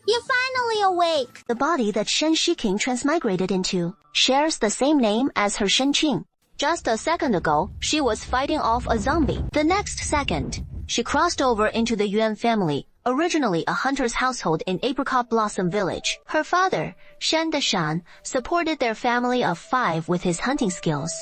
You're finally awake. The body that Shen Shiking transmigrated into shares the same name as her Shen Qing. Just a second ago, she was fighting off a zombie. The next second, she crossed over into the Yuan family, originally a hunter's household in Apricot Blossom Village. Her father, Shen Deshan, supported their family of 5 with his hunting skills.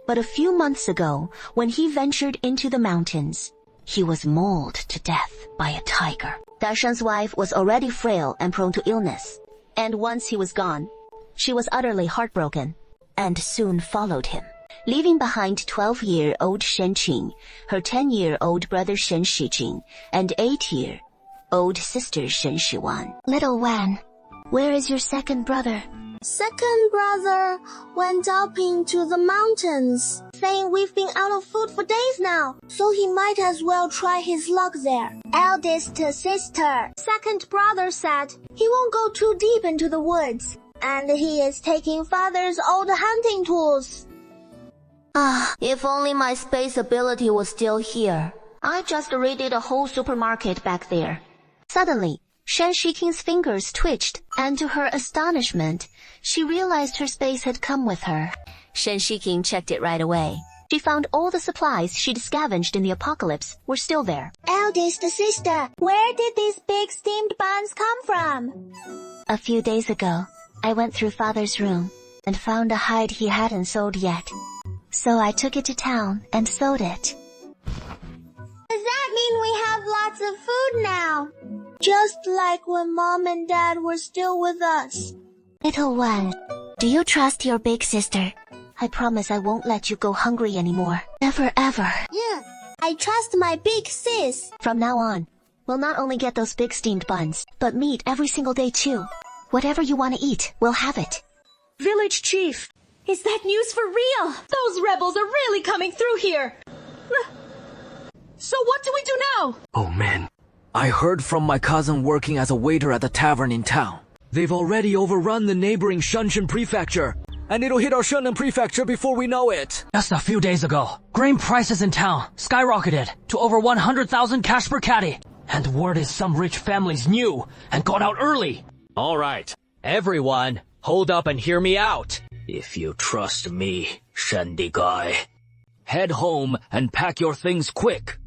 But a few months ago, when he ventured into the mountains, he was mauled to death by a tiger. Dashan's wife was already frail and prone to illness, and once he was gone, she was utterly heartbroken, and soon followed him, leaving behind 12-year-old Shen Qing, her 10-year-old brother Shen Shijing, and 8-year-old sister Shen Shiwan. Little Wan, Where is your second brother? Second brother went up into the mountains, saying we've been out of food for days now, so he might as well try his luck there. Eldest sister. Second brother said he won't go too deep into the woods, and he is taking father's old hunting tools. If only my space ability was still here. I just raided a whole supermarket back there. Suddenly, Shen Shiking's fingers twitched, and to her astonishment, she realized her space had come with her. Shen Shiking checked it right away. She found all the supplies she'd scavenged in the apocalypse were still there. Eldest sister, where did these big steamed buns come from? A few days ago, I went through father's room and found a hide he hadn't sold yet. So I took it to town and sold it. Does that mean we have lots of food now? Just like when Mom and Dad were still with us. Little one, do you trust your big sister? I promise I won't let you go hungry anymore. Never ever. Yeah, I trust my big sis. From now on, we'll not only get those big steamed buns, but meat every single day too. Whatever you want to eat, we'll have it. Village Chief, Is that news for real? those rebels are really coming through here. So what do we do now? Oh man, I heard from my cousin working as a waiter at the tavern in town. They've already overrun the neighboring Shenzhen prefecture, and it'll hit our Shenzhen prefecture before we know it. Just a few days ago, grain prices in town skyrocketed to over 100,000 cash per caddy. And word is some rich families knew and got out early. All right, everyone, hold up and hear me out. If you trust me, Shendi guy, head home and pack your things quick.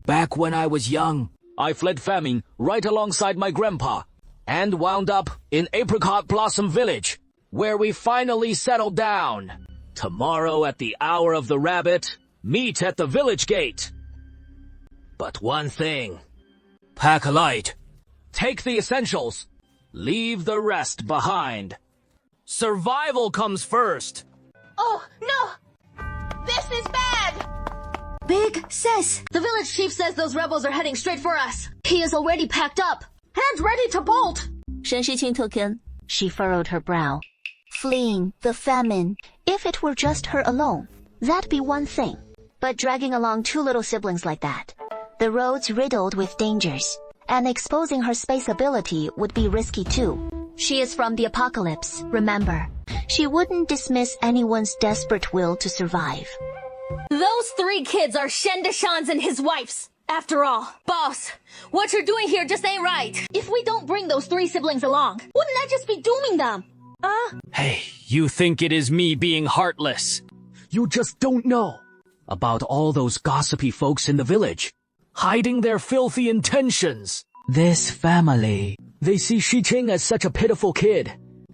Back when I was young, I fled famine right alongside my grandpa and wound up in Apricot Blossom Village, where we finally settled down. Tomorrow at the hour of the rabbit, meet at the village gate. But one thing. Pack light. Take the essentials. Leave the rest behind. Survival comes first. Oh, no! This is bad! Big sis. The village chief says those rebels are heading straight for us. He is already packed up and ready to bolt. Shen Shiqing took in. She furrowed her brow. Fleeing the famine. If it were just her alone, that'd be one thing. But dragging along 2 little siblings like that, the roads riddled with dangers, and exposing her space ability would be risky too. She is from the apocalypse, remember. She wouldn't dismiss anyone's desperate will to survive. Those 3 kids are Shen Deshan's and his wife's. After all, boss, what you're doing here just ain't right. If we don't bring those 3 siblings along, wouldn't that just be dooming them? Hey, you think it is me being heartless? You just don't know about all those gossipy folks in the village, hiding their filthy intentions. This family, they see Shiqing as such a pitiful kid.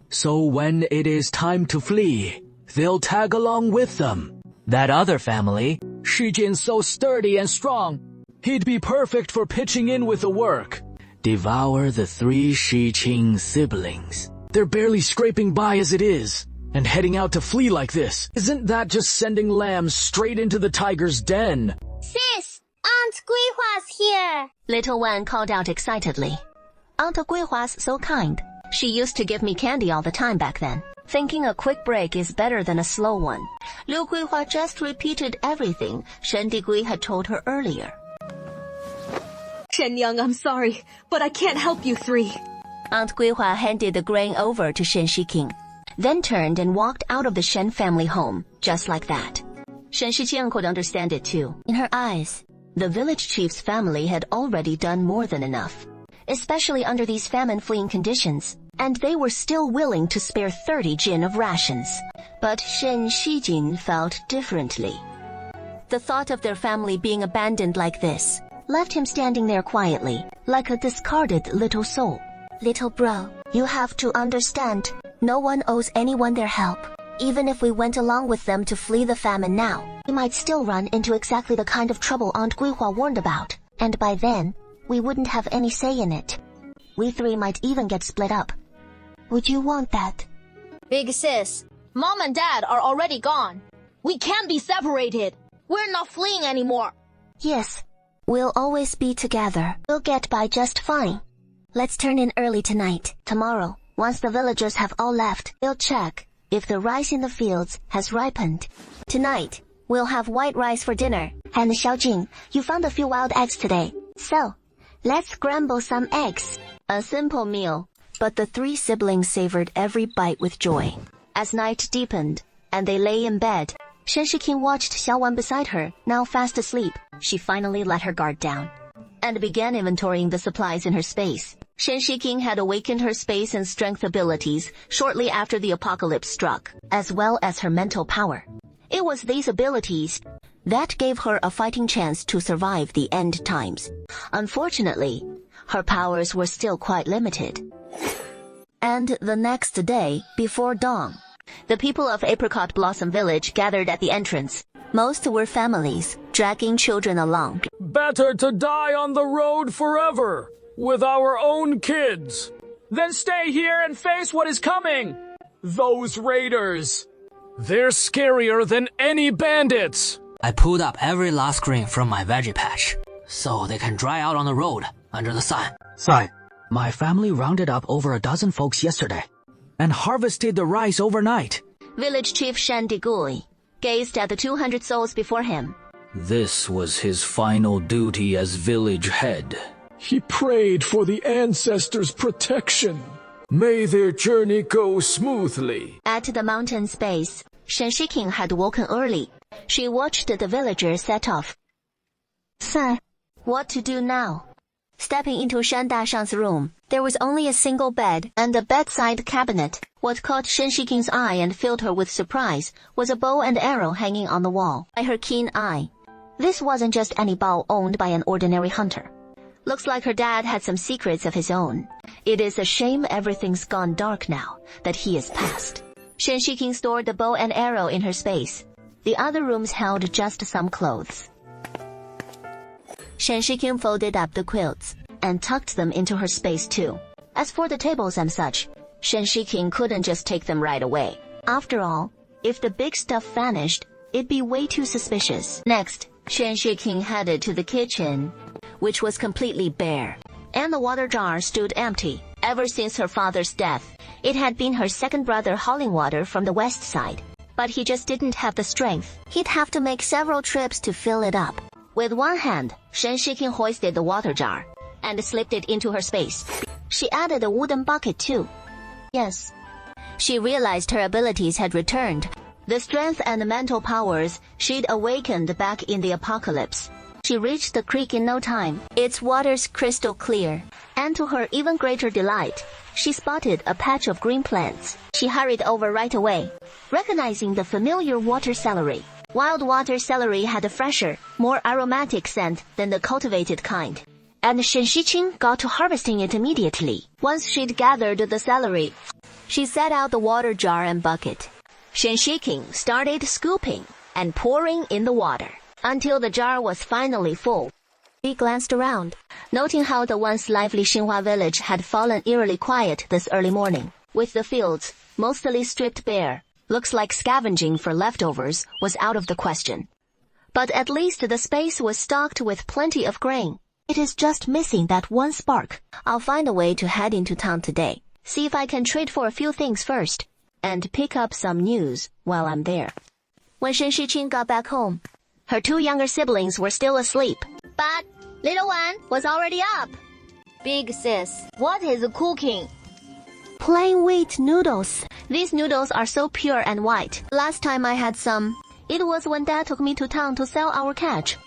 So when it is time to flee, they'll tag along with them. That other family, Shijin's so sturdy and strong, he'd be perfect for pitching in with the work. Devour the 3 Shiqing siblings. They're barely scraping by as it is, and heading out to flee like this. Isn't that just sending lambs straight into the tiger's den? Sis, Aunt Guihua's here. Little Wan called out excitedly. Aunt Guihua's so kind. She used to give me candy all the time back then. Thinking a quick break is better than a slow one. Liu Guihua just repeated everything Shen Digui had told her earlier. Shen Yang, I'm sorry, but I can't help you 3. Aunt Guihua handed the grain over to Shen Shiqing, then turned and walked out of the Shen family home, just like that. Shen Shiqing could understand it too. In her eyes, the village chief's family had already done more than enough. especially under these famine-fleeing conditions, and they were still willing to spare 30 jin of rations. But Shen Shijin felt differently. The thought of their family being abandoned like this left him standing there quietly, like a discarded little soul. Little bro, you have to understand, no one owes anyone their help. Even if we went along with them to flee the famine now, we might still run into exactly the kind of trouble Aunt Guihua warned about, and by then, we wouldn't have any say in it. We three might even get split up. Would you want that? Big sis, Mom and Dad are already gone. We can't be separated. We're not fleeing anymore. Yes, we'll always be together. We'll get by just fine. Let's turn in early tonight. Tomorrow, once the villagers have all left, we'll check if the rice in the fields has ripened. Tonight, we'll have white rice for dinner. And Xiaojing, you found a few wild eggs today. So, let's scramble some eggs. A simple meal, but the three siblings savored every bite with joy. As night deepened, and they lay in bed, Shen Shiking watched Xiaowan beside her, now fast asleep. She finally let her guard down and began inventorying the supplies in her space. Shen Shiking had awakened her space and strength abilities shortly after the apocalypse struck, as well as her mental power. It was these abilities that gave her a fighting chance to survive the end times. Unfortunately, her powers were still quite limited. And the next day, before dawn, the people of Apricot Blossom Village gathered at the entrance. Most were families, dragging children along. Better to die on the road forever, with our own kids, than stay here and face what is coming. Those raiders, they're scarier than any bandits. I pulled up every last grain from my veggie patch, so they can dry out on the road under the sun. My family rounded up over a dozen folks yesterday, and harvested the rice overnight. Village Chief Shan Digui gazed at the 200 souls before him. This was his final duty as village head. He prayed for the ancestors' protection. May their journey go smoothly. At the mountain's base, Shen Shiking had woken early. She watched the villagers set off. Sir, what to do now? Stepping into Shan Dashang's room, there was only a single bed and a bedside cabinet. What caught Shen Shiking's eye and filled her with surprise was a bow and arrow hanging on the wall. By her keen eye, this wasn't just any bow owned by an ordinary hunter. Looks like her dad had some secrets of his own. It is a shame everything's gone dark now that he is passed. Shen Shiking stored the bow and arrow in her space. The other rooms held just some clothes. Shen Shiking folded up the quilts and tucked them into her space too. As for the tables and such, Shen Shiking couldn't just take them right away. After all, if the big stuff vanished, it'd be way too suspicious. Next, Shen Shiking headed to the kitchen, which was completely bare, and the water jar stood empty. Ever since her father's death, it had been her second brother hauling water from the west side, but he just didn't have the strength. He'd have to make several trips to fill it up. With one hand, Shen Shiking hoisted the water jar and slipped it into her space. She added a wooden bucket too. Yes, she realized her abilities had returned. The strength and mental powers she'd awakened back in the apocalypse. She reached the creek in no time. Its waters crystal clear, and to her even greater delight, she spotted a patch of green plants. She hurried over right away, recognizing the familiar water celery. Wild water celery had a fresher, more aromatic scent than the cultivated kind, and Shen Shiqing got to harvesting it immediately. Once she'd gathered the celery, she set out the water jar and bucket. Shen Shiqing started scooping and pouring in the water until the jar was finally full. He glanced around, noting how the once lively Xinhua village had fallen eerily quiet this early morning, with the fields mostly stripped bare. Looks like scavenging for leftovers was out of the question. But at least the space was stocked with plenty of grain. It is just missing that one spark. I'll find a way to head into town today, see if I can trade for a few things first, and pick up some news while I'm there. When Shen Shiqing got back home, her two younger siblings were still asleep. But little one was already up. Big sis, what is cooking? Plain wheat noodles. These noodles are so pure and white. Last time I had some, it was when Dad took me to town to sell our catch,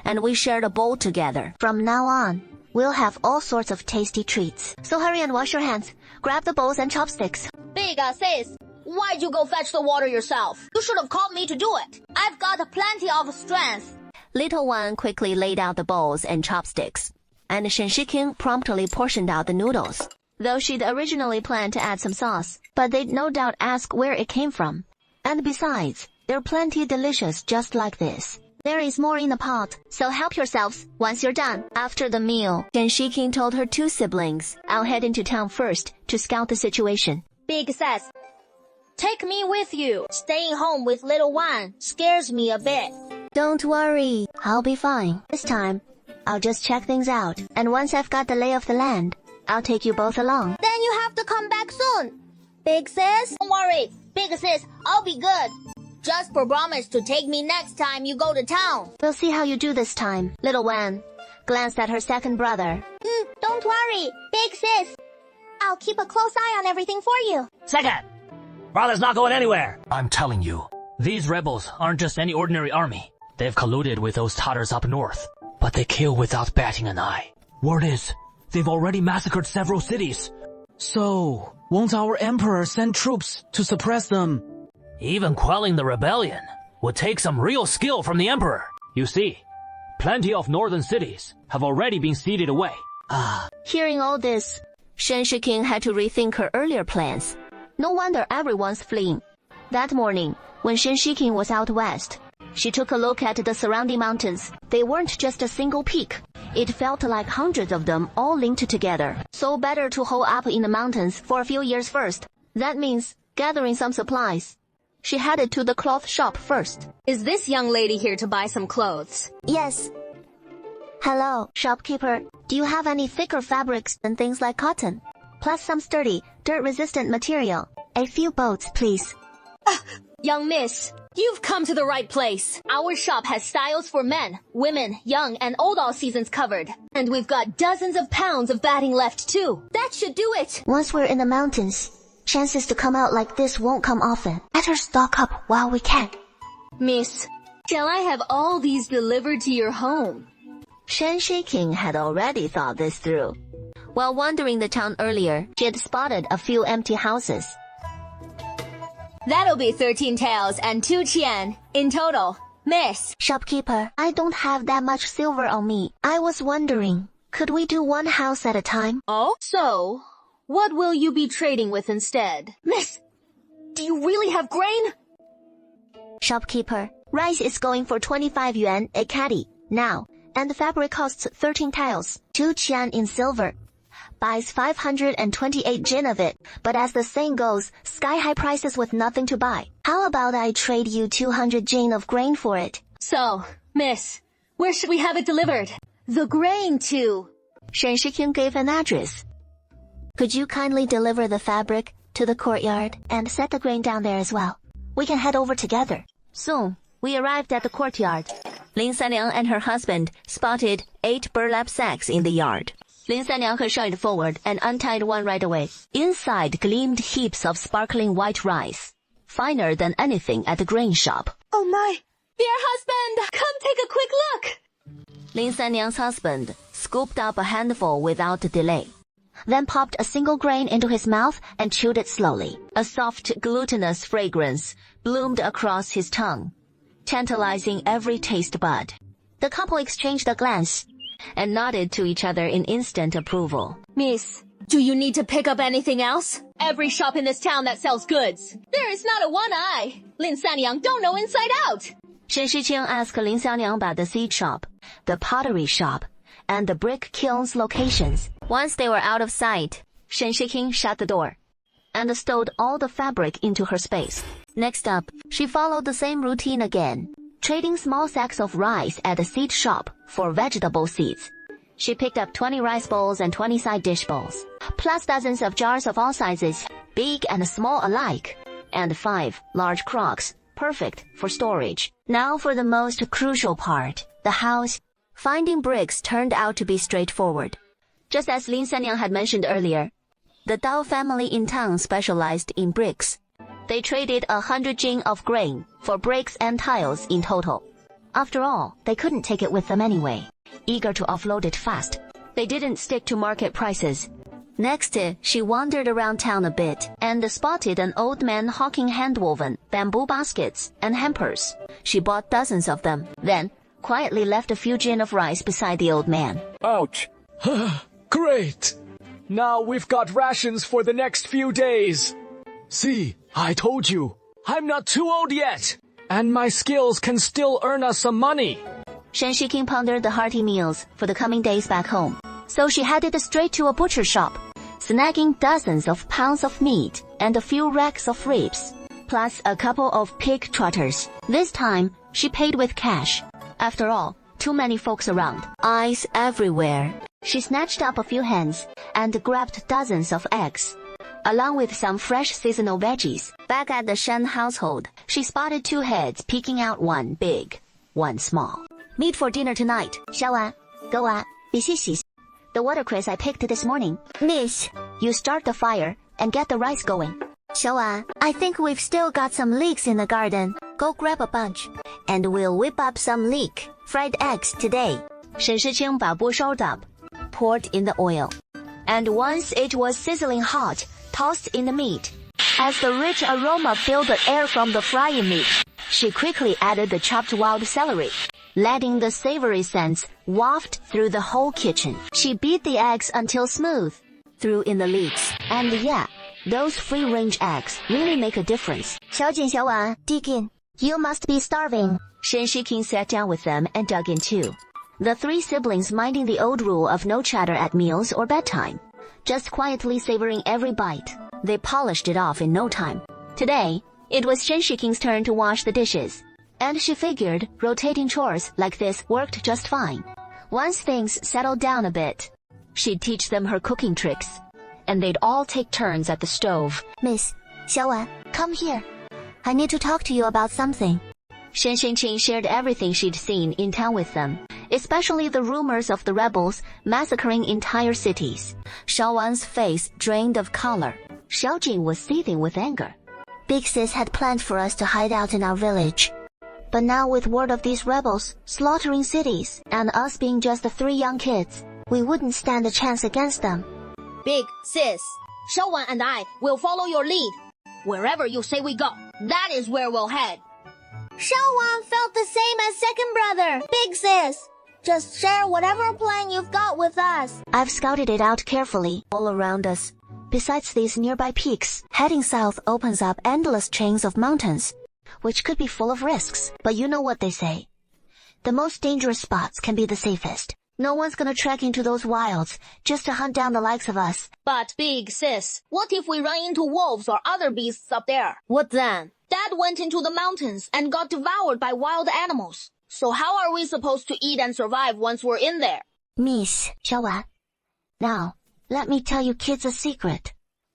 and we shared a bowl together. From now on, We'll have all sorts of tasty treats. So hurry and wash your hands. Grab the bowls and chopsticks. Big sis, why'd you go fetch the water yourself? You should have called me to do it. I've got plenty of strength. Little one quickly laid out the bowls and chopsticks, and Shen Shiking promptly portioned out the noodles. Though she'd originally planned to add some sauce, but they'd no doubt ask where it came from. And besides, they're plenty delicious just like this. There is more in the pot, so help yourselves once you're done. After the meal, Shen Shiking told her 2 siblings, I'll head into town first to scout the situation. Big sis, take me with you. Staying home with little one scares me a bit. Don't worry, I'll be fine. This time, I'll just check things out, and once I've got the lay of the land, I'll take you both along. Then you have to come back soon. Big sis? Don't worry, big sis, I'll be good. Just promise to take me next time you go to town. We'll see how you do this time. Little Wan glanced at her second brother. Don't worry, big sis. I'll keep a close eye on everything for you. Second! Brother's not going anywhere. I'm telling you, these rebels aren't just any ordinary army. They've colluded with those Tatars up north, but they kill without batting an eye. Word is, they've already massacred several cities. So, won't our emperor send troops to suppress them? Even quelling the rebellion would take some real skill from the emperor. You see, plenty of northern cities have already been ceded away. Hearing all this, Shen Shiking had to rethink her earlier plans. No wonder everyone's fleeing. That morning, when Shen Shiking was out west, she took a look at the surrounding mountains. They weren't just a single peak. It felt like hundreds of them all linked together. So better to hole up in the mountains for a few years first. That means gathering some supplies. She headed to the cloth shop first. Is this young lady here to buy some clothes? Yes. Hello, shopkeeper. Do you have any thicker fabrics than things like cotton? Plus some sturdy, dirt-resistant material. A few boats, please. Young miss, you've come to the right place. Our shop has styles for men, women, young, and old, all seasons covered. And we've got dozens of pounds of batting left too. That should do it. Once we're in the mountains, chances to come out like this won't come often. Better stock up while we can. Miss, shall I have all these delivered to your home? Shen Shiking had already thought this through. While wandering the town earlier, she had spotted a few empty houses. That'll be 13 taels and 2 qian in total. Miss. Shopkeeper, I don't have that much silver on me. I was wondering, could we do one house at a time? Oh? So, what will you be trading with instead? Miss, do you really have grain? Shopkeeper, rice is going for 25 yuan a caddy now, and the fabric costs 13 taels, 2 qian in silver. Buys 528 jin of it, but as the saying goes, sky-high prices with nothing to buy. How about I trade you 200 jin of grain for it? So, miss, where should we have it delivered? The grain to... Shen Shiking gave an address. Could you kindly deliver the fabric to the courtyard and set the grain down there as well? We can head over together. Soon, we arrived at the courtyard. Lin Sanliang and her husband spotted 8 burlap sacks in the yard. Lin Sanliang hurried forward and untied one right away. Inside gleamed heaps of sparkling white rice, finer than anything at the grain shop. Oh my! Dear husband, come take a quick look! Lin Sanliang's husband scooped up a handful without delay, then popped a single grain into his mouth and chewed it slowly. A soft, glutinous fragrance bloomed across his tongue, tantalizing every taste bud. The couple exchanged a glance and nodded to each other in instant approval. Miss, do you need to pick up anything else? Every shop in this town that sells goods. There is not a one eye. Lin Sanliang don't know inside out. Shen Shiqing asked Lin Xiaoliang about the seed shop, the pottery shop, and the brick kiln's locations. Once they were out of sight, Shen Shiqing shut the door and stowed all the fabric into her space. Next up, she followed the same routine again, trading small sacks of rice at the seed shop for vegetable seeds. She picked up 20 rice bowls and 20 side dish bowls, plus dozens of jars of all sizes, big and small alike, and 5 large crocks, perfect for storage. Now for the most crucial part, the house. Finding bricks turned out to be straightforward. Just as Lin Sanliang had mentioned earlier, the Dao family in town specialized in bricks. They traded 100 jin of grain for bricks and tiles in total. After all, they couldn't take it with them anyway. Eager to offload it fast, They didn't stick to market prices. Next, she wandered around town a bit and spotted an old man hawking hand-woven bamboo baskets and hampers. She bought dozens of them, then quietly left a few jin of rice beside the old man. Ouch. Great. Now we've got rations for the next few days. See, I told you, I'm not too old yet, and my skills can still earn us some money. Shen Shiking pondered the hearty meals for the coming days back home. So she headed straight to a butcher shop, snagging dozens of pounds of meat and a few racks of ribs, plus a couple of pig trotters. This time, she paid with cash. After all, too many folks around. Eyes everywhere. She snatched up a few hens and grabbed dozens of eggs, along with some fresh seasonal veggies. Back at the Shen household, she spotted two heads peeking out, one big, one small. Meat for dinner tonight. Xiaowan, go on, be xixi. The watercress I picked this morning. Miss, You start the fire and get the rice going. Xiaowan, I think we've still got some leeks in the garden. Go grab a bunch, and we'll whip up some leek fried eggs today. Shen Shiqing 把锅烧up, poured in the oil, and once it was sizzling hot, tossed in the meat. As the rich aroma filled the air from the frying meat, she quickly added the chopped wild celery, letting the savory scents waft through the whole kitchen. She beat the eggs until smooth, threw in the leeks, and yeah, those free-range eggs really make a difference. Xiaojin, Xiaowan, dig in. You must be starving. Shen Shiking sat down with them and dug in too. The three siblings minding the old rule of no chatter at meals or bedtime, just quietly savoring every bite. They polished it off in no time. Today, it was Shen Shiking's turn to wash the dishes, and she figured rotating chores like this worked just fine. Once things settled down a bit, she'd teach them her cooking tricks, and they'd all take turns at the stove. Miss, Xiaowan, come here. I need to talk to you about something. Shen Shengqing shared everything she'd seen in town with them, especially the rumors of the rebels massacring entire cities. Xiaowan's face drained of color. Xiaojin was seething with anger. Big Sis had planned for us to hide out in our village. But now with word of these rebels slaughtering cities and us being just the three young kids, we wouldn't stand a chance against them. Big Sis, Xiaowan and I will follow your lead. Wherever you say we go, that is where we'll head. Xiaowan felt the same as second brother. Big Sis, just share whatever plan you've got with us. I've scouted it out carefully all around us. Besides these nearby peaks, Heading south opens up endless chains of mountains, which could be full of risks. But you know what they say. The most dangerous spots can be the safest. No one's gonna trek into those wilds just to hunt down the likes of us. But Big Sis, what if we run into wolves or other beasts up there? What then? Dad went into the mountains and got devoured by wild animals. So how are we supposed to eat and survive once we're in there? Miss, Xiaowan, now, let me tell you kids a secret.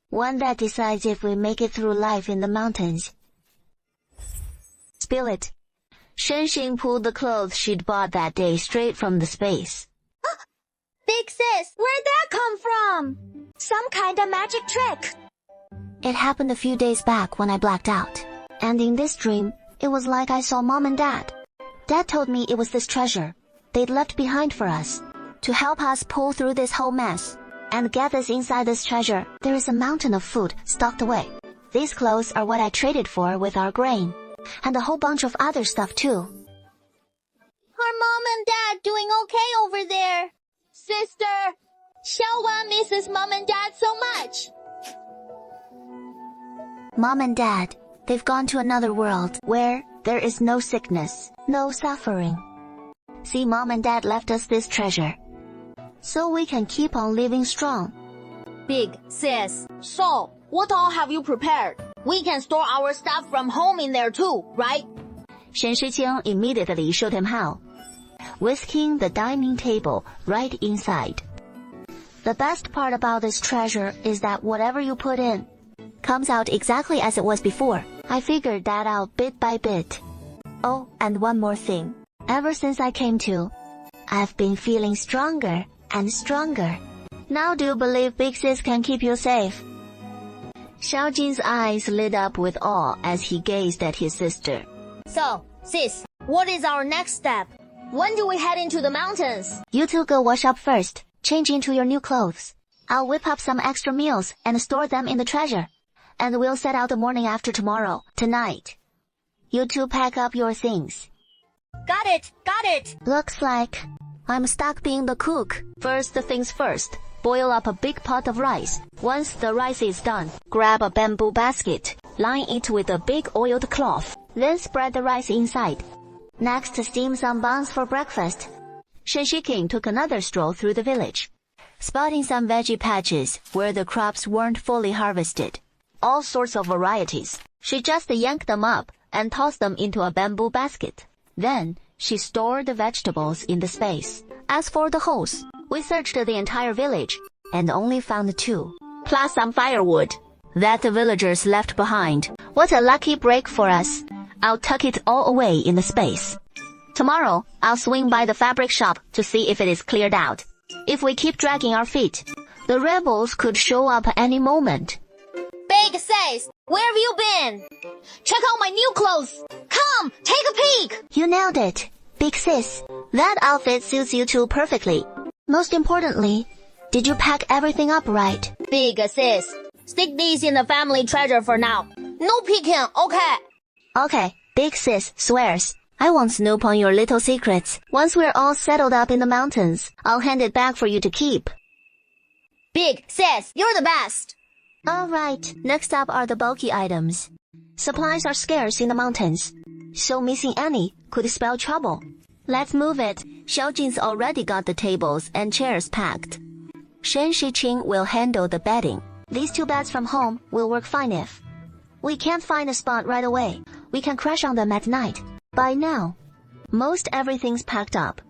One that decides if we make it through life in the mountains. Spill it. Shen Xing pulled the clothes she'd bought that day straight from the space. Big Sis, where'd that come from? Some kind of magic trick. It happened a few days back when I blacked out. And in this dream, it was like I saw Mom and Dad. Dad told me it was this treasure they'd left behind for us, to help us pull through this whole mess. and get us inside this treasure. There is a mountain of food stocked away. These clothes are what I traded for with our grain, and a whole bunch of other stuff too. Are Mom and Dad doing okay over there? Sister, Xiaowan misses Mom and Dad so much. Mom and Dad, they've gone to another world Where there is no sickness, no suffering. See, Mom and Dad left us this treasure, so we can keep on living strong. Big sis. So, what all have you prepared? We can store our stuff from home in there too, right? Shen Shiqing immediately showed him how, whisking the dining table right inside. The best part about this treasure is that whatever you put in comes out exactly as it was before. I figured that out bit by bit. Oh, and one more thing. Ever since I came to, I've been feeling stronger and stronger. Now do you believe Big Sis can keep you safe? Xiao Jin's eyes lit up with awe as he gazed at his sister. So, sis, what is our next step? When do we head into the mountains? You two go wash up first. change into your new clothes. I'll whip up some extra meals and store them in the treasure. And we'll set out the morning after tomorrow, tonight. You two pack up your things. Got it, got it. Looks like I'm stuck being the cook. First things first, boil up a big pot of rice. Once the rice is done, grab a bamboo basket, line it with a big oiled cloth, then spread the rice inside. Next, steam some buns for breakfast. Shen Shiking took another stroll through the village, spotting some veggie patches where the crops weren't fully harvested. All sorts of varieties. She just yanked them up and tossed them into a bamboo basket. Then, she stored the vegetables in the space. As for the holes, we searched the entire village and only found 2, plus some firewood that the villagers left behind. What a lucky break for us. I'll tuck it all away in the space. Tomorrow, I'll swing by the fabric shop to see if it is cleared out. If we keep dragging our feet, the rebels could show up any moment. Big Sis, where have you been? Check out my new clothes. Come, take a peek. You nailed it, Big Sis. That outfit suits you two perfectly. Most importantly, did you pack everything up right? Big Sis, stick these in the family treasure for now. No peeking, okay? Okay, Big Sis swears. I won't snoop on your little secrets. Once we're all settled up in the mountains, I'll hand it back for you to keep. Big Sis, you're the best. Alright, next up are the bulky items. Supplies are scarce in the mountains, so missing any could spell trouble. Let's move it. Xiaojin's already got the tables and chairs packed. Shen Shiqing will handle the bedding. These 2 beds from home will work fine if we can't find a spot right away. We can crash on them at night. By now, most everything's packed up.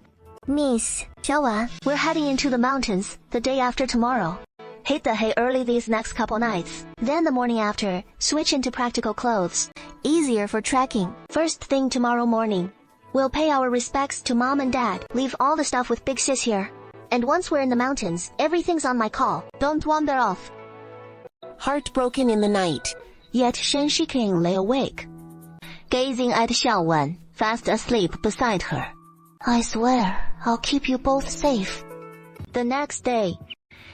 Miss Xiaowan, we're heading into the mountains the day after tomorrow. Hit the hay early these next couple nights. Then the morning after, switch into practical clothes. Easier for trekking. First thing tomorrow morning, we'll pay our respects to Mom and Dad. Leave all the stuff with Big Sis here. And once we're in the mountains, everything's on my call. Don't wander off. Heartbroken in the night, yet Shen Shiking lay awake, gazing at Xiaowan, fast asleep beside her. I swear, I'll keep you both safe. The next day,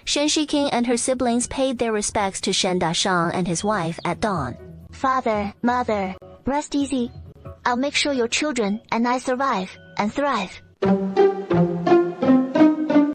Shen Shiking and her siblings paid their respects to Shen Dashang and his wife at dawn. Father, Mother, rest easy. I'll make sure your children and I survive and thrive.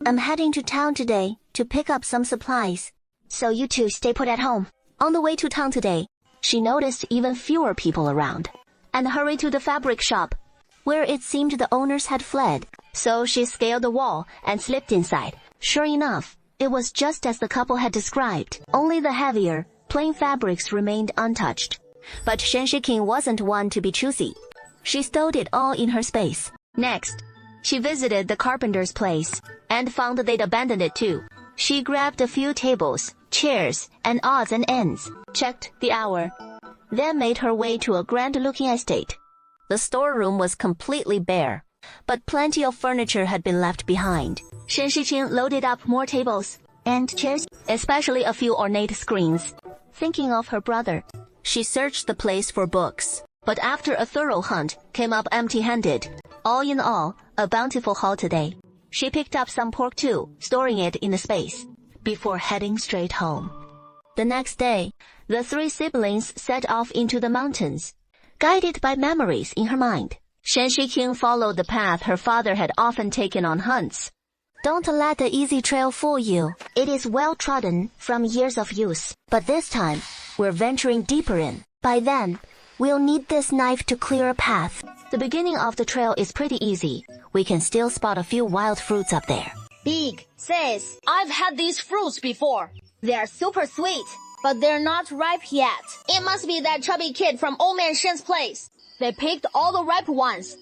I'm heading to town today to pick up some supplies, so you two stay put at home. On the way to town today, she noticed even fewer people around, and hurried to the fabric shop, where it seemed the owners had fled. So she scaled the wall and slipped inside. Sure enough, it was just as the couple had described. Only the heavier, plain fabrics remained untouched. But Shen Shiking wasn't one to be choosy. She stowed it all in her space. Next, she visited the carpenter's place, and found they'd abandoned it too. She grabbed a few tables, chairs, and odds and ends, checked the hour, then made her way to a grand-looking estate. The storeroom was completely bare, but plenty of furniture had been left behind. Shen Shiqing loaded up more tables and chairs, especially a few ornate screens. Thinking of her brother, she searched the place for books, but after a thorough hunt, came up empty-handed. All in all, a bountiful haul today. She picked up some pork too, storing it in the space, before heading straight home. The next day, the 3 siblings set off into the mountains, guided by memories in her mind. Shen Shiqing followed the path her father had often taken on hunts. Don't let the easy trail fool you. It is well trodden from years of use. But this time, we're venturing deeper in. By then, we'll need this knife to clear a path. The beginning of the trail is pretty easy. We can still spot a few wild fruits up there. Big Sis, I've had these fruits before. They're super sweet, but they're not ripe yet. It must be that chubby kid from Old Man Shen's place. They picked all the ripe ones.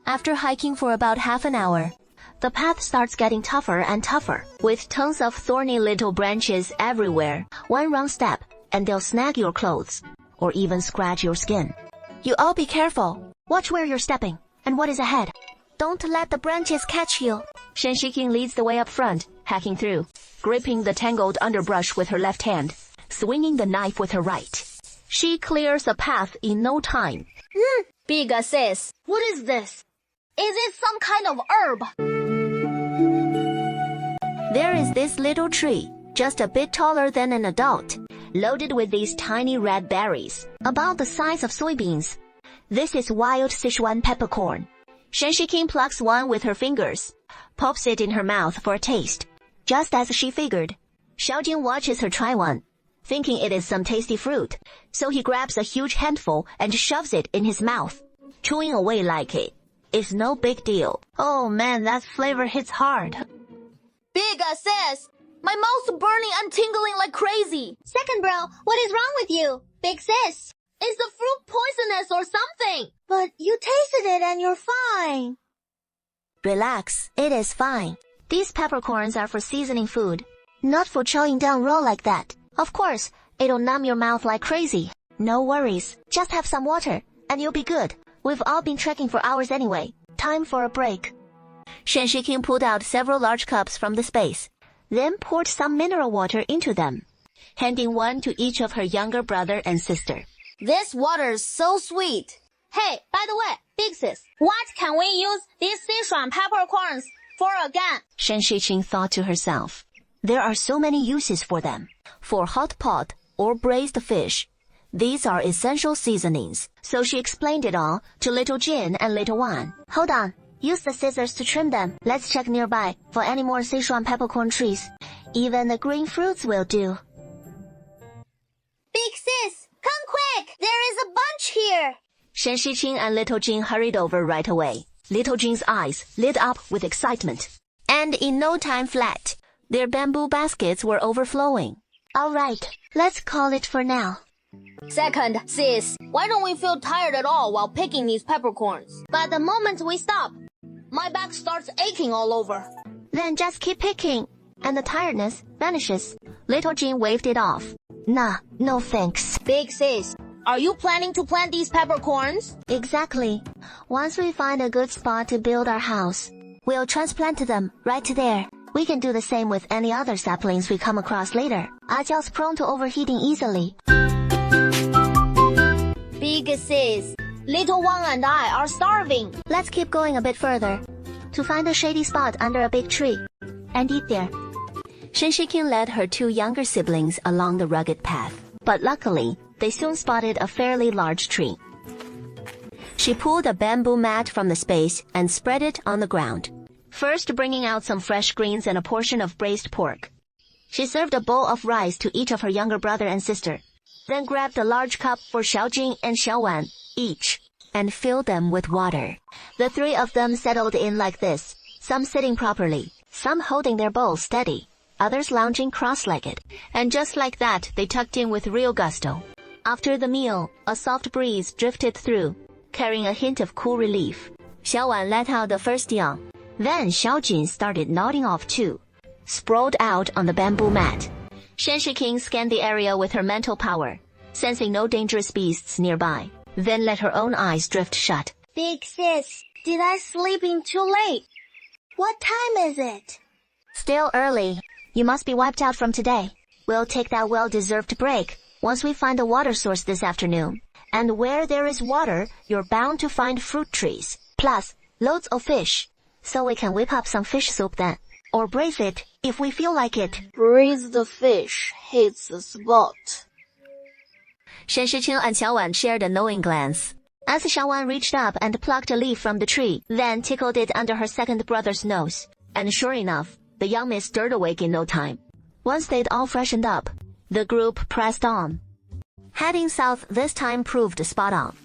After hiking for about half an hour, the path starts getting tougher and tougher, with tons of thorny little branches everywhere. One wrong step, and they'll snag your clothes, or even scratch your skin. You all be careful. Watch where you're stepping, and what is ahead. Don't let the branches catch you. Shen Shiqing leads the way up front, hacking through, gripping the tangled underbrush with her left hand, swinging the knife with her right. She clears a path in no time. Big Sis, what is this? Is it some kind of herb? There is this little tree, just a bit taller than an adult, loaded with these tiny red berries, about the size of soybeans. This is wild Sichuan peppercorn. Shen Shiking plucks one with her fingers, pops it in her mouth for a taste. Just as she figured, Xiaojin watches her try one, thinking it is some tasty fruit, so he grabs a huge handful and shoves it in his mouth, chewing away like it. It's no big deal. Oh man, that flavor hits hard. Big sis, my mouth's burning and tingling like crazy. Second bro, what is wrong with you? Big sis. Is the fruit poisonous or something? But you tasted it and you're fine. Relax, it is fine. These peppercorns are for seasoning food, not for chowing down raw like that. Of course, it'll numb your mouth like crazy. No worries, just have some water, and you'll be good. We've all been trekking for hours anyway. Time for a break. Shen Shiking pulled out several large cups from the space, then poured some mineral water into them, handing one to each of her younger brother and sister. This water's so sweet. Hey, by the way, big sis, what can we use these Sichuan peppercorns for again? Shen Shiqing thought to herself. There are so many uses for them. For hot pot or braised fish, these are essential seasonings. So she explained it all to little Jin and little Wan. Hold on, use the scissors to trim them. Let's check nearby for any more Sichuan peppercorn trees. Even the green fruits will do. Big sis, come quick! There is a bunch here! Shen Shiqing and little Jin hurried over right away. Little Jin's eyes lit up with excitement. And in no time flat, their bamboo baskets were overflowing. All right, let's call it for now. Second, sis, why don't we feel tired at all while picking these peppercorns? But the moment we stop, my back starts aching all over. Then just keep picking, and the tiredness vanishes. Little Jin waved it off. Nah, no thanks. Big sis, are you planning to plant these peppercorns? Exactly. Once we find a good spot to build our house, we'll transplant them right there. We can do the same with any other saplings we come across later. Ajiao's prone to overheating easily. Big sis, little Wang and I are starving. Let's keep going a bit further, to find a shady spot under a big tree, and eat there. Shen Shiking led her two younger siblings along the rugged path, but luckily, they soon spotted a fairly large tree. She pulled a bamboo mat from the space and spread it on the ground, first bringing out some fresh greens and a portion of braised pork. She served a bowl of rice to each of her younger brother and sister, then grabbed a large cup for Xiaojin and Xiaowan, each, and filled them with water. The three of them settled in like this, some sitting properly, some holding their bowls steady, others lounging cross-legged, and just like that they tucked in with real gusto. After the meal, a soft breeze drifted through, carrying a hint of cool relief. Xiaowan let out the first yawn. Then Xiaojin started nodding off too, sprawled out on the bamboo mat. Shen Shiking scanned the area with her mental power, sensing no dangerous beasts nearby, then let her own eyes drift shut. Big sis, did I sleep in too late? What time is it? Still early. You must be wiped out from today. We'll take that well-deserved break once we find a water source this afternoon. And where there is water, you're bound to find fruit trees. Plus, loads of fish. So we can whip up some fish soup then. Or braise it, if we feel like it. Braise the fish hits the spot. Shen Shiqing and Xiaowan shared a knowing glance. As Xiaowan reached up and plucked a leaf from the tree, then tickled it under her second brother's nose. And sure enough, the young miss stirred awake in no time. Once they'd all freshened up, the group pressed on. Heading south this time proved spot on,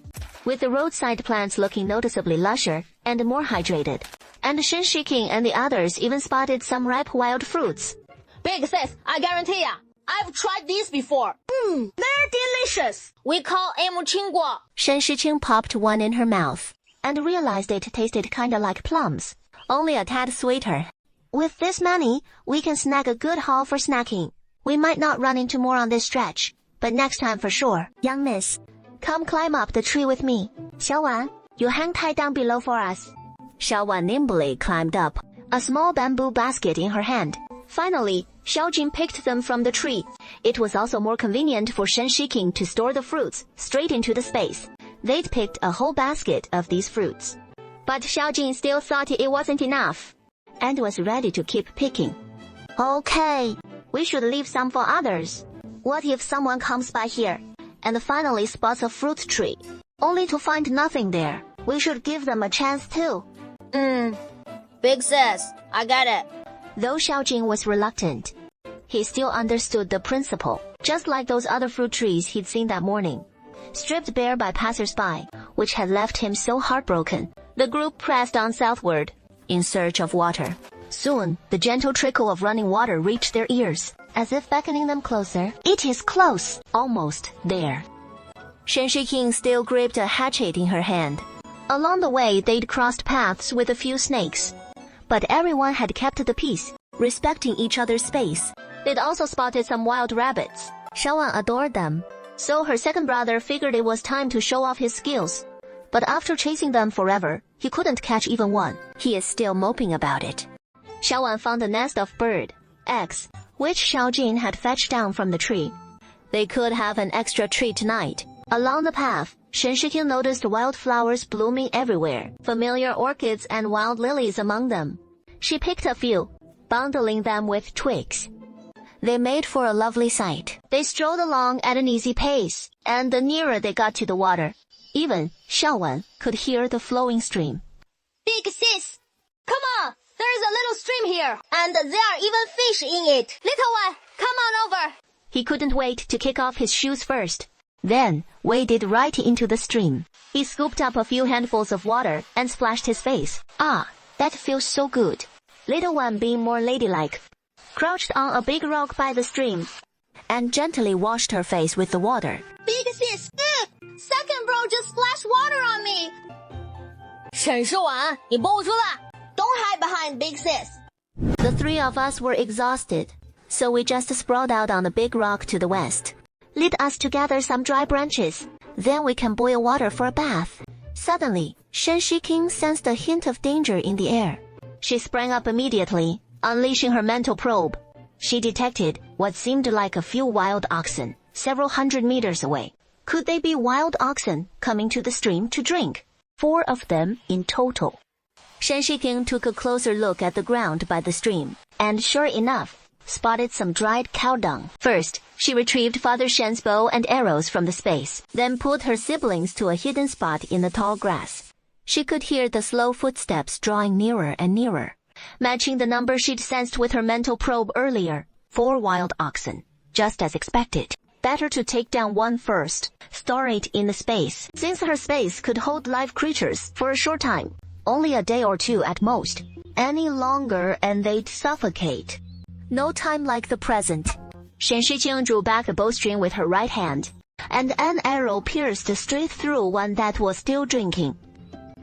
with the roadside plants looking noticeably lusher and more hydrated. And Shen Shiking and the others even spotted some ripe wild fruits. Big sis, I guarantee ya, I've tried these before. They're delicious. We call them qingguo. Shen Shiqing popped one in her mouth, and realized it tasted kinda like plums, only a tad sweeter. With this money, we can snag a good haul for snacking. We might not run into more on this stretch, but next time for sure. Young miss, come climb up the tree with me. Xiaowan, you hang tight down below for us. Xiaowan nimbly climbed up, a small bamboo basket in her hand. Finally, Xiaojin picked them from the tree. It was also more convenient for Shen Shiking to store the fruits straight into the space. They'd picked a whole basket of these fruits. But Xiaojin still thought it wasn't enough, and was ready to keep picking. Okay, we should leave some for others. What if someone comes by here and finally spots a fruit tree, only to find nothing there? We should give them a chance too. Big sis, I get it. Though Xiaojing was reluctant, he still understood the principle, just like those other fruit trees he'd seen that morning. Stripped bare by passers-by, which had left him so heartbroken, the group pressed on southward, in search of water. Soon, the gentle trickle of running water reached their ears, as if beckoning them closer. It is close, almost there. Shen Shiking still gripped a hatchet in her hand. Along the way, they'd crossed paths with a few snakes, but everyone had kept the peace, respecting each other's space. They'd also spotted some wild rabbits. Xiaowan adored them, so her second brother figured it was time to show off his skills. But after chasing them forever, he couldn't catch even one. He is still moping about it. Xiaowan found a nest of bird eggs, which Xiaojin had fetched down from the tree. They could have an extra treat tonight. Along the path, Shen Shiking noticed wildflowers blooming everywhere, familiar orchids and wild lilies among them. She picked a few, bundling them with twigs. They made for a lovely sight. They strolled along at an easy pace, and the nearer they got to the water, even Xiaowan could hear the flowing stream. Big sis, come on. There is a little stream here, and there are even fish in it. Little one, come on over. He couldn't wait to kick off his shoes first, then waded right into the stream. He scooped up a few handfuls of water and splashed his face. Ah, that feels so good. Little one, being more ladylike, crouched on a big rock by the stream and gently washed her face with the water. Big sis, second bro just splashed water on me. 沈世婉，你蹦出来。Don't hide behind big sis. The three of us were exhausted, so we just sprawled out on a big rock to the west. Lead us to gather some dry branches, then we can boil water for a bath. Suddenly, Shen Shiking sensed a hint of danger in the air. She sprang up immediately, unleashing her mental probe. She detected what seemed like a few wild oxen, several hundred meters away. Could they be wild oxen coming to the stream to drink? 4 of them in total. Shen Shiking took a closer look at the ground by the stream, and sure enough, spotted some dried cow dung. First, she retrieved Father Shen's bow and arrows from the space, then pulled her siblings to a hidden spot in the tall grass. She could hear the slow footsteps drawing nearer and nearer, matching the number she'd sensed with her mental probe earlier. 4 wild oxen, just as expected. Better to take down one first, store it in the space, since her space could hold live creatures for a short time. Only a day or 2 at most. Any longer and they'd suffocate. No time like the present. Shen Shiqing drew back a bowstring with her right hand, and an arrow pierced straight through one that was still drinking.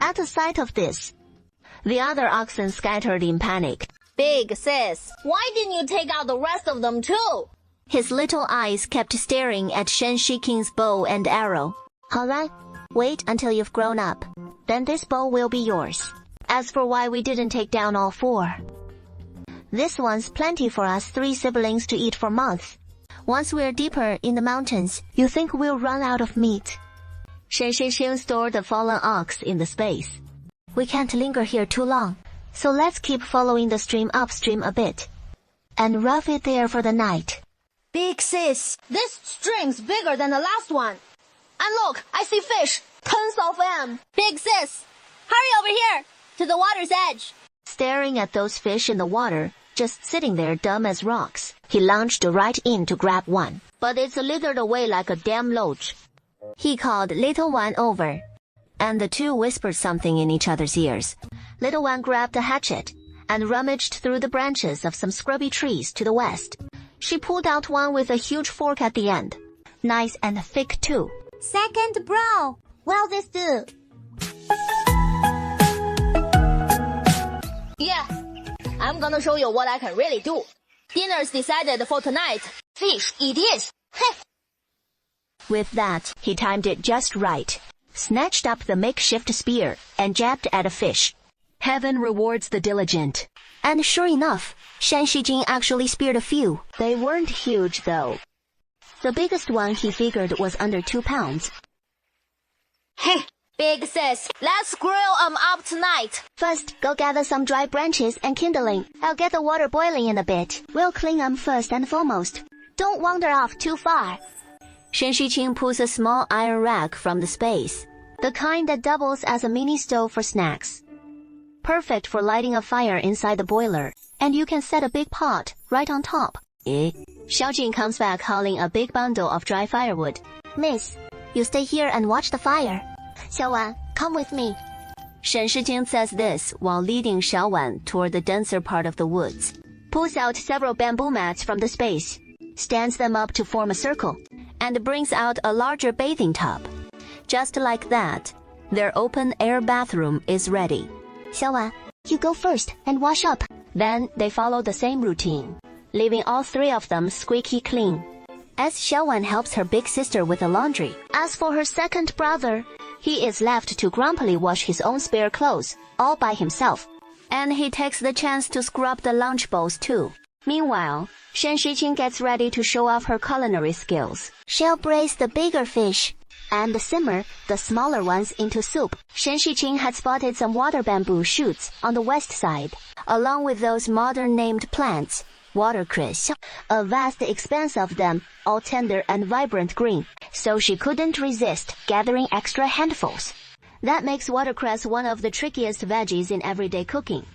At the sight of this, the other oxen scattered in panic. Big sis, why didn't you take out the rest of them too? His little eyes kept staring at Shen Shiking's bow and arrow. 好了, wait until you've grown up. Then this bow will be yours. As for why we didn't take down all 4, this one's plenty for us 3 siblings to eat for months. Once we're deeper in the mountains, you think we'll run out of meat? Shen Shishing stored the fallen ox in the space. We can't linger here too long, so let's keep following the stream upstream a bit, and rough it there for the night. Big sis, this stream's bigger than the last one. And look, I see fish. Tons of them. Big sis, hurry over here, to the water's edge. Staring at those fish in the water, just sitting there dumb as rocks, he lunged right in to grab one. But it slithered away like a damn loach. He called Little One over, and the two whispered something in each other's ears. Little One grabbed a hatchet and rummaged through the branches of some scrubby trees to the west. She pulled out one with a huge fork at the end. Nice and thick too. Second bro, will this do? Yeah, I'm gonna show you what I can really do. Dinner's decided for tonight. Fish it is. Heh. With that, he timed it just right, snatched up the makeshift spear, and jabbed at a fish. Heaven rewards the diligent. And sure enough, Shan Shijing actually speared a few. They weren't huge though. The biggest one he figured was under 2 pounds. Hey, Big sis, let's grill 'em up tonight. First, go gather some dry branches and kindling. I'll get the water boiling in a bit. We'll clean 'em first and foremost. Don't wander off too far. Shen Shiqing pulls a small iron rack from the space, the kind that doubles as a mini stove for snacks. Perfect for lighting a fire inside the boiler, and you can set a big pot right on top. Xiaojing comes back hauling a big bundle of dry firewood. Miss, you stay here and watch the fire. Xiaowan, come with me. Shen Shijing says this while leading Xiaowan toward the denser part of the woods. Pulls out several bamboo mats from the space, stands them up to form a circle, and brings out a larger bathing tub. Just like that, their open-air bathroom is ready. Xiaowan, you go first and wash up. Then they follow the same routine, leaving all three of them squeaky clean, as Xiaowan helps her big sister with the laundry. As for her second brother, he is left to grumpily wash his own spare clothes, all by himself. And he takes the chance to scrub the lunch bowls too. Meanwhile, Shen Shiqing gets ready to show off her culinary skills. She'll braise the bigger fish and simmer the smaller ones into soup. Shen Shiqing had spotted some water bamboo shoots on the west side, along with those modern named plants, watercress, a vast expanse of them, all tender and vibrant green, so she couldn't resist gathering extra handfuls. That makes watercress one of the trickiest veggies in everyday cooking,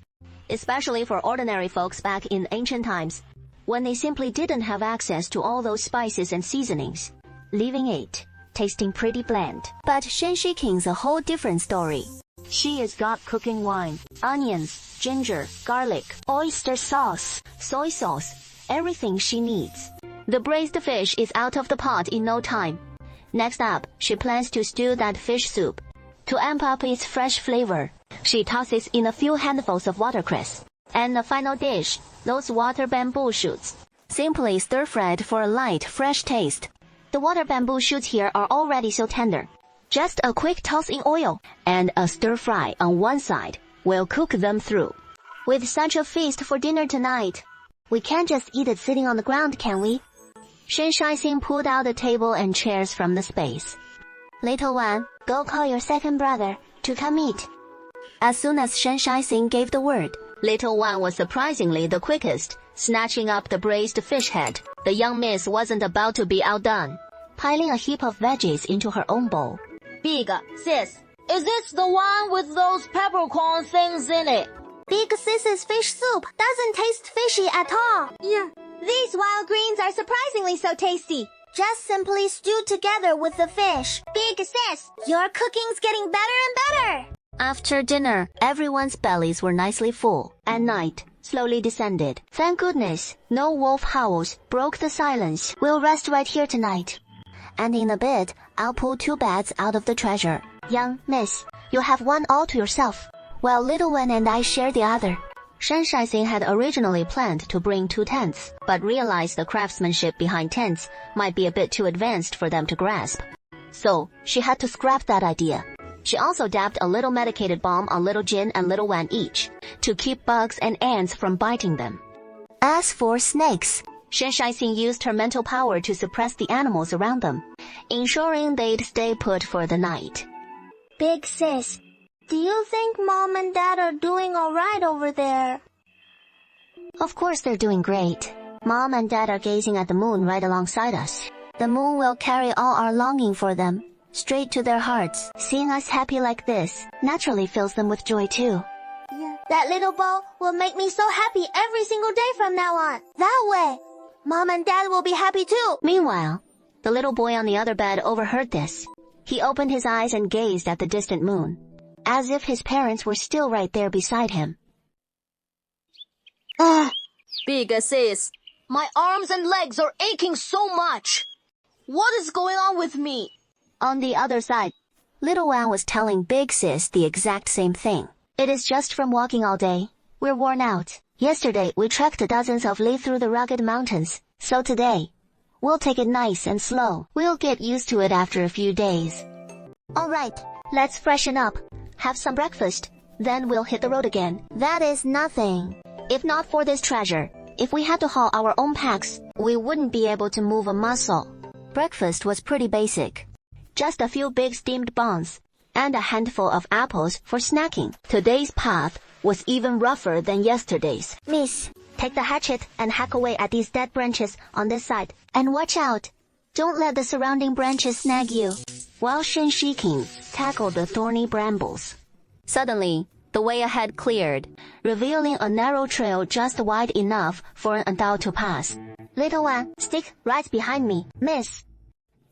especially for ordinary folks back in ancient times, when they simply didn't have access to all those spices and seasonings, leaving it tasting pretty bland. But Shen Shiqing's a whole different story. She has got cooking wine, onions, ginger, garlic, oyster sauce, soy sauce, everything she needs. The braised fish is out of the pot in no time. Next up, she plans to stew that fish soup. To amp up its fresh flavor, she tosses in a few handfuls of watercress. And the final dish, those water bamboo shoots, simply stir-fried for a light, fresh taste. The water bamboo shoots here are already so tender. Just a quick toss in oil and a stir-fry on one side will cook them through. With such a feast for dinner tonight, we can't just eat it sitting on the ground, can we? Shen Shiqing pulled out a table and chairs from the space. Little one, go call your second brother to come eat. As soon as Shen Shiqing gave the word, little one was surprisingly the quickest, snatching up the braised fish head. The young miss wasn't about to be outdone, piling a heap of veggies into her own bowl. Big sis, is this the one with those peppercorn things in it? Big Sis's fish soup doesn't taste fishy at all. Yeah. These wild greens are surprisingly so tasty. Just simply stewed together with the fish. Big Sis, your cooking's getting better and better. After dinner, everyone's bellies were nicely full, and night slowly descended. Thank goodness, no wolf howls broke the silence. We'll rest right here tonight. And in a bit, I'll pull 2 beds out of the treasure. Young miss, you have one all to yourself, while little one and I share the other. Shen Shiqing had originally planned to bring 2 tents, but realized the craftsmanship behind tents might be a bit too advanced for them to grasp. So, she had to scrap that idea. She also dabbed a little medicated balm on little Jin and little Wan each, to keep bugs and ants from biting them. As for snakes, Shen Shiqing used her mental power to suppress the animals around them, ensuring they'd stay put for the night. Big Sis, do you think Mom and Dad are doing alright over there? Of course they're doing great. Mom and Dad are gazing at the moon right alongside us. The moon will carry all our longing for them straight to their hearts. Seeing us happy like this naturally fills them with joy too. Yeah. That little bowl will make me so happy every single day from now on. That way, Mom and Dad will be happy too. Meanwhile, the little boy on the other bed overheard this. He opened his eyes and gazed at the distant moon, as if his parents were still right there beside him. Big sis, my arms and legs are aching so much. What is going on with me? On the other side, little Wan was telling Big Sis the exact same thing. It is just from walking all day. We're worn out. Yesterday, we trekked dozens of li through the rugged mountains, so today, we'll take it nice and slow. We'll get used to it after a few days. Alright, let's freshen up, have some breakfast, then we'll hit the road again. That is nothing. If not for this treasure, if we had to haul our own packs, we wouldn't be able to move a muscle. Breakfast was pretty basic. Just a few big steamed buns, and a handful of apples for snacking. Today's path was even rougher than yesterday's. Miss, take the hatchet and hack away at these dead branches on this side. And watch out. Don't let the surrounding branches snag you. While Shen Shiking tackled the thorny brambles. Suddenly, the way ahead cleared, revealing a narrow trail just wide enough for an adult to pass. Little one, stick right behind me, miss.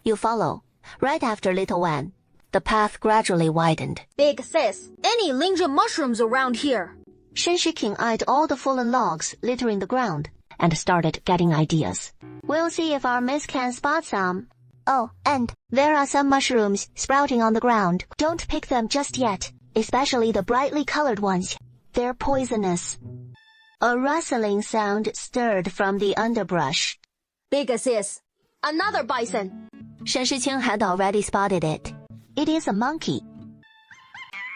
You follow. Right after Little One, the path gradually widened. Big sis, any linja mushrooms around here? Shen Shiking eyed all the fallen logs littering the ground and started getting ideas. We'll see if our miss can spot some. Oh, and there are some mushrooms sprouting on the ground. Don't pick them just yet, especially the brightly colored ones. They're poisonous. A rustling sound stirred from the underbrush. Big sis, another bison. Shen Shiqing had already spotted it. It is a monkey.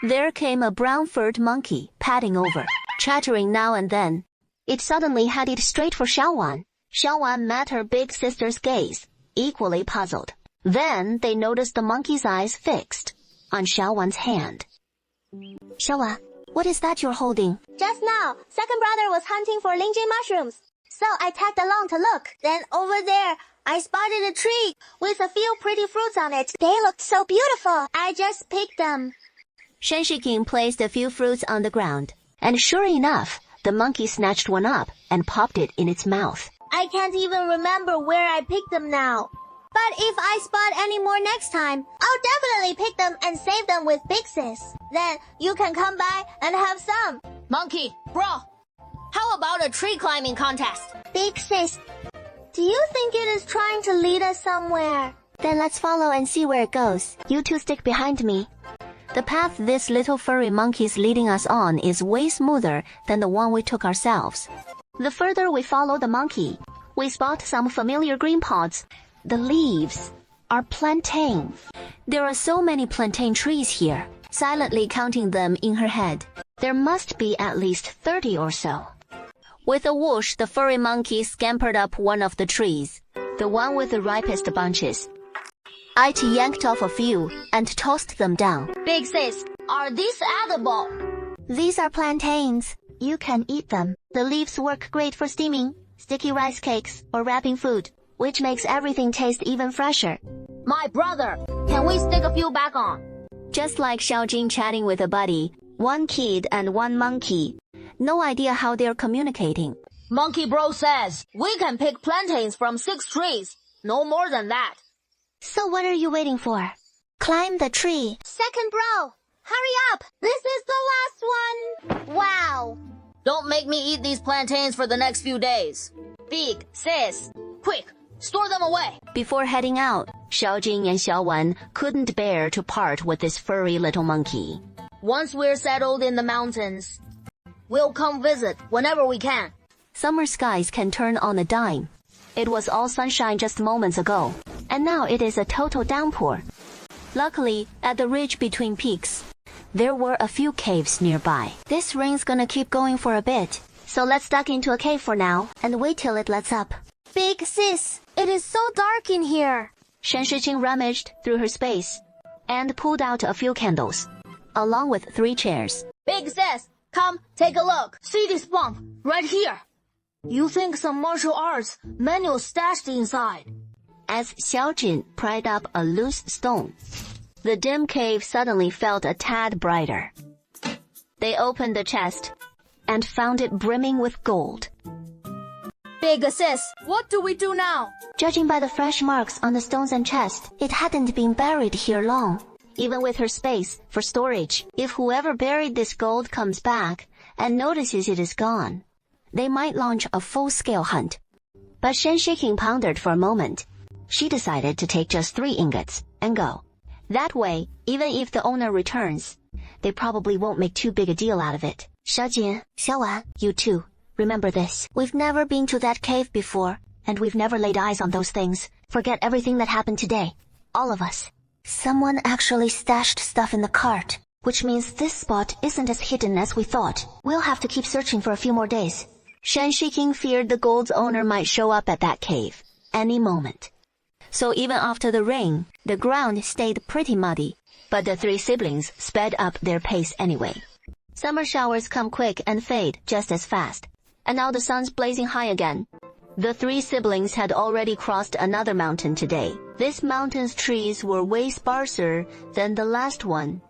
There came a brown-furred monkey padding over, chattering now and then. It suddenly headed straight for Xiaowan. Xiaowan met her big sister's gaze, equally puzzled. Then they noticed the monkey's eyes fixed on Xiaowan's hand. Xiaowan, what is that you're holding? Just now, second brother was hunting for linjing mushrooms. So I tagged along to look. Then over there, I spotted a tree with a few pretty fruits on it. They looked so beautiful. I just picked them. Shen Shiking placed a few fruits on the ground, and sure enough, the monkey snatched one up and popped it in its mouth. I can't even remember where I picked them now. But if I spot any more next time, I'll definitely pick them and save them with Big Sis. Then you can come by and have some. Monkey, bro, how about a tree climbing contest? Big Sis, do you think it is trying to lead us somewhere? Then let's follow and see where it goes. You two stick behind me. The path this little furry monkey's leading us on is way smoother than the one we took ourselves. The further we follow the monkey, we spot some familiar green pods. The leaves are plantain. There are so many plantain trees here, silently counting them in her head. There must be at least 30 or so. With a whoosh, the furry monkey scampered up one of the trees, the one with the ripest bunches. It yanked off a few and tossed them down. Big sis, are these edible? These are plantains. You can eat them. The leaves work great for steaming, sticky rice cakes, or wrapping food, which makes everything taste even fresher. My brother, can we stick a few back on? Just like Xiaojing chatting with a buddy, one kid and one monkey. No idea how they're communicating. Monkey bro says we can pick plantains from 6 trees. No more than that. So what are you waiting for? Climb the tree. Second bro, hurry up. This is the last one. Wow. Don't make me eat these plantains for the next few days. Big sis, quick, store them away. Before heading out, Xiaojing and Xiaowan couldn't bear to part with this furry little monkey. Once we're settled in the mountains, we'll come visit whenever we can. Summer skies can turn on a dime. It was all sunshine just moments ago, and now it is a total downpour. Luckily, at the ridge between peaks, there were a few caves nearby. This rain's gonna keep going for a bit, so let's duck into a cave for now and wait till it lets up. Big sis, it is so dark in here. Shen Shiqing rummaged through her space and pulled out a few candles, along with 3 chairs. Big sis, come take a look. See this bump right here? You think some martial arts manual stashed inside? As Xiaojin pried up a loose stone, the dim cave suddenly felt a tad brighter. They opened the chest and found it brimming with gold. Big sis, what do we do now? Judging by the fresh marks on the stones and chest, it hadn't been buried here long. Even with her space for storage, if whoever buried this gold comes back and notices it is gone, they might launch a full-scale hunt. But Shen Shiqing pondered for a moment. She decided to take just 3 ingots and go. That way, even if the owner returns, they probably won't make too big a deal out of it. Xiaojin, Xiaowan, you too, remember this. We've never been to that cave before, and we've never laid eyes on those things. Forget everything that happened today. All of us. Someone actually stashed stuff in the cart, which means this spot isn't as hidden as we thought. We'll have to keep searching for a few more days. Shen Shiqing feared the gold's owner might show up at that cave any moment. So even after the rain, the ground stayed pretty muddy, but the three siblings sped up their pace anyway. Summer showers come quick and fade just as fast, and now the sun's blazing high again. The three siblings had already crossed another mountain today. This mountain's trees were way sparser than the last one.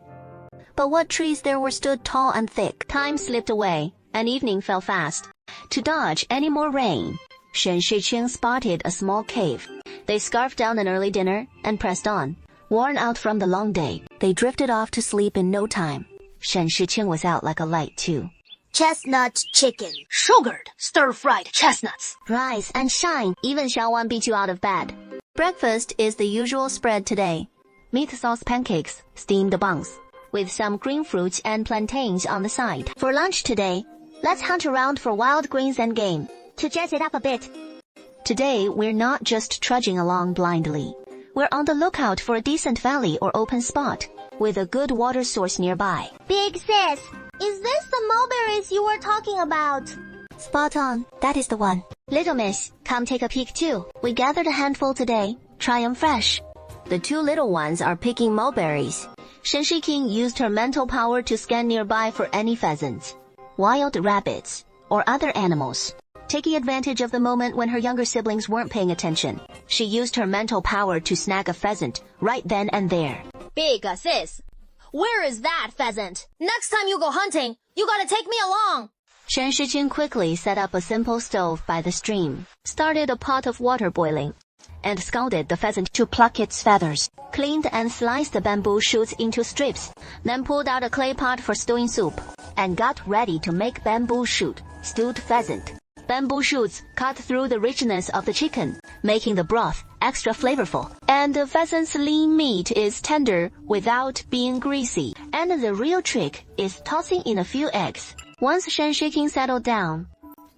But what trees there were stood tall and thick. Time slipped away, and evening fell fast. To dodge any more rain, Shen Shiqing spotted a small cave. They scarfed down an early dinner and pressed on. Worn out from the long day, they drifted off to sleep in no time. Shen Shiqing was out like a light too. Chestnut chicken. Sugared, stir-fried chestnuts. Rise and shine, even Xiaowan beat you out of bed. Breakfast is the usual spread today. Meat sauce pancakes, steamed buns, with some green fruits and plantains on the side. For lunch today, let's hunt around for wild greens and game. To jazz it up a bit. Today, we're not just trudging along blindly. We're on the lookout for a decent valley or open spot, with a good water source nearby. Big sis, is this the mulberries you were talking about? Spot on, that is the one. Little miss, come take a peek too. We gathered a handful today, try 'em fresh. The two little ones are picking mulberries. Shen Shiqing used her mental power to scan nearby for any pheasants, wild rabbits, or other animals. Taking advantage of the moment when her younger siblings weren't paying attention, she used her mental power to snag a pheasant right then and there. Big sis, where is that pheasant? Next time you go hunting, you gotta take me along. Shen Shiqing quickly set up a simple stove by the stream, started a pot of water boiling, and scalded the pheasant to pluck its feathers, cleaned and sliced the bamboo shoots into strips, then pulled out a clay pot for stewing soup, and got ready to make bamboo shoot stewed pheasant. Bamboo shoots cut through the richness of the chicken, making the broth extra flavorful. And the pheasant's lean meat is tender without being greasy. And the real trick is tossing in a few eggs. Once Shen Shiqing settled down,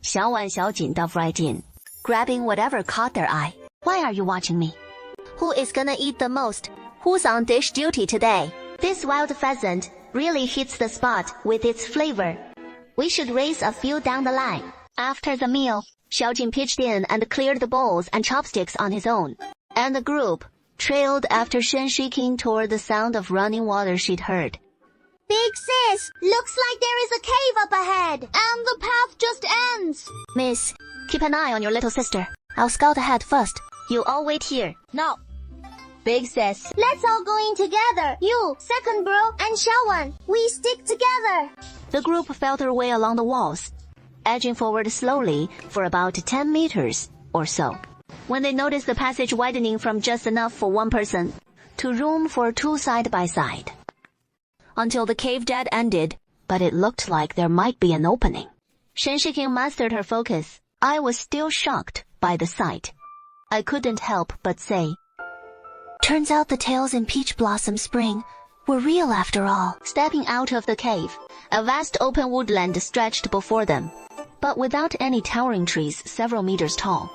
Xiaowan Xiaojin dove right in, grabbing whatever caught their eye. Why are you watching me? Who is gonna eat the most? Who's on dish duty today? This wild pheasant really hits the spot with its flavor. We should raise a few down the line. After the meal, Xiaojin pitched in and cleared the bowls and chopsticks on his own, and the group trailed after Shen Shiqing toward the sound of running water she'd heard. Big sis, looks like there is a cave up ahead, and the path just ends. Miss, keep an eye on your little sister. I'll scout ahead first. You all wait here. No. Big sis. Let's all go in together. You, second bro, and Xiaowan. We stick together. The group felt their way along the walls, edging forward slowly for about 10 meters or so, when they noticed the passage widening from just enough for one person to room for two side by side. Until the cave dead ended, but it looked like there might be an opening. Shen Shiqing mastered her focus. I was still shocked by the sight. I couldn't help but say, turns out the tales in Peach Blossom Spring were real after all. Stepping out of the cave, a vast open woodland stretched before them, but without any towering trees several meters tall.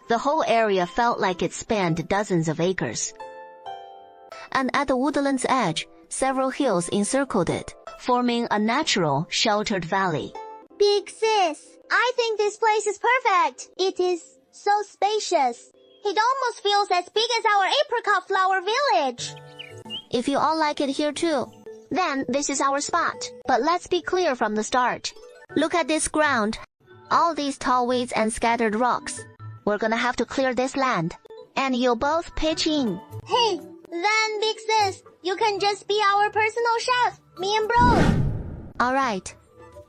The whole area felt like it spanned dozens of acres. And at the woodland's edge, several hills encircled it, forming a natural, sheltered valley. Big sis, I think this place is perfect. It is so spacious. It almost feels as big as our apricot flower village. If you all like it here too, then this is our spot. But let's be clear from the start. Look at this ground. All these tall weeds and scattered rocks. We're gonna have to clear this land. And you'll both pitch in. Hey, then Big sis, you can just be our personal chef, me and bros. Alright.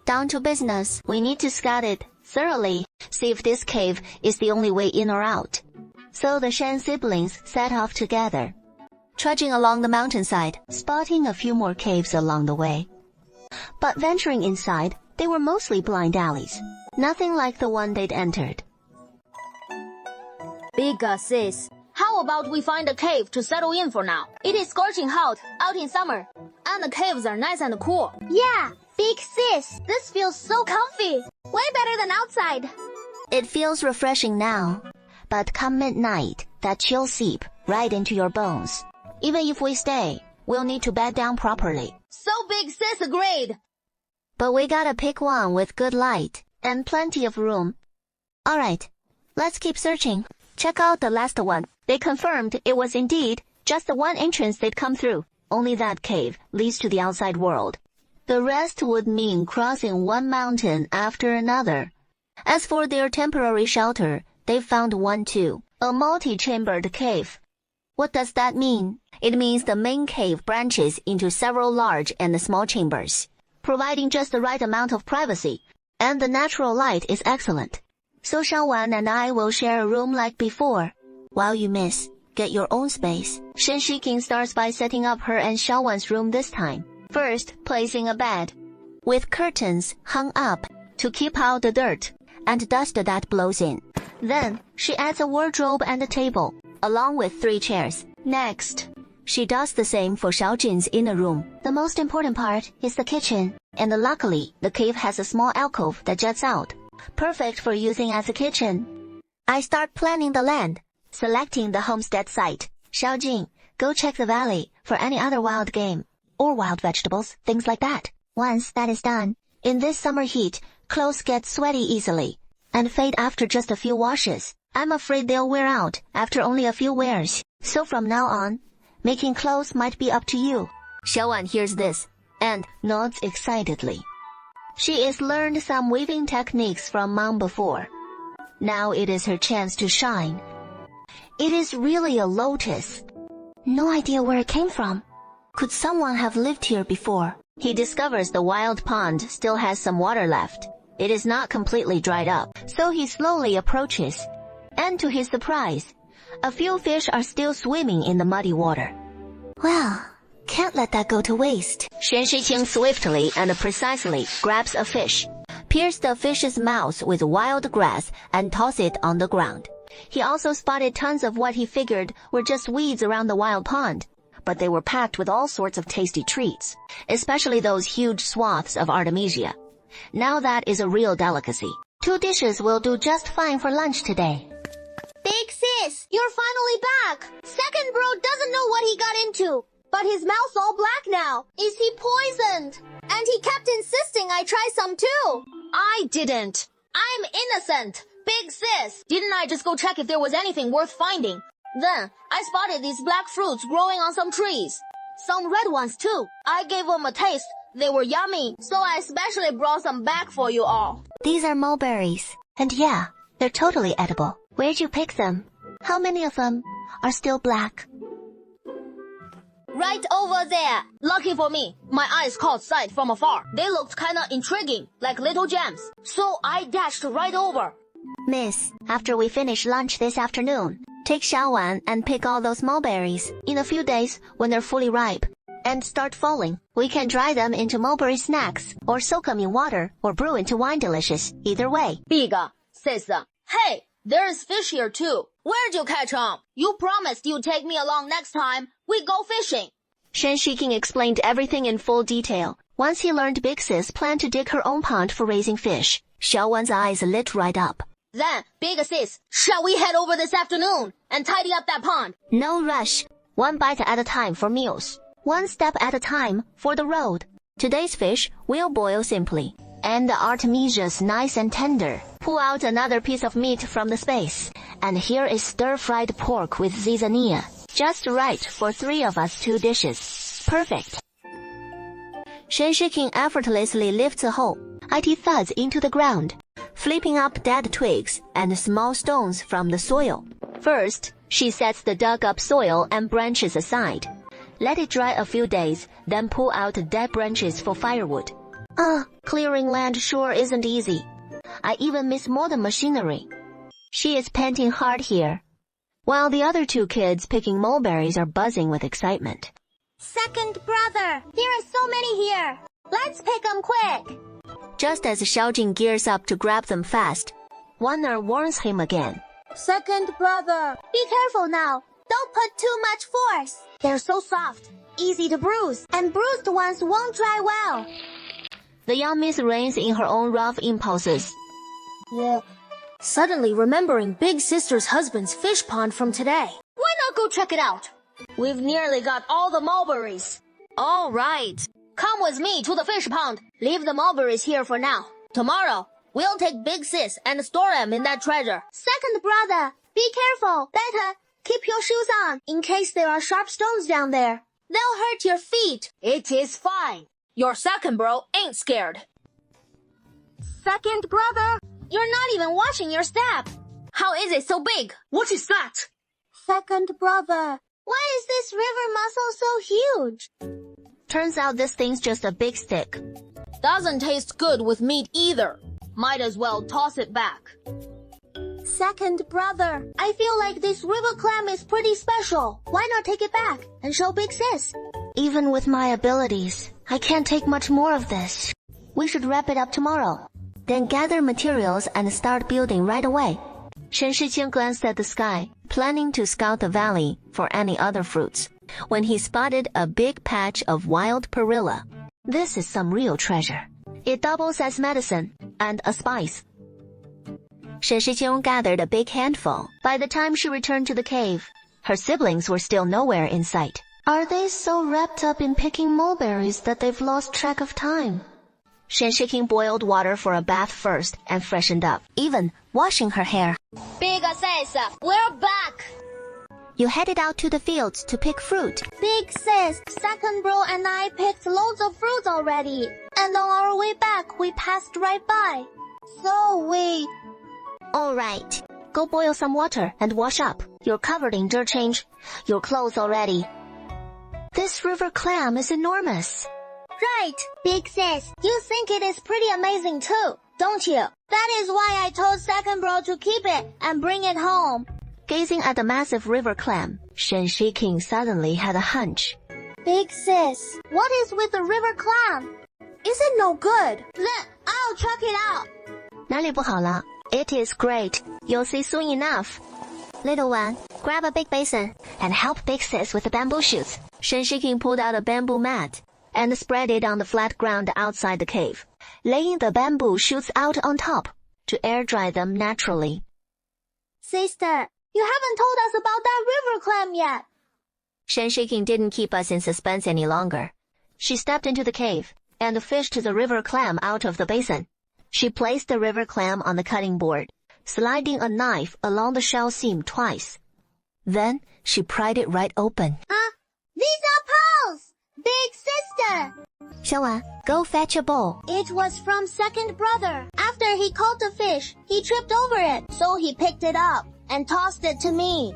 Down to business. We need to scout it thoroughly, see if this cave is the only way in or out. So the Shen siblings set off together, trudging along the mountainside, spotting a few more caves along the way. But venturing inside, they were mostly blind alleys, nothing like the one they'd entered. Big sis, how about we find a cave to settle in for now? It is scorching hot out in summer, and the caves are nice and cool. Yeah, Big sis, this feels so comfy. Way better than outside. It feels refreshing now, but come midnight, that chill seep right into your bones. Even if we stay, we'll need to bed down properly. So Big sis agreed. But we gotta pick one with good light and plenty of room. Alright, let's keep searching. Check out the last one. They confirmed it was indeed just the one entrance they'd come through. only that cave leads to the outside world. The rest would mean crossing one mountain after another. As for their temporary shelter, they found one too, a multi-chambered cave. What does that mean? It means the main cave branches into several large and small chambers, providing just the right amount of privacy, and the natural light is excellent. So Xiaowan and I will share a room like before. While you miss, get your own space. Shen Shiking starts by setting up her and Xiaowan's room this time. First, placing a bed with curtains hung up to keep out the dirt and dust that blows in. Then, she adds a wardrobe and a table, along with 3 chairs. Next, she does the same for Xiaojin's inner room. The most important part is the kitchen, and luckily, the cave has a small alcove that juts out, perfect for using as a kitchen. I start planning the land, selecting the homestead site. Xiaojin, go check the valley for any other wild game, or wild vegetables, things like that. Once that is done, in this summer heat, clothes get sweaty easily, and fade after just a few washes. I'm afraid they'll wear out after only a few wears. So from now on, making clothes might be up to you. Xiaowan hears this, and nods excitedly. She has learned some weaving techniques from Mom before. Now it is her chance to shine. It is really a lotus. No idea where it came from. Could someone have lived here before? He discovers the wild pond still has some water left. It is not completely dried up, so he slowly approaches. And to his surprise, a few fish are still swimming in the muddy water. Well, can't let that go to waste. Shen Shiqing swiftly and precisely grabs a fish, pierces the fish's mouth with wild grass, and tosses it on the ground. He also spotted tons of what he figured were just weeds around the wild pond, but they were packed with all sorts of tasty treats, especially those huge swaths of artemisia. Now that is a real delicacy. 2 dishes will do just fine for lunch today. Big sis, you're finally back. Second bro doesn't know what he got into, but his mouth's all black now. Is he poisoned? And he kept insisting I try some too. I didn't. I'm innocent. Big sis, didn't I just go check if there was anything worth finding? Then, I spotted these black fruits growing on some trees. Some red ones too. I gave them a taste. They were yummy, so I especially brought some back for you all. These are mulberries. And yeah, they're totally edible. Where'd you pick them? How many of them are still black? Right over there. Lucky for me, my eyes caught sight from afar. They looked kinda intriguing, like little gems. So I dashed right over. Miss, after we finish lunch this afternoon, take Xiaowan and pick all those mulberries. In a few days, when they're fully ripe and start falling, we can dry them into mulberry snacks, or soak them in water, or brew into wine delicious. Either way. Big sis, hey, there's fish here too. Where'd you catch 'em? You promised you'd take me along next time we go fishing. Shen Shiking explained everything in full detail. Once he learned Big Sis planned to dig her own pond for raising fish, Xiaowan's eyes lit right up. Then, Big sis, shall we head over this afternoon and tidy up that pond? No rush. One bite at a time for meals. One step at a time for the road. Today's fish will boil simply, and the artemisia's nice and tender. Pull out another piece of meat from the space, and here is stir-fried pork with zizania. Just right for 3 of us 2 dishes. Perfect. Shen Shiking effortlessly lifts a hoe. It thuds into the ground, flipping up dead twigs and small stones from the soil. First, she sets the dug-up soil and branches aside. Let it dry a few days, then pull out dead branches for firewood. Clearing land sure isn't easy. I even miss modern machinery. She is panting hard here, while the other 2 kids picking mulberries are buzzing with excitement. Second brother, there are so many here. Let's pick them quick. Just as Xiaojin gears up to grab them fast, Wanner warns him again. Second brother, be careful now. Don't put too much force. They're so soft, easy to bruise, and bruised ones won't dry well. The young miss reins in her own rough impulses. Yeah. Suddenly remembering big sister's husband's fish pond from today. Why not go check it out? We've nearly got all the mulberries. All right. Come with me to the fish pond. Leave the mulberries here for now. Tomorrow, we'll take Big Sis and store them in that treasure. Second brother, be careful. Better keep your shoes on in case there are sharp stones down there. They'll hurt your feet. It is fine. Your second bro ain't scared. Second brother, You're not even watching your step. How is it so big? What is that? second brother. Why is this river mussel so huge? Turns out this thing's just a big stick. Doesn't taste good with meat either. Might as well toss it back. Second brother, I feel like this river clam is pretty special. Why not take it back and show Big Sis? Even with my abilities, I can't take much more of this. We should wrap it up tomorrow. Then gather materials and start building right away. Shen Shiqian glanced at the sky, planning to scout the valley for any other fruits, when he spotted a big patch of wild perilla. This is some real treasure. It doubles as medicine and a spice. Shen Shiqian gathered a big handful. By the time she returned to the cave, her siblings were still nowhere in sight. Are they so wrapped up in picking mulberries that they've lost track of time? Shen Shiqian boiled water for a bath first and freshened up, even washing her hair. Big Sis, we're back. You headed out to the fields to pick fruit. Big Sis, second bro and I picked loads of fruits already. And on our way back, we passed right by. So we... All right. Go boil some water and wash up. You're covered in dirt change. Your clothes already. This river clam is enormous. Right, Big Sis, you think it is pretty amazing too, don't you? That is why I told second bro to keep it and bring it home. Gazing at the massive river clam, Shen Shiqian suddenly had a hunch. Big Sis, what is with the river clam? Is it no good? I'll check it out. 哪里不好了? It is great. You'll see soon enough. Little one, grab a big basin and help Big Sis with the bamboo shoots. Shen Shiqian pulled out a bamboo mat and spread it on the flat ground outside the cave, laying the bamboo shoots out on top to air dry them naturally. Sister, you haven't told us about that river clam yet. Shen Shiqian didn't keep us in suspense any longer. She stepped into the cave and fished the river clam out of the basin. She placed the river clam on the cutting board, sliding a knife along the shell seam twice. Then she pried it right open. These are pearls! Big sister! Xiaowan, go fetch a bowl. It was from second brother. After he caught the fish, he tripped over it, so he picked it up and tossed it to me.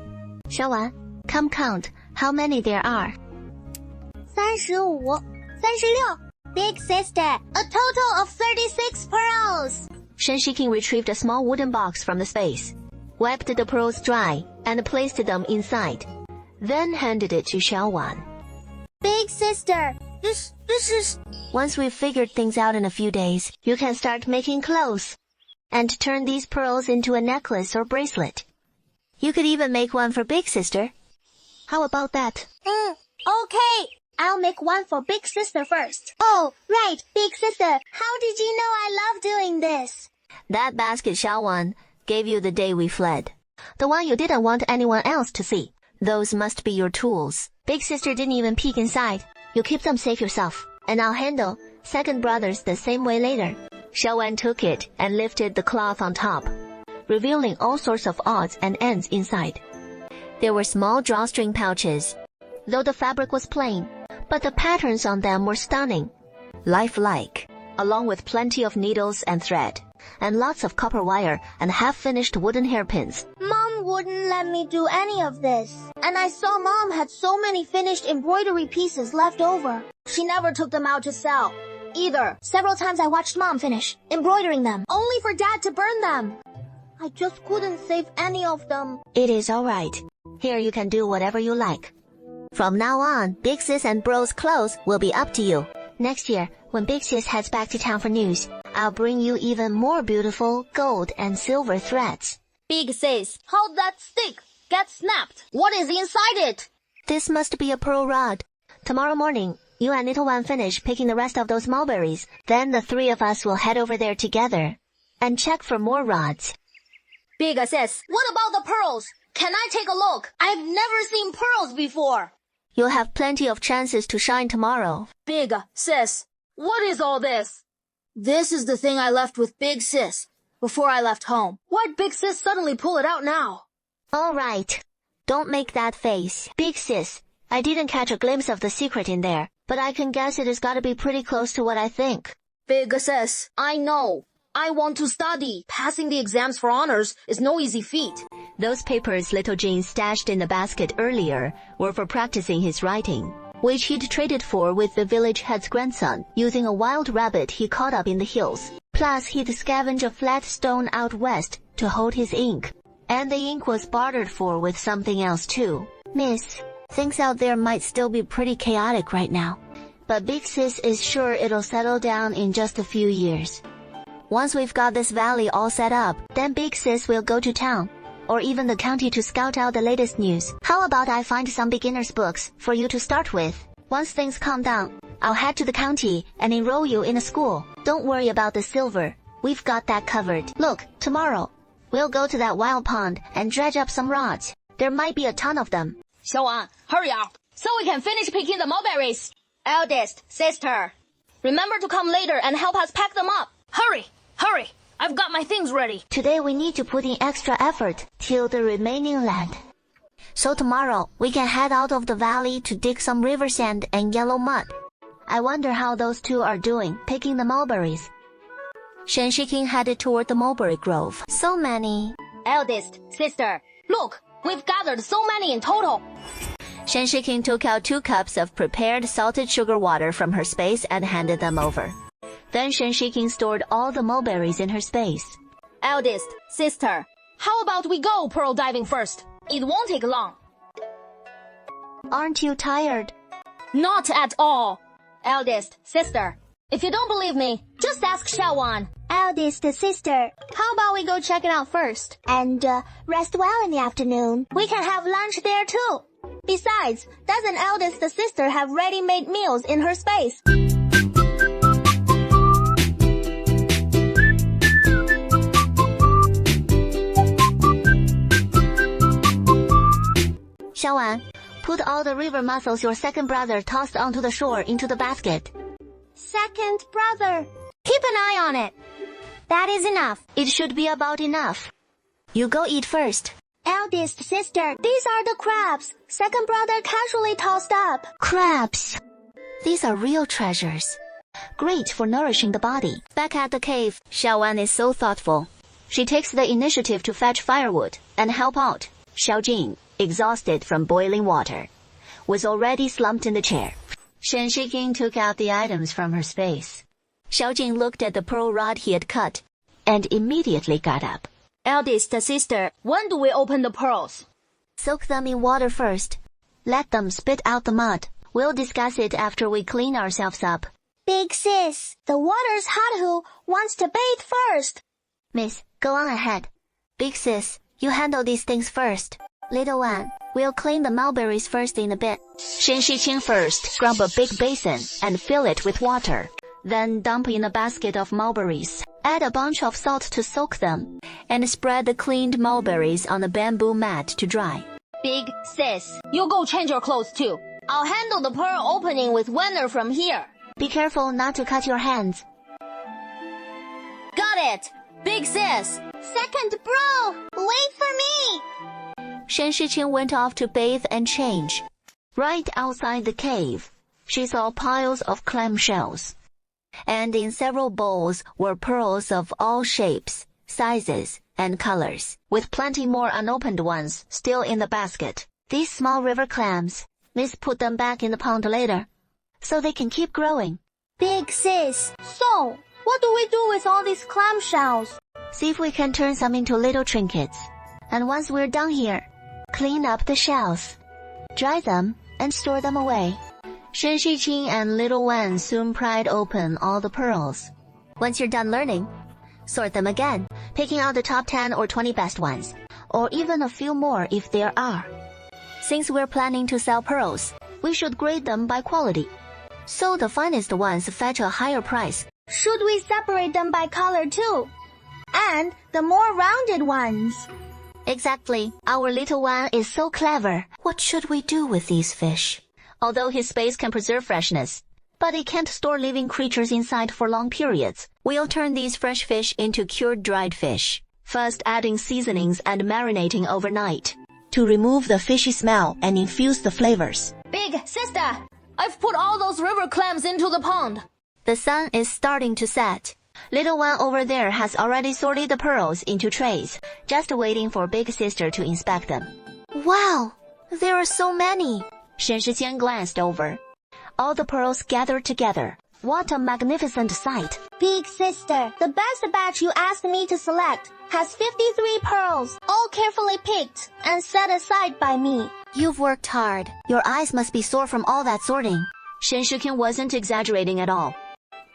Xiaowan, come count how many there are. 35, 36. Big sister, a total of 36 pearls. Shen Shiqian retrieved a small wooden box from the space, wiped the pearls dry, and placed them inside. Then handed it to Xiaowan. Big sister, this is... Once we've figured things out in a few days, you can start making clothes and turn these pearls into a necklace or bracelet. You could even make one for Big Sister. How about that? Okay. I'll make one for Big Sister first. Oh, right, Big Sister. How did you know I love doing this? That basket Xiaowan gave you the day we fled. The one you didn't want anyone else to see. Those must be your tools. Big Sister didn't even peek inside. You keep them safe yourself, and I'll handle second brothers the same way later. Xiaowan took it and lifted the cloth on top, revealing all sorts of odds and ends inside. There were small drawstring pouches, though the fabric was plain, but the patterns on them were stunning, lifelike, along with plenty of needles and thread, and lots of copper wire and half-finished wooden hairpins. Mom wouldn't let me do any of this. And I saw Mom had so many finished embroidery pieces left over. She never took them out to sell, either. Several times I watched Mom finish embroidering them, only for Dad to burn them. I just couldn't save any of them. It is all right. Here you can do whatever you like. From now on, Big Sis and Bro's clothes will be up to you. Next year, when Big Sis heads back to town for news, I'll bring you even more beautiful gold and silver threads. Big Sis, how'd that stick get snapped? What is inside it? This must be a pearl rod. Tomorrow morning, you and Little One finish picking the rest of those mulberries. Then the three of us will head over there together and check for more rods. Big Sis, what about the pearls? Can I take a look? I've never seen pearls before. You'll have plenty of chances to shine tomorrow. Big Sis, what is all this? This is the thing I left with Big Sis before I left home. Why'd Big Sis suddenly pull it out now? All right. Don't make that face. Big Sis, I didn't catch a glimpse of the secret in there, but I can guess it has got to be pretty close to what I think. Big sis, I know. I want to study. Passing the exams for honors is no easy feat. Those papers little Jean stashed in the basket earlier were for practicing his writing, which he'd traded for with the village head's grandson, using a wild rabbit he caught up in the hills. Plus, he'd scavenged a flat stone out west to hold his ink. And the ink was bartered for with something else too. Miss, things out there might still be pretty chaotic right now, but Big Sis is sure it'll settle down in just a few years. Once we've got this valley all set up, then Big Sis will go to town, or even the county to scout out the latest news. How about I find some beginner's books for you to start with? Once things calm down, I'll head to the county and enroll you in a school. Don't worry about the silver. We've got that covered. Look, tomorrow, we'll go to that wild pond and dredge up some rods. There might be a ton of them. Xiaowan, hurry up, so we can finish picking the mulberries. Eldest sister, remember to come later and help us pack them up. Hurry! Hurry! I've got my things ready. Today we need to put in extra effort till the remaining land. So tomorrow, we can head out of the valley to dig some river sand and yellow mud. I wonder how those two are doing, picking the mulberries. Shen Shiking headed toward the mulberry grove. So many. Eldest sister, look, we've gathered so many in total. Shen Shiking took out 2 cups of prepared salted sugar water from her space and handed them over. Then Shen Shiking stored all the mulberries in her space. Eldest sister, how about we go pearl diving first? It won't take long. Aren't you tired? Not at all. Eldest sister, if you don't believe me, just ask Xiaowan. Eldest sister, How about we go check it out first? and rest well in the afternoon. We can have lunch there too. Besides, doesn't eldest sister have ready-made meals in her space? Xiaowan, put all the river mussels your second brother tossed onto the shore into the basket. Second brother. Keep an eye on it. That is enough. It should be about enough. You go eat first. Eldest sister, these are the crabs. Second brother casually tossed up. Crabs. These are real treasures. Great for nourishing the body. Back at the cave, Xiaowan is so thoughtful. She takes the initiative to fetch firewood and help out. Xiaojing, exhausted from boiling water, was already slumped in the chair. Shen Shiking took out the items from her space. Xiaojing looked at the pearl rod he had cut and immediately got up. Eldest sister, when do we open the pearls? Soak them in water first. Let them spit out the mud. We'll discuss it after we clean ourselves up. Big sis, the water's hot. Who wants to bathe first? Miss, go on ahead. Big sis, you handle these things first. Little one, we'll clean the mulberries first in a bit. Shen Shiqing first grab a big basin and fill it with water. Then dump in a basket of mulberries. Add a bunch of salt to soak them, and spread the cleaned mulberries on a bamboo mat to dry. Big sis, you go change your clothes too. I'll handle the pearl opening with Wenner from here. Be careful not to cut your hands. Got it! Big sis! Second bro, wait for me. Shen Shiqing went off to bathe and change. Right outside the cave, she saw piles of clam shells. And in several bowls were pearls of all shapes, sizes, and colors, with plenty more unopened ones still in the basket. These small river clams, Miss put them back in the pond later, so they can keep growing. Big sis, so what do we do with all these clamshells? See if we can turn some into little trinkets. And once we're done here, clean up the shells, dry them, and store them away. Shen Shiqing and Little Wan soon pried open all the pearls. Once you're done learning, sort them again, picking out the top 10 or 20 best ones, or even a few more if there are. Since we're planning to sell pearls, we should grade them by quality. So the finest ones fetch a higher price. Should we separate them by color too? And the more rounded ones? Exactly. Our little one is so clever. What should we do with these fish? Although his space can preserve freshness, but it can't store living creatures inside for long periods, we'll turn these fresh fish into cured dried fish, first adding seasonings and marinating overnight to remove the fishy smell and infuse the flavors. Big sister, I've put all those river clams into the pond. The sun is starting to set. Little one over there has already sorted the pearls into trays, just waiting for big sister to inspect them. Wow, there are so many. Shen Shiqian glanced over. All the pearls gathered together. What a magnificent sight. Big sister, the best batch you asked me to select has 53 pearls, all carefully picked and set aside by me. You've worked hard. Your eyes must be sore from all that sorting. Shen Shiqian wasn't exaggerating at all.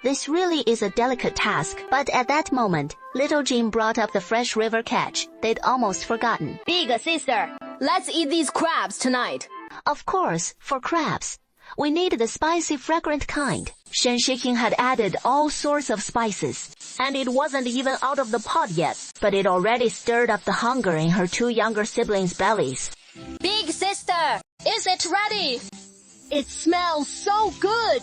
This really is a delicate task, but at that moment, little Jim brought up the fresh river catch they'd almost forgotten. Big sister, let's eat these crabs tonight. Of course, for crabs. We need the spicy, fragrant kind. Shen Shiqian had added all sorts of spices, and it wasn't even out of the pot yet, but it already stirred up the hunger in her two younger siblings' bellies. Big sister, is it ready? It smells so good.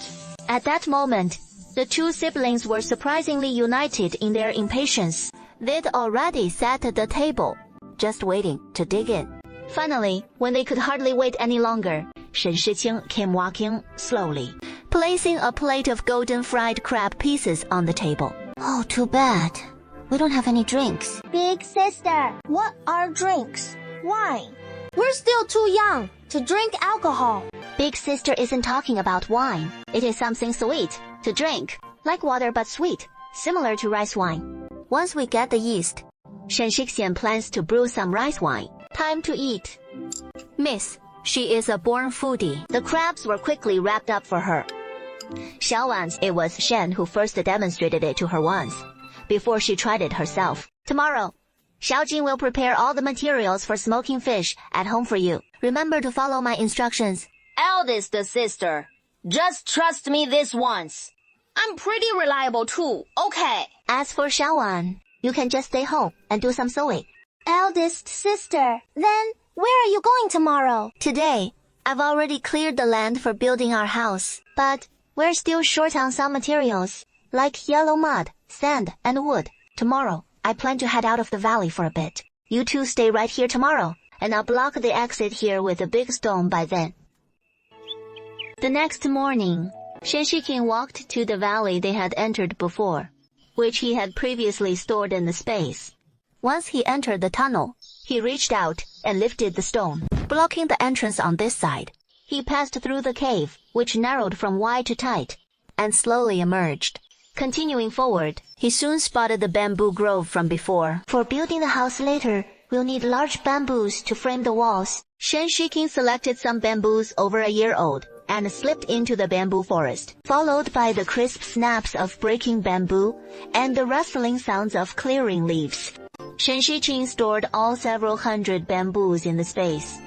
At that moment, the two siblings were surprisingly united in their impatience. They'd already set the table, just waiting to dig in. Finally, when they could hardly wait any longer, Shen Shiqian came walking slowly, placing a plate of golden fried crab pieces on the table. Oh, too bad. We don't have any drinks. Big sister, what are drinks? Wine. We're still too young to drink alcohol. Big sister isn't talking about wine. It is something sweet to drink, like water but sweet, similar to rice wine. Once we get the yeast, Shen Shiqian plans to brew some rice wine. Time to eat. Miss, she is a born foodie. The crabs were quickly wrapped up for her. Xiaowan's, it was Shen who first demonstrated it to her once, before she tried it herself. Tomorrow, Xiaojin will prepare all the materials for smoking fish at home for you. Remember to follow my instructions. Eldest sister, just trust me this once. I'm pretty reliable too, okay? As for Xiaowan, you can just stay home and do some sewing. Eldest sister, then where are you going tomorrow? Today, I've already cleared the land for building our house, but we're still short on some materials, like yellow mud, sand, and wood. Tomorrow, I plan to head out of the valley for a bit. You two stay right here tomorrow, and I'll block the exit here with a big stone by then. The next morning, Shen Shiqian walked to the valley they had entered before, which he had previously stored in the space. Once he entered the tunnel, he reached out and lifted the stone, blocking the entrance on this side. He passed through the cave, which narrowed from wide to tight, and slowly emerged. Continuing forward, he soon spotted the bamboo grove from before. For building the house later, we'll need large bamboos to frame the walls. Shen Shiqian selected some bamboos over a year old and slipped into the bamboo forest, followed by the crisp snaps of breaking bamboo and the rustling sounds of clearing leaves. Shen Shiqian stored all several hundred bamboos in the space.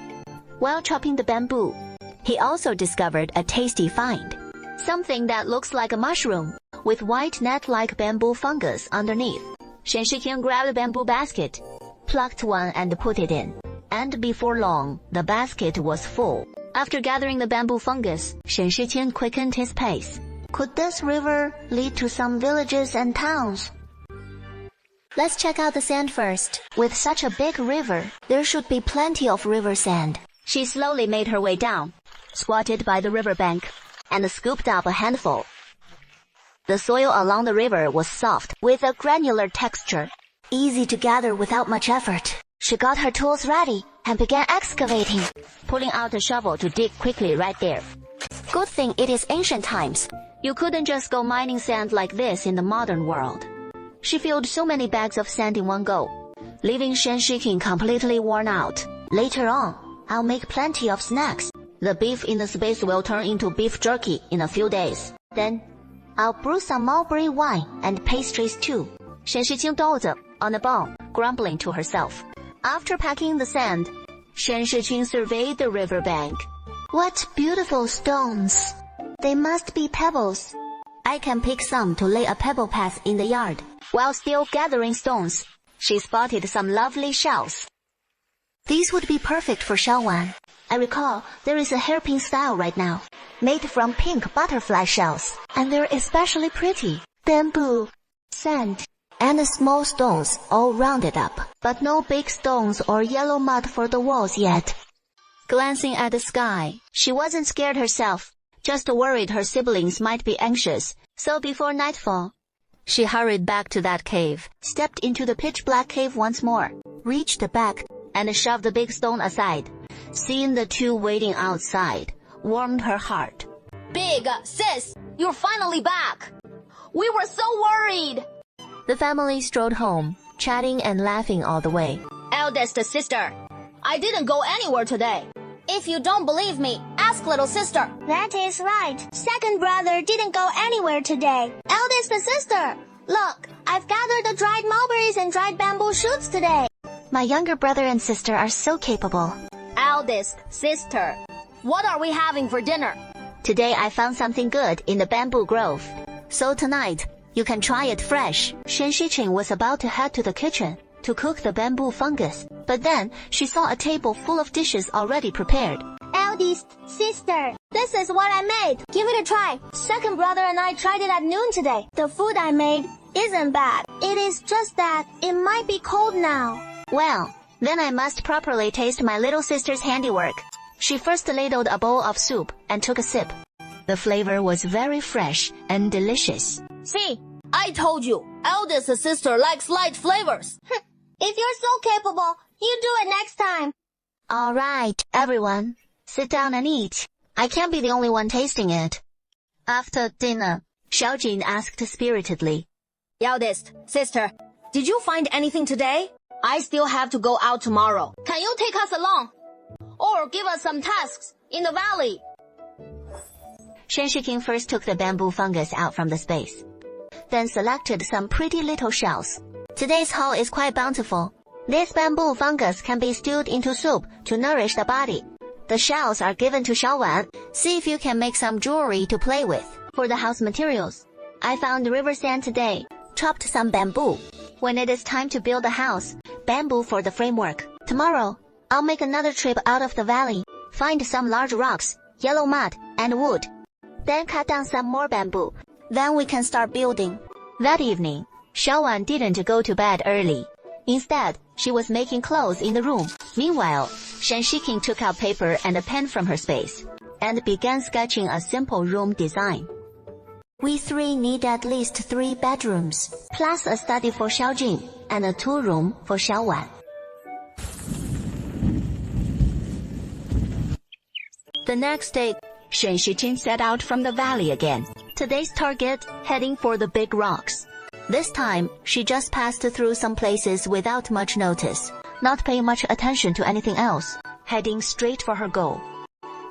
While chopping the bamboo, he also discovered a tasty find. Something that looks like a mushroom, with white net-like bamboo fungus underneath. Shen Shiqian grabbed a bamboo basket, plucked one and put it in. And before long, the basket was full. After gathering the bamboo fungus, Shen Shiqian quickened his pace. Could this river lead to some villages and towns? Let's check out the sand first. With such a big river, there should be plenty of river sand. She slowly made her way down, squatted by the riverbank, and scooped up a handful. The soil along the river was soft, with a granular texture, easy to gather without much effort. She got her tools ready and began excavating, pulling out a shovel to dig quickly right there. Good thing it is ancient times. You couldn't just go mining sand like this in the modern world. She filled so many bags of sand in one go, leaving Shen Shiqian completely worn out. Later on, I'll make plenty of snacks. The beef in the space will turn into beef jerky in a few days. Then, I'll brew some mulberry wine and pastries too. Shen Shiqian dozed on a bone, grumbling to herself. After packing the sand, Shen Shiqian surveyed the riverbank. What beautiful stones! They must be pebbles. I can pick some to lay a pebble path in the yard. While still gathering stones, she spotted some lovely shells. These would be perfect for Xiaowan. I recall there is a hairpin style right now, made from pink butterfly shells, and they're especially pretty. Bamboo, sand, and small stones all rounded up, but no big stones or yellow mud for the walls yet. glancing at the sky. She wasn't scared herself, just worried her siblings might be anxious, so before nightfall, she hurried back to that cave, stepped into the pitch-black cave once more, reached back, and shoved the big stone aside. Seeing the two waiting outside warmed her heart. Big, sis, you're finally back. We were so worried. The family strolled home, chatting and laughing all the way. Eldest sister, I didn't go anywhere today. If you don't believe me, ask little sister. That is right. Second brother didn't go anywhere today. Eldest sister, look, I've gathered the dried mulberries and dried bamboo shoots today. My younger brother and sister are so capable. Eldest sister, what are we having for dinner? Today I found something good in the bamboo grove. So tonight, you can try it fresh. Shen Shiqing was about to head to the kitchen to cook the bamboo fungus, but then she saw a table full of dishes already prepared. Eldest sister, this is what I made. Give it a try. Second brother and I tried it at noon today. The food I made isn't bad. It is just that it might be cold now. Well, then I must properly taste my little sister's handiwork. She first ladled a bowl of soup and took a sip. The flavor was very fresh and delicious. See, I told you, eldest sister likes light flavors. If you're so capable, you do it next time. All right, everyone, sit down and eat. I can't be the only one tasting it. After dinner, Xiaojin asked spiritedly, Eldest sister, did you find anything today? I still have to go out tomorrow. Can you take us along? Or give us some tasks in the valley? Shen Shiqing first took the bamboo fungus out from the space, then selected some pretty little shells. Today's haul is quite bountiful. This bamboo fungus can be stewed into soup to nourish the body. The shells are given to Xiaowan. See if you can make some jewelry to play with. For the house materials, I found river sand today, chopped some bamboo. When it is time to build a house, bamboo for the framework. Tomorrow, I'll make another trip out of the valley, find some large rocks, yellow mud, and wood. Then cut down some more bamboo. Then we can start building. That evening, Xiaowan didn't go to bed early. Instead, she was making clothes in the room. Meanwhile, Shen Shiqing took out paper and a pen from her space, and began sketching a simple room design. We three need at least 3 bedrooms, plus a study for Xiaojin, and a 2-room for Xiaowan. The next day, Shen Shiqing set out from the valley again. Today's target, heading for the big rocks. This time, she just passed through some places without much notice, not paying much attention to anything else, heading straight for her goal.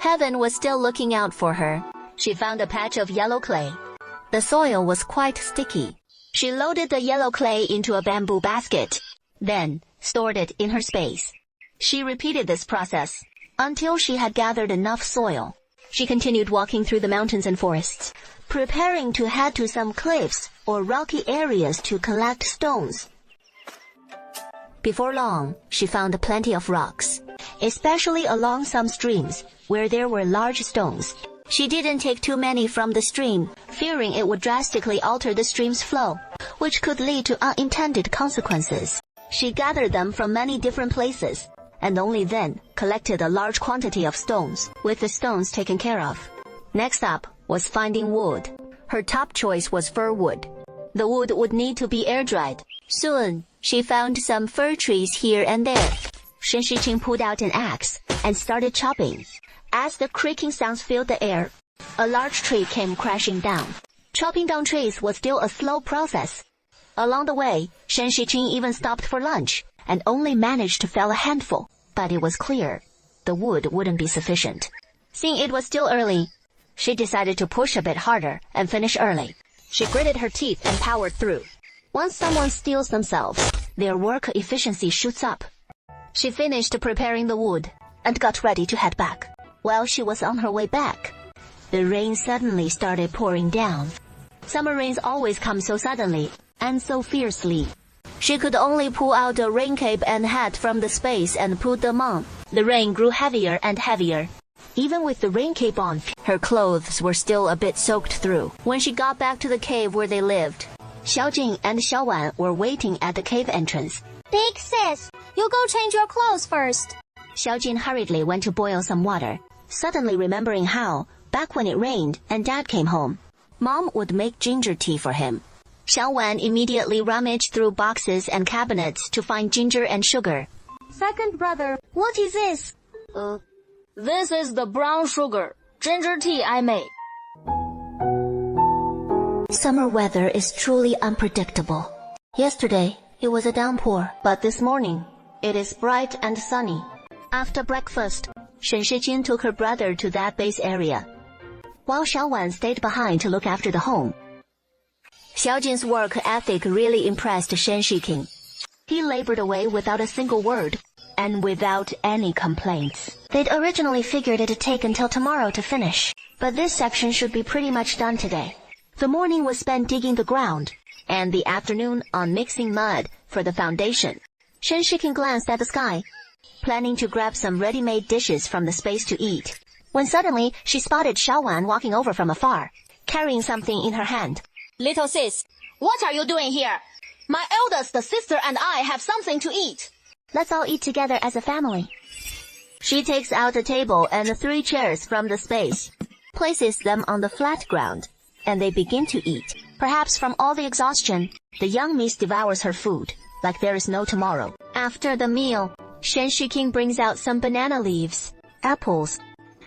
Heaven was still looking out for her. She found a patch of yellow clay. The soil was quite sticky. She loaded the yellow clay into a bamboo basket, then stored it in her space. She repeated this process until she had gathered enough soil. She continued walking through the mountains and forests, preparing to head to some cliffs or rocky areas to collect stones. Before long, she found plenty of rocks, especially along some streams where there were large stones. She didn't take too many from the stream, fearing it would drastically alter the stream's flow, which could lead to unintended consequences. She gathered them from many different places, and only then collected a large quantity of stones, with the stones taken care of. Next up was finding wood. Her top choice was fir wood. The wood would need to be air-dried. Soon, she found some fir trees here and there. Shen Shiqing pulled out an axe and started chopping. As the creaking sounds filled the air, a large tree came crashing down. Chopping down trees was still a slow process. Along the way, Shen Shiqing even stopped for lunch, and only managed to fell a handful, but it was clear the wood wouldn't be sufficient. Seeing it was still early, she decided to push a bit harder and finish early. She gritted her teeth and powered through. Once someone steals themselves, their work efficiency shoots up. She finished preparing the wood and got ready to head back. While she was on her way back, the rain suddenly started pouring down. Summer rains always come so suddenly and so fiercely. She could only pull out a rain cape and hat from the space and put them on. The rain grew heavier and heavier. Even with the rain cape on, her clothes were still a bit soaked through. When she got back to the cave where they lived, Xiaojin and Xiaowan were waiting at the cave entrance. Big sis, you go change your clothes first. Xiaojin hurriedly went to boil some water, suddenly remembering how, back when it rained and Dad came home, Mom would make ginger tea for him. Xiaowan immediately rummaged through boxes and cabinets to find ginger and sugar. Second brother, what is this? This is the brown sugar, ginger tea I made. Summer weather is truly unpredictable. Yesterday, it was a downpour, but this morning, it is bright and sunny. After breakfast, Shen Shijin took her brother to that base area, while Xiaowan stayed behind to look after the home. Xiaojin's work ethic really impressed Shen Shiking. He labored away without a single word, and without any complaints. They'd originally figured it'd take until tomorrow to finish, but this section should be pretty much done today. The morning was spent digging the ground, and the afternoon on mixing mud for the foundation. Shen Shiking glanced at the sky, planning to grab some ready-made dishes from the space to eat, when suddenly she spotted Xiaowan walking over from afar, carrying something in her hand. Little sis, what are you doing here? My eldest sister and I have something to eat. Let's all eat together as a family. She takes out a table and 3 chairs from the space, places them on the flat ground, and they begin to eat. Perhaps from all the exhaustion, the young miss devours her food, like there is no tomorrow. After the meal, Shen Shiking brings out some banana leaves, apples,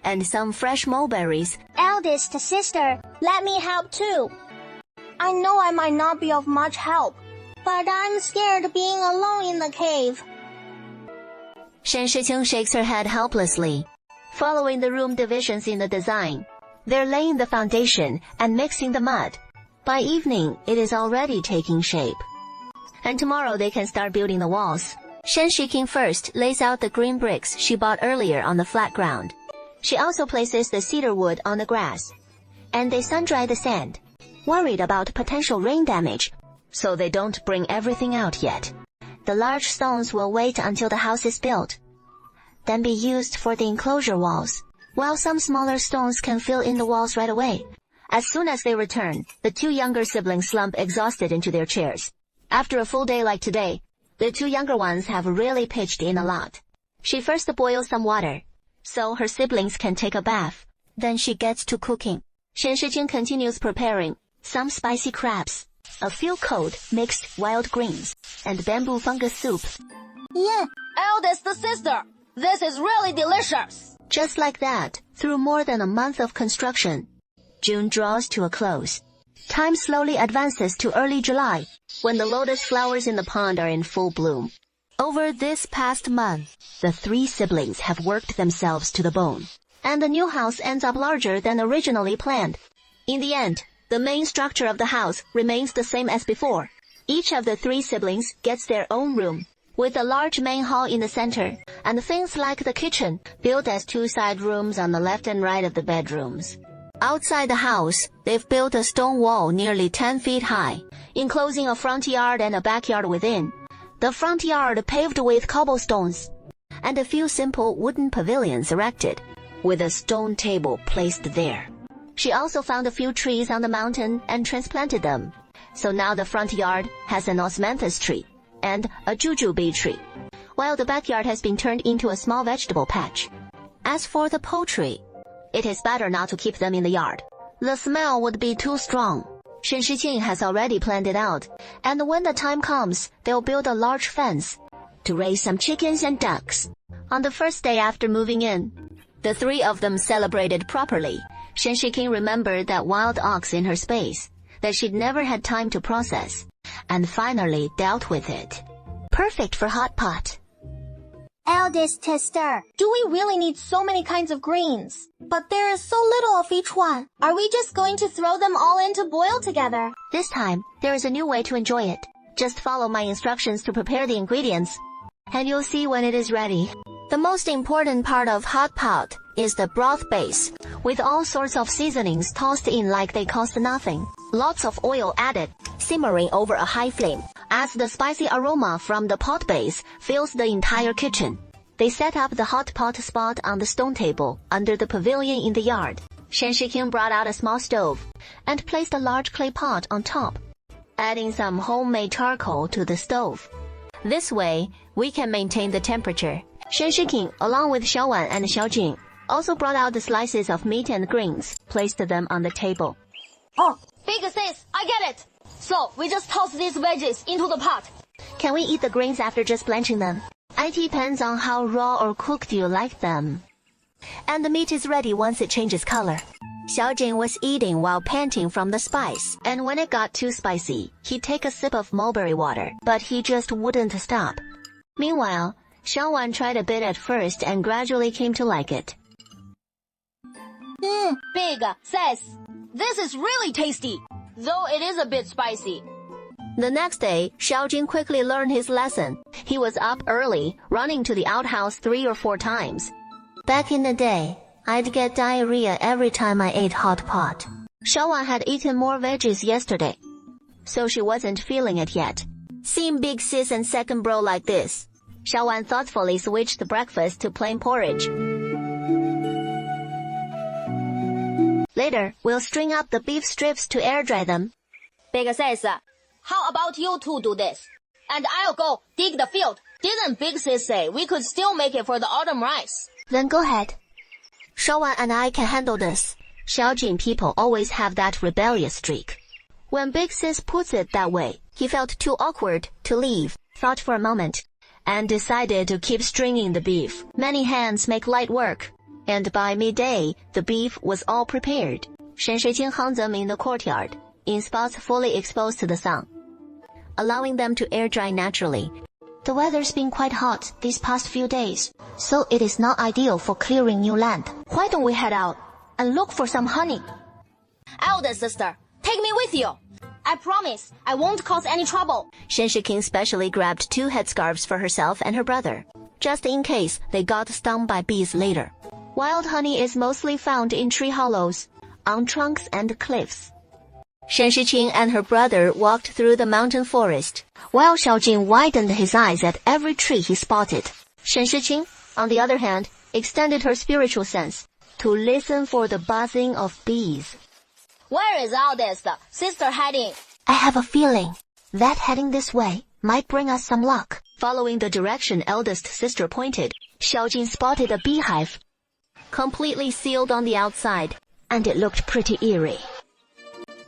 and some fresh mulberries. Eldest sister, let me help too. I know I might not be of much help, but I'm scared being alone in the cave. Shen Shiqing shakes her head helplessly. Following the room divisions in the design, they're laying the foundation and mixing the mud. By evening, it is already taking shape. And tomorrow they can start building the walls. Shen Shiking first lays out the green bricks she bought earlier on the flat ground. She also places the cedar wood on the grass. And they sun-dry the sand, worried about potential rain damage, so they don't bring everything out yet. The large stones will wait until the house is built, then be used for the enclosure walls, while some smaller stones can fill in the walls right away. As soon as they return, the 2 younger siblings slump exhausted into their chairs. After a full day like today, the 2 younger ones have really pitched in a lot. She first boils some water, so her siblings can take a bath. Then she gets to cooking. Shen Shijing continues preparing some spicy crabs, a few cold mixed wild greens, and bamboo fungus soup. Yeah, Eldest sister, this is really delicious. Just like that, through more than a month of construction, June draws to a close. Time slowly advances to early July, when the lotus flowers in the pond are in full bloom. Over this past month, the 3 siblings have worked themselves to the bone, and the new house ends up larger than originally planned. In the end, the main structure of the house remains the same as before. Each of the 3 siblings gets their own room, with a large main hall in the center, and things like the kitchen, built as 2 side rooms on the left and right of the bedrooms. Outside the house, they've built a stone wall nearly 10 feet high, enclosing a front yard and a backyard within. The front yard paved with cobblestones, and a few simple wooden pavilions erected, with a stone table placed there. She also found a few trees on the mountain and transplanted them. So now the front yard has an osmanthus tree and a jujube tree, while the backyard has been turned into a small vegetable patch. As for the poultry, it is better not to keep them in the yard. The smell would be too strong. Shen Shiqing has already planned it out, and when the time comes, they'll build a large fence to raise some chickens and ducks. On the first day after moving in, the 3 of them celebrated properly. Shen Shiqing remembered that wild ox in her space that she'd never had time to process, and finally dealt with it. Perfect for hot pot. eldest sister, do we really need so many kinds of greens? But there is so little of each one. Are we just going to throw them all in to boil together? This time, there is a new way to enjoy it. Just follow my instructions to prepare the ingredients, and you'll see when it is ready. The most important part of hot pot is the broth base, with all sorts of seasonings tossed in like they cost nothing. Lots of oil added, simmering over a high flame, as the spicy aroma from the pot base fills the entire kitchen. They set up the hot pot spot on the stone table under the pavilion in the yard. Shen Shiqing brought out a small stove and placed a large clay pot on top, adding some homemade charcoal to the stove. This way, we can maintain the temperature. Shen Shiking, along with Xiaowan and Xiaojing, also brought out the slices of meat and greens, placed them on the table. Oh, big sis, I get it. So, we just toss these veggies into the pot. Can we eat the greens after just blanching them? It depends on how raw or cooked you like them. And the meat is ready once it changes color. Xiaojing was eating while panting from the spice, and when it got too spicy, he'd take a sip of mulberry water, but he just wouldn't stop. Meanwhile, Xiaowan tried a bit at first and gradually came to like it. Big sis, this is really tasty, though it is a bit spicy. The next day, Xiaojing quickly learned his lesson. He was up early, running to the outhouse 3 or 4 times. Back in the day, I'd get diarrhea every time I ate hot pot. Xiaowan had eaten more veggies yesterday, so she wasn't feeling it yet. Seeing big sis and second bro like this, Xiaowan thoughtfully switched the breakfast to plain porridge. Later, we'll string up the beef strips to air dry them. Big sis, how about you two do this? And I'll go dig the field. Didn't Big Sis say we could still make it for the autumn rice? Then go ahead. Xiaowan and I can handle this. Xiaojing people always have that rebellious streak. When Big Sis puts it that way, he felt too awkward to leave, thought for a moment, and decided to keep stringing the beef. Many hands make light work, and by midday, the beef was all prepared. Shen Shiqing hung them in the courtyard, in spots fully exposed to the sun, allowing them to air dry naturally. The weather's been quite hot these past few days, so it is not ideal for clearing new land. Why don't we head out and look for some honey? Eldest sister, take me with you. I promise I won't cause any trouble. Shen Shiking specially grabbed 2 headscarves for herself and her brother, just in case they got stung by bees later. Wild honey is mostly found in tree hollows, on trunks and cliffs. Shen Shiqing and her brother walked through the mountain forest, while Xiaojing widened his eyes at every tree he spotted. Shen Shiqing, on the other hand, extended her spiritual sense to listen for the buzzing of bees. Where is eldest sister heading? I have a feeling that heading this way might bring us some luck. Following the direction eldest sister pointed, Xiaojing spotted a beehive, completely sealed on the outside, and it looked pretty eerie.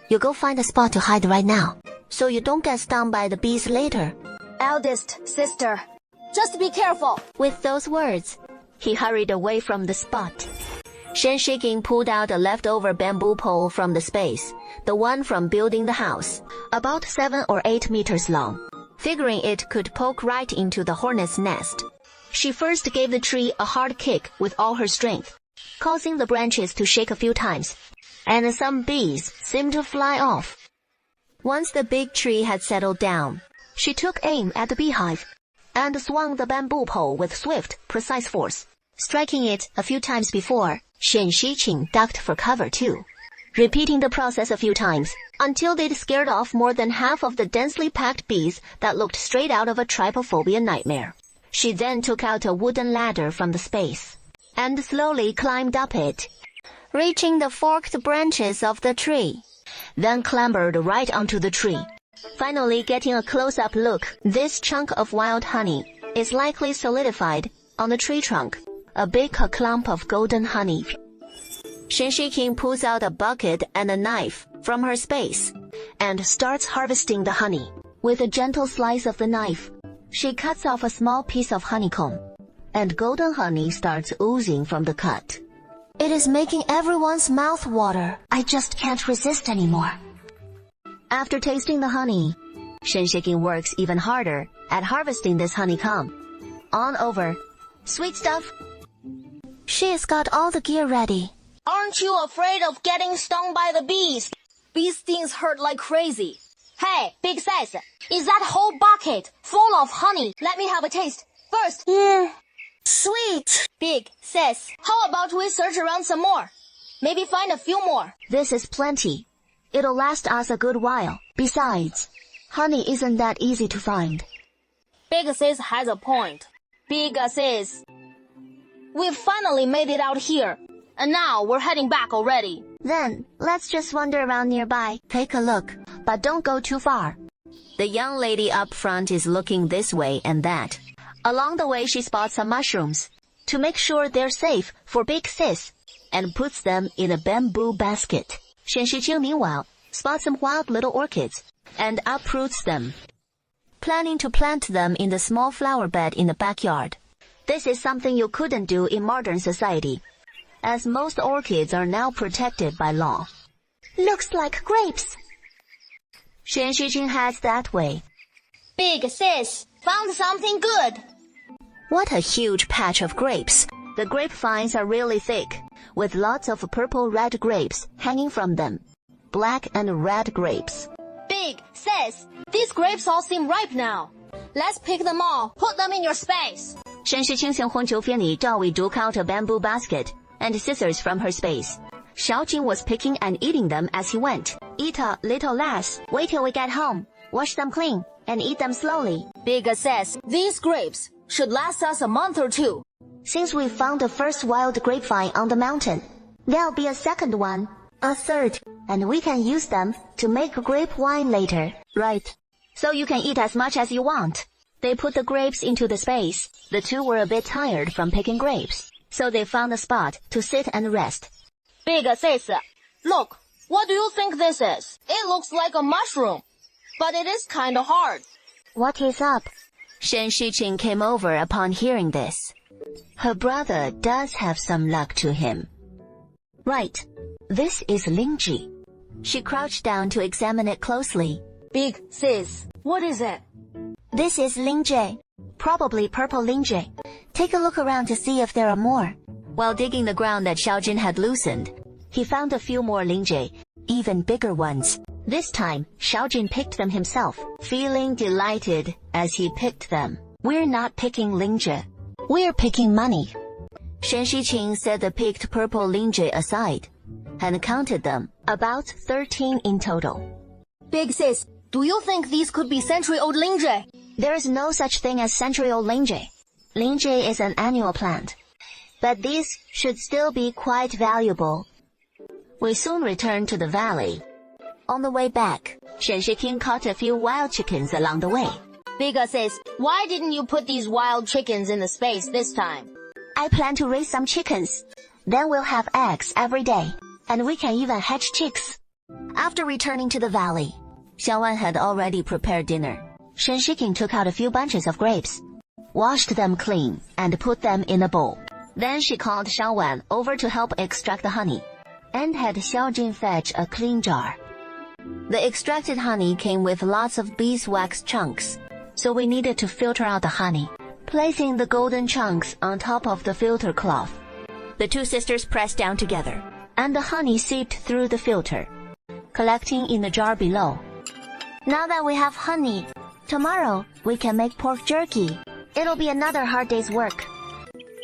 You go find a spot to hide right now, so you don't get stung by the bees later. Eldest sister, just be careful. With those words, he hurried away from the spot. Shen Shiking pulled out a leftover bamboo pole from the space, the one from building the house, about 7 or 8 meters long, figuring it could poke right into the hornet's nest. She first gave the tree a hard kick with all her strength, causing the branches to shake a few times, and some bees seemed to fly off. Once the big tree had settled down, she took aim at the beehive and swung the bamboo pole with swift, precise force. Striking it a few times before, Shen Shiqing ducked for cover too, repeating the process a few times until they'd scared off more than half of the densely packed bees that looked straight out of a trypophobia nightmare. She then took out a wooden ladder from the space and slowly climbed up it, reaching the forked branches of the tree, then clambered right onto the tree. Finally getting a close-up look, this chunk of wild honey is likely solidified on the tree trunk, a big clump of golden honey. Shen Shiking pulls out a bucket and a knife from her space and starts harvesting the honey. With a gentle slice of the knife, she cuts off a small piece of honeycomb, and golden honey starts oozing from the cut. It is making everyone's mouth water. I just can't resist anymore. After tasting the honey, Shen Shiking works even harder at harvesting this honeycomb. On over. Sweet stuff. She's got all the gear ready. Aren't you afraid of getting stung by the bees? Bee stings hurt like crazy. Hey, Big Sis, is that whole bucket full of honey? Let me have a taste. First. Sweet. Big Sis, how about we search around some more? Maybe find a few more. This is plenty. It'll last us a good while. Besides, honey isn't that easy to find. Big Sis has a point. Big Sis, we've finally made it out here, and now we're heading back already. Then, let's just wander around nearby. Take a look, but don't go too far. The young lady up front is looking this way and that, Along the way, she spots some mushrooms to make sure they're safe for Big Sis and puts them in a bamboo basket. Shen Shiqing, meanwhile, spots some wild little orchids and uproots them, planning to plant them in the small flower bed in the backyard. This is something you couldn't do in modern society, as most orchids are now protected by law. Looks like grapes. Shen Shiqing heads that way. Big Sis, found something good. What a huge patch of grapes. The grapevines are really thick, with lots of purple-red grapes hanging from them. Black and red grapes. Big Sis, these grapes all seem ripe now. Let's pick them all. Put them in your space. 沈世清向荒丘phía里照we took out a bamboo basket and scissors from her space. Xiaojin was picking and eating them as he went. Eat a little less. Wait till we get home. Wash them clean and eat them slowly. Big Sis, these grapes should last us a month or two. Since we found the first wild grapevine on the mountain, there'll be a second one, a third, and we can use them to make grape wine later. Right. So you can eat as much as you want. They put the grapes into the space. The two were a bit tired from picking grapes, so they found a spot to sit and rest. Big Sis, look, what do you think this is? It looks like a mushroom, but it is kinda hard. What is up? Shen Shiqing came over upon hearing this. Her brother does have some luck to him. Right. This is Lingji. She crouched down to examine it closely. Big Sis, what is it? This is Lingji. Probably purple Lingji. Take a look around to see if there are more. While digging the ground that Xiaojin had loosened, he found a few more Lingji, even bigger ones. This time, Xiaojin picked them himself, feeling delighted as he picked them. We're not picking Lingji. We're picking money. Shen Shiqing set the picked purple Lingji aside and counted them, about 13 in total. Big Sis, do you think these could be century-old Lingji? There is no such thing as century-old Lingji. Lingji is an annual plant, but these should still be quite valuable. We soon returned to the valley. On the way back, Shen Shiqing caught a few wild chickens along the way. Big Sis, why didn't you put these wild chickens in the space this time? I plan to raise some chickens. Then we'll have eggs every day, and we can even hatch chicks. After returning to the valley, Xiaowan had already prepared dinner. Shen Shiqing took out a few bunches of grapes, washed them clean, and put them in a bowl. Then she called Xiaowan over to help extract the honey, and had Xiaojin fetch a clean jar. The extracted honey came with lots of beeswax chunks, so we needed to filter out the honey, placing the golden chunks on top of the filter cloth. The two sisters pressed down together, and the honey seeped through the filter, collecting in the jar below. Now that we have honey, tomorrow we can make pork jerky. It'll be another hard day's work.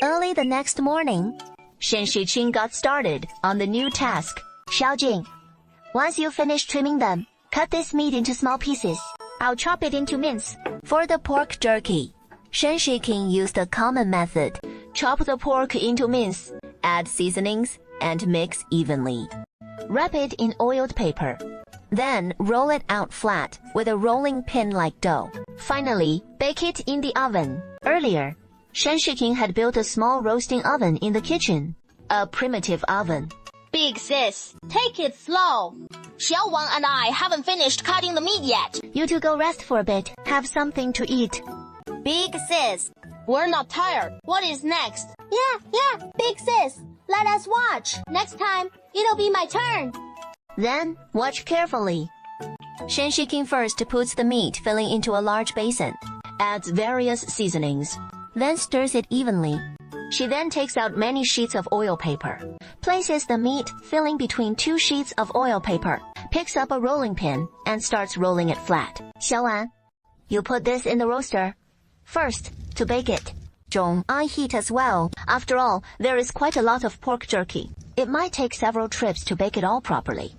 Early the next morning, Shen Shiqing got started on the new task. Xiaojin, once you finish trimming them, cut this meat into small pieces. I'll chop it into mince. For the pork jerky, Shen Shiqing used a common method. Chop the pork into mince, add seasonings, and mix evenly. Wrap it in oiled paper. Then roll it out flat with a rolling pin-like dough. Finally, bake it in the oven. Earlier, Shen Shiqing had built a small roasting oven in the kitchen. A primitive oven. Big Sis, take it slow. Xiaowang and I haven't finished cutting the meat yet. You two go rest for a bit. Have something to eat. Big Sis, we're not tired. What is next? Yeah, Big Sis, let us watch. Next time, it'll be my turn. Then, watch carefully. Shen Shiqing first puts the meat filling into a large basin, adds various seasonings, then stirs it evenly. She then takes out many sheets of oil paper, places the meat filling between 2 sheets of oil paper, picks up a rolling pin, and starts rolling it flat. Xiaowan, you put this in the roaster. First, to bake it. Zhong, I heat as well. After all, there is quite a lot of pork jerky. It might take several trips to bake it all properly.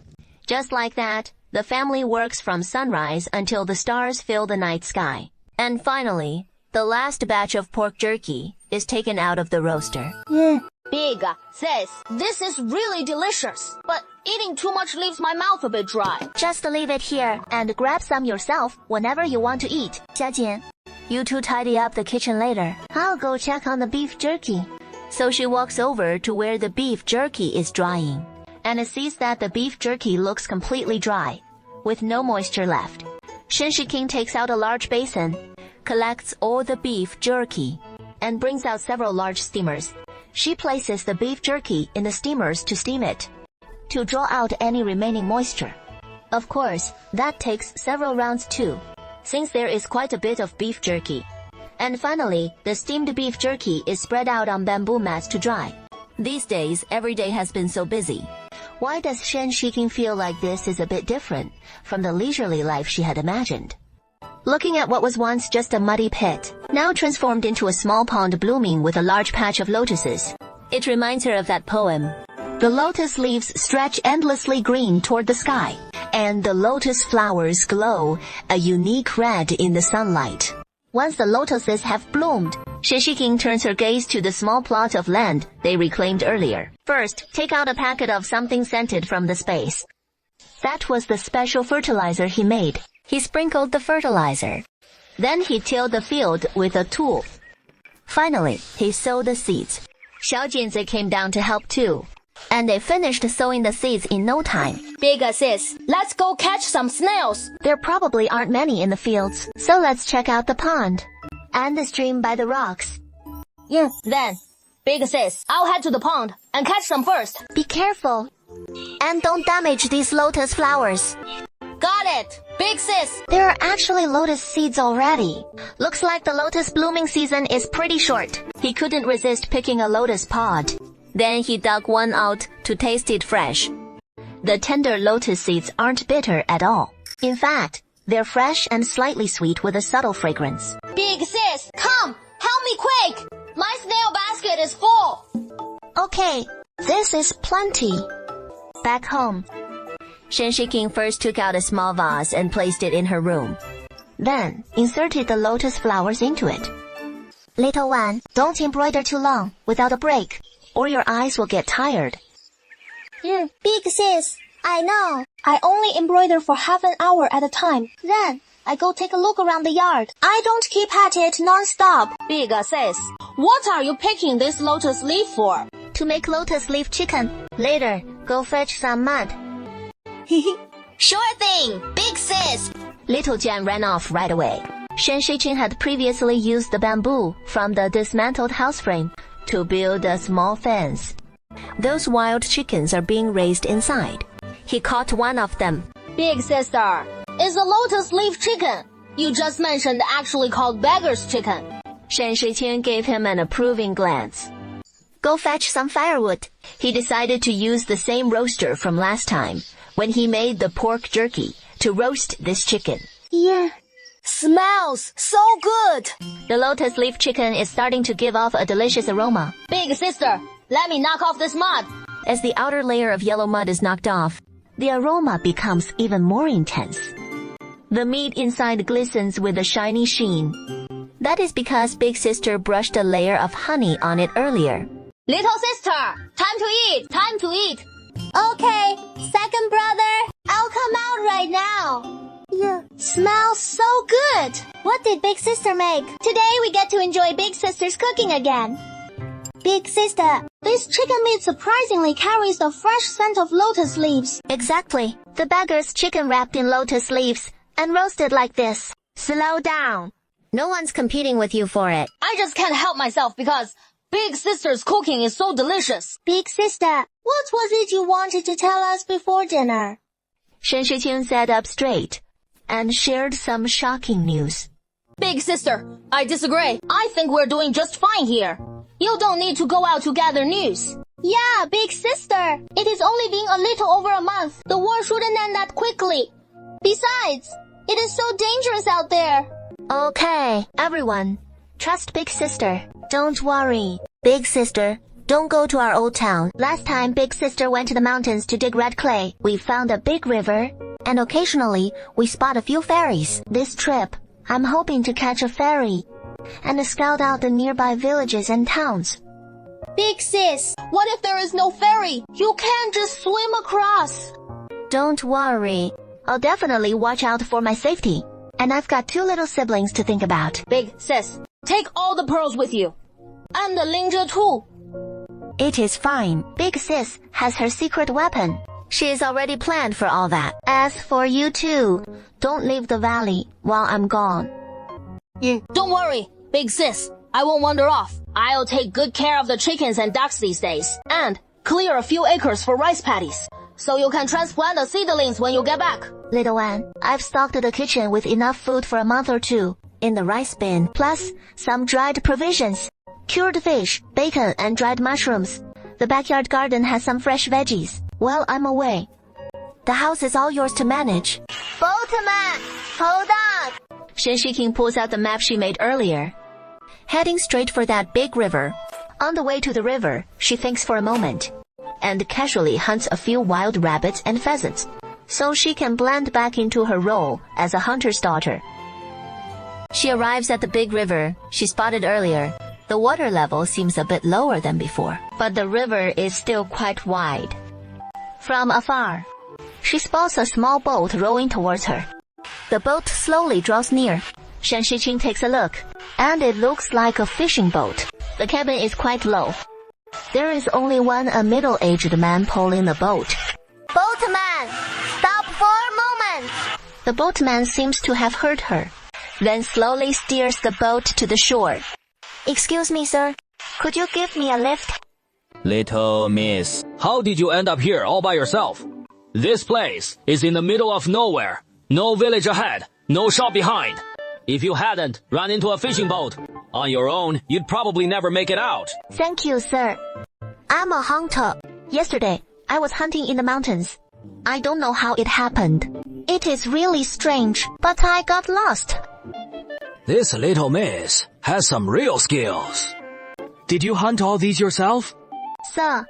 Just like that, the family works from sunrise until the stars fill the night sky. And finally, the last batch of pork jerky is taken out of the roaster. Big Sis, this is really delicious, but eating too much leaves my mouth a bit dry. Just leave it here and grab some yourself whenever you want to eat. Xiaojin, You two tidy up the kitchen later. I'll go check on the beef jerky. So she walks over to where the beef jerky is drying, and sees that the beef jerky looks completely dry, with no moisture left. Shen Shiking takes out a large basin, collects all the beef jerky, and brings out several large steamers. She places the beef jerky in the steamers to steam it, to draw out any remaining moisture. Of course, that takes several rounds too, since there is quite a bit of beef jerky. And finally, the steamed beef jerky is spread out on bamboo mats to dry. These days, every day has been so busy. Why does Shen Shiking feel like this is a bit different from the leisurely life she had imagined? Looking at what was once just a muddy pit, now transformed into a small pond blooming with a large patch of lotuses, it reminds her of that poem. The lotus leaves stretch endlessly green toward the sky, and the lotus flowers glow a unique red in the sunlight. Once the lotuses have bloomed, Shen Shiking turns her gaze to the small plot of land they reclaimed earlier. First, take out a packet of something scented from the space. That was the special fertilizer he made. He sprinkled the fertilizer. Then he tilled the field with a tool. Finally, he sowed the seeds. Xiao Jinzi came down to help too, and they finished sowing the seeds in no time. Big sis, let's go catch some snails. There probably aren't many in the fields, so let's check out the pond and the stream by the rocks. Yeah, then, big sis, I'll head to the pond and catch some first. Be careful, and don't damage these lotus flowers. Got it, big sis. There are actually lotus seeds already. Looks like the lotus blooming season is pretty short. He couldn't resist picking a lotus pod. Then he dug one out to taste it fresh. The tender lotus seeds aren't bitter at all. In fact, they're fresh and slightly sweet with a subtle fragrance. Big sis, come, help me quick. My snail basket is full. Okay, this is plenty. Back home, Shen Shiking first took out a small vase and placed it in her room. Then, inserted the lotus flowers into it. Little one, don't embroider too long, without a break, or your eyes will get tired. Big sis, I know. I only embroider for half an hour at a time. Then, I go take a look around the yard. I don't keep at it non-stop. Big sis, what are you picking this lotus leaf for? To make lotus leaf chicken. Later, go fetch some mud. Sure thing, big sis. Little Jian ran off right away. Shen Shiqing had previously used the bamboo from the dismantled house frame to build a small fence. Those wild chickens are being raised inside. He caught one of them. Big sister, it's a lotus leaf chicken. You just mentioned actually called beggar's chicken. Shen Shiqing gave him an approving glance. Go fetch some firewood. He decided to use the same roaster from last time, when he made the pork jerky, to roast this chicken. Yeah. Smells so good. The lotus leaf chicken is starting to give off a delicious aroma. Big sister, let me knock off this mud. As the outer layer of yellow mud is knocked off, the aroma becomes even more intense. The meat inside glistens with a shiny sheen. That is because Big Sister brushed a layer of honey on it earlier. Little sister, time to eat, time to eat. Okay, second brother, I'll come out right now. Yeah, smells so good. What did Big Sister make? Today we get to enjoy Big Sister's cooking again. Big Sister, this chicken meat surprisingly carries the fresh scent of lotus leaves. Exactly. The beggar's chicken wrapped in lotus leaves and roasted like this. Slow down. No one's competing with you for it. I just can't help myself because Big Sister's cooking is so delicious. Big Sister, what was it you wanted to tell us before dinner? Shen Shiqing sat up straight and shared some shocking news. Big sister, I disagree. I think we're doing just fine here. You don't need to go out to gather news. Yeah, Big Sister. It is only been a little over a month. The war shouldn't end that quickly. Besides, it is so dangerous out there. Okay, everyone, trust Big Sister. Don't worry. Big Sister, don't go to our old town. Last time Big Sister went to the mountains to dig red clay, we found a big river, and occasionally we spot a few ferries. This trip, I'm hoping to catch a ferry and scout out the nearby villages and towns. Big sis, what if there is no ferry? You can't just swim across. Don't worry. I'll definitely watch out for my safety. And I've got 2 little siblings to think about. Big sis, take all the pearls with you. And the Linja too. It is fine. Big sis has her secret weapon. She's already planned for all that. As for you two, don't leave the valley while I'm gone. Don't worry, big sis. I won't wander off. I'll take good care of the chickens and ducks these days. And clear a few acres for rice paddies. So you can transplant the seedlings when you get back. Little one, I've stocked the kitchen with enough food for a month or 2 in the rice bin, plus some dried provisions, cured fish, bacon, and dried mushrooms. The backyard garden has some fresh veggies. While I'm away, the house is all yours to manage. Boatman, hold on. Shen Shiking pulls out the map she made earlier, heading straight for that big river. On the way to the river, she thinks for a moment, and casually hunts a few wild rabbits and pheasants, so she can blend back into her role as a hunter's daughter. She arrives at the big river she spotted earlier. The water level seems a bit lower than before, but the river is still quite wide. From afar, she spots a small boat rowing towards her. The boat slowly draws near. Shen Shiqing takes a look, and it looks like a fishing boat. The cabin is quite low. There is only a middle-aged man pulling the boat. Boatman, stop for a moment. The boatman seems to have heard her, then slowly steers the boat to the shore. Excuse me, sir. Could you give me a lift? Little miss, how did you end up here all by yourself? This place is in the middle of nowhere. No village ahead, no shop behind. If you hadn't run into a fishing boat on your own, you'd probably never make it out. Thank you, sir. I'm a hunter. Yesterday, I was hunting in the mountains. I don't know how it happened. It is really strange, but I got lost. This little miss has some real skills. Did you hunt all these yourself? Sir,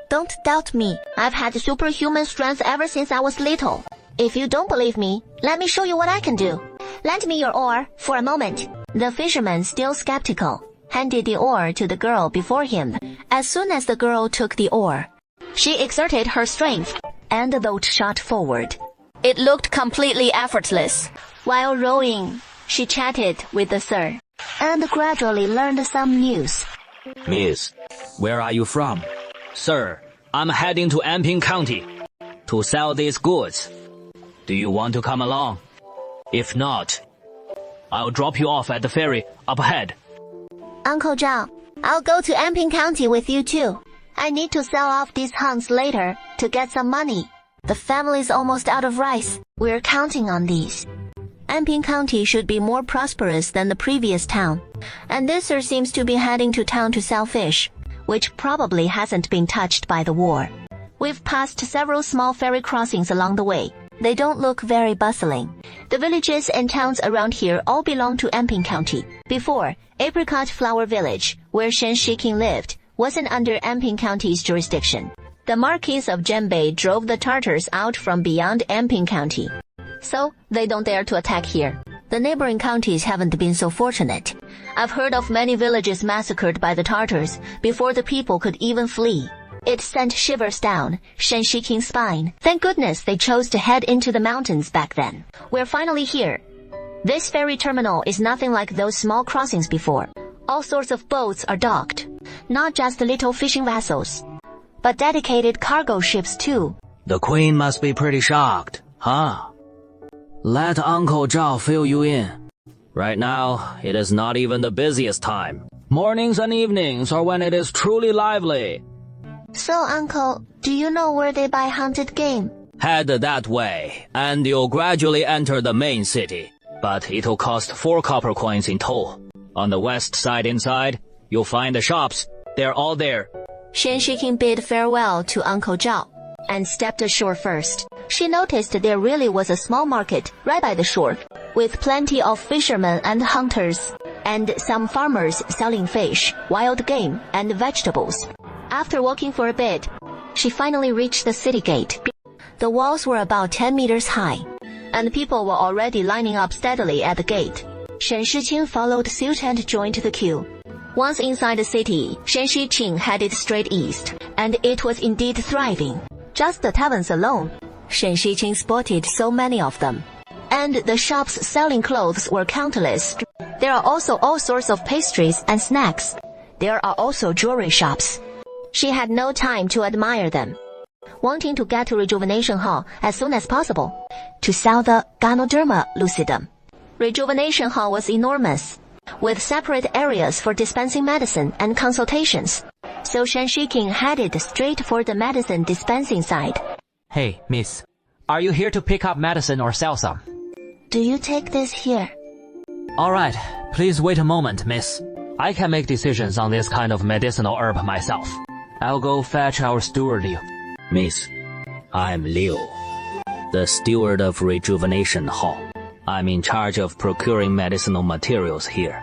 don't doubt me. I've had superhuman strength ever since I was little. If you don't believe me, let me show you what I can do. Lend me your oar for a moment. The fisherman, still skeptical, handed the oar to the girl before him. As soon as the girl took the oar, she exerted her strength, and the boat shot forward. It looked completely effortless. While rowing, she chatted with the sir, and gradually learned some news. Miss, where are you from? Sir, I'm heading to Anping County to sell these goods. Do you want to come along? If not, I'll drop you off at the ferry up ahead. Uncle Zhao, I'll go to Anping County with you too. I need to sell off these hunts later to get some money. The family's almost out of rice. We're counting on these. Anping County should be more prosperous than the previous town, and this sir seems to be heading to town to sell fish, which probably hasn't been touched by the war. We've passed several small ferry crossings along the way. They don't look very bustling. The villages and towns around here all belong to Anping County. Before, Apricot Flower Village, where Shen Shiking lived, wasn't under Anping County's jurisdiction. The Marquis of Zhenbei drove the Tartars out from beyond Anping County, so they don't dare to attack here. The neighboring counties haven't been so fortunate. I've heard of many villages massacred by the Tartars before the people could even flee. It sent shivers down Shen Shiking's spine. Thank goodness they chose to head into the mountains back then. We're finally here. This ferry terminal is nothing like those small crossings before. All sorts of boats are docked. Not just little fishing vessels, but dedicated cargo ships too. The queen must be pretty shocked, huh? Let Uncle Zhao fill you in. Right now, it is not even the busiest time. Mornings and evenings are when it is truly lively. So, Uncle, do you know where they buy hunted game? Head that way, and you'll gradually enter the main city. But it'll cost 4 copper coins in toll. On the west side inside, you'll find the shops. They're all there. Shen Shiking bid farewell to Uncle Zhao and stepped ashore first. She noticed there really was a small market right by the shore, with plenty of fishermen and hunters, and some farmers selling fish, wild game, and vegetables. After walking for a bit, she finally reached the city gate. The walls were about 10 meters high, and people were already lining up steadily at the gate. Shen Shiqing followed suit and joined the queue. Once inside the city, Shen Shiqing headed straight east, and it was indeed thriving. Just the taverns alone, Shen Shiqing spotted so many of them. And the shops selling clothes were countless. There are also all sorts of pastries and snacks. There are also jewelry shops. She had no time to admire them. Wanting to get to Rejuvenation Hall as soon as possible to sell the Ganoderma lucidum. Rejuvenation Hall was enormous, with separate areas for dispensing medicine and consultations. So Shen Shiking headed straight for the medicine dispensing side. Hey, miss. Are you here to pick up medicine or sell some? Do you take this here? Alright, please wait a moment, miss. I can make decisions on this kind of medicinal herb myself. I'll go fetch our steward Liu. Miss, I'm Liu, the steward of Rejuvenation Hall. I'm in charge of procuring medicinal materials here.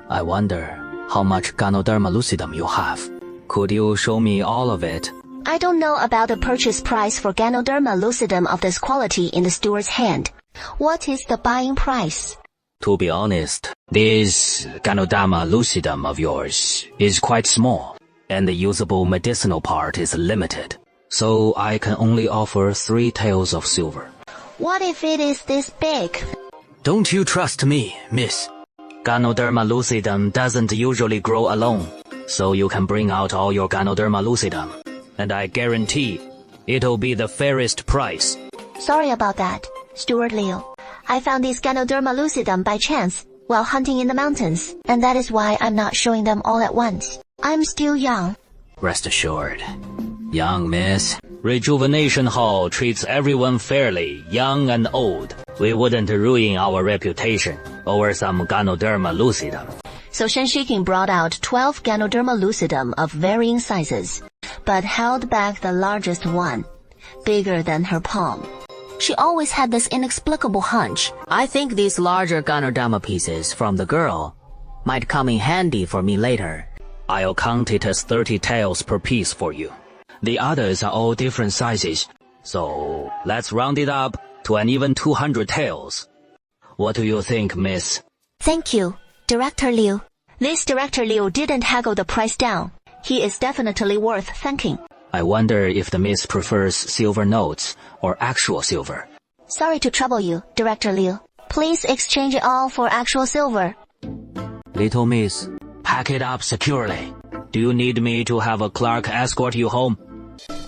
I wonder how much Ganoderma lucidum you have. Could you show me all of it? I don't know about the purchase price for Ganoderma lucidum of this quality in the steward's hand. What is the buying price? To be honest, this Ganoderma lucidum of yours is quite small, and the usable medicinal part is limited. So I can only offer 3 taels of silver. What if it is this big? Don't you trust me, miss? Ganoderma lucidum doesn't usually grow alone, so you can bring out all your Ganoderma lucidum, and I guarantee it'll be the fairest price. Sorry about that, Steward Liu. I found these Ganoderma lucidum by chance while hunting in the mountains, and that is why I'm not showing them all at once. I'm still young. Rest assured, young miss, Rejuvenation Hall treats everyone fairly, young and old. We wouldn't ruin our reputation over some Ganoderma lucidum. So Shen Shiking brought out 12 Ganoderma lucidum of varying sizes, but held back the largest one, bigger than her palm. She always had this inexplicable hunch. I think these larger Ganoderma pieces from the girl might come in handy for me later. I'll count it as 30 taels per piece for you. The others are all different sizes, so let's round it up to an even 200 taels. What do you think, miss? Thank you, Director Liu. This Director Liu didn't haggle the price down. He is definitely worth thanking. I wonder if the miss prefers silver notes or actual silver. Sorry to trouble you, Director Liu. Please exchange it all for actual silver. Little miss, pack it up securely. Do you need me to have a clerk escort you home?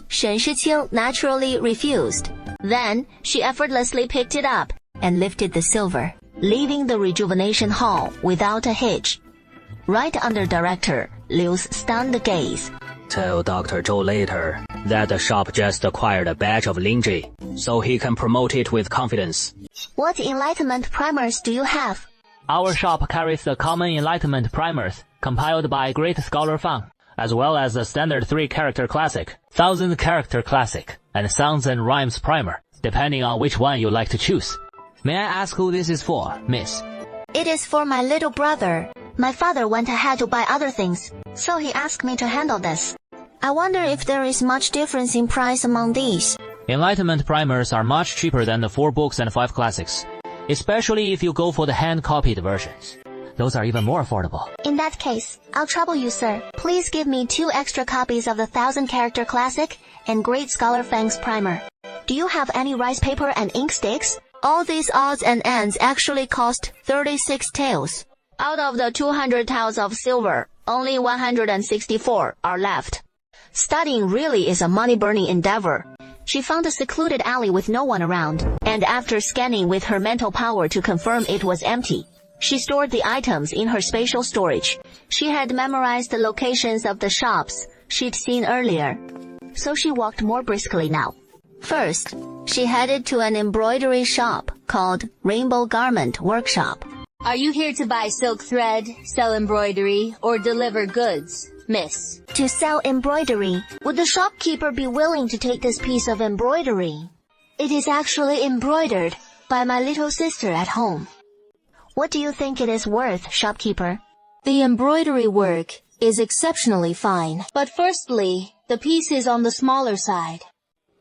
Shen Shiqing naturally refused. Then she effortlessly picked it up and lifted the silver, leaving the Rejuvenation Hall without a hitch. Right under Director Liu's stunned gaze. Tell Dr. Zhou later that the shop just acquired a batch of Linji, so he can promote it with confidence. What enlightenment primers do you have? Our shop carries the common enlightenment primers compiled by Great Scholar Fang, as well as the standard 3-character classic, 1000-character classic, and sounds and rhymes primer, depending on which one you like to choose. May I ask who this is for, miss? It is for my little brother. My father went ahead to buy other things, so he asked me to handle this. I wonder if there is much difference in price among these. Enlightenment primers are much cheaper than the 4 books and 5 classics, especially if you go for the hand-copied versions. Those are even more affordable. In that case, I'll trouble you, sir. Please give me 2 extra copies of the 1000-character classic and Great Scholar Fang's primer. Do you have any rice paper and ink sticks? All these odds and ends actually cost 36 taels. Out of the 200 taels of silver, only 164 are left. Studying really is a money-burning endeavor. She found a secluded alley with no one around, and after scanning with her mental power to confirm it was empty, she stored the items in her spatial storage. She had memorized the locations of the shops she'd seen earlier, so she walked more briskly now. First, she headed to an embroidery shop called Rainbow Garment Workshop. Are you here to buy silk thread, sell embroidery, or deliver goods, miss? To sell embroidery. Would the shopkeeper be willing to take this piece of embroidery? It is actually embroidered by my little sister at home. What do you think it is worth, shopkeeper? The embroidery work is exceptionally fine. But firstly, the piece is on the smaller side,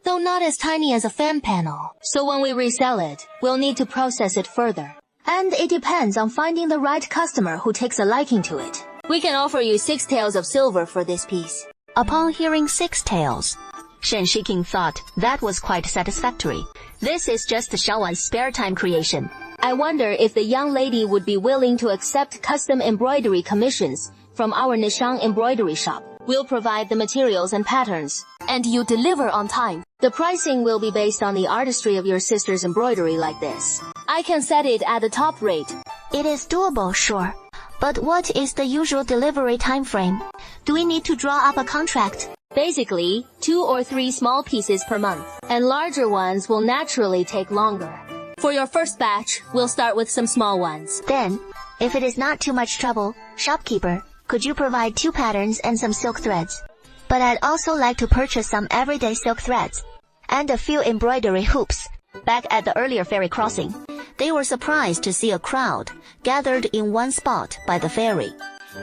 though not as tiny as a fan panel. So when we resell it, we'll need to process it further. And it depends on finding the right customer who takes a liking to it. We can offer you 6 taels of silver for this piece. Upon hearing 6 taels, Shen Shiking thought that was quite satisfactory. This is just Xiaowan's spare time creation. I wonder if the young lady would be willing to accept custom embroidery commissions from our Nishang embroidery shop. We'll provide the materials and patterns, and you deliver on time. The pricing will be based on the artistry of your sister's embroidery like this. I can set it at the top rate. It is doable, sure. But what is the usual delivery time frame? Do we need to draw up a contract? Basically, 2 or 3 small pieces per month, and larger ones will naturally take longer. For your first batch, we'll start with some small ones. Then, if it is not too much trouble, shopkeeper, could you provide 2 patterns and some silk threads? But I'd also like to purchase some everyday silk threads and a few embroidery hoops. Back at the earlier ferry crossing, they were surprised to see a crowd gathered in one spot by the ferry.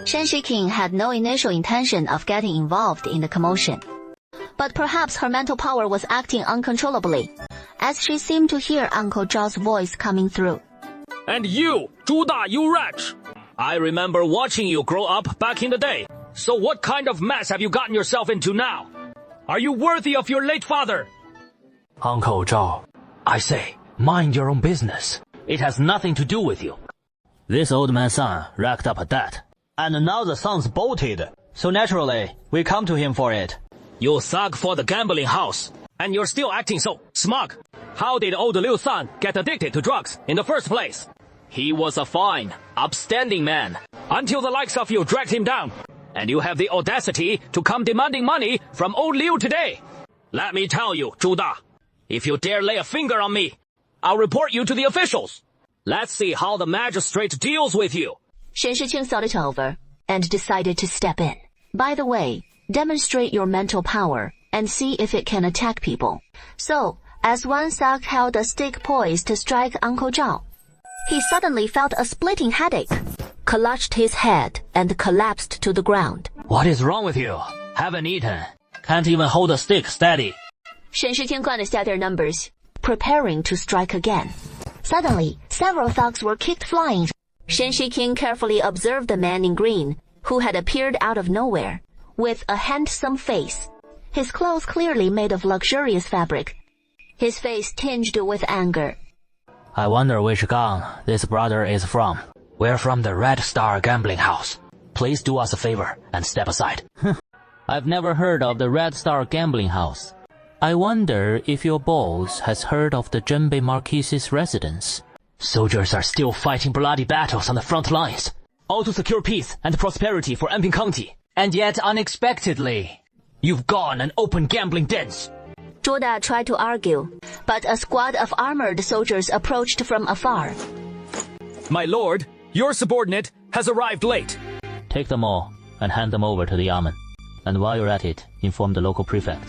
Shen Shiking had no initial intention of getting involved in the commotion. But perhaps her mental power was acting uncontrollably, as she seemed to hear Uncle Zhao's voice coming through. And you, Zhu Da, you wretch! I remember watching you grow up back in the day. So what kind of mess have you gotten yourself into now? Are you worthy of your late father? Uncle Zhao, I say, mind your own business. It has nothing to do with you. This old man's son racked up a debt. And now the son's bolted. So naturally, we come to him for it. You thug for the gambling house, and you're still acting so smug. How did old Liu's son get addicted to drugs in the first place? He was a fine, upstanding man, until the likes of you dragged him down. And you have the audacity to come demanding money from old Liu today. Let me tell you, Zhu Da, if you dare lay a finger on me, I'll report you to the officials. Let's see how the magistrate deals with you. Shen Shiqing thought it over and decided to step in. By the way, demonstrate your mental power and see if it can attack people. So, as one thug held a stick poised to strike Uncle Zhao, he suddenly felt a splitting headache, clutched his head, and collapsed to the ground. What is wrong with you? Haven't eaten. Can't even hold a stick steady. Shen Shiqing glanced at their numbers, preparing to strike again. Suddenly, several thugs were kicked flying. Shen Shiqing carefully observed the man in green, who had appeared out of nowhere, with a handsome face. His clothes clearly made of luxurious fabric. His face tinged with anger. I wonder which gang this brother is from. We're from the Red Star Gambling House. Please do us a favor and step aside. I've never heard of the Red Star Gambling House. I wonder if your boss has heard of the Zhenbei Marquise's residence. Soldiers are still fighting bloody battles on the front lines, all to secure peace and prosperity for Anping County. And yet, unexpectedly, you've gone and opened gambling dens. Zhu Da tried to argue, but a squad of armored soldiers approached from afar. My lord, your subordinate has arrived late. Take them all and hand them over to the yamen. And while you're at it, inform the local prefect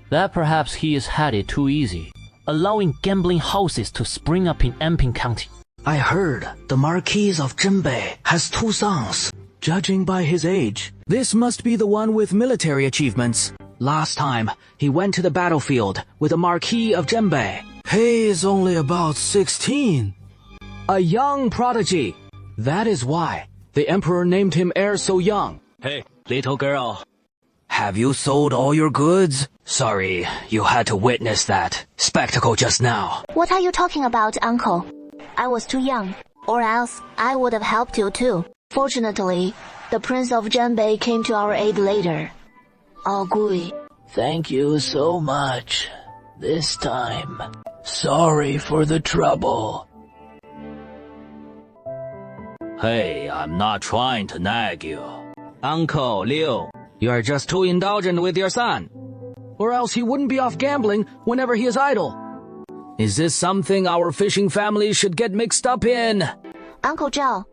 that perhaps he has had it too easy, allowing gambling houses to spring up in Anping County. I heard the Marquis of Zhenbei has 2 sons. Judging by his age, this must be the one with military achievements. Last time, he went to the battlefield with the Marquis of Zhenbei. He is only about 16. A young prodigy. That is why the emperor named him heir so young. Hey, little girl. Have you sold all your goods? Sorry, you had to witness that spectacle just now. What are you talking about, uncle? I was too young, or else I would have helped you too. Fortunately, the Prince of Zhenbei came to our aid later. Gui. Thank you so much. This time, sorry for the trouble. Hey, I'm not trying to nag you. Uncle Liu, you are just too indulgent with your son. Or else he wouldn't be off gambling whenever he is idle. Is this something our fishing family should get mixed up in? Uncle Zhao,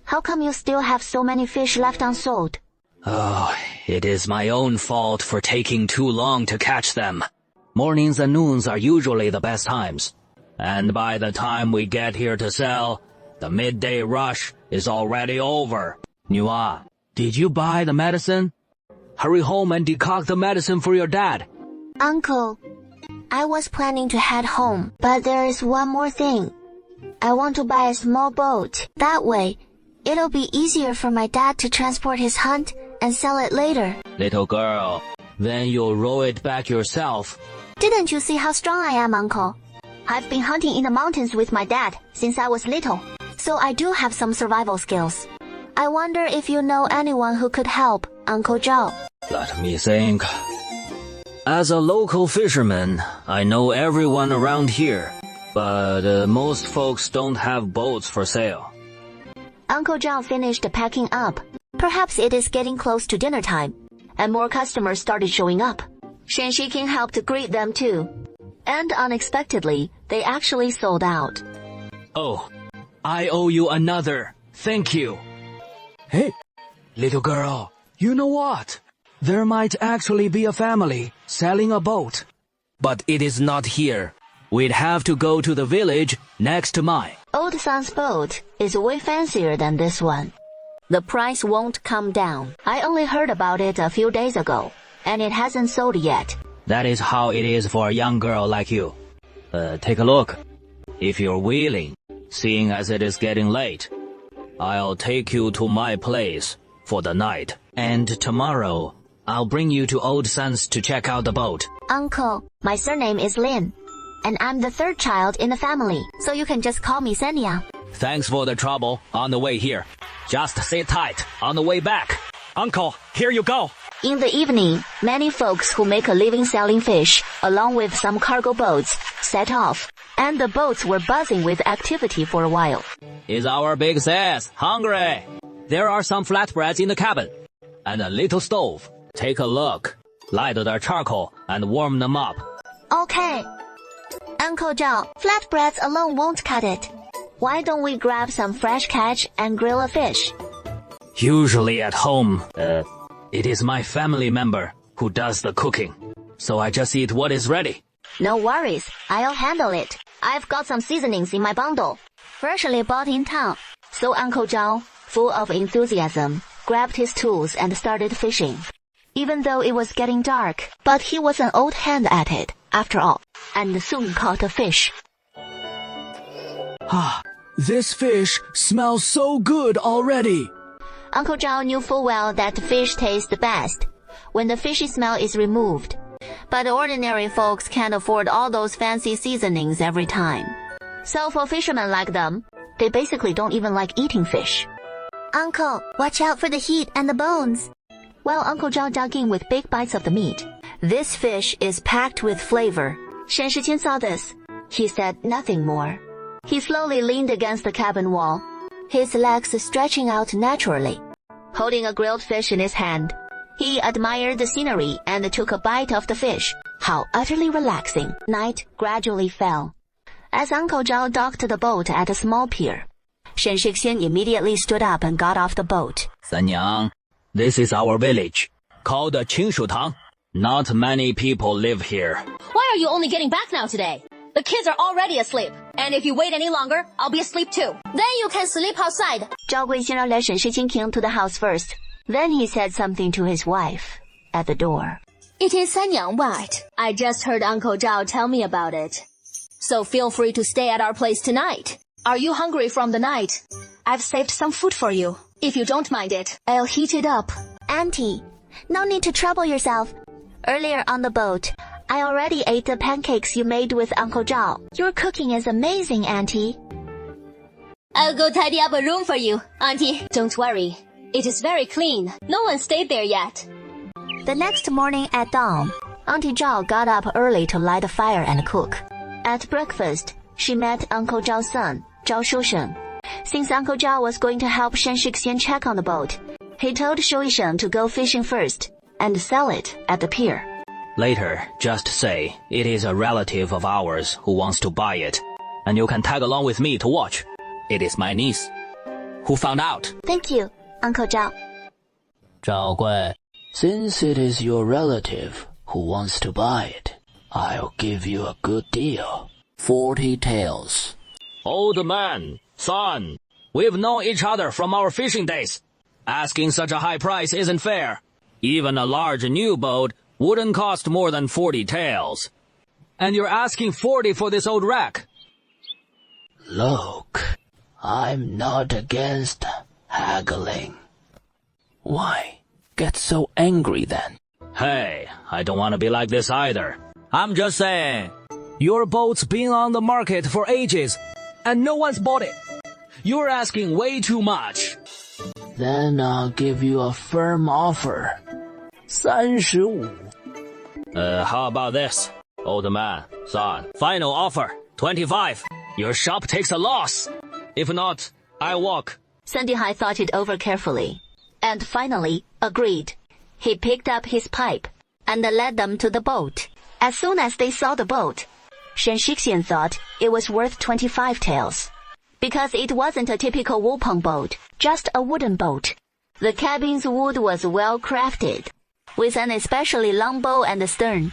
how come you still have so many fish left unsold? Oh, it is my own fault for taking too long to catch them. Mornings and noons are usually the best times. And by the time we get here to sell, the midday rush is already over. Nua, did you buy the medicine? Hurry home and decoct the medicine for your dad. Uncle, I was planning to head home, but there is one more thing. I want to buy a small boat. That way, it'll be easier for my dad to transport his hunt and sell it later. Little girl, Then you'll row it back yourself. Didn't you see how strong I am, Uncle? I've been hunting in the mountains with my dad since I was little, so I do have some survival skills. I wonder if you know anyone who could help, Uncle Zhao. Let me think. As a local fisherman, I know everyone around here, but most folks don't have boats for sale. Uncle Zhao finished packing up. Perhaps it is getting close to dinner time, and more customers started showing up. Shen Shiking helped greet them too. And unexpectedly, they actually sold out. Oh, I owe you another. Thank you. Hey, little girl, you know what? There might actually be a family selling a boat. But it is not here. We'd have to go to the village next to mine. Old Sun's boat is way fancier than this one. The price won't come down. I only heard about it a few days ago, and it hasn't sold yet. That is how it is for a young girl like you. Take a look. If you're willing, seeing as it is getting late, I'll take you to my place for the night. And tomorrow, I'll bring you to Old Sun's to check out the boat. Uncle, my surname is Lin, and I'm the third child in the family, so you can just call me Senya. Thanks for the trouble on the way here. Just sit tight on the way back. Uncle, here you go. In the evening, many folks who make a living selling fish, along with some cargo boats, set off, and the boats were buzzing with activity for a while. Is our big sis hungry? There are some flatbreads in the cabin, and a little stove. Take a look. Light their charcoal and warm them up. Okay. Uncle Zhao, flatbreads alone won't cut it. Why don't we grab some fresh catch and grill a fish? Usually at home, it is my family member who does the cooking, so I just eat what is ready. No worries, I'll handle it. I've got some seasonings in my bundle, freshly bought in town. So Uncle Zhao, full of enthusiasm, grabbed his tools and started fishing. Even though it was getting dark, but he was an old hand at it, after all, and soon caught a fish. Ah, this fish smells so good already. Uncle Zhao knew full well that fish tastes best when the fishy smell is removed. But ordinary folks can't afford all those fancy seasonings every time. So for fishermen like them, they basically don't even like eating fish. Uncle, watch out for the heat and the bones. While Uncle Zhao dug in with big bites of the meat, this fish is packed with flavor. Shen Shiqian saw this. He said nothing more. He slowly leaned against the cabin wall, his legs stretching out naturally. Holding a grilled fish in his hand, he admired the scenery and took a bite of the fish. How utterly relaxing. Night gradually fell. As Uncle Zhao docked the boat at a small pier, Shen Shixian immediately stood up and got off the boat. Sanyang, this is our village, called Qingshu. Not many people live here. Why are you only getting back now today? The kids are already asleep. And if you wait any longer, I'll be asleep too. Then you can sleep outside. Zhao Guixin led Shen Shiqing came to the house first. Then he said something to his wife at the door. It is Sanyang, right? I just heard Uncle Zhao tell me about it. So feel free to stay at our place tonight. Are you hungry from the night? I've saved some food for you. If you don't mind it, I'll heat it up. Auntie, no need to trouble yourself. Earlier on the boat, I already ate the pancakes you made with Uncle Zhao. Your cooking is amazing, Auntie. I'll go tidy up a room for you, Auntie. Don't worry. It is very clean. No one stayed there yet. The next morning at dawn, Auntie Zhao got up early to light a fire and cook. At breakfast, she met Uncle Zhao's son, Zhao Shusheng. Since Uncle Zhao was going to help Shen Shixian check on the boat, he told Shu Yisheng to go fishing first and sell it at the pier. Later, just say it is a relative of ours who wants to buy it, and you can tag along with me to watch. It is my niece. Who found out? Thank you, Uncle Zhao. Zhao Guai, since it is your relative who wants to buy it, I'll give you a good deal. 40 taels. Old man, son, we've known each other from our fishing days. Asking such a high price isn't fair. Even a large new boat wouldn't cost more than 40 taels. And you're asking 40 for this old wreck. Look, I'm not against haggling. Why get so angry then? Hey, I don't want to be like this either. I'm just saying. Your boat's been on the market for ages, and no one's bought it. You're asking way too much. Then I'll give you a firm offer. 35. How about this? Old man, son, final offer, 25. Your shop takes a loss. If not, I walk. Sandy Hai thought it over carefully, and finally agreed. He picked up his pipe and led them to the boat. As soon as they saw the boat, Shen Shixian thought it was worth 25 taels. Because it wasn't a typical Wupeng boat, just a wooden boat. The cabin's wood was well crafted, with an especially long bow and stern.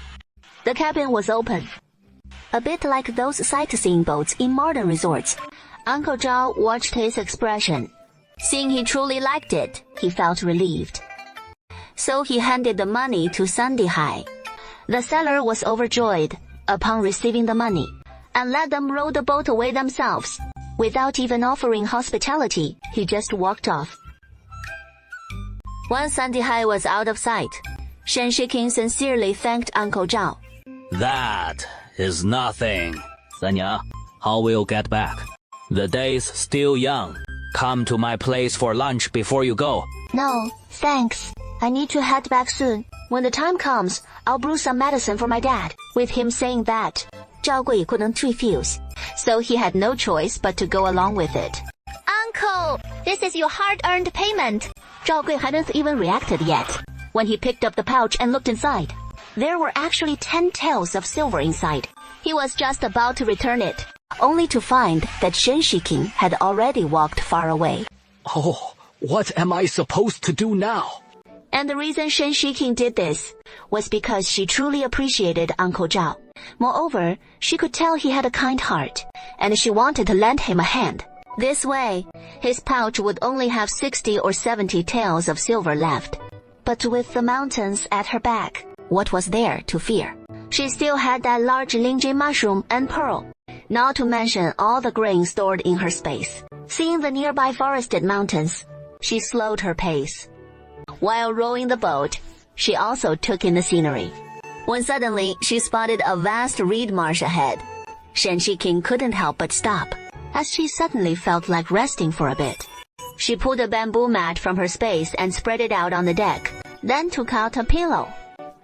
The cabin was open, a bit like those sightseeing boats in modern resorts. Uncle Zhao watched his expression. Seeing he truly liked it, he felt relieved. So he handed the money to Sandy Hai. The seller was overjoyed upon receiving the money, and let them row the boat away themselves. Without even offering hospitality, he just walked off. Once Sandy Hai was out of sight, Shen Shiking sincerely thanked Uncle Zhao. That is nothing. Sanya, how will you get back? The day's still young. Come to my place for lunch before you go. No, thanks. I need to head back soon. When the time comes, I'll brew some medicine for my dad. With him saying that, Zhao Gui couldn't refuse, so he had no choice but to go along with it. Uncle, this is your hard-earned payment. Zhao Gui hadn't even reacted yet, when he picked up the pouch and looked inside. There were actually 10 taels of silver inside. He was just about to return it, only to find that Shen Shiking had already walked far away. Oh, what am I supposed to do now? And the reason Shen Shiking did this was because she truly appreciated Uncle Zhao. Moreover, she could tell he had a kind heart, and she wanted to lend him a hand. This way, his pouch would only have 60 or 70 taels of silver left. But with the mountains at her back, what was there to fear? She still had that large lingjing mushroom and pearl, not to mention all the grain stored in her space. Seeing the nearby forested mountains, she slowed her pace. While rowing the boat, she also took in the scenery. When suddenly she spotted a vast reed marsh ahead, Shen Shiking couldn't help but stop, as she suddenly felt like resting for a bit. She pulled a bamboo mat from her space and spread it out on the deck, then took out a pillow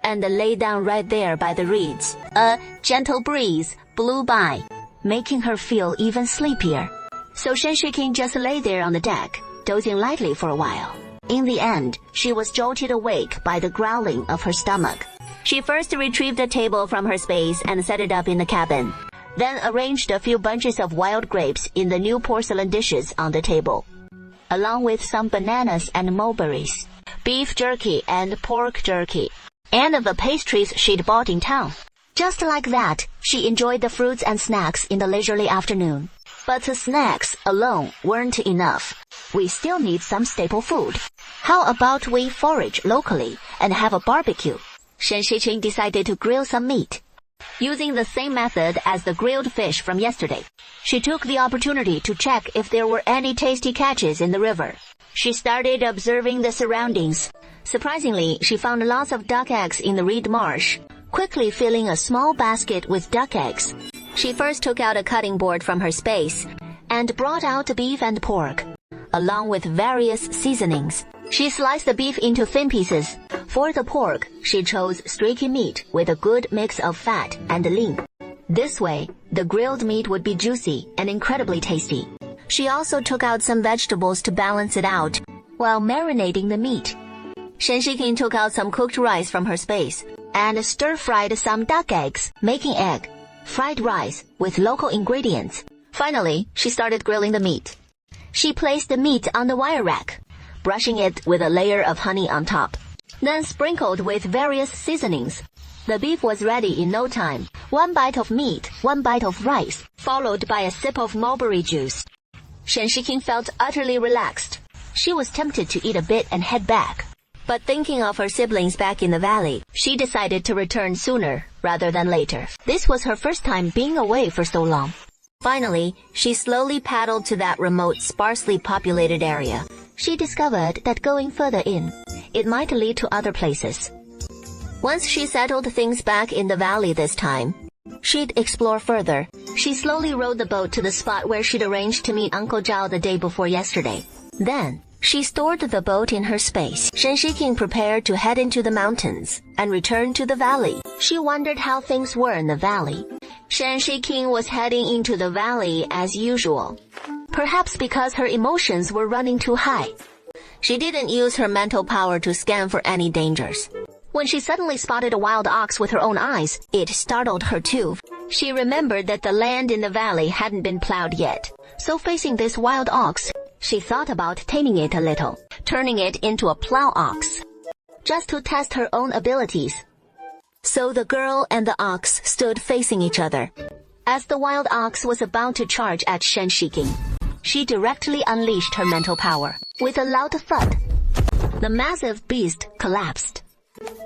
and lay down right there by the reeds. A gentle breeze blew by, making her feel even sleepier. So Shen Shiking just lay there on the deck, dozing lightly for a while. In the end, she was jolted awake by the growling of her stomach. She first retrieved a table from her space and set it up in the cabin, then arranged a few bunches of wild grapes in the new porcelain dishes on the table, along with some bananas and mulberries, beef jerky and pork jerky, and the pastries she'd bought in town. Just like that, she enjoyed the fruits and snacks in the leisurely afternoon. But the snacks alone weren't enough. We still need some staple food. How about we forage locally and have a barbecue? Shen Shiqing decided to grill some meat. Using the same method as the grilled fish from yesterday, she took the opportunity to check if there were any tasty catches in the river. She started observing the surroundings. Surprisingly, she found lots of duck eggs in the reed marsh, quickly filling a small basket with duck eggs. She first took out a cutting board from her space and brought out beef and pork, along with various seasonings. She sliced the beef into thin pieces. For the pork, she chose streaky meat with a good mix of fat and lean. This way, the grilled meat would be juicy and incredibly tasty. She also took out some vegetables to balance it out while marinating the meat. Shen Shiqing took out some cooked rice from her space and stir-fried some duck eggs, making fried rice with local ingredients. Finally, she started grilling the meat. She placed the meat on the wire rack, brushing it with a layer of honey on top, then sprinkled with various seasonings. The beef was ready in no time. 1 bite of meat, 1 bite of rice, followed by a sip of mulberry juice. Shen Shiqing felt utterly relaxed. She was tempted to eat a bit and head back. But thinking of her siblings back in the valley, she decided to return sooner rather than later. This was her first time being away for so long. Finally, she slowly paddled to that remote, sparsely populated area. She discovered that going further in, it might lead to other places. Once she settled things back in the valley this time, she'd explore further. She slowly rowed the boat to the spot where she'd arranged to meet Uncle Zhao the day before yesterday. Then, she stored the boat in her space. Shen Shiking prepared to head into the mountains and return to the valley. She wondered how things were in the valley. Shen Shiking was heading into the valley as usual. Perhaps because her emotions were running too high. She didn't use her mental power to scan for any dangers. When she suddenly spotted a wild ox with her own eyes, it startled her too. She remembered that the land in the valley hadn't been plowed yet. So facing this wild ox, she thought about taming it a little, turning it into a plow ox, just to test her own abilities. So the girl and the ox stood facing each other. As the wild ox was about to charge at Shen Shiking, she directly unleashed her mental power. With a loud thud, the massive beast collapsed.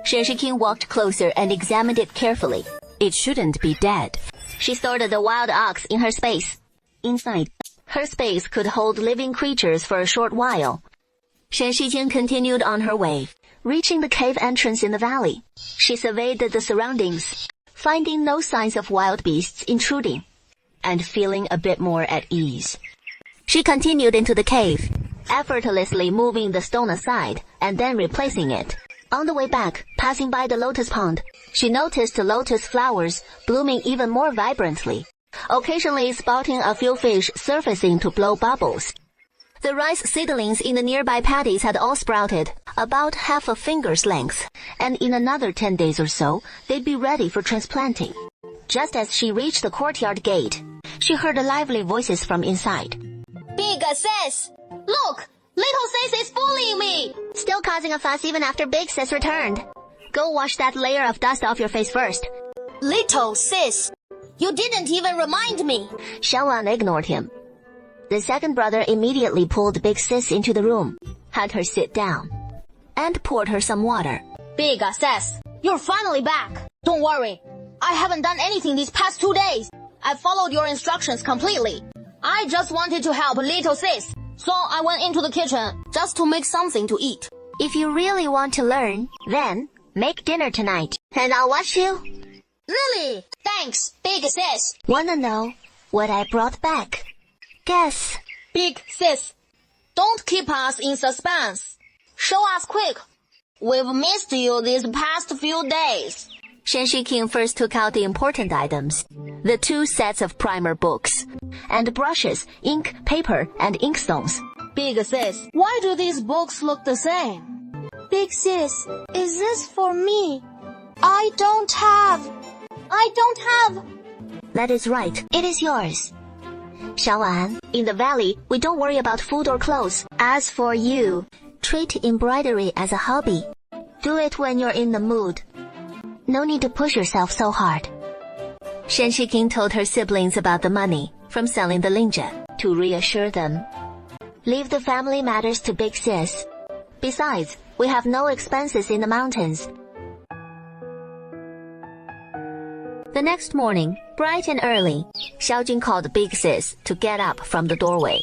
Shen Shiking walked closer and examined it carefully. It shouldn't be dead. She stored the wild ox in her space. Inside, her space could hold living creatures for a short while. Shen Shiking continued on her way, reaching the cave entrance in the valley. She surveyed the surroundings, finding no signs of wild beasts intruding, and feeling a bit more at ease. She continued into the cave, effortlessly moving the stone aside and then replacing it. On the way back, passing by the lotus pond, she noticed the lotus flowers blooming even more vibrantly, occasionally spouting a few fish surfacing to blow bubbles. The rice seedlings in the nearby paddies had all sprouted, about half a finger's length, and in another 10 days or so, they'd be ready for transplanting. Just as she reached the courtyard gate, she heard lively voices from inside. Big sis! Look! Little sis is bullying me! Still causing a fuss even after Big Sis returned. Go wash that layer of dust off your face first. Little sis! You didn't even remind me! Xiaowan ignored him. The second brother immediately pulled Big Sis into the room, had her sit down, and poured her some water. Big sis, you're finally back. Don't worry. I haven't done anything these past 2 days. I followed your instructions completely. I just wanted to help little sis, so I went into the kitchen just to make something to eat. If you really want to learn, then make dinner tonight, and I'll watch you. Really? Thanks, Big sis. Wanna know what I brought back? Guess. Big sis, don't keep us in suspense. Show us quick. We've missed you these past few days. Shen Shiking first took out the important items, the 2 sets of primer books, and brushes, ink, paper, and inkstones. Big sis, why do these books look the same? Big sis, is this for me? I don't have. That is right. It is yours. Xiaowan, in the valley, we don't worry about food or clothes. As for you, treat embroidery as a hobby. Do it when you're in the mood. No need to push yourself so hard. Shen Shiking told her siblings about the money from selling the linja to reassure them. Leave the family matters to Big Sis. Besides, we have no expenses in the mountains. The next morning, bright and early, Xiaojun called Big Sis to get up from the doorway.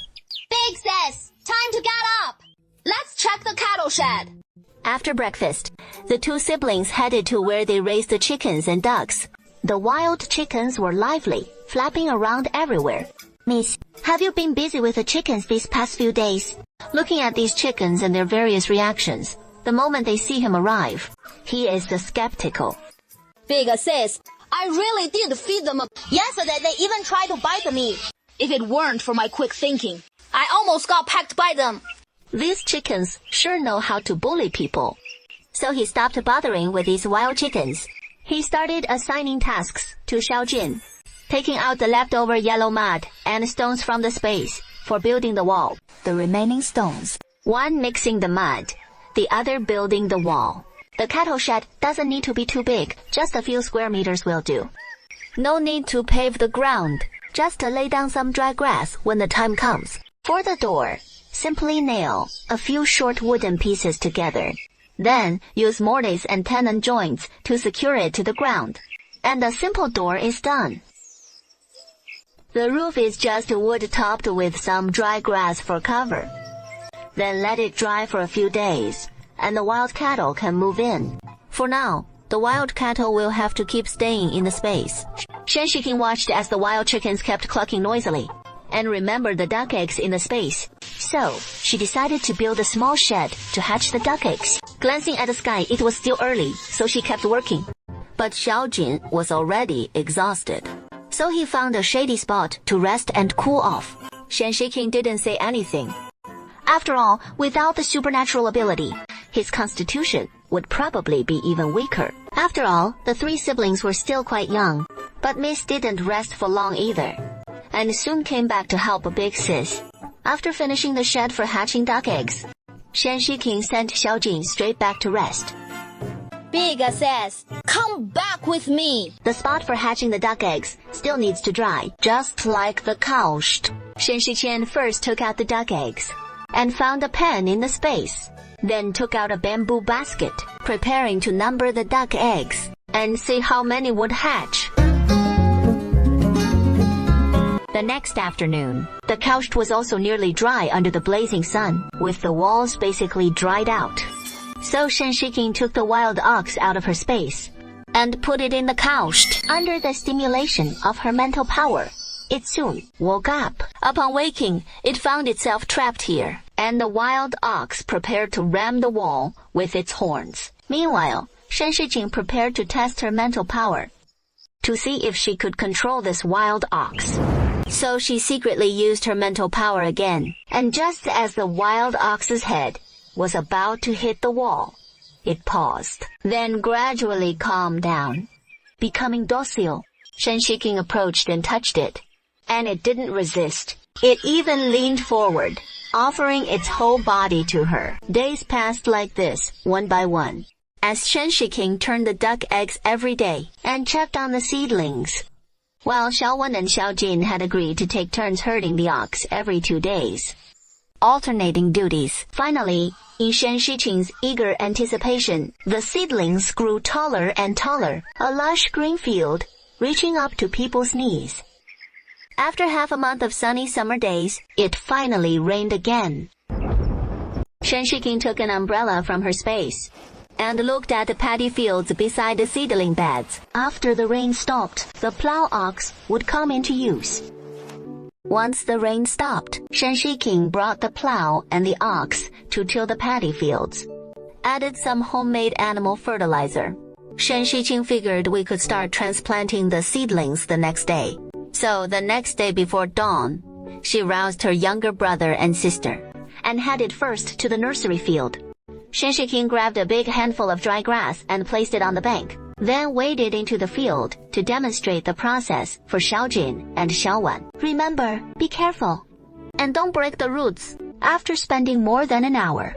Big sis, time to get up. Let's check the cattle shed. After breakfast, the 2 siblings headed to where they raised the chickens and ducks. The wild chickens were lively, flapping around everywhere. Miss, have you been busy with the chickens these past few days? Looking at these chickens and their various reactions, the moment they see him arrive, he is skeptical. Big sis, I really did feed them. Yesterday they even tried to bite me. If it weren't for my quick thinking, I almost got pecked by them. These chickens sure know how to bully people. So he stopped bothering with these wild chickens. He started assigning tasks to Xiaojun, taking out the leftover yellow mud and stones from the space for building the wall. The remaining stones, one mixing the mud, the other building the wall. The cattle shed doesn't need to be too big, just a few square meters will do. No need to pave the ground, just to lay down some dry grass when the time comes. For the door, simply nail a few short wooden pieces together. Then use mortise and tenon joints to secure it to the ground. And a simple door is done. The roof is just wood topped with some dry grass for cover. Then let it dry for a few days, and the wild cattle can move in. For now, the wild cattle will have to keep staying in the space. Shen Shiking watched as the wild chickens kept clucking noisily, and remembered the duck eggs in the space. So, she decided to build a small shed to hatch the duck eggs. Glancing at the sky, it was still early, so she kept working. But Xiaojin was already exhausted. So he found a shady spot to rest and cool off. Shen Shiking didn't say anything. After all, without the supernatural ability, his constitution would probably be even weaker. After all, the 3 siblings were still quite young. But Miss didn't rest for long either, and soon came back to help Big Sis. After finishing the shed for hatching duck eggs, Shen Shiking sent Xiaojin straight back to rest. Big Sis, come back with me. The spot for hatching the duck eggs still needs to dry, just like the couch. Shen Shiqian first took out the duck eggs and found a pen in the space, then took out a bamboo basket, preparing to number the duck eggs and see how many would hatch. The next afternoon, the couch was also nearly dry under the blazing sun, with the walls basically dried out. So Shen Shiking took the wild ox out of her space and put it in the couch. Under the stimulation of her mental power, it soon woke up. Upon waking, it found itself trapped here, and the wild ox prepared to ram the wall with its horns. Meanwhile, Shen Shiking prepared to test her mental power to see if she could control this wild ox. So she secretly used her mental power again, and just as the wild ox's head was about to hit the wall, it paused, then gradually calmed down. Becoming docile, Shen Shiking approached and touched it, and it didn't resist. It even leaned forward, offering its whole body to her. Days passed like this, one by one, as Shen Shiking turned the duck eggs every day and checked on the seedlings, while Xiaowen and Xiaojin had agreed to take turns herding the ox every 2 days, alternating duties. Finally, in Shen Shiking's eager anticipation, the seedlings grew taller and taller, a lush green field reaching up to people's knees. After half a month of sunny summer days, it finally rained again. Shen Shiking took an umbrella from her space and looked at the paddy fields beside the seedling beds. After the rain stopped, the plow ox would come into use. Once the rain stopped, Shen Shiking brought the plow and the ox to till the paddy fields, added some homemade animal fertilizer. Shen Shiking figured we could start transplanting the seedlings the next day. So the next day before dawn, she roused her younger brother and sister and headed first to the nursery field. Shen Shiking grabbed a big handful of dry grass and placed it on the bank, then waded into the field to demonstrate the process for Xiaojin and Xiaowan. Remember, be careful, and don't break the roots. After spending more than an hour,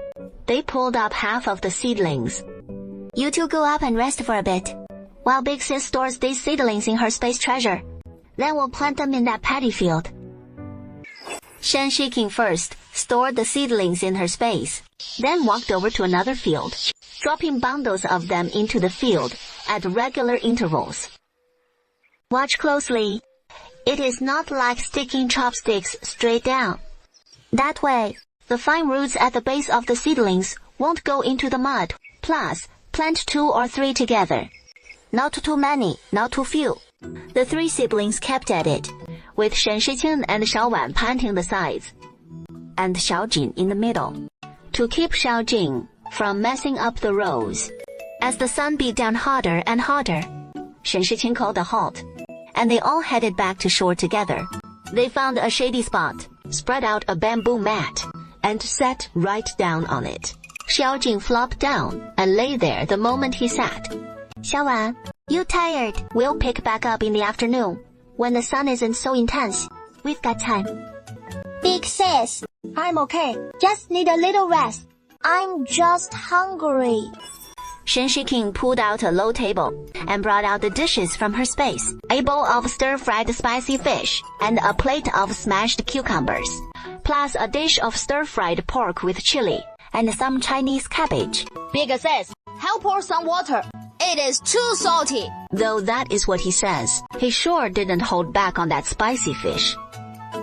they pulled up half of the seedlings. You two go up and rest for a bit, while Big Sis stores these seedlings in her space treasure. Then we'll plant them in that paddy field. Shen Shiking first stored the seedlings in her space, then walked over to another field, dropping bundles of them into the field at regular intervals. Watch closely. It is not like sticking chopsticks straight down. That way, the fine roots at the base of the seedlings won't go into the mud. Plus, plant 2 or 3 together. Not too many, not too few. The 3 siblings kept at it, with Shen Shiqing and Xiaowan planting the sides, and Xiaojin in the middle, to keep Xiaojin from messing up the rows. As the sun beat down hotter and hotter, Shen Shiqing called a halt, and they all headed back to shore together. They found a shady spot, spread out a bamboo mat, and sat right down on it. Xiaojin flopped down and lay there the moment he sat. Xiaowan, you tired? We'll pick back up in the afternoon, when the sun isn't so intense. We've got time. Big Sis, I'm okay. Just need a little rest. I'm just hungry. Shen Shiking pulled out a low table and brought out the dishes from her space. A bowl of stir-fried spicy fish and a plate of smashed cucumbers, plus a dish of stir-fried pork with chili and some Chinese cabbage. Big Sis, help pour some water. It is too salty. Though that is what he says, he sure didn't hold back on that spicy fish.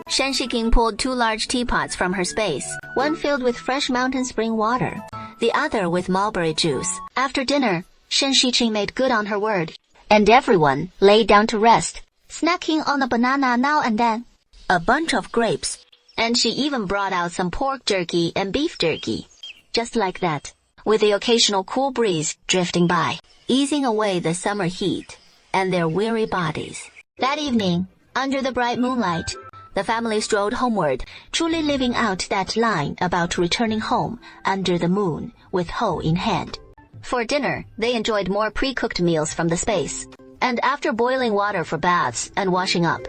Shen Shiking pulled 2 large teapots from her space, one filled with fresh mountain spring water, the other with mulberry juice. After dinner, Shen Shiqing made good on her word, and everyone lay down to rest, snacking on a banana now and then, a bunch of grapes, and she even brought out some pork jerky and beef jerky. Just like that, with the occasional cool breeze drifting by, easing away the summer heat and their weary bodies. That evening, under the bright moonlight, the family strolled homeward, truly living out that line about returning home under the moon with hoe in hand. For dinner, they enjoyed more pre-cooked meals from the space, and after boiling water for baths and washing up,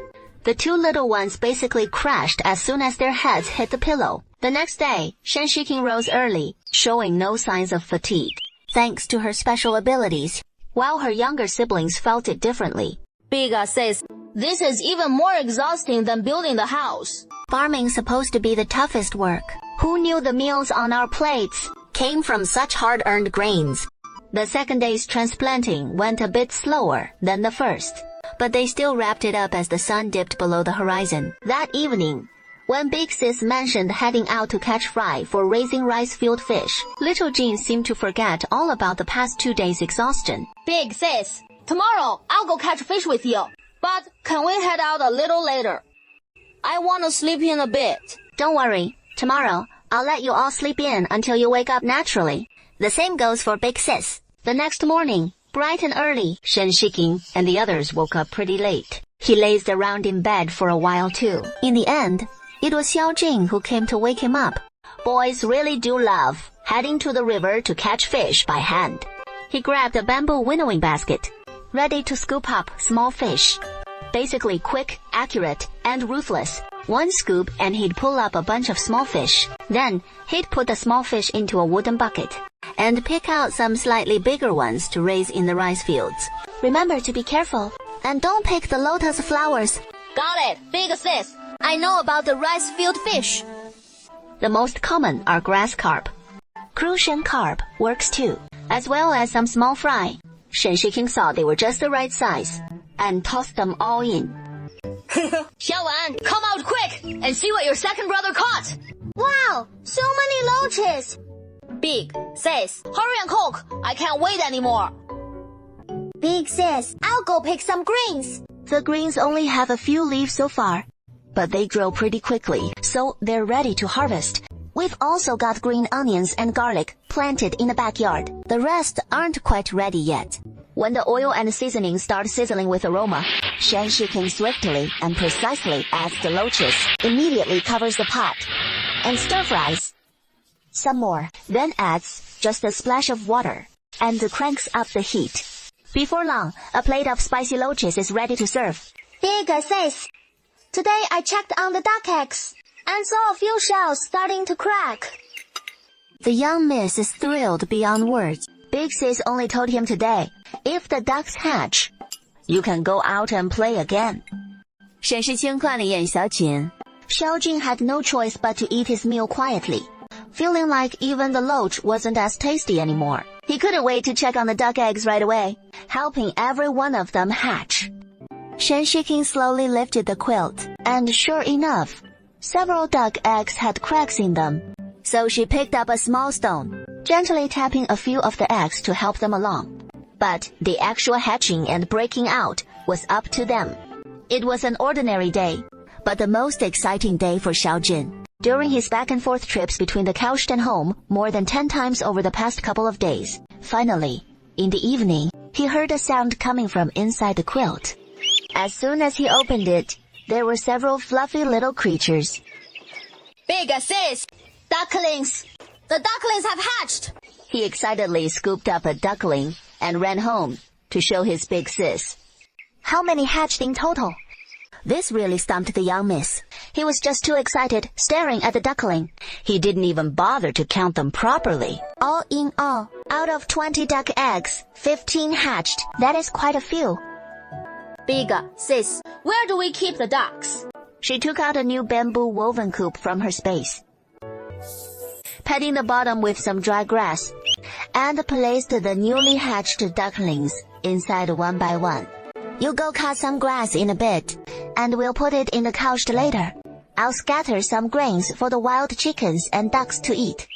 the two little ones basically crashed as soon as their heads hit the pillow. The next day, Shen Shiqing rose early, showing no signs of fatigue, thanks to her special abilities, while her younger siblings felt it differently. Big says, this is even more exhausting than building the house. Farming's supposed to be the toughest work. Who knew the meals on our plates came from such hard-earned grains? The second day's transplanting went a bit slower than the first, but they still wrapped it up as the sun dipped below the horizon. That evening, when Big Sis mentioned heading out to catch fry for raising rice-field fish, Little Jean seemed to forget all about the past 2 days' exhaustion. Big sis, tomorrow I'll go catch fish with you, but can we head out a little later? I want to sleep in a bit. Don't worry, tomorrow I'll let you all sleep in until you wake up naturally. The same goes for Big Sis. The next morning, bright and early, Shen Shiqing and the others woke up pretty late. He lazed around in bed for a while too. In the end, it was Xiao Jing who came to wake him up. Boys really do love heading to the river to catch fish by hand. He grabbed a bamboo winnowing basket, ready to scoop up small fish. Basically quick, accurate, and ruthless. One scoop and he'd pull up a bunch of small fish. Then, he'd put the small fish into a wooden bucket and pick out some slightly bigger ones to raise in the rice fields. Remember to be careful, and don't pick the lotus flowers. Got it, Big sis. I know about the rice field fish. The most common are grass carp. Crucian carp works too, as well as some small fry. Shen Shiqing saw they were just the right size, and tossed them all in. Xiaowan, come out quick and see what your second brother caught. Wow, so many loaches. Big sis, hurry and cook. I can't wait anymore. Big sis, I'll go pick some greens. The greens only have a few leaves so far, but they grow pretty quickly, so they're ready to harvest. We've also got green onions and garlic planted in the backyard. The rest aren't quite ready yet. When the oil and seasoning start sizzling with aroma, Shen Shiqing swiftly and precisely adds the loaches, immediately covers the pot, and stir-fries. Some more, then adds just a splash of water, and cranks up the heat. Before long, a plate of spicy loaches is ready to serve. Big sis, today I checked on the duck eggs and saw a few shells starting to crack. The young miss is thrilled beyond words. Big Sis only told him today, if the ducks hatch, you can go out and play again. 沈世清看了一眼小锦. Xiao Jing had no choice but to eat his meal quietly, feeling like even the loach wasn't as tasty anymore. He couldn't wait to check on the duck eggs right away, helping every one of them hatch. Shen Shiqing slowly lifted the quilt, and sure enough, several duck eggs had cracks in them. So she picked up a small stone, gently tapping a few of the eggs to help them along. But the actual hatching and breaking out was up to them. It was an ordinary day, but the most exciting day for Xiao Jin. During his back-and-forth trips between the couch and home more than 10 times over the past couple of days, finally, in the evening, he heard a sound coming from inside the quilt. As soon as he opened it, there were several fluffy little creatures. Big sis, ducklings! The ducklings have hatched! He excitedly scooped up a duckling and ran home to show his big sis. How many hatched in total? This really stumped the young miss. He was just too excited, staring at the duckling. He didn't even bother to count them properly. All in all, out of 20 duck eggs, 15 hatched. That is quite a few. Big sis, where do we keep the ducks? She took out a new bamboo woven coop from her space, patting the bottom with some dry grass, and placed the newly hatched ducklings inside one by one. You go cut some grass in a bit, and we'll put it in the couch later. I'll scatter some grains for the wild chickens and ducks to eat.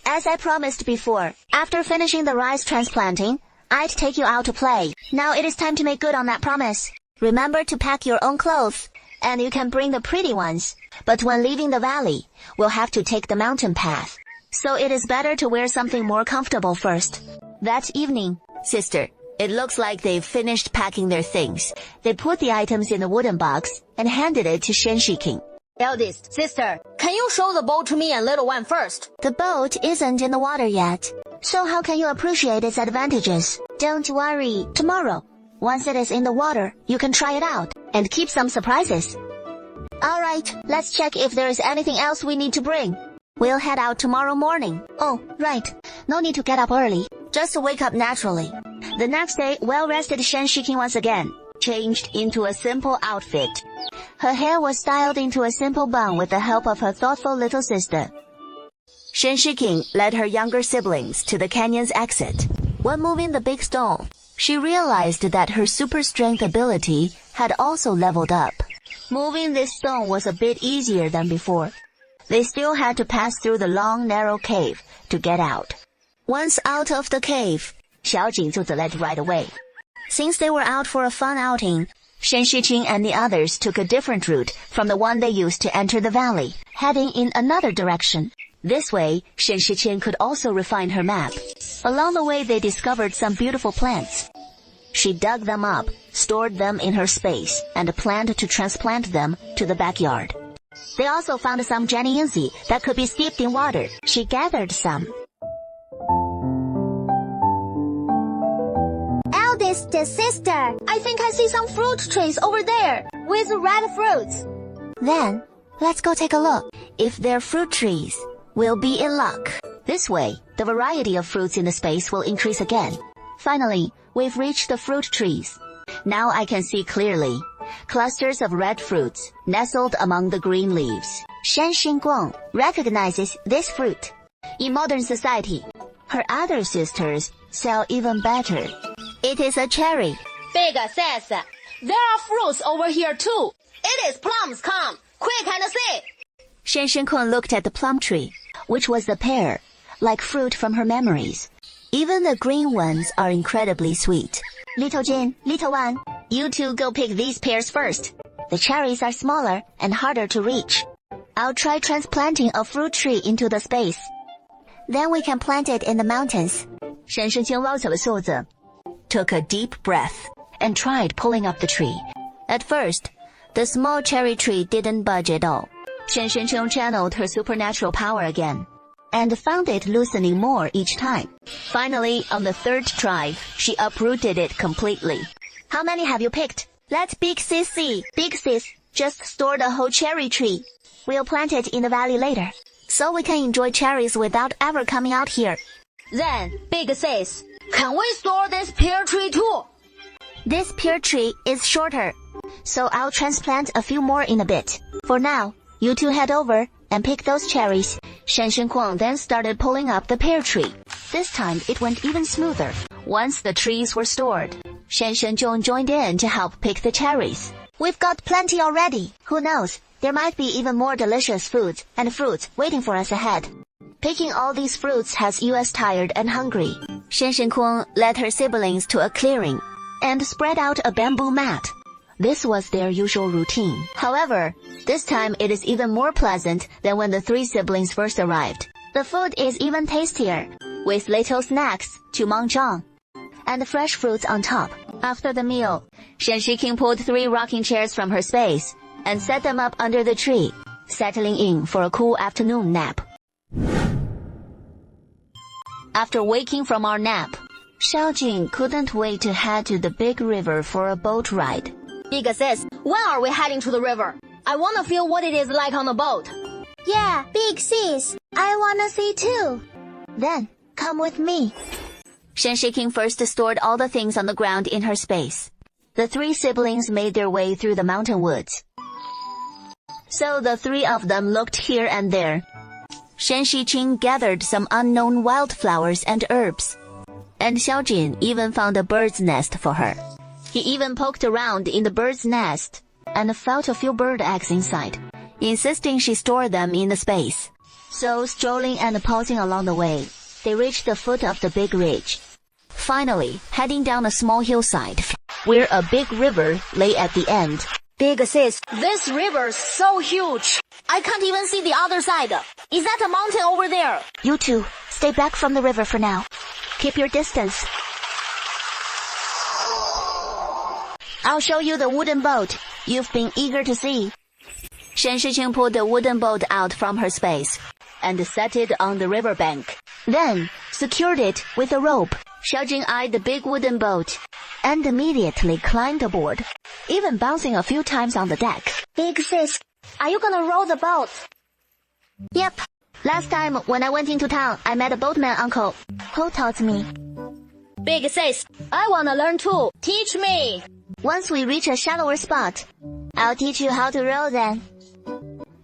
As I promised before, after finishing the rice transplanting, I'd take you out to play. Now it is time to make good on that promise. Remember to pack your own clothes, and you can bring the pretty ones. But when leaving the valley, we'll have to take the mountain path. So it is better to wear something more comfortable first. That evening, sister, it looks like they've finished packing their things. They put the items in the wooden box and handed it to Shen Shiking. Eldest sister, can you show the boat to me and little one first? The boat isn't in the water yet, so how can you appreciate its advantages? Don't worry, tomorrow, once it is in the water, you can try it out and keep some surprises. Alright, let's check if there is anything else we need to bring. We'll head out tomorrow morning. Oh, right, no need to get up early, just to wake up naturally. The next day, well-rested Shen Shiking once again changed into a simple outfit. Her hair was styled into a simple bun with the help of her thoughtful little sister. Shen Shiking led her younger siblings to the canyon's exit. When moving the big stone, she realized that her super strength ability had also leveled up. Moving this stone was a bit easier than before. They still had to pass through the long, narrow cave to get out. Once out of the cave, Xiaojin took the lead right away. Since they were out for a fun outing, Shen Shiqing and the others took a different route from the one they used to enter the valley, heading in another direction. This way, Shen Shiqing could also refine her map. Along the way, they discovered some beautiful plants. She dug them up, stored them in her space, and planned to transplant them to the backyard. They also found some Jianyanzi that could be steeped in water. She gathered some. Eldest sister, I think I see some fruit trees over there with red fruits. Then, let's go take a look. If they're fruit trees, we'll be in luck. This way, the variety of fruits in the space will increase again. Finally, we've reached the fruit trees. Now I can see clearly. Clusters of red fruits nestled among the green leaves. Shen Xinguang recognizes this fruit. In modern society, her other sisters sell even better. It is a cherry. Big says, there are fruits over here too. It is plums, come, quick and see. Shen Xinguang looked at the plum tree, which was the pear, like fruit from her memories. Even the green ones are incredibly sweet. Little Jin, little one, you two go pick these pears first. The cherries are smaller and harder to reach. I'll try transplanting a fruit tree into the space. Then we can plant it in the mountains. Shen Shiqing 捞起了袖子, took a deep breath, and tried pulling up the tree. At first, the small cherry tree didn't budge at all. Shen Shiqing channeled her supernatural power again, and found it loosening more each time. Finally, on the third try, she uprooted it completely. How many have you picked? Let Big Sis see. Big Sis just stored a whole cherry tree. We'll plant it in the valley later, so we can enjoy cherries without ever coming out here. Then, Big says, can we store this pear tree too? This pear tree is shorter, so I'll transplant a few more in a bit. For now, you two head over and pick those cherries. Shen Xinguang then started pulling up the pear tree. This time it went even smoother. Once the trees were stored, Shen Shenzhong joined in to help pick the cherries. We've got plenty already. Who knows, there might be even more delicious foods and fruits waiting for us ahead. Picking all these fruits has you as tired and hungry. Shen Shengkuang led her siblings to a clearing and spread out a bamboo mat. This was their usual routine. However, this time it is even more pleasant than when the three siblings first arrived. The food is even tastier, with little snacks to manzhang and fresh fruits on top. After the meal, Shen Shiking pulled 3 rocking chairs from her space and set them up under the tree, settling in for a cool afternoon nap. After waking from our nap, Xiaojin couldn't wait to head to the big river for a boat ride. Big sis, when are we heading to the river? I want to feel what it is like on the boat. Yeah, Big Sis, I wanna see too. Then, come with me. Shen Shiking first stored all the things on the ground in her space. The 3 siblings made their way through the mountain woods. So the 3 of them looked here and there. Shen Shiqing gathered some unknown wildflowers and herbs, and Xiaojin even found a bird's nest for her. He even poked around in the bird's nest and felt a few bird eggs inside, insisting she store them in the space. So, strolling and pausing along the way, they reached the foot of the big ridge. Finally, heading down a small hillside, where a big river lay at the end. Big sis, this river's so huge. I can't even see the other side. Is that a mountain over there? You two, stay back from the river for now. Keep your distance. I'll show you the wooden boat you've been eager to see. Shen Shiqing pulled the wooden boat out from her space and set it on the riverbank. Then secured it with a rope. Xiao Jing eyed the big wooden boat and immediately climbed aboard, even bouncing a few times on the deck. Big sis, are you gonna row the boat? Yep. Last time when I went into town, I met a boatman uncle who taught me. Big sis, I wanna learn too. Teach me. Once we reach a shallower spot, I'll teach you how to row then.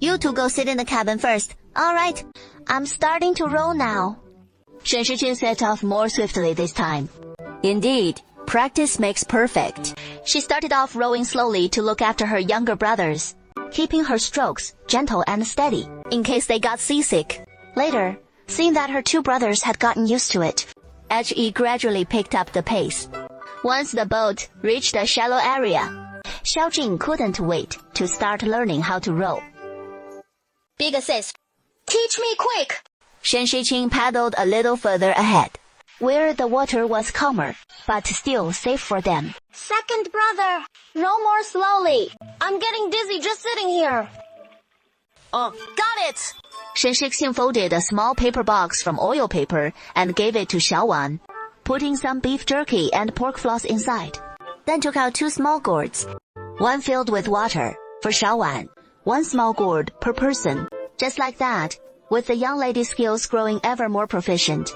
You two go sit in the cabin first. All right, I'm starting to row now. Shen Shiqing set off more swiftly this time. Indeed, practice makes perfect. She started off rowing slowly to look after her younger brothers, keeping her strokes gentle and steady in case they got seasick. Later, seeing that her two brothers had gotten used to it, He gradually picked up the pace. Once the boat reached a shallow area, Xiao Jing couldn't wait to start learning how to row. Big sis, teach me quick. Shen Shiqing paddled a little further ahead, where the water was calmer, but still safe for them. Second brother, Row more slowly. I'm getting dizzy just sitting here. Oh, got it. Shen Shiqing folded a small paper box from oil paper and gave it to Xiao Wan, putting some beef jerky and pork floss inside. Then took out 2 small gourds, one filled with water for Xiao Wan, 1 small gourd per person. Just like that, with the young lady's skills growing ever more proficient,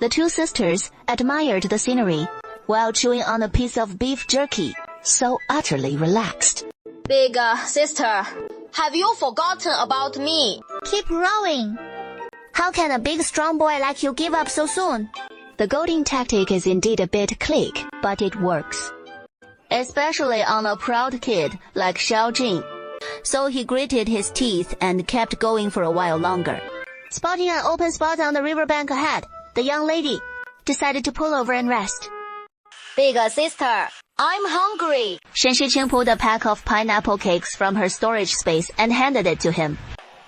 the 2 sisters admired the scenery while chewing on a piece of beef jerky, so utterly relaxed. Big sister, have you forgotten about me? keep rowing. How can a big strong boy like you give up so soon? The goading tactic is indeed a bit clique, but it works. Especially on a proud kid like Xiao Jing. So he gritted his teeth and kept going for a while longer. Spotting an open spot on the riverbank ahead, the young lady decided to pull over and rest. Big sister, I'm hungry. Shen Shiqing pulled a pack of pineapple cakes from her storage space and handed it to him.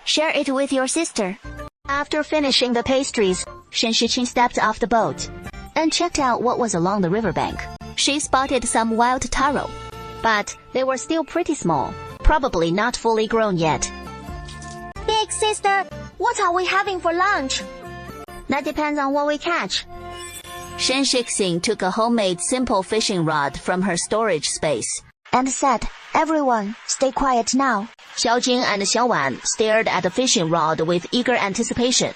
Share it with your sister. After finishing the pastries, Shen Shiqing stepped off the boat and checked out what was along the riverbank. She spotted some wild taro, but they were still pretty small, probably not fully grown yet. Big sister, what are we having for lunch? That depends on what we catch. Shen Shiqing took a homemade simple fishing rod from her storage space and said, "Everyone, stay quiet now." Xiao Jing and Xiao Wan stared at the fishing rod with eager anticipation.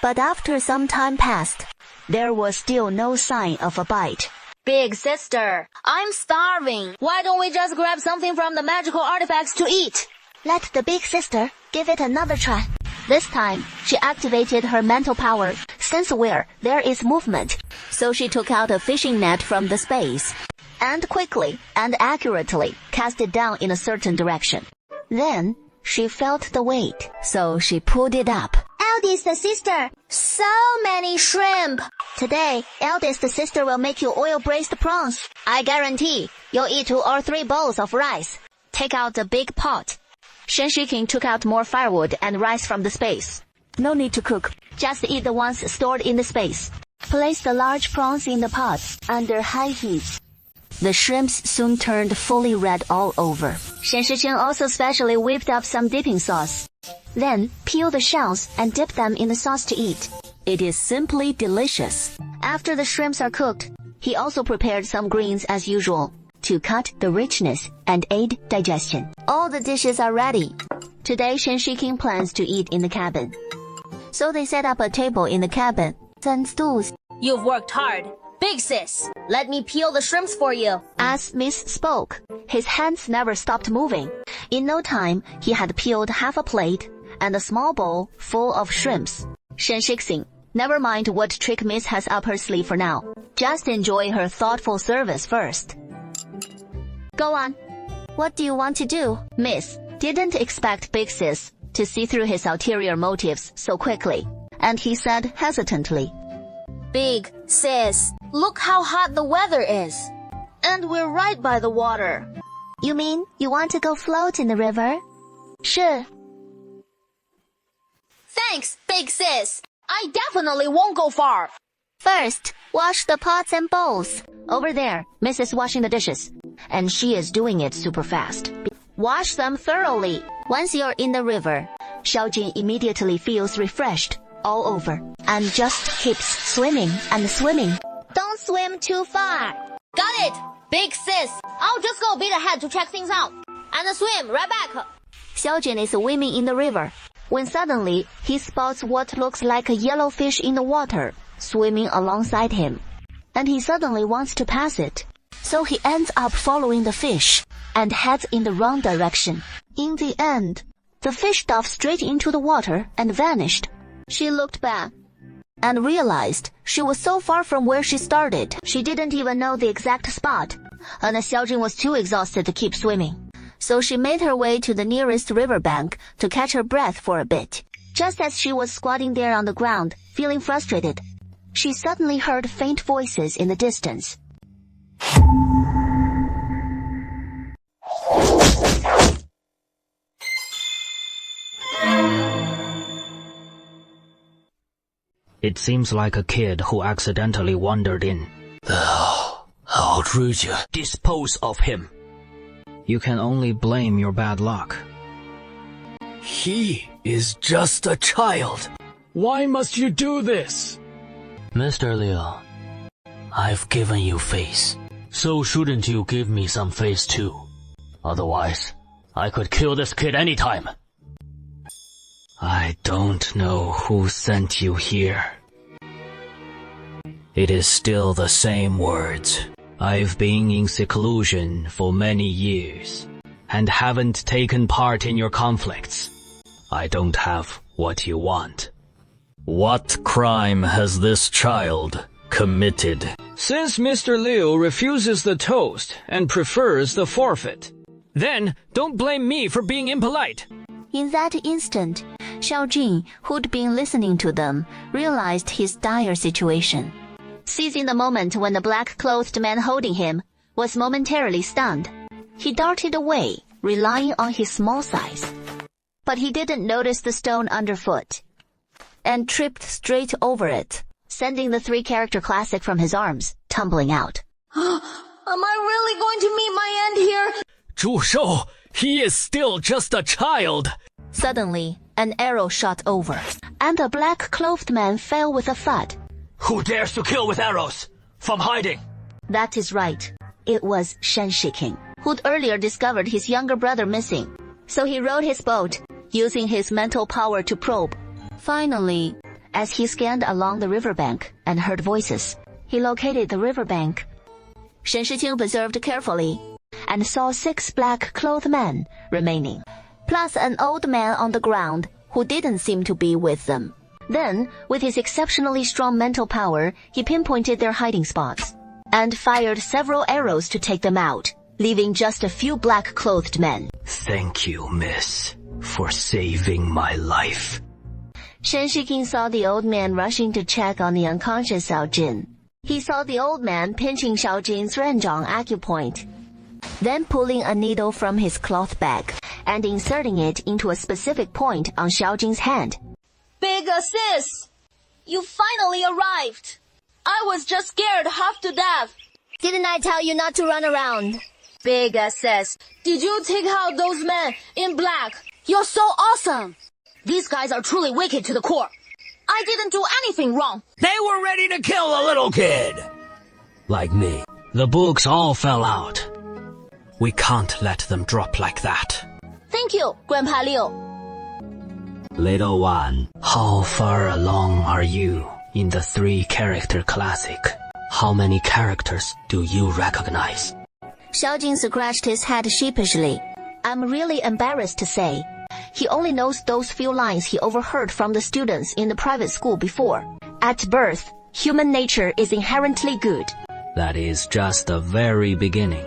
But after some time passed, there was still no sign of a bite. Big sister, I'm starving. Why don't we just grab something from the magical artifacts to eat? Let the big sister give it another try. This time, she activated her mental power, sense where there is movement. So she took out a fishing net from the space and quickly and accurately cast it down in a certain direction. Then, she felt the weight, so she pulled it up. Eldest sister, so many shrimp. Today, eldest sister will make you oil-braised prawns. I guarantee you'll eat 2 or 3 bowls of rice. Take out a big pot. Shen Shiqing took out more firewood and rice from the space. No need to cook. Just eat the ones stored in the space. Place the large prawns in the pot under high heat. The shrimps soon turned fully red all over. Shen Shiqing also specially whipped up some dipping sauce. Then, peel the shells and dip them in the sauce to eat. It is simply delicious. After the shrimps are cooked, he also prepared some greens as usual to cut the richness and aid digestion. All the dishes are ready. Today, Shen Shiqing plans to eat in the cabin. So they set up a table in the cabin and stools. You've worked hard. Big sis, let me peel the shrimps for you. As Miss spoke, his hands never stopped moving. In no time, he had peeled half a plate and a small bowl full of shrimps. Shen Shiqing, never mind what trick Miss has up her sleeve for now. Just enjoy her thoughtful service first. Go on. What do you want to do? Miss didn't expect Big Sis to see through his ulterior motives so quickly, and he said hesitantly, Big sis, look how hot the weather is. And we're right by the water. You mean you want to go float in the river? 是. Thanks, big sis. I definitely won't go far. First, wash the pots and bowls. Over there, Mrs. washing the dishes. And she is doing it super fast. Wash them thoroughly. Once you're in the river, Xiaojin immediately feels refreshed all over and just keeps swimming and swimming. Don't swim too far. Got it, big sis. I'll just go a bit ahead to check things out. And swim right back. Xiaojin is swimming in the river when suddenly he spots what looks like a yellow fish in the water swimming alongside him. And he suddenly wants to pass it. So he ends up following the fish and heads in the wrong direction. In the end, the fish dove straight into the water and vanished. She looked back and realized she was so far from where she started. She didn't even know the exact spot, and Xiaojin was too exhausted to keep swimming. So she made her way to the nearest riverbank to catch her breath for a bit. Just as she was squatting there on the ground, feeling frustrated, she suddenly heard faint voices in the distance. It seems like a kid who accidentally wandered in. How outrageous. Dispose of him. You can only blame your bad luck. He is just a child. Why must you do this? Mr. Liu, I've given you face. So shouldn't you give me some face too? Otherwise, I could kill this kid anytime. I don't know who sent you here. It is still the same words. I've been in seclusion for many years and haven't taken part in your conflicts. I don't have what you want. What crime has this child committed? Since Mr. Liu refuses the toast and prefers the forfeit, then don't blame me for being impolite. In that instant, Xiaojin, who'd been listening to them, realized his dire situation. Seizing the moment when the black-clothed man holding him was momentarily stunned, he darted away, relying on his small size. But he didn't notice the stone underfoot, and tripped straight over it, sending the three-character classic from his arms, tumbling out. Am I really going to meet my end here? 祝寿, he is still just a child. Suddenly, an arrow shot over, and the black-clothed man fell with a thud. Who dares to kill with arrows? From hiding. That is right. It was Shen Shiking, who'd earlier discovered his younger brother missing. So he rowed his boat, using his mental power to probe. Finally, as he scanned along the riverbank and heard voices, he located the riverbank. Shen Shiking observed carefully and saw 6 black-clothed men remaining, plus an old man on the ground who didn't seem to be with them. Then, with his exceptionally strong mental power, he pinpointed their hiding spots and fired several arrows to take them out, leaving just a few black-clothed men. Thank you, miss, for saving my life. Shen Shiking saw the old man rushing to check on the unconscious Xiaojin. He saw the old man pinching Xiaojin's Renzhang acupoint, then pulling a needle from his cloth bag and inserting it into a specific point on Xiaojin's hand. Big sis, you finally arrived. I was just scared half to death. Didn't I tell you not to run around? Big sis, did you take out those men in black? You're so awesome. These guys are truly wicked to the core. I didn't do anything wrong. They were ready to kill a little kid. Like me. The books all fell out. We can't let them drop like that. Thank you, Grandpa Liu. Little one, how far along are you in the 3-character classic? How many characters do you recognize? Xiaojin scratched his head sheepishly. I'm really embarrassed to say. He only knows those few lines he overheard from the students in the private school before. At birth, human nature is inherently good. That is just the very beginning.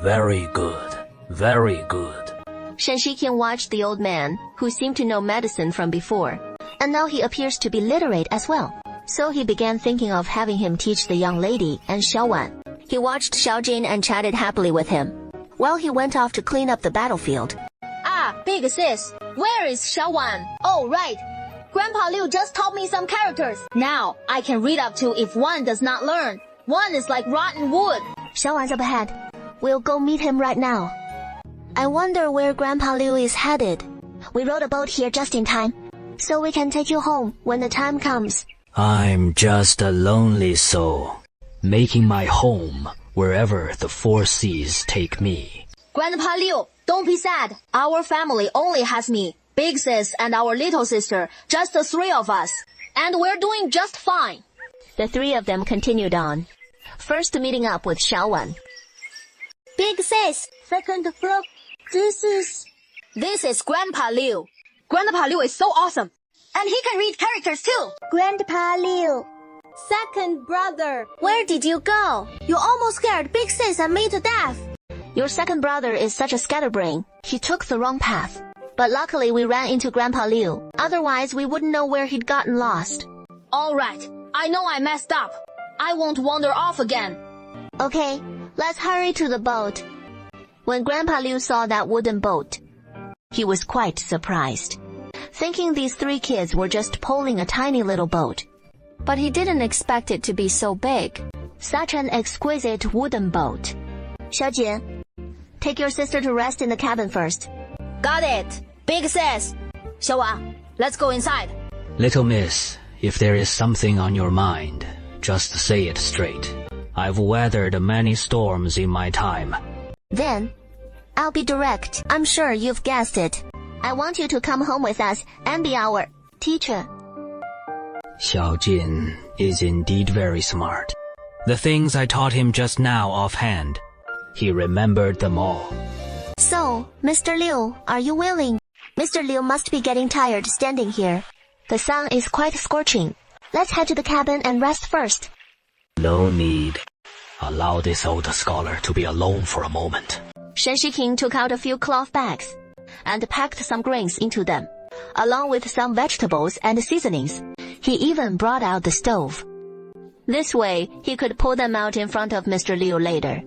Very good. Very good. Shen Shiking watched the old man, who seemed to know medicine from before, and now he appears to be literate as well. So he began thinking of having him teach the young lady and Xiaowan. He watched Xiaojin and chatted happily with him, while he went off to clean up the battlefield. Ah, big sis, where is Xiaowan? Oh, right. Grandpa Liu just taught me some characters. Now, I can read up to if one does not learn. One is like rotten wood. Xiaowan's up ahead. We'll go meet him right now. I wonder where Grandpa Liu is headed. We rode a boat here just in time, so we can take you home when the time comes. I'm just a lonely soul, making my home wherever the four seas take me. Grandpa Liu, don't be sad. Our family only has me, big sis, and our little sister, just the three of us. And we're doing just fine. The three of them continued on, first meeting up with Xiaowan. Big sis, second floor. This is Grandpa Liu. Grandpa Liu is so awesome. And he can read characters too. Grandpa Liu. Second brother. Where did you go? You almost scared Big Sis and me to death. Your second brother is such a scatterbrain. He took the wrong path. But luckily we ran into Grandpa Liu. Otherwise we wouldn't know where he'd gotten lost. Alright, I know I messed up. I won't wander off again. Okay, let's hurry to the boat. When Grandpa Liu saw that wooden boat, he was quite surprised, thinking these three kids were just pulling a tiny little boat. But he didn't expect it to be so big. Such an exquisite wooden boat. Xiaojin, take your sister to rest in the cabin first. Got it. Big sis. Xiaowan, let's go inside. Little miss, if there is something on your mind, just say it straight. I've weathered many storms in my time. Then, I'll be direct. I'm sure you've guessed it. I want you to come home with us and be our teacher. Xiaojin is indeed very smart. The things I taught him just now offhand, he remembered them all. So, Mr. Liu, are you willing? Mr. Liu must be getting tired standing here. The sun is quite scorching. Let's head to the cabin and rest first. No need. Allow this old scholar to be alone for a moment. Shen Shiking took out a few cloth bags and packed some grains into them, along with some vegetables and seasonings. He even brought out the stove. This way, he could pull them out in front of Mr. Liu later.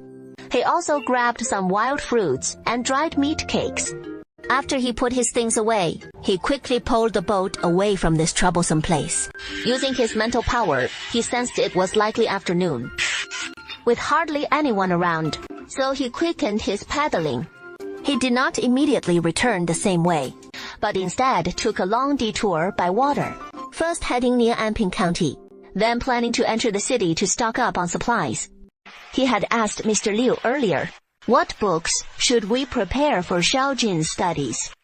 He also grabbed some wild fruits and dried meat cakes. After he put his things away, he quickly pulled the boat away from this troublesome place. Using his mental power, he sensed it was likely afternoon, with hardly anyone around, so he quickened his paddling. He did not immediately return the same way, but instead took a long detour by water, first heading near Anping County, then planning to enter the city to stock up on supplies. He had asked Mr. Liu earlier, what books should we prepare for Xiaojin's studies?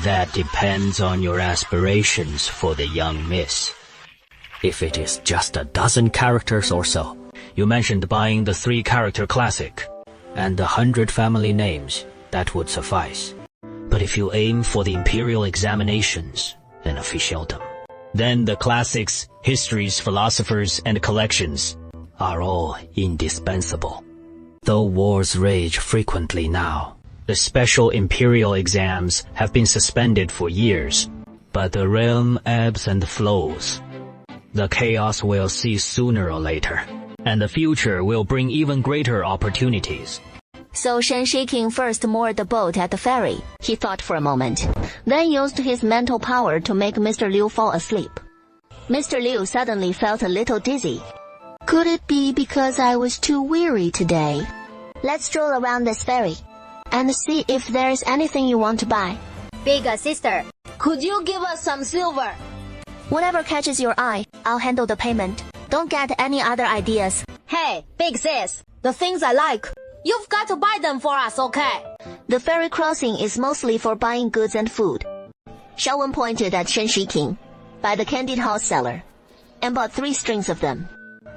That depends on your aspirations for the young miss. If it is just a dozen characters or so, you mentioned buying the 3-character classic, and 100 family names, that would suffice. But if you aim for the imperial examinations and officialdom, then the classics, histories, philosophers, and collections are all indispensable. Though wars rage frequently now, the special imperial exams have been suspended for years, but the realm ebbs and flows. The chaos will cease sooner or later, and the future will bring even greater opportunities. So Shen Shiking first moored the boat at the ferry. He thought for a moment, then used his mental power to make Mr. Liu fall asleep. Mr. Liu suddenly felt a little dizzy. Could it be because I was too weary today? Let's stroll around this ferry and see if there's anything you want to buy. Big sister, could you give us some silver? Whatever catches your eye, I'll handle the payment. Don't get any other ideas. Hey, big sis, the things I like, you've got to buy them for us, okay? The ferry crossing is mostly for buying goods and food. Xiaowen pointed at Shen Shiking by the candied house seller and bought 3 strings of them.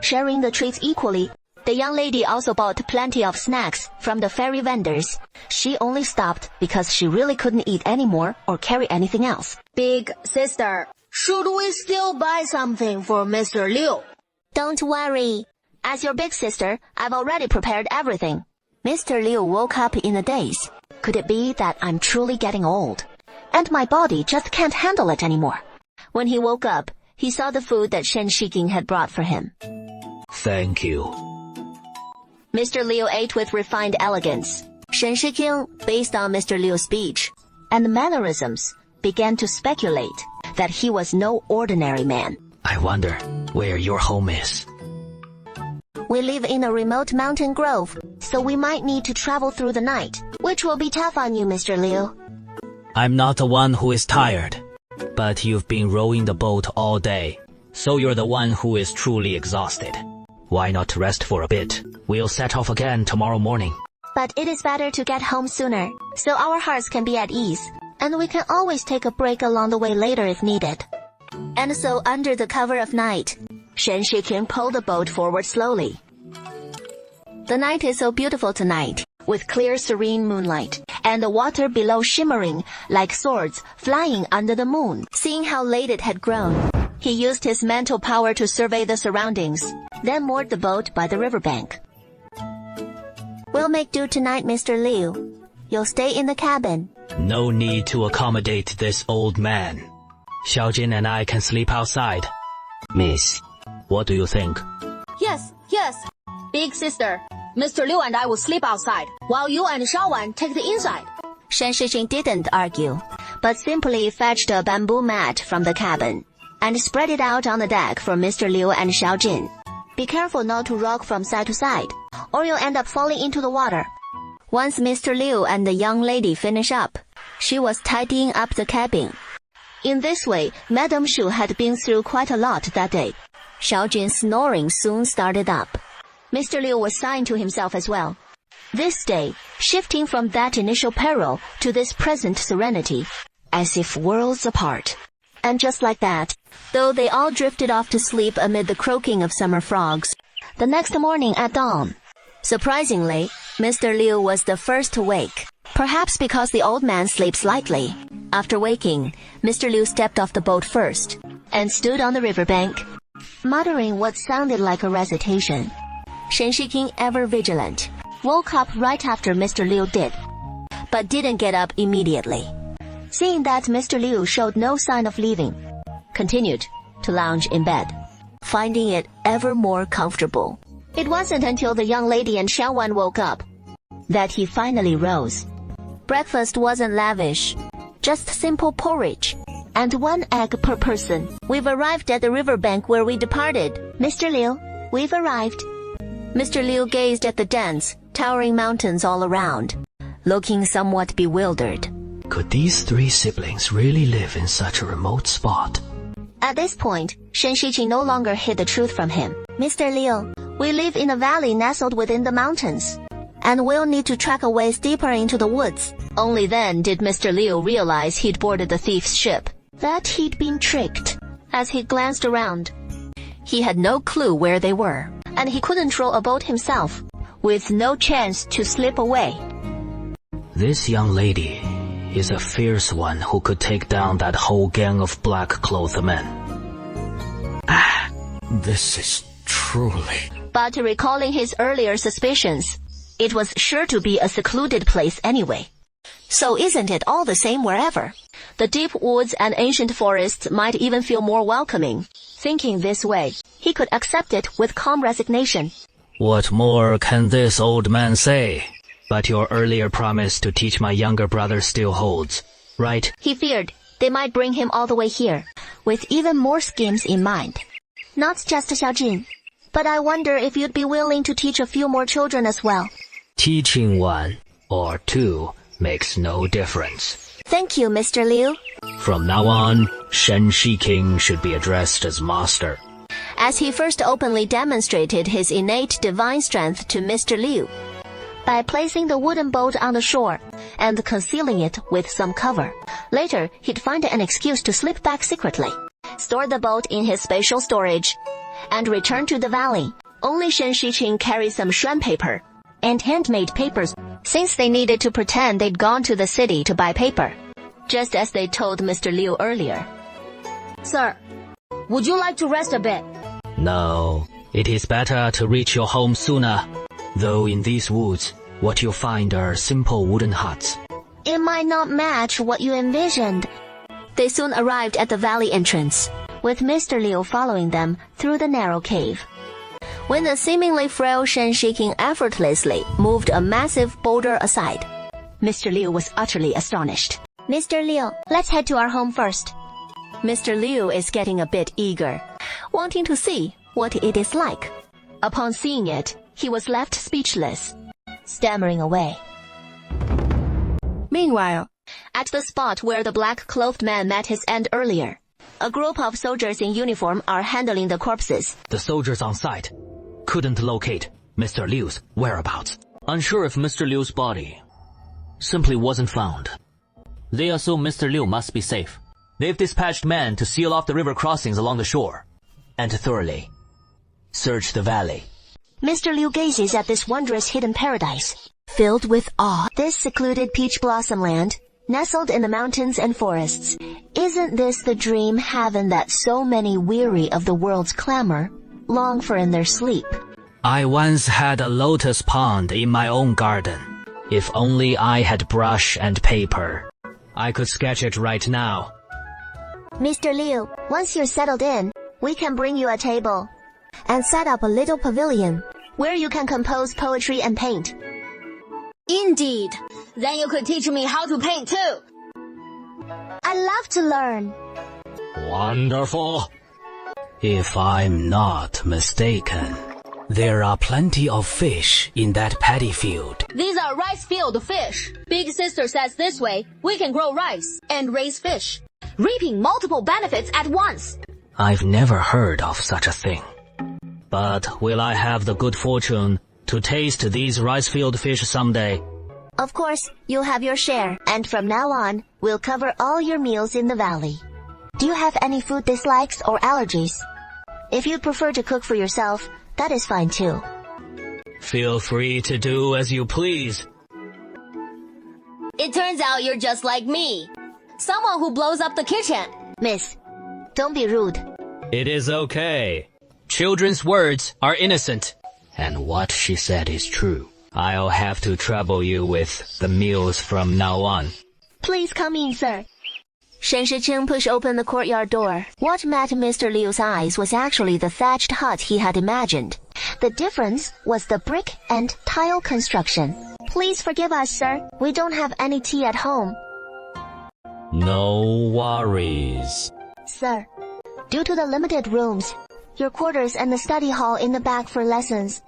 Sharing the treats equally, the young lady also bought plenty of snacks from the ferry vendors. She only stopped because she really couldn't eat any more or carry anything else. Big sister, should we still buy something for Mr. Liu? Don't worry. As your big sister, I've already prepared everything. Mr. Liu woke up in a daze. Could it be that I'm truly getting old, and my body just can't handle it anymore? When he woke up, he saw the food that Shen Shiking had brought for him. Thank you. Mr. Liu ate with refined elegance. Shen Shiking, based on Mr. Liu's speech and mannerisms, began to speculate that he was no ordinary man. I wonder where your home is. We live in a remote mountain grove, so we might need to travel through the night, which will be tough on you, Mr. Liu. I'm not the one who is tired, but you've been rowing the boat all day, so you're the one who is truly exhausted. Why not rest for a bit? We'll set off again tomorrow morning. But it is better to get home sooner, so our hearts can be at ease, and we can always take a break along the way later if needed. And so under the cover of night, Shen Shiking pulled the boat forward slowly. The night is so beautiful tonight, with clear serene moonlight, and the water below shimmering like swords flying under the moon. Seeing how late it had grown, he used his mental power to survey the surroundings, then moored the boat by the riverbank. We'll make do tonight, Mr. Liu. You'll stay in the cabin. No need to accommodate this old man. Xiaojin and I can sleep outside. Miss, what do you think? Yes, yes. Big sister, Mr. Liu and I will sleep outside, while you and Xiaowan take the inside. Shen Shiqing didn't argue, but simply fetched a bamboo mat from the cabin and spread it out on the deck for Mr. Liu and Xiaojin. Be careful not to rock from side to side, or you'll end up falling into the water. Once Mr. Liu and the young lady finish up, she was tidying up the cabin. In this way, Madame Shu had been through quite a lot that day. Xiaojin's snoring soon started up. Mr. Liu was sighing to himself as well. This day, shifting from that initial peril to this present serenity, as if worlds apart. And just like that, though they all drifted off to sleep amid the croaking of summer frogs, the next morning at dawn, surprisingly, Mr. Liu was the first to wake, perhaps because the old man sleeps lightly. After waking, Mr. Liu stepped off the boat first and stood on the riverbank, muttering what sounded like a recitation. Shen Shiqing, ever vigilant, woke up right after Mr. Liu did, but didn't get up immediately. Seeing that Mr. Liu showed no sign of leaving, continued to lounge in bed, finding it ever more comfortable. It wasn't until the young lady and Xiaowan woke up that he finally rose. Breakfast wasn't lavish, just simple porridge, and 1 egg per person. We've arrived at the riverbank where we departed. Mr. Liu, we've arrived. Mr. Liu gazed at the dense, towering mountains all around, looking somewhat bewildered. Could these 3 siblings really live in such a remote spot? At this point, Shen Shiqing no longer hid the truth from him. Mr. Liu, we live in a valley nestled within the mountains, and we'll need to trek a ways deeper into the woods. Only then did Mr. Liu realize he'd boarded the thief's ship, that he'd been tricked. As he glanced around, he had no clue where they were, and he couldn't row a boat himself, with no chance to slip away. This young lady is a fierce one who could take down that whole gang of black-clothed men. This is truly... But recalling his earlier suspicions, it was sure to be a secluded place anyway. So isn't it all the same wherever? The deep woods and ancient forests might even feel more welcoming. Thinking this way, he could accept it with calm resignation. What more can this old man say? But your earlier promise to teach my younger brother still holds, right? He feared they might bring him all the way here, with even more schemes in mind. Not just Xiaojin, but I wonder if you'd be willing to teach a few more children as well. Teaching 1 or 2 makes no difference. Thank you, Mr. Liu. From now on, Shen Shiqing should be addressed as master. As he first openly demonstrated his innate divine strength to Mr. Liu, by placing the wooden boat on the shore and concealing it with some cover. Later, he'd find an excuse to slip back secretly, store the boat in his spatial storage, and return to the valley. Only Shen Shiqing carried some shuan paper and handmade papers, since they needed to pretend they'd gone to the city to buy paper, just as they told Mr. Liu earlier. Sir, would you like to rest a bit? No, it is better to reach your home sooner. Though in these woods, what you'll find are simple wooden huts. It might not match what you envisioned. They soon arrived at the valley entrance, with Mr. Liu following them through the narrow cave. When the seemingly frail Shen Shiking effortlessly moved a massive boulder aside, Mr. Liu was utterly astonished. Mr. Liu, let's head to our home first. Mr. Liu is getting a bit eager, wanting to see what it is like. Upon seeing it, he was left speechless, stammering away. Meanwhile, at the spot where the black-clothed man met his end earlier, a group of soldiers in uniform are handling the corpses. The soldiers on site couldn't locate Mr. Liu's whereabouts. Unsure if Mr. Liu's body simply wasn't found. They assume Mr. Liu must be safe. They've dispatched men to seal off the river crossings along the shore and to thoroughly search the valley. Mr. Liu gazes at this wondrous hidden paradise, filled with awe. This secluded peach blossom land, nestled in the mountains and forests. Isn't this the dream heaven that so many weary of the world's clamor long for in their sleep? I once had a lotus pond in my own garden. If only I had brush and paper, I could sketch it right now. Mr. Liu, once you're settled in, we can bring you a table and set up a little pavilion where you can compose poetry and paint. Indeed. Then you could teach me how to paint too. I love to learn. Wonderful. If I'm not mistaken, there are plenty of fish in that paddy field. These are rice field fish. Big sister says this way, we can grow rice and raise fish, reaping multiple benefits at once. I've never heard of such a thing. But will I have the good fortune to taste these rice field fish someday? Of course, you'll have your share, and from now on, we'll cover all your meals in the valley. Do you have any food dislikes or allergies? If you'd prefer to cook for yourself, that is fine too. Feel free to do as you please. It turns out you're just like me. Someone who blows up the kitchen. Miss, don't be rude. It is okay. Children's words are innocent. And what she said is true. I'll have to trouble you with the meals from now on. Please come in, sir. Shen Shiqing pushed open the courtyard door. What met Mr. Liu's eyes was actually the thatched hut he had imagined. The difference was the brick and tile construction. Please forgive us, sir. We don't have any tea at home. No worries. Sir, due to the limited rooms, your quarters and the study hall in the back for lessons,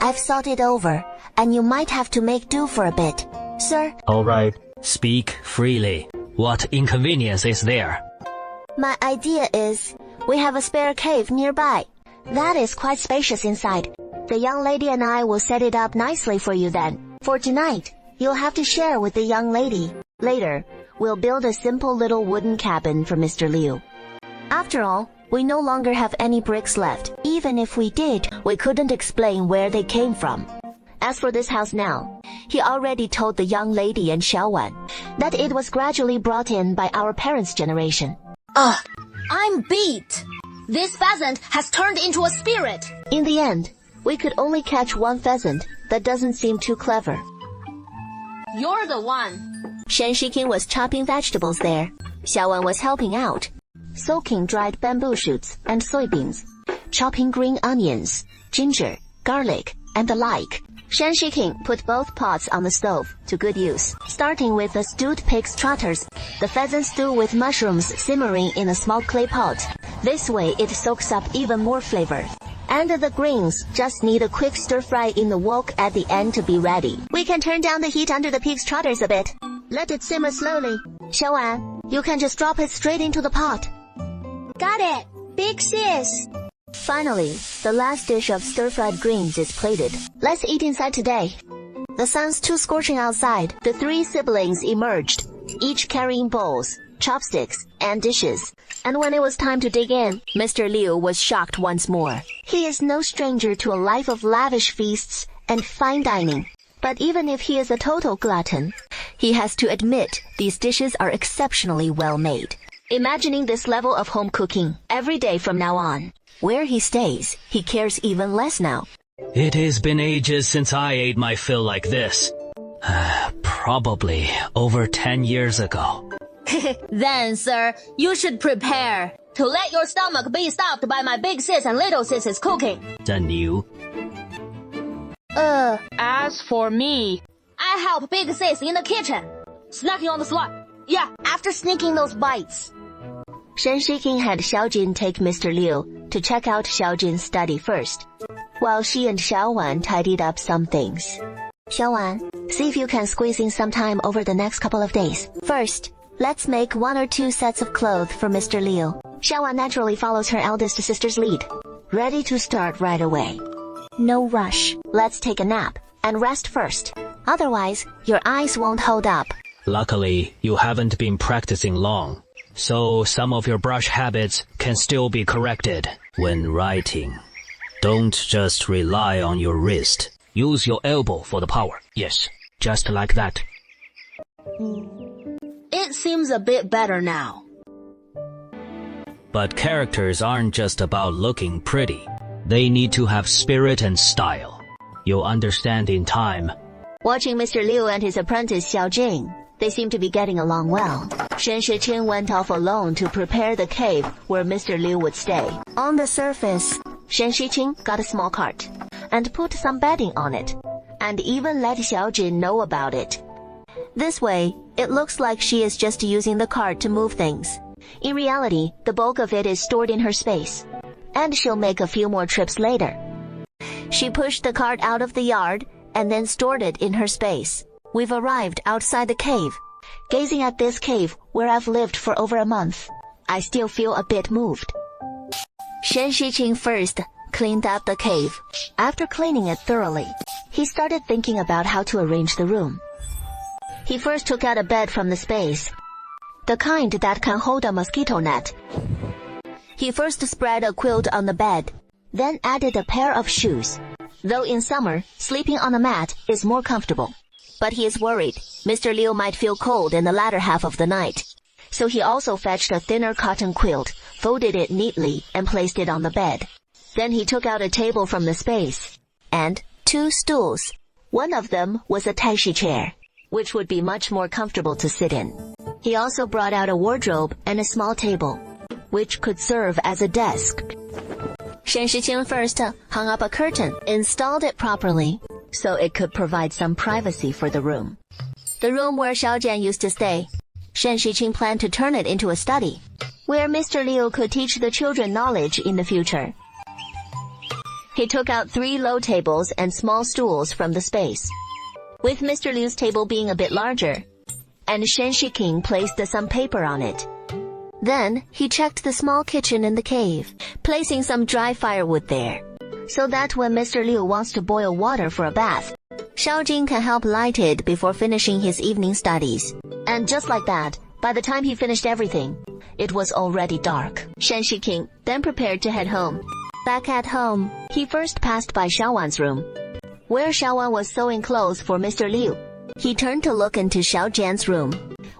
I've thought it over, and you might have to make do for a bit. Sir? All right. Speak freely. What inconvenience is there? My idea is, we have a spare cave nearby. That is quite spacious inside. The young lady and I will set it up nicely for you then. For tonight, you'll have to share with the young lady. Later, we'll build a simple little wooden cabin for Mr. Liu. After all, we no longer have any bricks left. Even if we did, we couldn't explain where they came from. As for this house now, he already told the young lady and Xiaowan that it was gradually brought in by our parents' generation. I'm beat. This pheasant has turned into a spirit. In the end, we could only catch one pheasant that doesn't seem too clever. You're the one. Shen Shiking was chopping vegetables there. Xiaowan was helping out, soaking dried bamboo shoots and soybeans, chopping green onions, ginger, garlic, and the like. Shen Shiking put both pots on the stove to good use, starting with the stewed pig's trotters, the pheasant stew with mushrooms simmering in a small clay pot. This way it soaks up even more flavor. And the greens just need a quick stir fry in the wok at the end to be ready. We can turn down the heat under the pig's trotters a bit. Let it simmer slowly. Xiaowan, you can just drop it straight into the pot. Got it. Big sis. Finally, the last dish of stir-fried greens is plated. Let's eat inside today. The sun's too scorching outside. The three siblings emerged, each carrying bowls, chopsticks, and dishes. And when it was time to dig in, Mr. Liu was shocked once more. He is no stranger to a life of lavish feasts and fine dining. But even if he is a total glutton, he has to admit these dishes are exceptionally well made. Imagining this level of home cooking every day from now on. Where he stays, he cares even less now. It has been ages since I ate my fill like this. Probably over 10 years ago. Then, sir, you should prepare. To let your stomach be stopped by my big sis and little sis's cooking. 真牛. As for me, I help big sis in the kitchen. Snacking on the slide. Yeah, After sneaking those bites, Shen Shiking had Xiaojin take Mr. Liu to check out Xiaojin's study first, while she and Xiaowan tidied up some things. Xiaowan, see if you can squeeze in some time over the next couple of days. First, let's make 1 or 2 sets of clothes for Mr. Liu. Xiaowan naturally follows her eldest sister's lead, ready to start right away. No rush. Let's take a nap and rest first. Otherwise, your eyes won't hold up. Luckily, you haven't been practicing long, so some of your brush habits can still be corrected. When writing, don't just rely on your wrist. Use your elbow for the power. Yes, just like that. it seems a bit better now. But characters aren't just about looking pretty. They need to have spirit and style. You'll understand in time. Watching Mr. Liu and his apprentice Xiaojing, they seem to be getting along well. Shen Shiqing went off alone to prepare the cave where Mr. Liu would stay. On the surface, Shen Shiqing got a small cart and put some bedding on it, and even let Xiaojin know about it. This way, it looks like she is just using the cart to move things. In reality, the bulk of it is stored in her space, and she'll make a few more trips later. She pushed the cart out of the yard and then stored it in her space. We've arrived outside the cave. Gazing at this cave where I've lived for over a month, I still feel a bit moved. Shen Shiqing first cleaned up the cave. After cleaning it thoroughly, he started thinking about how to arrange the room. He first took out a bed from the space, the kind that can hold a mosquito net. He first spread a quilt on the bed, then added a pair of shoes. Though in summer, sleeping on a mat is more comfortable. But he is worried Mr. Liu might feel cold in the latter half of the night. So he also fetched a thinner cotton quilt, folded it neatly, and placed it on the bed. Then he took out a table from the space, and 2 stools. One of them was a taishi chair, which would be much more comfortable to sit in. He also brought out a wardrobe and a small table, which could serve as a desk. Shen Shiqing first hung up a curtain, installed it properly, so it could provide some privacy for the room. The room where Xiaojian used to stay, Shen Shiqing planned to turn it into a study, where Mr. Liu could teach the children knowledge in the future. He took out 3 low tables and small stools from the space, with Mr. Liu's table being a bit larger, and Shen Shiqing placed some paper on it. Then he checked the small kitchen in the cave, placing some dry firewood there, so that when Mr. Liu wants to boil water for a bath, Xiaojing can help light it before finishing his evening studies. And just like that, by the time he finished everything, it was already dark. Shen Shiqing then prepared to head home. Back at home, he first passed by Xiaowan's room, where Xiaowan was sewing clothes for Mr. Liu. He turned to look into Xiaojian's room,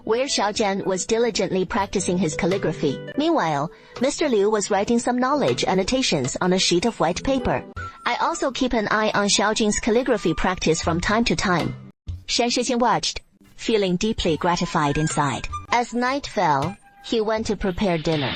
where Xiaojian was diligently practicing his calligraphy. Meanwhile, Mr. Liu was writing some knowledge annotations on a sheet of white paper. I also keep an eye on Xiaojing's calligraphy practice from time to time. Shen Shiqing watched, feeling deeply gratified inside. As night fell, he went to prepare dinner.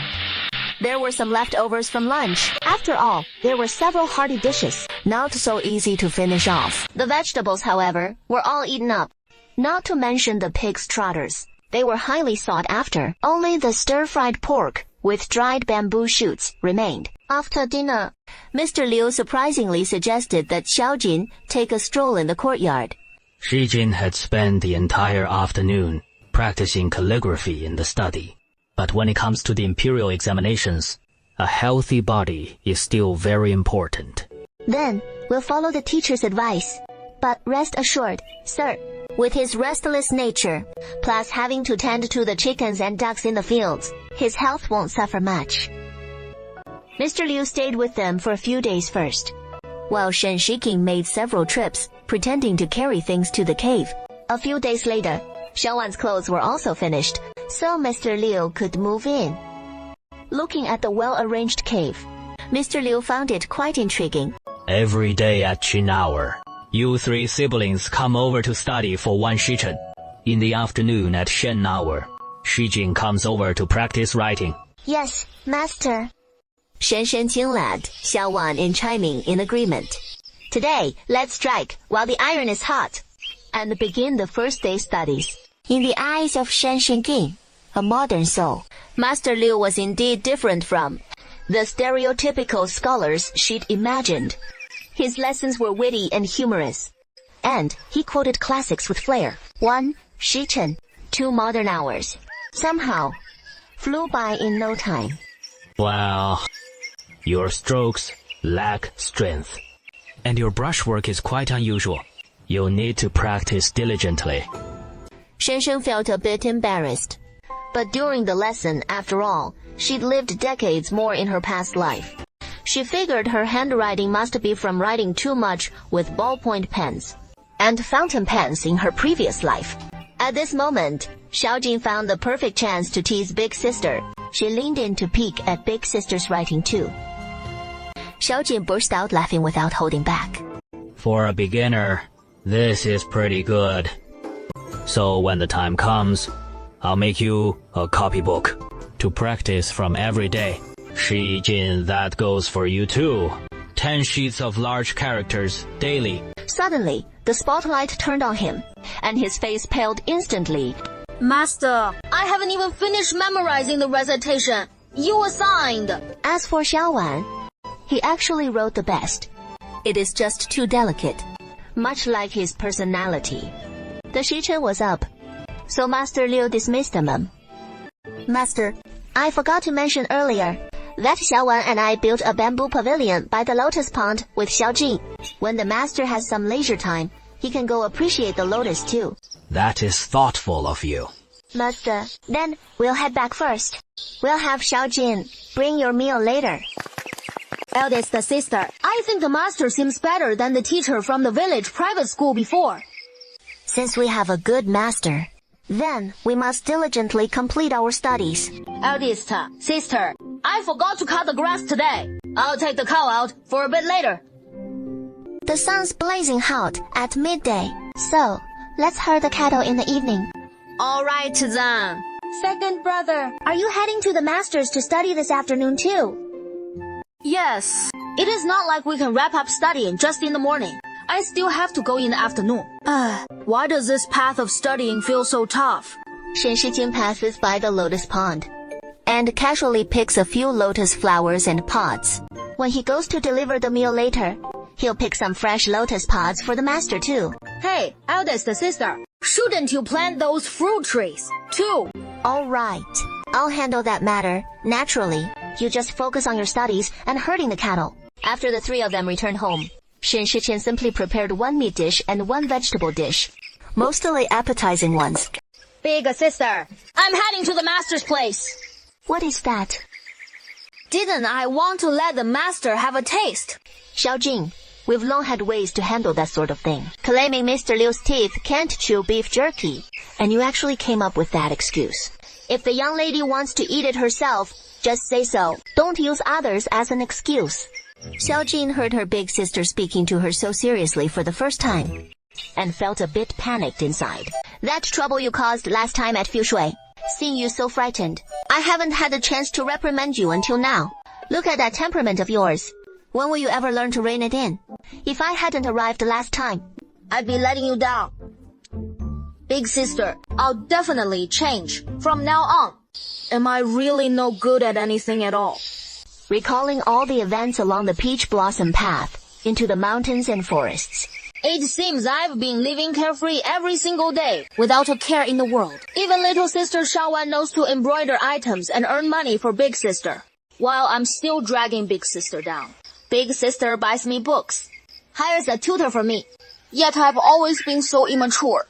There were some leftovers from lunch. After all, there were several hearty dishes, not so easy to finish off. The vegetables, however, were all eaten up, not to mention the pig's trotters. They were highly sought after. Only the stir-fried pork with dried bamboo shoots remained. After dinner, Mr. Liu surprisingly suggested that Xiaojin take a stroll in the courtyard. Shijin had spent the entire afternoon practicing calligraphy in the study. But when it comes to the imperial examinations, a healthy body is still very important. Then, we'll follow the teacher's advice. But rest assured, sir, with his restless nature, plus having to tend to the chickens and ducks in the fields, his health won't suffer much. Mr. Liu stayed with them for a few days first, while Shen Shiqing made several trips, pretending to carry things to the cave. A few days later, Xiaowan's clothes were also finished, so Mr. Liu could move in. Looking at the well-arranged cave, Mr. Liu found it quite intriguing. Every day at Qin hour, you 3 siblings come over to study for 1 shichen. In the afternoon at Shen hour, Shijing comes over to practice writing. Yes, master. Shen Qing led Xiao Wan in chiming in agreement. Today, let's strike while the iron is hot, and begin the first day studies. In the eyes of Shen Qing, a modern soul, Master Liu was indeed different from the stereotypical scholars she'd imagined. His lessons were witty and humorous, and he quoted classics with flair. 1 Shichen, 2 modern hours. Somehow, flew by in no time. Well, your strokes lack strength, And your brushwork is quite unusual. you'll need to practice diligently. Shen felt a bit embarrassed. But during the lesson, after all, she'd lived decades more in her past life. She figured her handwriting must be from writing too much with ballpoint pens and fountain pens in her previous life. At this moment, Xiaojin found the perfect chance to tease Big Sister. She leaned in to peek at Big Sister's writing too. Xiaojin burst out laughing without holding back. For a beginner, this is pretty good. So when the time comes, I'll make you a copybook to practice from every day. Shi Jin, that goes for you too. 10 sheets of large characters daily. Suddenly, the spotlight turned on him, and his face paled instantly. Master, I haven't even finished memorizing the recitation you assigned. As for Xiao Wan, he actually wrote the best. It is just too delicate, much like his personality. The Shichen was up, so Master Liu dismissed them. Master, I forgot to mention earlier that Xiao Wan and I built a bamboo pavilion by the lotus pond with Xiao Jin. When the master has some leisure time, he can go appreciate the lotus too. That is thoughtful of you. Master. Then we'll head back first. We'll have Xiao Jin bring your meal later. Eldest sister, I think the master seems better than the teacher from the village private school before. Since we have a good master, then we must diligently complete our studies. Eldest sister, I forgot to cut the grass today. I'll take the cow out for a bit later. The sun's blazing hot at midday, so let's herd the cattle in the evening. All right, then. Second brother, are you heading to the master's to study this afternoon too? Yes. It is not like we can wrap up studying just in the morning. I still have to go in the afternoon. Why does this path of studying feel so tough? Shen Shijing passes by the lotus pond and casually picks a few lotus flowers and pods. When he goes to deliver the meal later, he'll pick some fresh lotus pods for the master too. Hey, eldest sister, shouldn't you plant those fruit trees too? All right, I'll handle that matter. Naturally, you just focus on your studies and herding the cattle. After the three of them returned home, Shen Shichen simply prepared 1 meat dish and 1 vegetable dish, mostly appetizing ones. Big sister, I'm heading to the master's place. What is that? Didn't I want to let the master have a taste? Xiao Jing, we've long had ways to handle that sort of thing. Claiming Mr. Liu's teeth can't chew beef jerky, and you actually came up with that excuse. If the young lady wants to eat it herself, just say so. Don't use others as an excuse. Xiao Jin heard her big sister speaking to her so seriously for the first time, and felt a bit panicked inside. That trouble you caused last time at Fushui. Seeing you so frightened, I haven't had the chance to reprimand you until now. Look at that temperament of yours. When will you ever learn to rein it in? If I hadn't arrived last time, I'd be letting you down. Big sister, I'll definitely change from now on. Am I really no good at anything at all? Recalling all the events along the peach blossom path into the mountains and forests. It seems I've been living carefree every single day without a care in the world. Even little sister Xiaowan knows to embroider items and earn money for big sister, while I'm still dragging big sister down. Big sister buys me books, hires a tutor for me, yet I've always been so immature.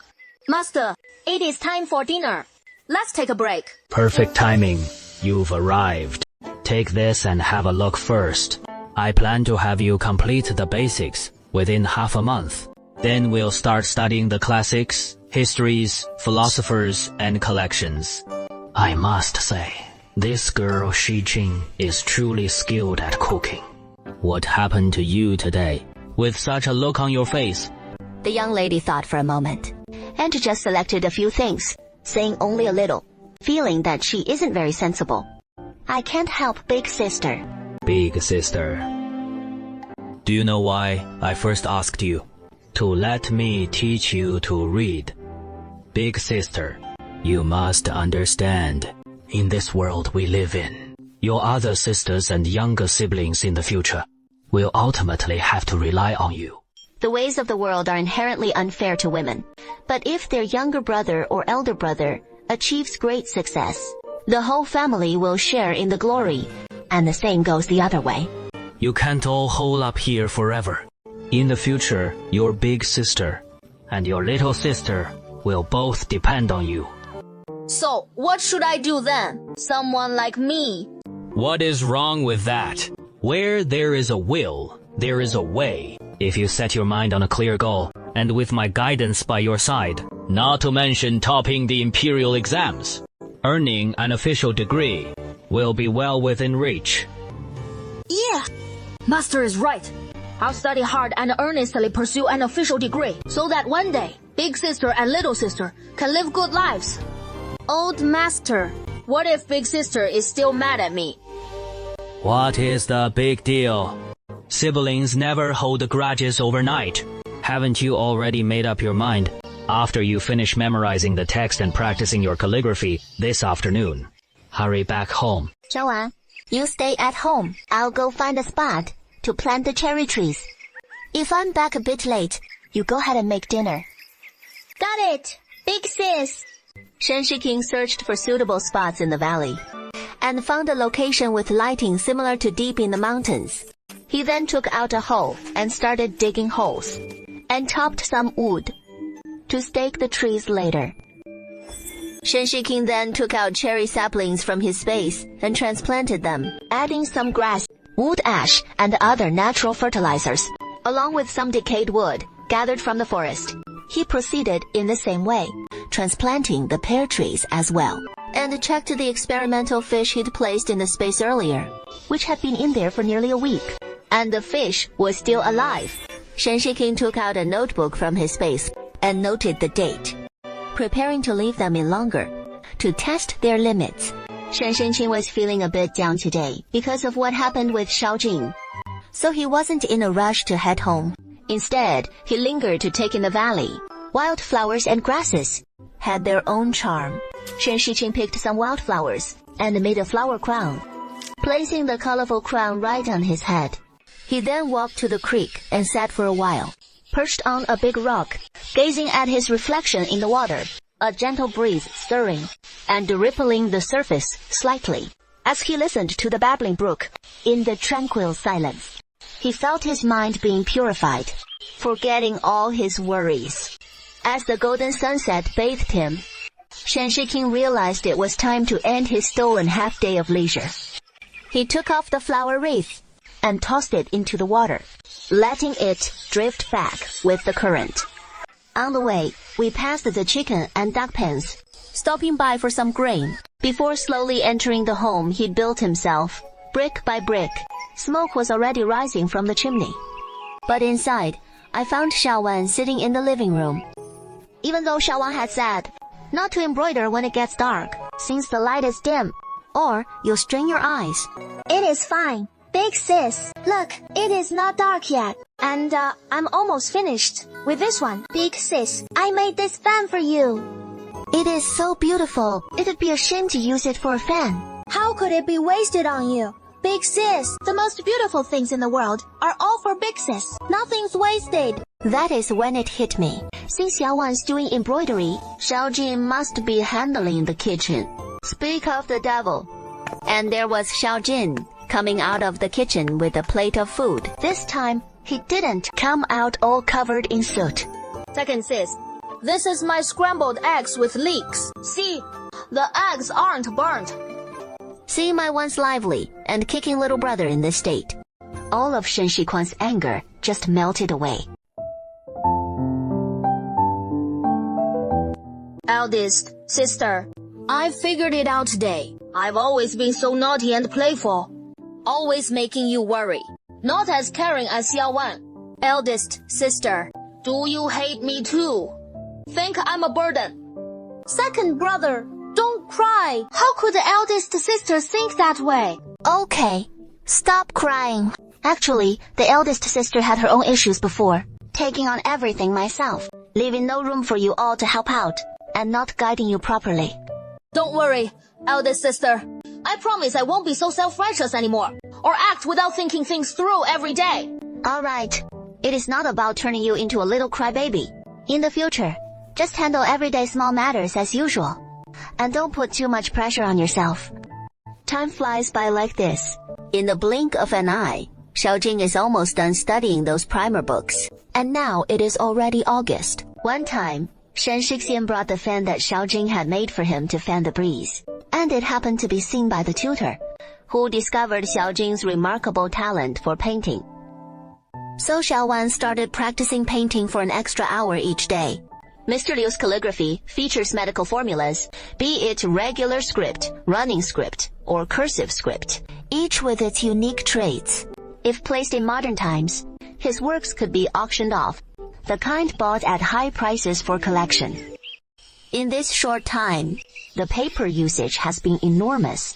Master, it is time for dinner. Let's take a break. Perfect timing. You've arrived. Take this and have a look first. I plan to have you complete the basics within half a month. Then we'll start studying the classics, histories, philosophers, and collections. I must say, this girl Shi Jing is truly skilled at cooking. What happened to you today, with such a look on your face? The young lady thought for a moment, and just selected a few things, saying only a little, feeling that she isn't very sensible. I can't help big sister. Big sister. Do you know why I first asked you? To let me teach you to read. Big sister, you must understand, in this world we live in, your other sisters and younger siblings in the future will ultimately have to rely on you. The ways of the world are inherently unfair to women. But if their younger brother or elder brother achieves great success, the whole family will share in the glory, and the same goes the other way. You can't all hole up here forever. In the future, your big sister and your little sister will both depend on you. So, what should I do then? Someone like me. What is wrong with that? Where there is a will, there is a way. If you set your mind on a clear goal, and with my guidance by your side, not to mention topping the imperial exams, earning an official degree will be well within reach. Yeah, Master is right. I'll study hard and earnestly pursue an official degree, so that one day, big sister and little sister can live good lives. Old Master, what if big sister is still mad at me? What is the big deal? Siblings never hold grudges overnight. Haven't you already made up your mind after you finish memorizing the text and practicing your calligraphy this afternoon? Hurry back home. 小婉, you stay at home. I'll go find a spot to plant the cherry trees. If I'm back a bit late, you go ahead and make dinner. Got it, big sis. Shen Shiking searched for suitable spots in the valley and found a location with lighting similar to deep in the mountains. He then took out a hoe and started digging holes and chopped some wood to stake the trees later. Shen Shiking then took out cherry saplings from his space and transplanted them, adding some grass, wood ash, and other natural fertilizers, along with some decayed wood gathered from the forest. He proceeded in the same way, transplanting the pear trees as well, and checked the experimental fish he'd placed in the space earlier, which had been in there for nearly a week. And the fish was still alive. Shen Shiking took out a notebook from his space and noted the date, preparing to leave them in longer to test their limits. Shen Shengqing was feeling a bit down today because of what happened with Xiaojin, so he wasn't in a rush to head home. Instead, he lingered to take in the valley. Wildflowers and grasses had their own charm. Shen Shiqing picked some wildflowers and made a flower crown, placing the colorful crown right on his head. He then walked to the creek and sat for a while, perched on a big rock, gazing at his reflection in the water, a gentle breeze stirring and rippling the surface slightly. As he listened to the babbling brook in the tranquil silence, he felt his mind being purified, forgetting all his worries. As the golden sunset bathed him, Shen Shiking realized it was time to end his stolen half-day of leisure. He took off the flower wreath and tossed it into the water, letting it drift back with the current. On the way, we passed the chicken and duck pens, stopping by for some grain, before slowly entering the home he'd built himself. Brick by brick, smoke was already rising from the chimney. But inside, I found Xiaowan sitting in the living room. Even though Xiaowan had said not to embroider when it gets dark, since the light is dim, or you'll strain your eyes. It is fine, big sis. Look, it is not dark yet. And I'm almost finished with this one. Big sis, I made this fan for you. It is so beautiful. It'd be a shame to use it for a fan. How could it be wasted on you? Big sis, the most beautiful things in the world are all for big sis. Nothing's wasted. That is when it hit me. Since Xiaowan's doing embroidery, Xiaojin must be handling the kitchen. Speak of the devil. And there was Xiaojin coming out of the kitchen with a plate of food. This time, he didn't come out all covered in soot. Second sis, this is my scrambled eggs with leeks. See, the eggs aren't burnt. See my once lively and kicking little brother in this state. All of Shen Shikuan's anger just melted away. Eldest sister, I figured it out today. I've always been so naughty and playful, always making you worry. Not as caring as Xiaowan. Eldest sister, do you hate me too? Think I'm a burden? Second brother, don't cry. How could the eldest sister think that way? Okay, stop crying. Actually, the eldest sister had her own issues before, taking on everything myself, leaving no room for you all to help out, and not guiding you properly. Don't worry, eldest sister. I promise I won't be so self-righteous anymore, or act without thinking things through every day. Alright, it is not about turning you into a little crybaby. In the future, just handle everyday small matters as usual, and don't put too much pressure on yourself. Time flies by like this. In the blink of an eye, Xiaojing is almost done studying those primer books, and now it is already August. One time, Shen Shixian brought the fan that Xiaojing had made for him to fan the breeze, and it happened to be seen by the tutor, who discovered Xiaojing's remarkable talent for painting. So Xiaowan started practicing painting for an extra hour each day. Mr. Liu's calligraphy features medical formulas, be it regular script, running script, or cursive script, each with its unique traits. If placed in modern times, his works could be auctioned off, the kind bought at high prices for collection. In this short time, the paper usage has been enormous,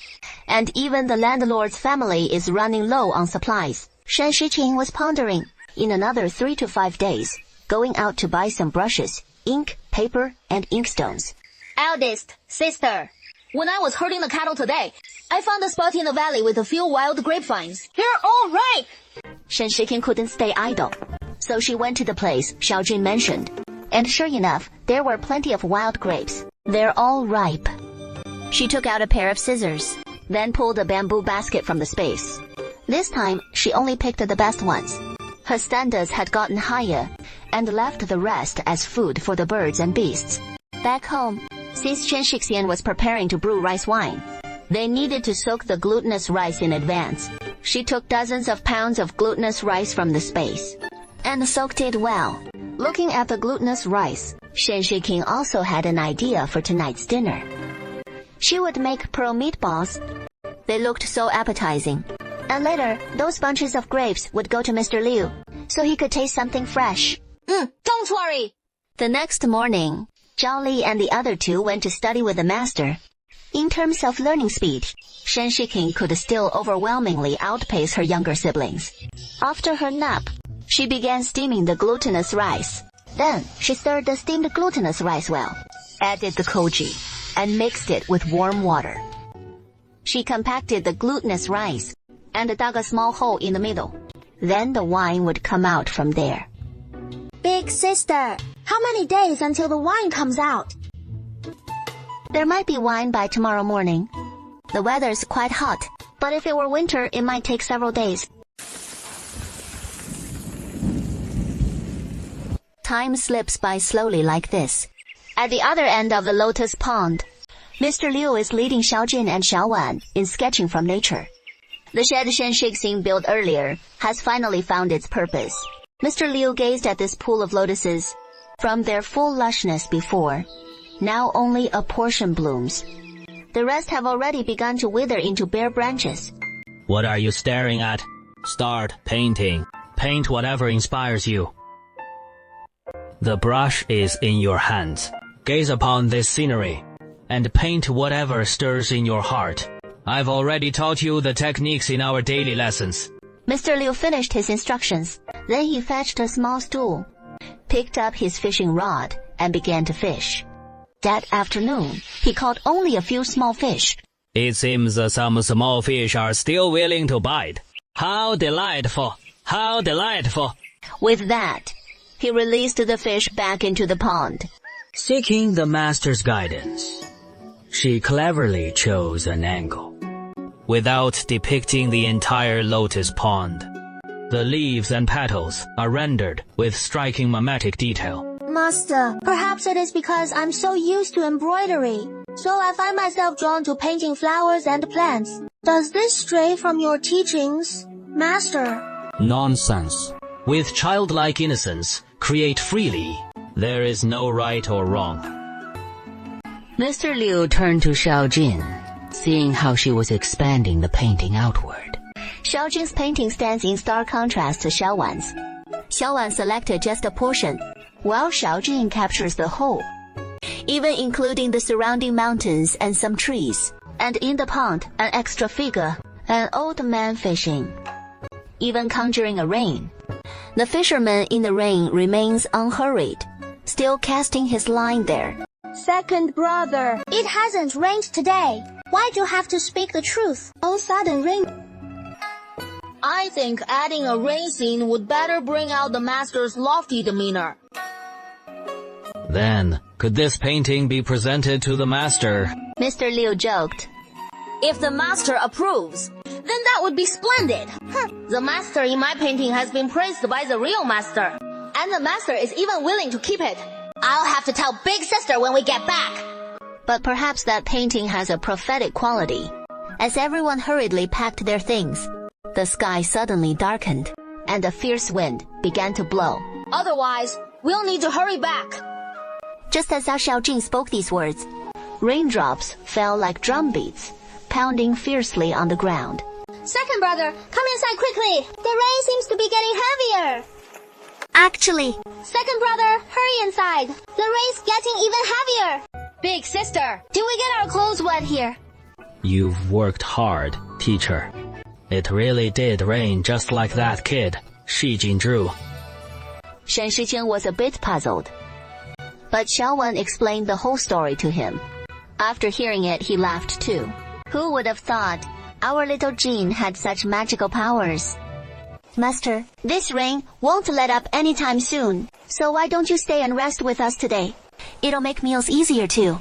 and even the landlord's family is running low on supplies. Shen Shiqing was pondering, in another 3 to 5 days, going out to buy some brushes, ink, paper, and inkstones. Eldest sister, when I was herding the cattle today, I found a spot in the valley with a few wild grapevines. They're all ripe! Shen Shiqing couldn't stay idle, so she went to the place Xiaojun mentioned. And sure enough, there were plenty of wild grapes. They're all ripe. She took out a pair of scissors, then pulled a bamboo basket from the space. This time, she only picked the best ones. Her standards had gotten higher, and left the rest as food for the birds and beasts. Back home, since Shen Shixian was preparing to brew rice wine, they needed to soak the glutinous rice in advance. She took dozens of pounds of glutinous rice from the space, and soaked it well. Looking at the glutinous rice, Shen Shiqing also had an idea for tonight's dinner. She would make pearl meatballs. They looked so appetizing. And later, those bunches of grapes would go to Mr. Liu, so he could taste something fresh. Don't worry! The next morning, Zhao Li and the other two went to study with the master. In terms of learning speed, Shen Shiqing could still overwhelmingly outpace her younger siblings. After her nap, she began steaming the glutinous rice. Then, she stirred the steamed glutinous rice well, added the koji, and mixed it with warm water. She compacted the glutinous rice and dug a small hole in the middle. Then the wine would come out from there. Big sister, how many days until the wine comes out? There might be wine by tomorrow morning. The weather's quite hot, but if it were winter, it might take several days. Time slips by slowly like this. At the other end of the lotus pond, Mr. Liu is leading Xiaojun and Xiaowan in sketching from nature. The shed Shen Shiqing built earlier has finally found its purpose. Mr. Liu gazed at this pool of lotuses. From their full lushness before, now only a portion blooms. The rest have already begun to wither into bare branches. What are you staring at? Start painting. Paint whatever inspires you. The brush is in your hands. Gaze upon this scenery, and paint whatever stirs in your heart. I've already taught you the techniques in our daily lessons. Mr. Liu finished his instructions. Then he fetched a small stool, picked up his fishing rod, and began to fish. That afternoon, he caught only a few small fish. It seems some small fish are still willing to bite. How delightful! How delightful! With that, he released the fish back into the pond. Seeking the master's guidance, she cleverly chose an angle. Without depicting the entire lotus pond, the leaves and petals are rendered with striking mimetic detail. Master, perhaps it is because I'm so used to embroidery, so I find myself drawn to painting flowers and plants. Does this stray from your teachings, Master? Nonsense. With childlike innocence, create freely. There is no right or wrong. Mr. Liu turned to Xiaojun, seeing how she was expanding the painting outward. Xiaojun's painting stands in stark contrast to Xiaowan's. Xiaowan selected just a portion, while Xiaojun captures the whole. even including the surrounding mountains and some trees. And in the pond, an extra figure, an old man fishing, even conjuring a rain. The fisherman in the rain remains unhurried, still casting his line there. Second brother, it hasn't rained today. Why'd you have to speak the truth? All sudden rain. I think adding a rain scene would better bring out the master's lofty demeanor. Then, could this painting be presented to the master? Mr. Liu joked. If the master approves, then that would be splendid. The master in my painting has been praised by the real master, and the master is even willing to keep it. I'll have to tell Big Sister when we get back. But perhaps that painting has a prophetic quality. As everyone hurriedly packed their things, the sky suddenly darkened, and a fierce wind began to blow. Otherwise, we'll need to hurry back. Just as Zhao Xiaojing spoke these words, raindrops fell like drum beats, pounding fiercely on the ground. Second brother, come inside quickly. The rain seems to be getting heavier. Actually, Second brother, hurry inside. The rain's getting even heavier. Big Sister, Did we get our clothes wet here? You've worked hard, teacher. It really did rain just like that kid, Shi Jinzhu. Shen Shiqing was a bit puzzled. But Xiao Wen explained the whole story to him. After hearing it, he laughed too. Who would have thought our little Jean had such magical powers? Master, this rain won't let up anytime soon, so why don't you stay and rest with us today? It'll make meals easier too.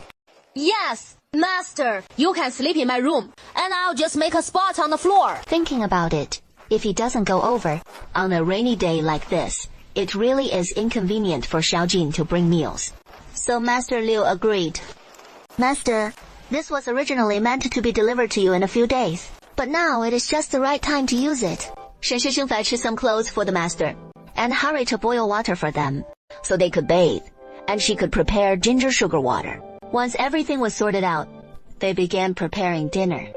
yes, master, you can sleep in my room, and I'll just make a spot on the floor. Thinking about it, if he doesn't go over, on a rainy day like this, it really is inconvenient for Xiaojin to bring meals. So Master Liu agreed. Master, this was originally meant to be delivered to you in a few days, but now it is just the right time to use it. Shen Shixing fetched some clothes for the master, and hurried to boil water for them, so they could bathe, and she could prepare ginger sugar water. Once everything was sorted out, they began preparing dinner.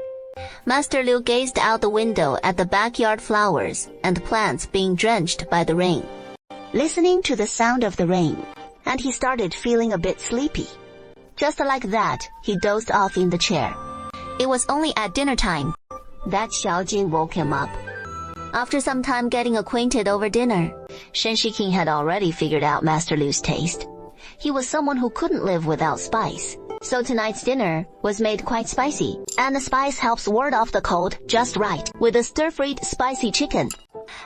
Master Liu gazed out the window at the backyard flowers and plants being drenched by the rain, listening to the sound of the rain, and he started feeling a bit sleepy. Just like that, he dozed off in the chair. It was only at dinner time that Xiaojin woke him up. After some time getting acquainted over dinner, Shen Shiqing had already figured out Master Liu's taste. He was someone who couldn't live without spice, so tonight's dinner was made quite spicy, and the spice helps ward off the cold just right, with a stir-fried spicy chicken.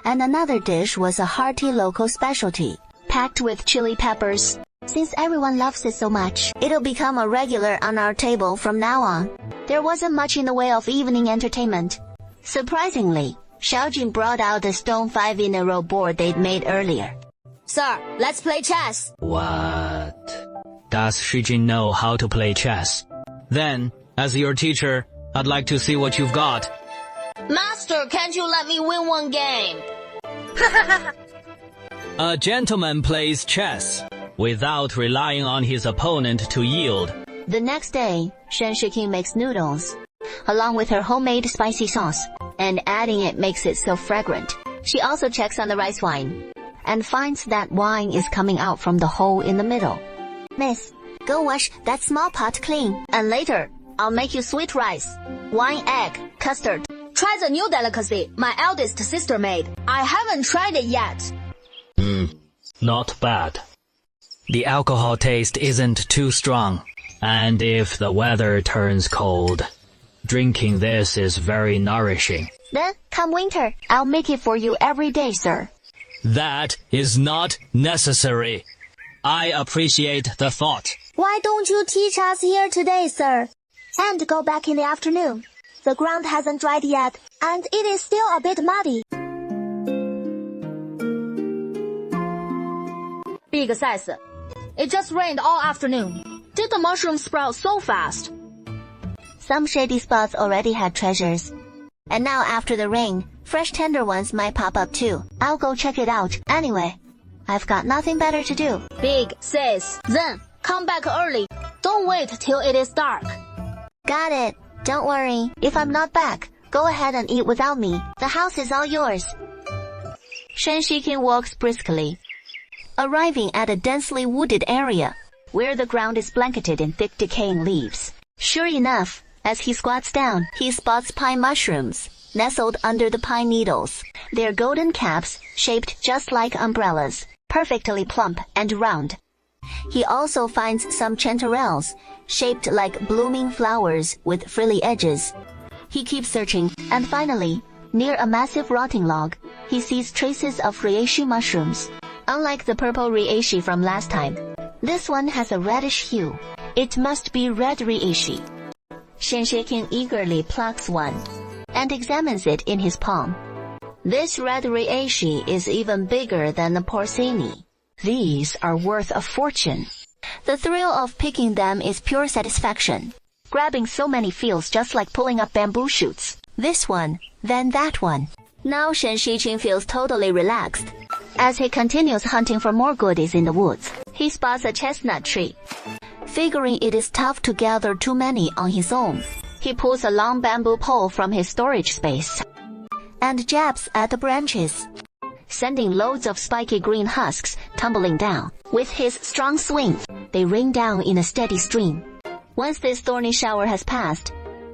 And another dish was a hearty local specialty, packed with chili peppers. Since everyone loves it so much, it'll become a regular on our table from now on. There wasn't much in the way of evening entertainment. Surprisingly, Xiaojin brought out the stone 5-in-a-row board they'd made earlier. Sir, let's play chess. What? Does Shijin know how to play chess? Then, as your teacher, I'd like to see what you've got. Master, can't you let me win one game? A gentleman plays chess without relying on his opponent to yield. The next day, Shen Shiqing makes noodles, along with her homemade spicy sauce, and adding it makes it so fragrant. She also checks on the rice wine, and finds that wine is coming out from the hole in the middle. Miss, go wash that small pot clean, and later, I'll make you sweet rice, wine egg, custard. Try the new delicacy my eldest sister made. I haven't tried it yet. Not bad. The alcohol taste isn't too strong, and if the weather turns cold, drinking this is very nourishing. Then, come winter, I'll make it for you every day, sir. That is not necessary. I appreciate the thought. Why don't you teach us here today, sir? And go back in the afternoon. The ground hasn't dried yet, and it is still a bit muddy. Big size. It just rained all afternoon. Did the mushrooms sprout so fast? Some shady spots already had treasures. And now after the rain, fresh tender ones might pop up too. I'll go check it out. Anyway, I've got nothing better to do. Big sis. Then, come back early. Don't wait till it is dark. Got it. Don't worry. If I'm not back, go ahead and eat without me. The house is all yours. Shen Shiqing walks briskly, arriving at a densely wooded area. where the ground is blanketed in thick decaying leaves. Sure enough, as he squats down, he spots pine mushrooms, nestled under the pine needles. Their golden caps, shaped just like umbrellas, perfectly plump and round. He also finds some chanterelles, shaped like blooming flowers with frilly edges. He keeps searching, and finally, near a massive rotting log, he sees traces of reishi mushrooms. Unlike the purple reishi from last time, this one has a reddish hue. It must be red reishi. Shen-Shi-King eagerly plucks one and examines it in his palm. This red reishi is even bigger than the porcini. These are worth a fortune. The thrill of picking them is pure satisfaction. Grabbing so many feels just like pulling up bamboo shoots. This one, then that one. Now Shen-Shi-King feels totally relaxed. As he continues hunting for more goodies in the woods, he spots a chestnut tree. Figuring it is tough to gather too many on his own, he pulls a long bamboo pole from his storage space and jabs at the branches, sending loads of spiky green husks tumbling down. With his strong swing, they rain down in a steady stream. Once this thorny shower has passed,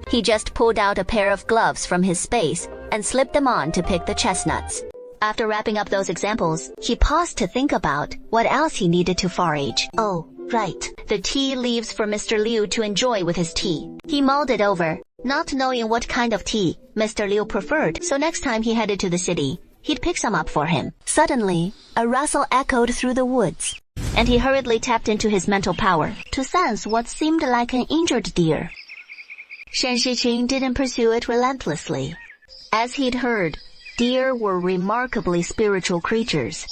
he just pulled out a pair of gloves from his space and slipped them on to pick the chestnuts. After wrapping up those examples, he paused to think about what else he needed to forage. Oh, right, the tea leaves for Mr. Liu to enjoy with his tea. He mulled it over, not knowing what kind of tea Mr. Liu preferred, so next time he headed to the city, he'd pick some up for him. Suddenly, a rustle echoed through the woods, and he hurriedly tapped into his mental power to sense what seemed like an injured deer. Shen-Shi-King didn't pursue it relentlessly. As he'd heard, deer were remarkably spiritual creatures.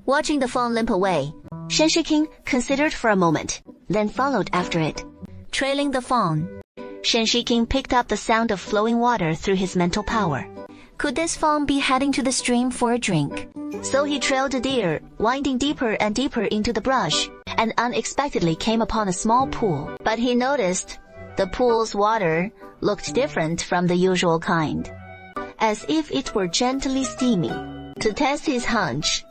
Watching the fawn limp away, Shen-Shi-King considered for a moment, then followed after it. Trailing the fawn, Shen-Shi-King picked up the sound of flowing water through his mental power. Could this fawn be heading to the stream for a drink? So he trailed the deer, winding deeper and deeper into the brush, and unexpectedly came upon a small pool. But he noticed the pool's water looked different from the usual kind, as if it were gently steaming. To test his hunch,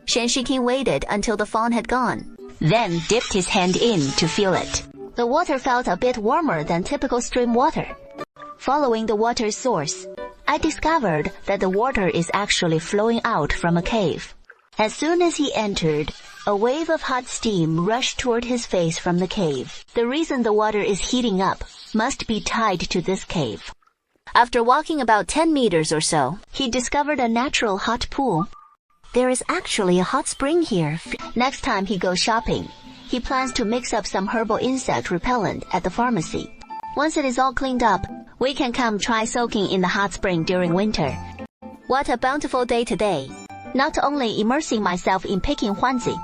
Shen-Shi-King waited until the fawn had gone, then dipped his hand in to feel it. The water felt a bit warmer than typical stream water. Following the water's source, I discovered that the water is actually flowing out from a cave. As soon as he entered, a wave of hot steam rushed toward his face from the cave. The reason the water is heating up must be tied to this cave. After walking about 10 meters or so, he discovered a natural hot pool. There is actually a hot spring here. Next time he goes shopping, he plans to mix up some herbal insect repellent at the pharmacy. Once it is all cleaned up, we can come try soaking in the hot spring during winter. What a bountiful day today. Not only immersing myself in picking huanzi,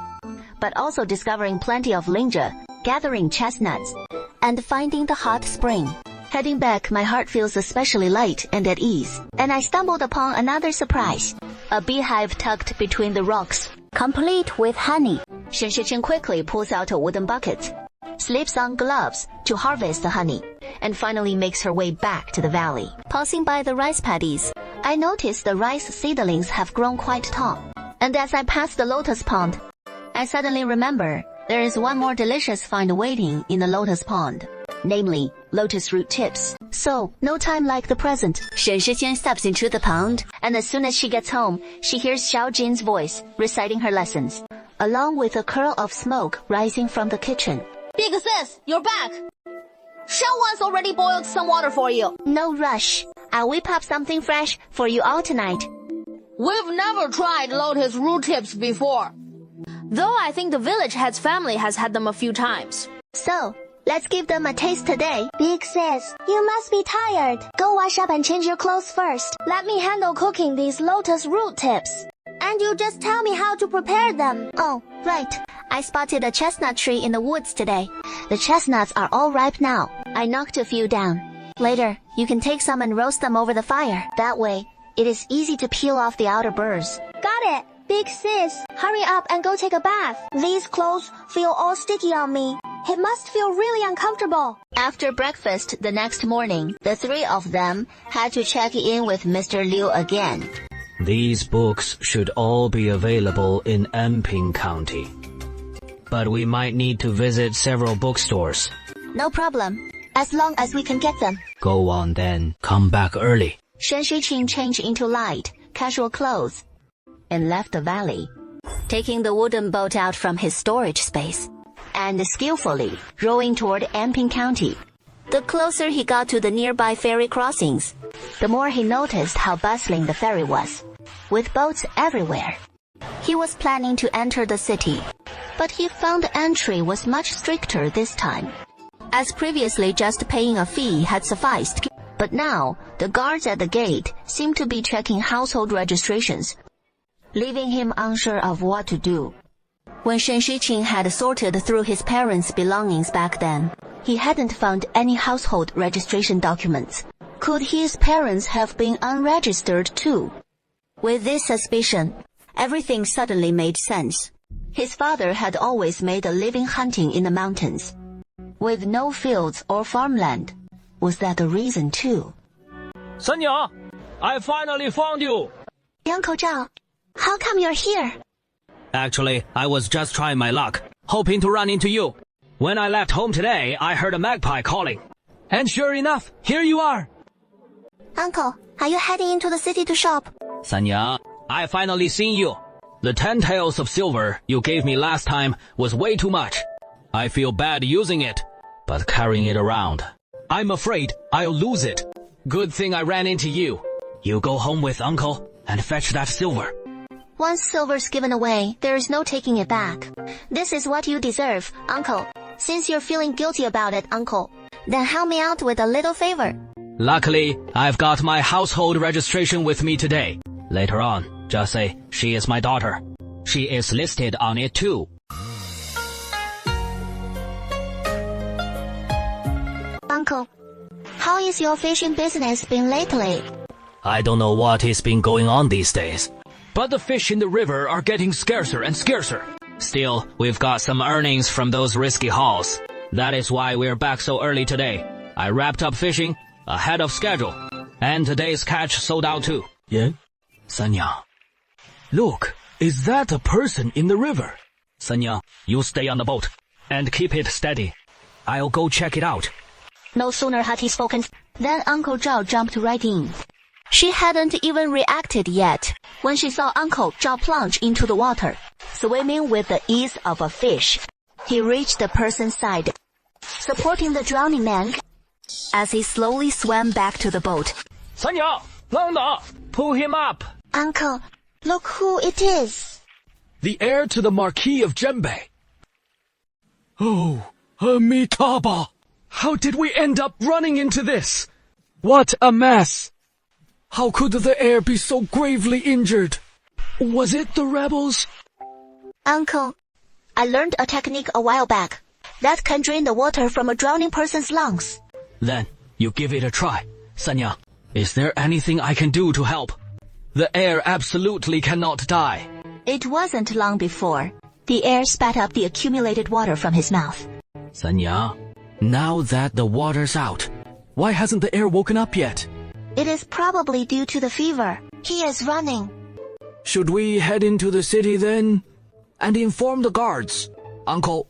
but also discovering plenty of linja, gathering chestnuts, and finding the hot spring. Heading back, my heart feels especially light and at ease, and I stumbled upon another surprise. A beehive tucked between the rocks, complete with honey. Shen-Shi-King quickly pulls out a wooden bucket, slips on gloves to harvest the honey, and finally makes her way back to the valley. Passing by the rice paddies, I noticed the rice seedlings have grown quite tall. And as I pass the lotus pond, I suddenly remember there is one more delicious find waiting in the lotus pond, namely lotus root tips. So, no time like the present. Shen-Shi-King steps into the pond, and as soon as she gets home, she hears Xiao Jin's voice reciting her lessons, along with a curl of smoke rising from the kitchen. Big sis, you're back! Someone's already boiled some water for you. No rush. I'll whip up something fresh for you all tonight. We've never tried lotus root tips before, though I think the village head's family has had them a few times. So, let's give them a taste today. Big sis, you must be tired. Go wash up and change your clothes first. Let me handle cooking these lotus root tips. And you just tell me how to prepare them. Oh, right. I spotted a chestnut tree in the woods today. The chestnuts are all ripe now. I knocked a few down. Later, you can take some and roast them over the fire. That way, it is easy to peel off the outer burrs. Got it. Big sis, hurry up and go take a bath. These clothes feel all sticky on me. It must feel really uncomfortable. After breakfast the next morning, the three of them had to check in with Mr. Liu again. These books should all be available in Anping County. but we might need to visit several bookstores. No problem, as long as we can get them. Go on then. Come back early. Shen Shiqing changed into light, casual clothes, and left the valley, taking the wooden boat out from his storage space, and skillfully rowing toward Anping County. The closer he got to the nearby ferry crossings, the more he noticed how bustling the ferry was, with boats everywhere. He was planning to enter the city, but he found entry was much stricter this time. As previously, just paying a fee had sufficed, but now the guards at the gate seemed to be checking household registrations, leaving him unsure of what to do. When Shen Shiqing had sorted through his parents' belongings back then, he hadn't found any household registration documents. Could his parents have been unregistered too? With this suspicion, everything suddenly made sense. His father had always made a living hunting in the mountains, with no fields or farmland. Was that a reason too? Sanya, I finally found you. Uncle Zhao, how come you're here? Actually, I was just trying my luck, hoping to run into you. When I left home today, I heard a magpie calling. And sure enough, here you are. Uncle, are you heading into the city to shop? Sanya, I finally seen you. The 10 taels of silver you gave me last time was way too much. I feel bad using it, but carrying it around, I'm afraid I'll lose it. Good thing I ran into you. You go home with Uncle and fetch that silver. Once silver's given away, there is no taking it back. This is what you deserve, Uncle. Since you're feeling guilty about it, Uncle, then help me out with a little favor. Luckily, I've got my household registration with me today. Later on, just say she is my daughter. She is listed on it too. Uncle, how is your fishing business been lately? I don't know what has been going on these days, but the fish in the river are getting scarcer and scarcer. Still, we've got some earnings from those risky hauls. That is why we're back so early today. I wrapped up fishing ahead of schedule, and today's catch sold out too. Yeah? Sanya, look, is that a person in the river? Sanya, you stay on the boat and keep it steady. I'll go check it out. No sooner had he spoken than Uncle Zhao jumped right in. She hadn't even reacted yet when she saw Uncle Zhao plunge into the water, swimming with the ease of a fish. He reached the person's side, supporting the drowning man as he slowly swam back to the boat. Sanya, 浪的, pull him up. Uncle, look who it is. The heir to the Marquis of Jembe. Oh, Amitabha! How did we end up running into this? What a mess! How could the heir be so gravely injured? Was it the rebels? Uncle, I learned a technique a while back that can drain the water from a drowning person's lungs. Then, you give it a try. Sanya, is there anything I can do to help? The heir absolutely cannot die. It wasn't long before the heir spat up the accumulated water from his mouth. Sanya, now that the water's out, why hasn't the heir woken up yet? It is probably due to the fever. He is running. Should we head into the city then? And inform the guards? Uncle.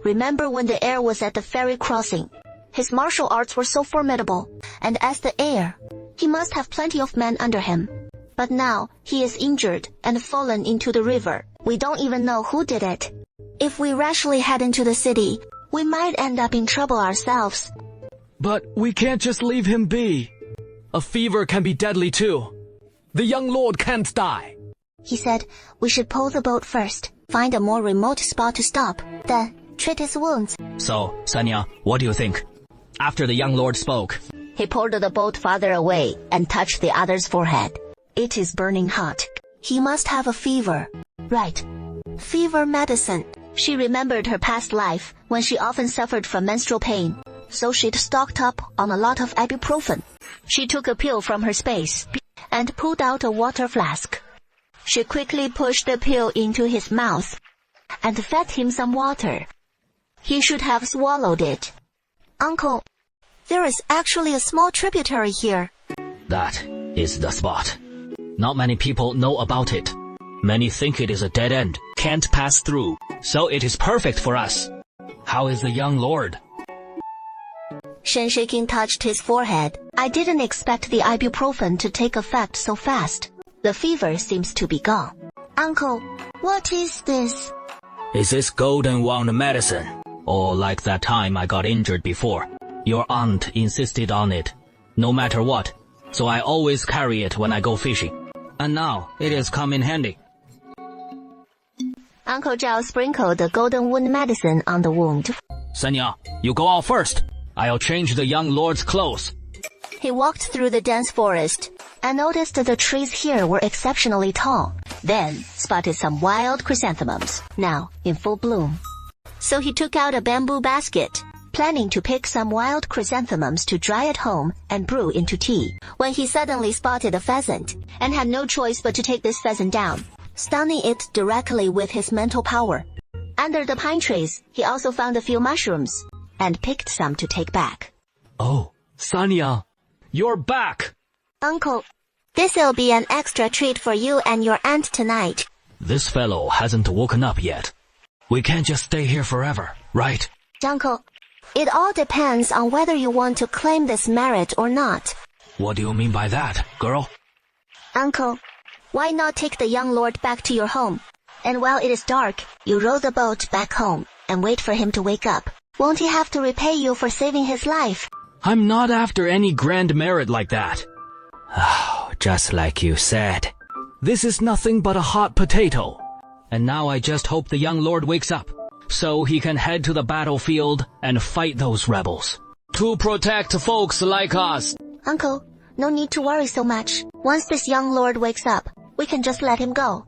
Remember when the heir was at the ferry crossing? His martial arts were so formidable, and as the heir, he must have plenty of men under him. But now, he is injured and fallen into the river. We don't even know who did it. If we rashly head into the city, we might end up in trouble ourselves. But we can't just leave him be. A fever can be deadly too. The young lord can't die. He said we should pull the boat first, find a more remote spot to stop, then treat his wounds. So, Sanya, what do you think? After the young lord spoke, he pulled the boat farther away and touched the other's forehead. It is burning hot. He must have a fever. Right. Fever medicine. She remembered her past life when she often suffered from menstrual pain, so she'd stocked up on a lot of ibuprofen. She took a pill from her space and pulled out a water flask. She quickly pushed the pill into his mouth and fed him some water. He should have swallowed it. Uncle, there is actually a small tributary here. that is the spot. Not many people know about it. Many think it is a dead end. can't pass through, so it is perfect for us. How is the young lord? Shen Shiking touched his forehead. I didn't expect the ibuprofen to take effect so fast. The fever seems to be gone. Uncle, what is this? Is this golden wand medicine? Or like that time I got injured before? Your aunt insisted on it, no matter what, so I always carry it when I go fishing. And now it has come in handy. Uncle Zhao sprinkled the golden wound medicine on the wound. Sanya, you go out first. I'll change the young lord's clothes. He walked through the dense forest and noticed that the trees here were exceptionally tall. Then spotted some wild chrysanthemums, now in full bloom. So he took out a bamboo basket, planning to pick some wild chrysanthemums to dry at home and brew into tea, when he suddenly spotted a pheasant and had no choice but to take this pheasant down, stunning it directly with his mental power. Under the pine trees, he also found a few mushrooms and picked some to take back. Oh, Sanya, you're back! Uncle, this'll be an extra treat for you and your aunt tonight. This fellow hasn't woken up yet. We can't just stay here forever, right? Uncle, it all depends on whether you want to claim this merit or not. What do you mean by that, girl? Uncle, why not take the young lord back to your home? And while it is dark, you row the boat back home and wait for him to wake up. Won't he have to repay you for saving his life? I'm not after any grand merit like that. Oh, just like you said. This is nothing but a hot potato. And now I just hope the young lord wakes up, so he can head to the battlefield and fight those rebels. To protect folks like us. Uncle, no need to worry so much. Once this young lord wakes up, we can just let him go.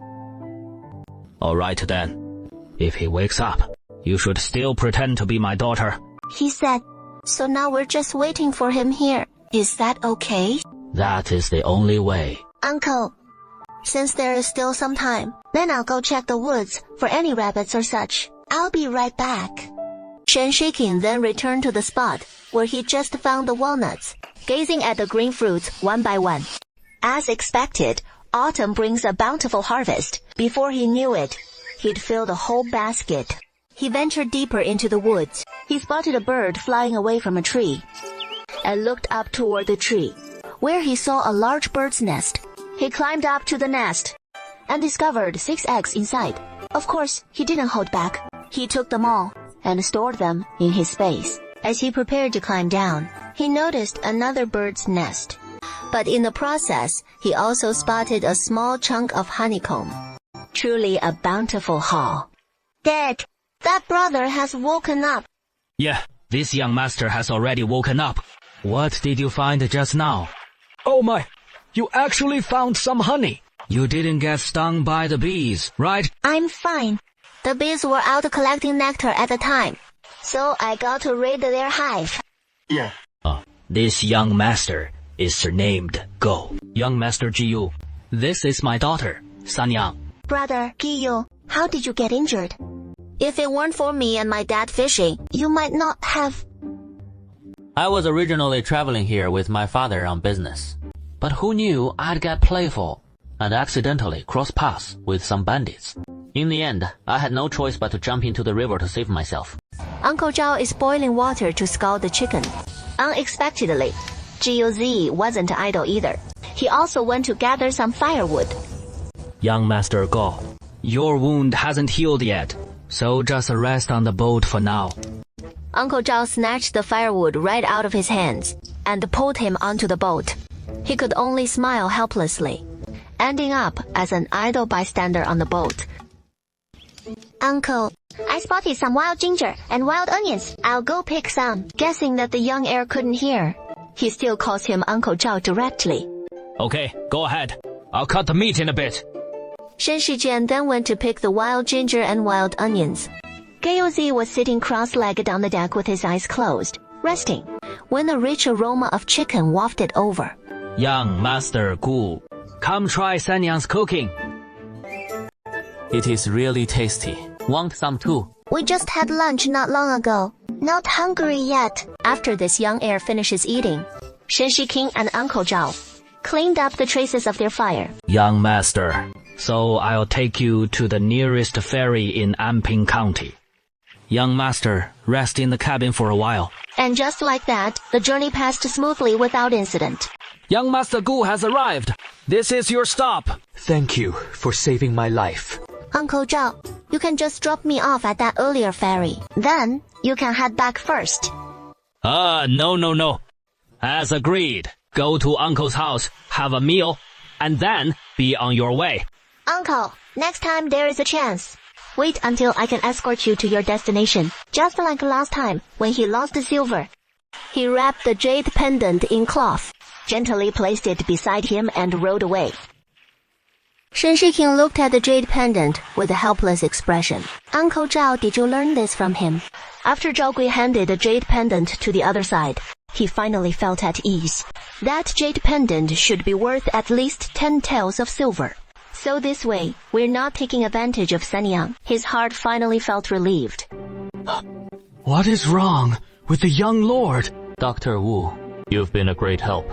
Alright then. If he wakes up, you should still pretend to be my daughter. He said, so now we're just waiting for him here. Is that okay? That is the only way. Uncle, since there is still some time, then I'll go check the woods for any rabbits or such. I'll be right back. Shen Shiking then returned to the spot where he just found the walnuts, gazing at the green fruits one by one. As expected, autumn brings a bountiful harvest. Before he knew it, he'd filled a whole basket. He ventured deeper into the woods. He spotted a bird flying away from a tree and looked up toward the tree, where he saw a large bird's nest. He climbed up to the nest and discovered 6 eggs inside. Of course, he didn't hold back. He took them all and stored them in his space. As he prepared to climb down, he noticed another bird's nest. But in the process, he also spotted a small chunk of honeycomb. Truly a bountiful haul. Dad, that brother has woken up. Yeah, this young master has already woken up. What did you find just now? Oh my, you actually found some honey. You didn't get stung by the bees, right? I'm fine. The bees were out collecting nectar at the time, so I got to raid their hive. Yeah. This young master is surnamed Go. Young Master Jiyu, this is my daughter, Sanyang. Brother Giyu, how did you get injured? If it weren't for me and my dad fishing, you might not have... I was originally traveling here with my father on business. But who knew I'd get playful and accidentally cross paths with some bandits. In the end, I had no choice but to jump into the river to save myself. Uncle Zhao is boiling water to scald the chicken. Unexpectedly, Jiu wasn't idle either. He also went to gather some firewood. Young Master Go, your wound hasn't healed yet, so just rest on the boat for now. Uncle Zhao snatched the firewood right out of his hands and pulled him onto the boat. He could only smile helplessly, ending up as an idle bystander on the boat. Uncle, I spotted some wild ginger and wild onions. I'll go pick some. Guessing that the young heir couldn't hear, he still calls him Uncle Zhao directly. Okay, go ahead. I'll cut the meat in a bit. Shen Shijian then went to pick the wild ginger and wild onions. Gaozi was sitting cross-legged on the deck with his eyes closed, resting, when a rich aroma of chicken wafted over. Young Master Gu, come try Sanyang's cooking. It is really tasty. Want some too? We just had lunch not long ago. Not hungry yet. After this young heir finishes eating, Shen Shiking and Uncle Zhao cleaned up the traces of their fire. Young Master, So I'll take you to the nearest ferry in Anping County. Young master, rest in the cabin for a while. And just like that, the journey passed smoothly without incident. Young Master Gu has arrived. This is your stop. Thank you for saving my life. Uncle Zhao, you can just drop me off at that earlier ferry. Then, you can head back first. No. As agreed, go to Uncle's house, have a meal, and then be on your way. Uncle, next time there is a chance. Wait until I can escort you to your destination, just like last time when he lost the silver. He wrapped the jade pendant in cloth, gently placed it beside him and rode away. Shen Shiking looked at the jade pendant with a helpless expression. Uncle Zhao, did you learn this from him? After Zhao Gui handed the jade pendant to the other side, he finally felt at ease. That jade pendant should be worth at least 10 taels of silver. So this way, we're not taking advantage of Sanyang. His heart finally felt relieved. What is wrong with the young lord? Dr. Wu, you've been a great help.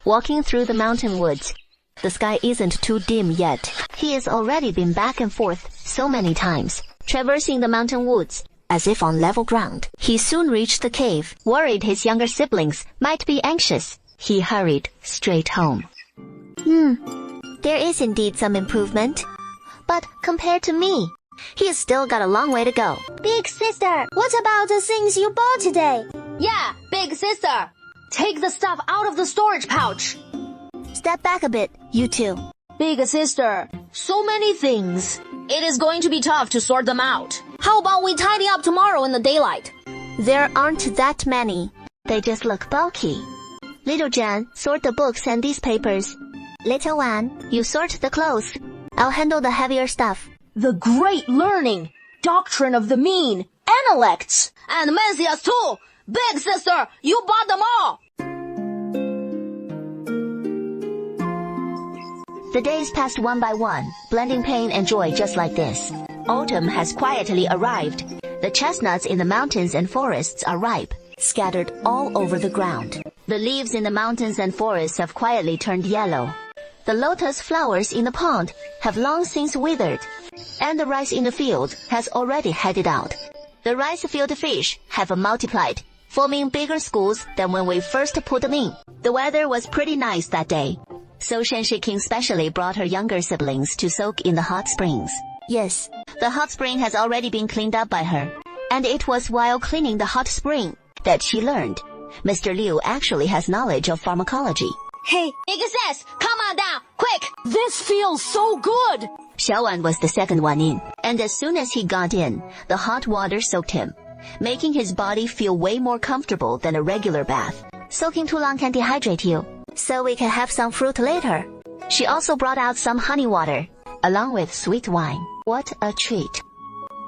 Walking through the mountain woods, the sky isn't too dim yet. He has already been back and forth so many times, traversing the mountain woods, as if on level ground. He soon reached the cave, worried his younger siblings might be anxious. He hurried straight home. There is indeed some improvement. But compared to me, he has still got a long way to go. Big sister, what about the things you bought today? Yeah, big sister. Take the stuff out of the storage pouch. Step back a bit, you two. Big sister, so many things. It is going to be tough to sort them out. How about we tidy up tomorrow in the daylight? There aren't that many. They just look bulky. Little Jan, sort the books and these papers. Little Wan, you sort the clothes. I'll handle the heavier stuff. The great learning, doctrine of the mean, analects, and Mencius too. Big sister, you bought them all. The days passed one by one, blending pain and joy just like this. Autumn has quietly arrived. The chestnuts in the mountains and forests are ripe, scattered all over the ground. The leaves in the mountains and forests have quietly turned yellow. The lotus flowers in the pond have long since withered, and the rice in the field has already headed out. The rice field fish have multiplied, forming bigger schools than when we first put them in. The weather was pretty nice that day, so Shen Shiking specially brought her younger siblings to soak in the hot springs. Yes, the hot spring has already been cleaned up by her, and it was while cleaning the hot spring that she learned Mr. Liu actually has knowledge of pharmacology. Hey, big sis, come on down, quick! This feels so good! Xiaowan was the second one in, and as soon as he got in, the hot water soaked him, making his body feel way more comfortable than a regular bath. Soaking too long can dehydrate you, so we can have some fruit later. She also brought out some honey water, along with sweet wine. What a treat.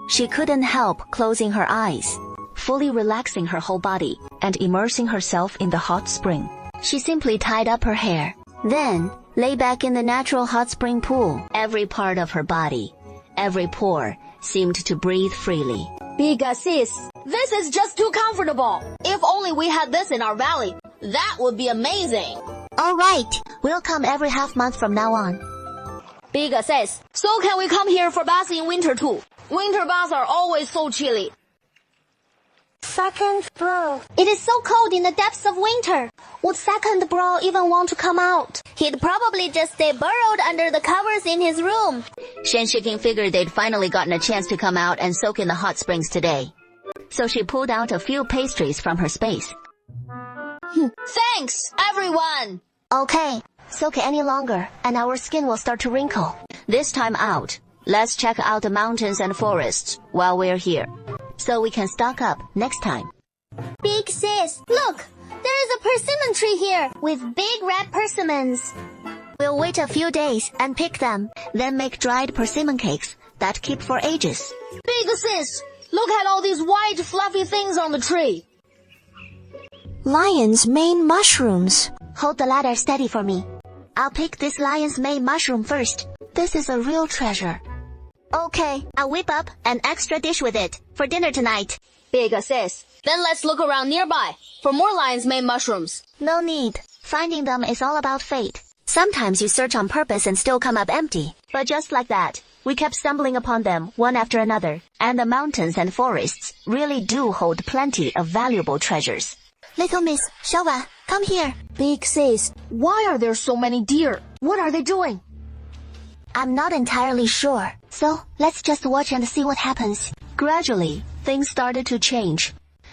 She couldn't help closing her eyes, fully relaxing her whole body, and immersing herself in the hot spring. She simply tied up her hair, then lay back in the natural hot spring pool. Every part of her body, every pore, seemed to breathe freely. Big sis, this is just too comfortable. If only we had this in our valley, that would be amazing. All right, we'll come every half month from now on. Big sis, so can we come here for baths in winter too? Winter baths are always so chilly. Second bro. It is so cold in the depths of winter. Would second bro even want to come out? He'd probably just stay burrowed under the covers in his room. Shen Shiking figured they'd finally gotten a chance to come out and soak in the hot springs today. So she pulled out a few pastries from her space. Thanks, everyone! Okay, soak it any longer, and our skin will start to wrinkle. This time out, let's check out the mountains and forests while we're here, so we can stock up next time. Big sis, look! There is a persimmon tree here with big red persimmons. We'll wait a few days and pick them, then make dried persimmon cakes that keep for ages. Big sis, look at all these white fluffy things on the tree. Lion's mane mushrooms. Hold the ladder steady for me. I'll pick this lion's mane mushroom first. This is a real treasure. Okay, I'll whip up an extra dish with it for dinner tonight. Big sis, then let's look around nearby for more lion's mane mushrooms. No need. Finding them is all about fate. Sometimes you search on purpose and still come up empty. But just like that, we kept stumbling upon them one after another, and the mountains and forests really do hold plenty of valuable treasures. Little Miss, Xiaowan, come here. Big sis, why are there so many deer? What are they doing? I'm not entirely sure. So, let's just watch and see what happens. Gradually, things started to change,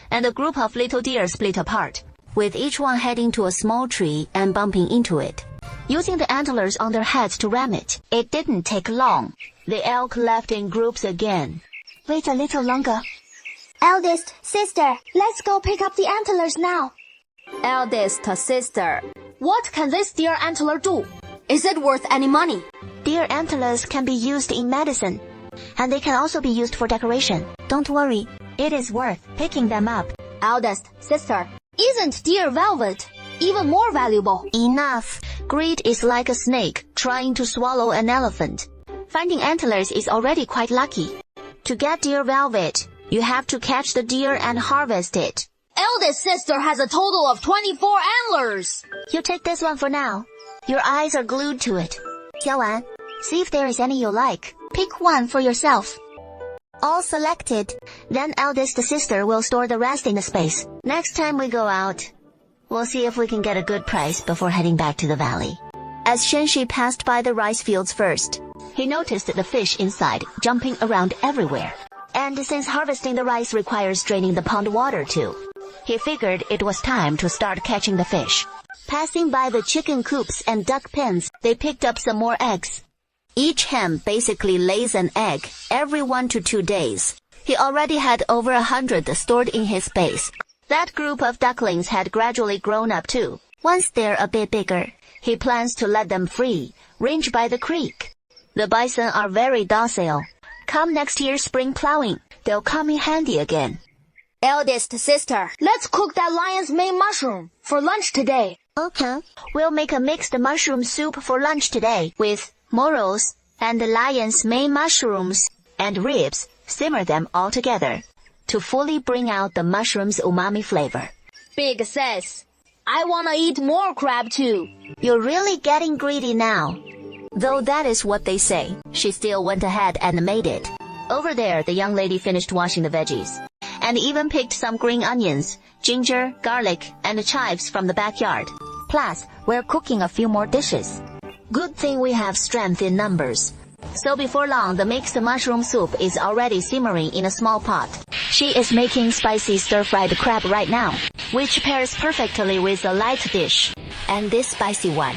and a group of little deer split apart, with each one heading to a small tree and bumping into it, using the antlers on their heads to ram it. It didn't take long. The elk left in groups again. Wait a little longer. Eldest sister, let's go pick up the antlers now. Eldest sister, what can this deer antler do? Is it worth any money? Deer antlers can be used in medicine, and they can also be used for decoration. Don't worry, it is worth picking them up. Eldest sister, isn't deer velvet even more valuable? Enough. Greed is like a snake trying to swallow an elephant. Finding antlers is already quite lucky. To get deer velvet, you have to catch the deer and harvest it. Eldest sister has a total of 24 antlers. You take this one for now. Your eyes are glued to it. Xiaowan, See if there is any you like. Pick one for yourself. all selected. Then eldest sister will store the rest in the space. Next time we go out, we'll see if we can get a good price before heading back to the valley. As Shenshi passed by the rice fields first, he noticed the fish inside jumping around everywhere. And since harvesting the rice requires draining the pond water too, he figured it was time to start catching the fish. Passing by the chicken coops and duck pens, they picked up some more eggs. Each hen basically lays an egg every 1 to 2 days. He already had over 100 stored in his base. That group of ducklings had gradually grown up too. Once they're a bit bigger, he plans to let them free, range by the creek. The bison are very docile. Come next year's spring plowing, they'll come in handy again. Eldest sister, let's cook that lion's mane mushroom for lunch today. Okay. We'll make a mixed mushroom soup for lunch today with morels and the lion's mane mushrooms and ribs. Simmer them all together to fully bring out the mushroom's umami flavor. Big sis, I wanna eat more crab too. You're really getting greedy now. Though that is what they say, she still went ahead and made it. Over there, the young lady finished washing the veggies and even picked some green onions, ginger, garlic, and chives from the backyard. Plus, we're cooking a few more dishes. Good thing we have strength in numbers. So before long, the mixed mushroom soup is already simmering in a small pot. She is making spicy stir-fried crab right now, which pairs perfectly with a light dish and this spicy one.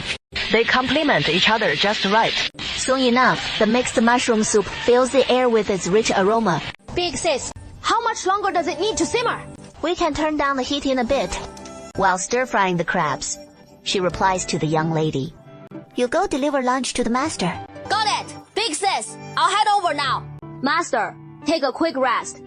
They complement each other just right. Soon enough, the mixed mushroom soup fills the air with its rich aroma. Big sis, how much longer does it need to simmer? We can turn down the heat in a bit while stir-frying the crabs. She replies to the young lady. You go deliver lunch to the master. Got it! Big sis, I'll head over now. Master, take a quick rest.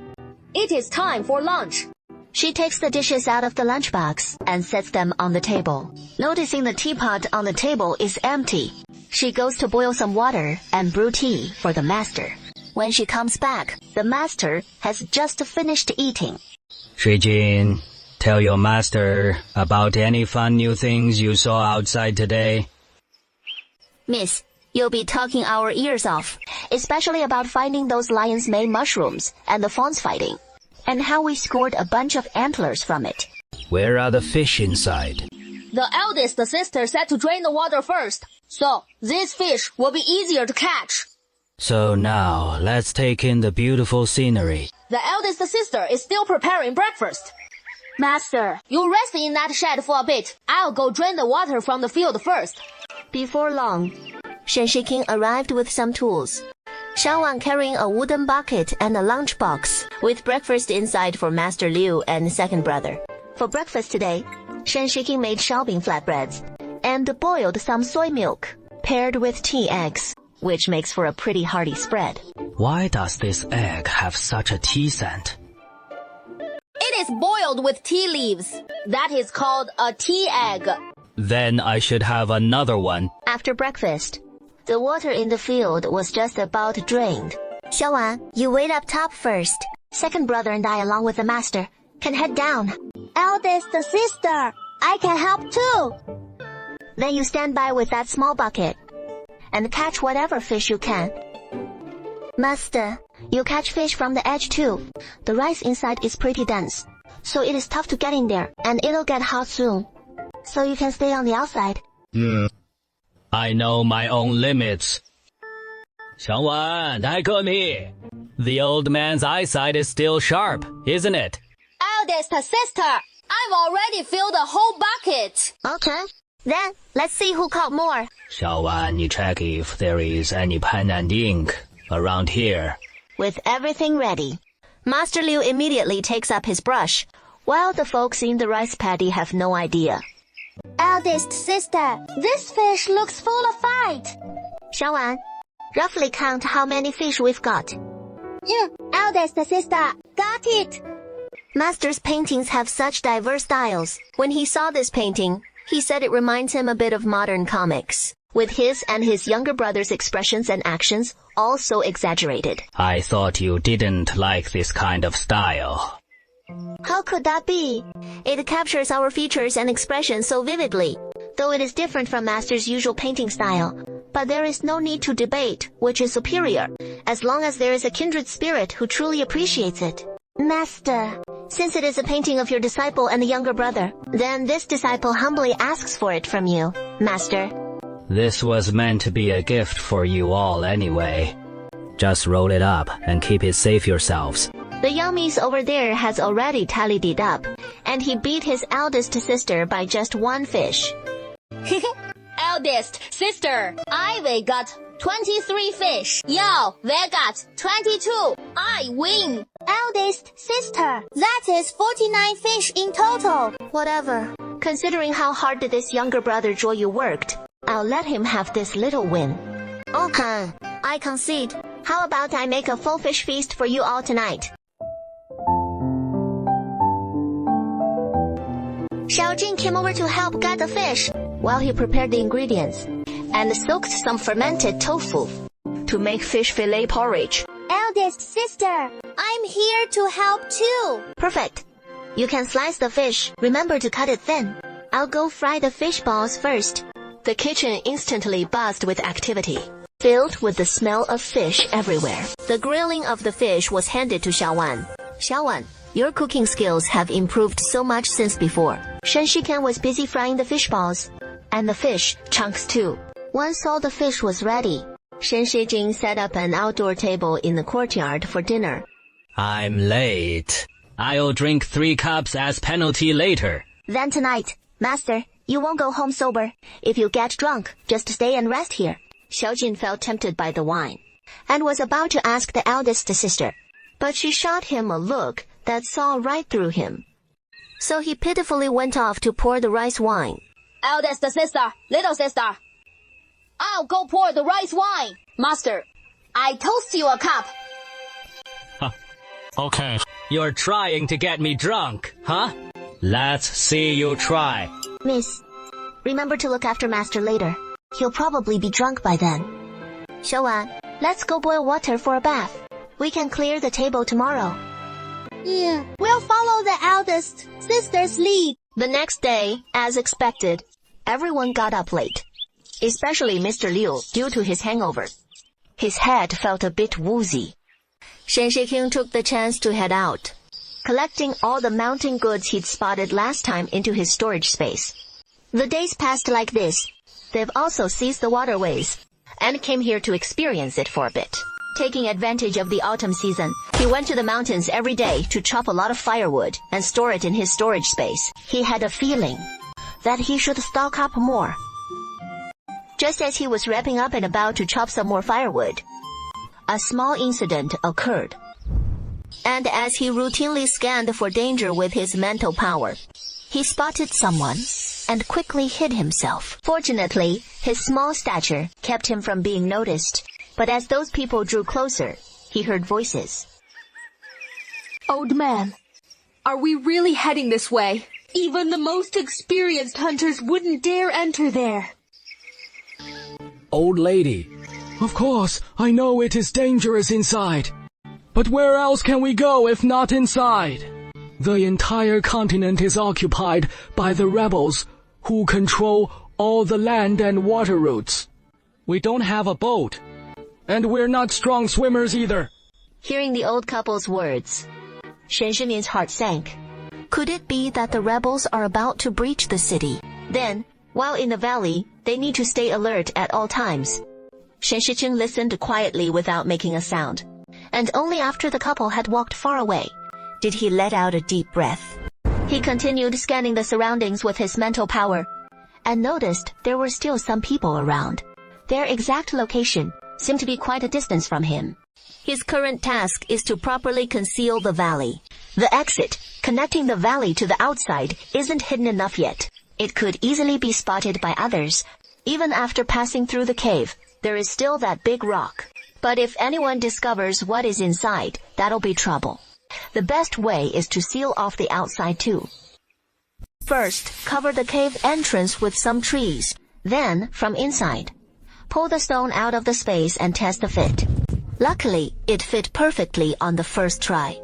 It is time for lunch. She takes the dishes out of the lunchbox and sets them on the table. Noticing the teapot on the table is empty, she goes to boil some water and brew tea for the master. When she comes back, the master has just finished eating. Shijin, tell your master about any fun new things you saw outside today. Miss, you'll be talking our ears off, especially about finding those lion's mane mushrooms and the fawns fighting, and how we scored a bunch of antlers from it. Where are the fish inside? The eldest sister said to drain the water first, so these fish will be easier to catch. So now, let's take in the beautiful scenery. The eldest sister is still preparing breakfast. Master, you rest in that shed for a bit. I'll go drain the water from the field first. Before long, Shenshi King arrived with some tools. Xiaowan carrying a wooden bucket and a lunchbox with breakfast inside for Master Liu and second brother. For breakfast today, Shenshi King made xiaobing flatbreads and boiled some soy milk paired with tea eggs, which makes for a pretty hearty spread. Why does this egg have such a tea scent? It is boiled with tea leaves. That is called a tea egg. Then I should have another one. After breakfast, the water in the field was just about drained. Xiaowan, you wait up top first. Second brother and I, along with the master, can head down. Eldest sister, I can help too. Then you stand by with that small bucket and catch whatever fish you can. Master, you catch fish from the edge too. The rice inside is pretty dense, so it is tough to get in there, and it'll get hot soon. So you can stay on the outside. Yeah. I know my own limits. 小婉, I come here. The old man's eyesight is still sharp, isn't it? Eldest sister, I've already filled the whole bucket. Okay, then let's see who caught more. 小婉, you check if there is any pen and ink around here. With everything ready, Master Liu immediately takes up his brush, while the folks in the rice paddy have no idea. Eldest sister, this fish looks full of fight. Xiaowan, roughly count how many fish we've got. Eldest sister, got it. Master's paintings have such diverse styles. When he saw this painting, he said it reminds him a bit of modern comics, with his and his younger brother's expressions and actions all so exaggerated. I thought you didn't like this kind of style. How could that be? It captures our features and expressions so vividly, though it is different from Master's usual painting style. But there is no need to debate which is superior, as long as there is a kindred spirit who truly appreciates it. Master, since it is a painting of your disciple and the younger brother, then this disciple humbly asks for it from you, Master. This was meant to be a gift for you all anyway. Just roll it up and keep it safe yourselves. The yummies over there has already tallied it up, and he beat his eldest sister by just one fish. Eldest sister, Ivy got 23 fish. Yo, they got 22. I win. Eldest sister, that is 49 fish in total. Whatever. Considering how hard this younger brother Joyu worked, I'll let him have this little win. Okay, I concede. How about I make a full fish feast for you all tonight? Xiao Jing came over to help gut the fish while he prepared the ingredients and soaked some fermented tofu to make fish fillet porridge. Eldest sister, I'm here to help too. Perfect. You can slice the fish. Remember to cut it thin. I'll go fry the fish balls first. The kitchen instantly buzzed with activity, filled with the smell of fish everywhere. The grilling of the fish was handed to Xiaowan. Xiaowan, your cooking skills have improved so much since before. Shen Shiken was busy frying the fish balls, and the fish chunks too. Once all the fish was ready, Shen Shijing set up an outdoor table in the courtyard for dinner. I'm late. I'll drink 3 cups as penalty later. Then tonight, Master, you won't go home sober. If you get drunk, just stay and rest here. Xiaojin felt tempted by the wine, and was about to ask the eldest sister, but she shot him a look that saw right through him. So he pitifully went off to pour the rice wine. Eldest sister, little sister, I'll go pour the rice wine. Master, I toast you a cup. Okay. You're trying to get me drunk, huh? Let's see you try. Miss, remember to look after Master later. He'll probably be drunk by then. Xiaowan, let's go boil water for a bath. We can clear the table tomorrow. We'll follow the eldest sister's lead. The next day, as expected, everyone got up late, especially Mr. Liu due to his hangover. His head felt a bit woozy. Shen Shiking took the chance to head out, collecting all the mountain goods he'd spotted last time into his storage space. The days passed like this. They've also seized the waterways, and came here to experience it for a bit. Taking advantage of the autumn season, he went to the mountains every day to chop a lot of firewood and store it in his storage space. He had a feeling that he should stock up more. Just as he was wrapping up and about to chop some more firewood, a small incident occurred. And as he routinely scanned for danger with his mental power, he spotted someone and quickly hid himself. Fortunately, his small stature kept him from being noticed. But as those people drew closer, he heard voices. Old man, are we really heading this way? Even the most experienced hunters wouldn't dare enter there. Old lady, of course, I know it is dangerous inside. But where else can we go if not inside? The entire continent is occupied by the rebels who control all the land and water routes. We don't have a boat. And we're not strong swimmers either. Hearing the old couple's words, Shen Shimin's heart sank. Could it be that the rebels are about to breach the city? Then, while in the valley, they need to stay alert at all times. Shen Shiqing listened quietly without making a sound. And only after the couple had walked far away did he let out a deep breath. He continued scanning the surroundings with his mental power and noticed there were still some people around. Their exact location seemed to be quite a distance from him. His current task is to properly conceal the valley. The exit, connecting the valley to the outside, isn't hidden enough yet. It could easily be spotted by others. Even after passing through the cave, there is still that big rock. But if anyone discovers what is inside, that'll be trouble. The best way is to seal off the outside too. First, cover the cave entrance with some trees. Then, from inside, pull the stone out of the space and test the fit. Luckily, it fit perfectly on the first try.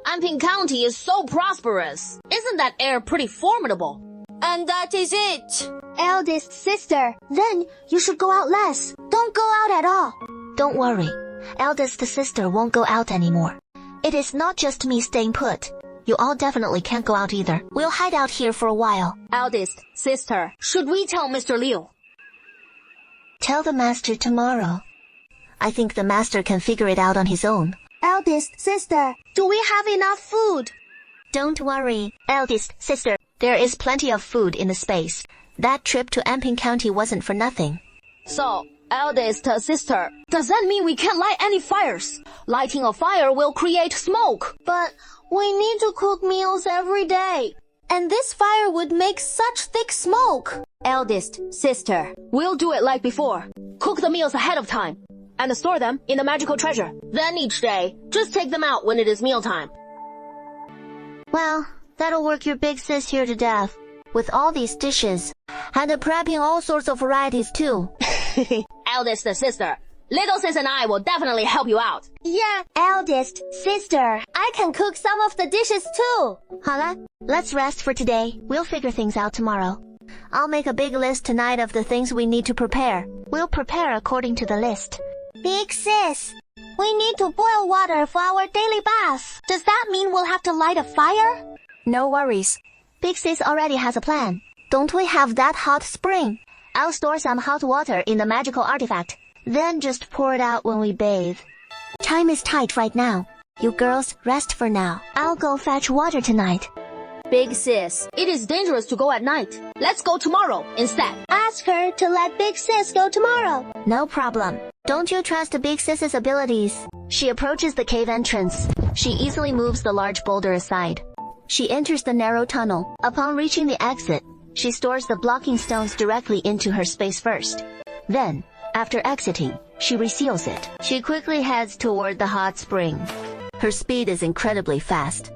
Anping County is so prosperous. Isn't that air pretty formidable? And that is it. Eldest sister, then you should go out less. Don't go out at all. Don't worry, eldest sister won't go out anymore. It is not just me staying put. You all definitely can't go out either. We'll hide out here for a while. Eldest sister, should we tell Mr. Liu? Tell the master tomorrow. I think the master can figure it out on his own. Eldest sister, do we have enough food? Don't worry, eldest sister. There is plenty of food in the space. That trip to Anping County wasn't for nothing. So, eldest sister, does that mean we can't light any fires? Lighting a fire will create smoke. But we need to cook meals every day. And this fire would make such thick smoke. Eldest sister, we'll do it like before. Cook the meals ahead of time and store them in the magical treasure. Then each day, just take them out when it is mealtime. Well, that'll work your big sis here to death. With all these dishes. And prepping all sorts of varieties too. Eldest sister, little sis and I will definitely help you out. Yeah, eldest sister, I can cook some of the dishes too. 好了, let's rest for today. We'll figure things out tomorrow. I'll make a big list tonight of the things we need to prepare. We'll prepare according to the list. Big sis, we need to boil water for our daily bath. Does that mean we'll have to light a fire? No worries. Big sis already has a plan. Don't we have that hot spring? I'll store some hot water in the magical artifact. Then just pour it out when we bathe. Time is tight right now. You girls rest for now. I'll go fetch water tonight. Big sis, it is dangerous to go at night. Let's go tomorrow instead. Ask her to let big sis go tomorrow. No problem. Don't you trust big sis's abilities? She approaches the cave entrance. She easily moves the large boulder aside. She enters the narrow tunnel. Upon reaching the exit, she stores the blocking stones directly into her space first. Then, after exiting, she reseals it. She quickly heads toward the hot spring. Her speed is incredibly fast.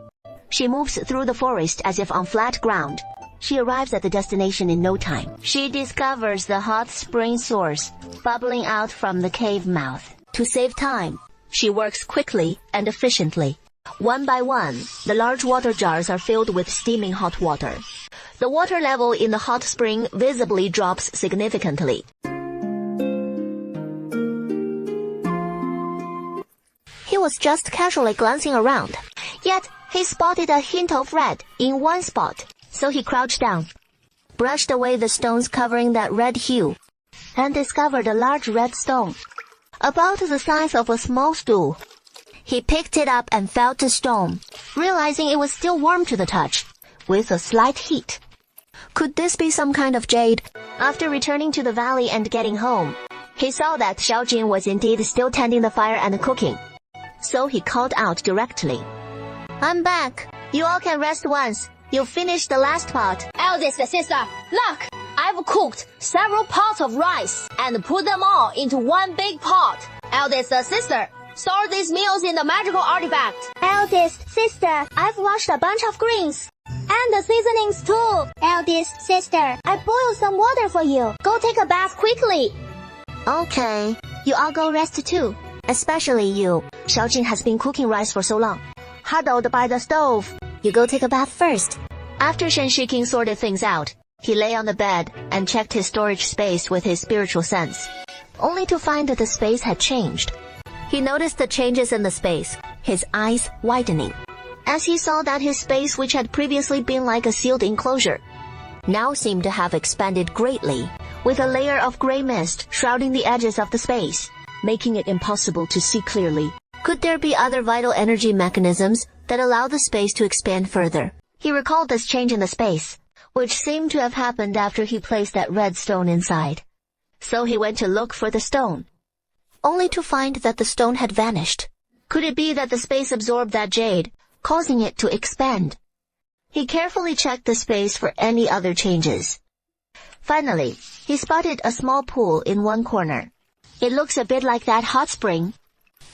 She moves through the forest as if on flat ground. She arrives at the destination in no time. She discovers the hot spring source, bubbling out from the cave mouth. To save time, she works quickly and efficiently. One by one, the large water jars are filled with steaming hot water. The water level in the hot spring visibly drops significantly. He was just casually glancing around. Yet, he spotted a hint of red in one spot, so he crouched down, brushed away the stones covering that red hue, and discovered a large red stone, about the size of a small stool. He picked it up and felt the stone, realizing it was still warm to the touch, with a slight heat. Could this be some kind of jade? After returning to the valley and getting home, he saw that Xiaojin was indeed still tending the fire and cooking. So he called out directly. I'm back. You all can rest once. You finished the last pot. Eldest sister, look! I've cooked several pots of rice and put them all into one big pot. Eldest sister, store these meals in the magical artifact. Eldest sister, I've washed a bunch of greens. And the seasonings too. Eldest sister, I boiled some water for you. Go take a bath quickly. Okay. You all go rest too. Especially you. Xiaojin has been cooking rice for so long. Huddled by the stove. You go take a bath first. After Shen Shiking sorted things out, he lay on the bed and checked his storage space with his spiritual sense. only to find that the space had changed. He noticed the changes in the space, his eyes widening, as he saw that his space, which had previously been like a sealed enclosure, now seemed to have expanded greatly, with a layer of gray mist shrouding the edges of the space, making it impossible to see clearly. Could there be other vital energy mechanisms that allow the space to expand further? He recalled this change in the space, which seemed to have happened after he placed that red stone inside. So he went to look for the stone, only to find that the stone had vanished. Could it be that the space absorbed that jade, causing it to expand? He carefully checked the space for any other changes. Finally, he spotted a small pool in one corner. It looks a bit like that hot spring.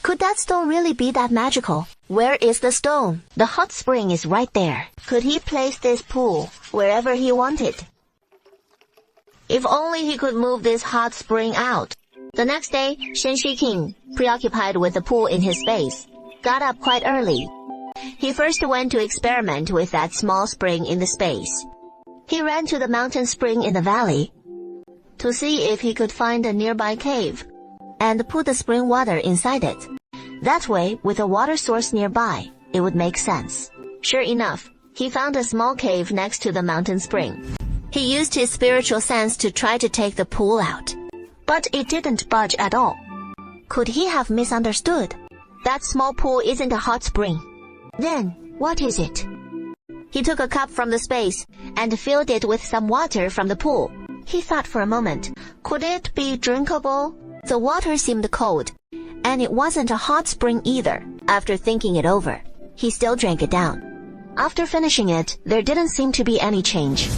Could that stone really be that magical? Where is the stone? The hot spring is right there. Could he place this pool wherever he wanted? If only he could move this hot spring out. The next day, Shen Shiking, preoccupied with the pool in his space, got up quite early. He first went to experiment with that small spring in the space. He ran to the mountain spring in the valley to see if he could find a nearby cave and put the spring water inside it. That way, with a water source nearby, it would make sense. Sure enough, he found a small cave next to the mountain spring. He used his spiritual sense to try to take the pool out, but it didn't budge at all. Could he have misunderstood? That small pool isn't a hot spring. Then, what is it? He took a cup from the space and filled it with some water from the pool. He thought for a moment, could it be drinkable? The water seemed cold, and it wasn't a hot spring either. After thinking it over, he still drank it down. After finishing it, there didn't seem to be any change.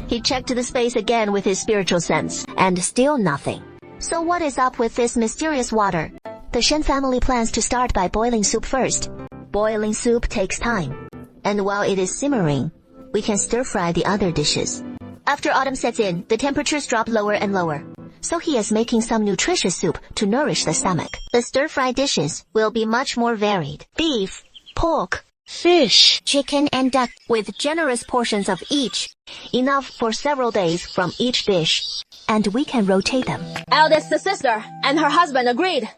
He checked the space again with his spiritual sense, and still nothing. So what is up with this mysterious water? The Shen family plans to start by boiling soup first. Boiling soup takes time, and while it is simmering, we can stir-fry the other dishes. After autumn sets in, the temperatures drop lower and lower, so he is making some nutritious soup to nourish the stomach. The stir-fry dishes will be much more varied. Beef, pork, fish, chicken and duck, with generous portions of each, enough for several days from each dish, and we can rotate them. Eldest sister and her husband agreed,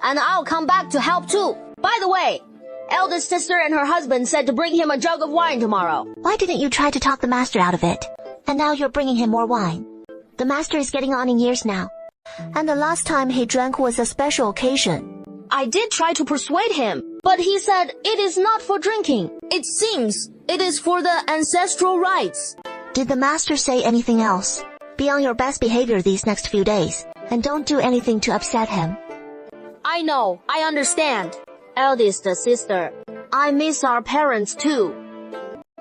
and I'll come back to help too. By the way, eldest sister and her husband said to bring him a jug of wine tomorrow. Why didn't you try to talk the master out of it? And now you're bringing him more wine. The master is getting on in years now, and the last time he drank was a special occasion. I did try to persuade him, but he said it is not for drinking. It seems it is for the ancestral rites. Did the master say anything else? Be on your best behavior these next few days, and don't do anything to upset him. I know, I understand. Eldest sister, I miss our parents too.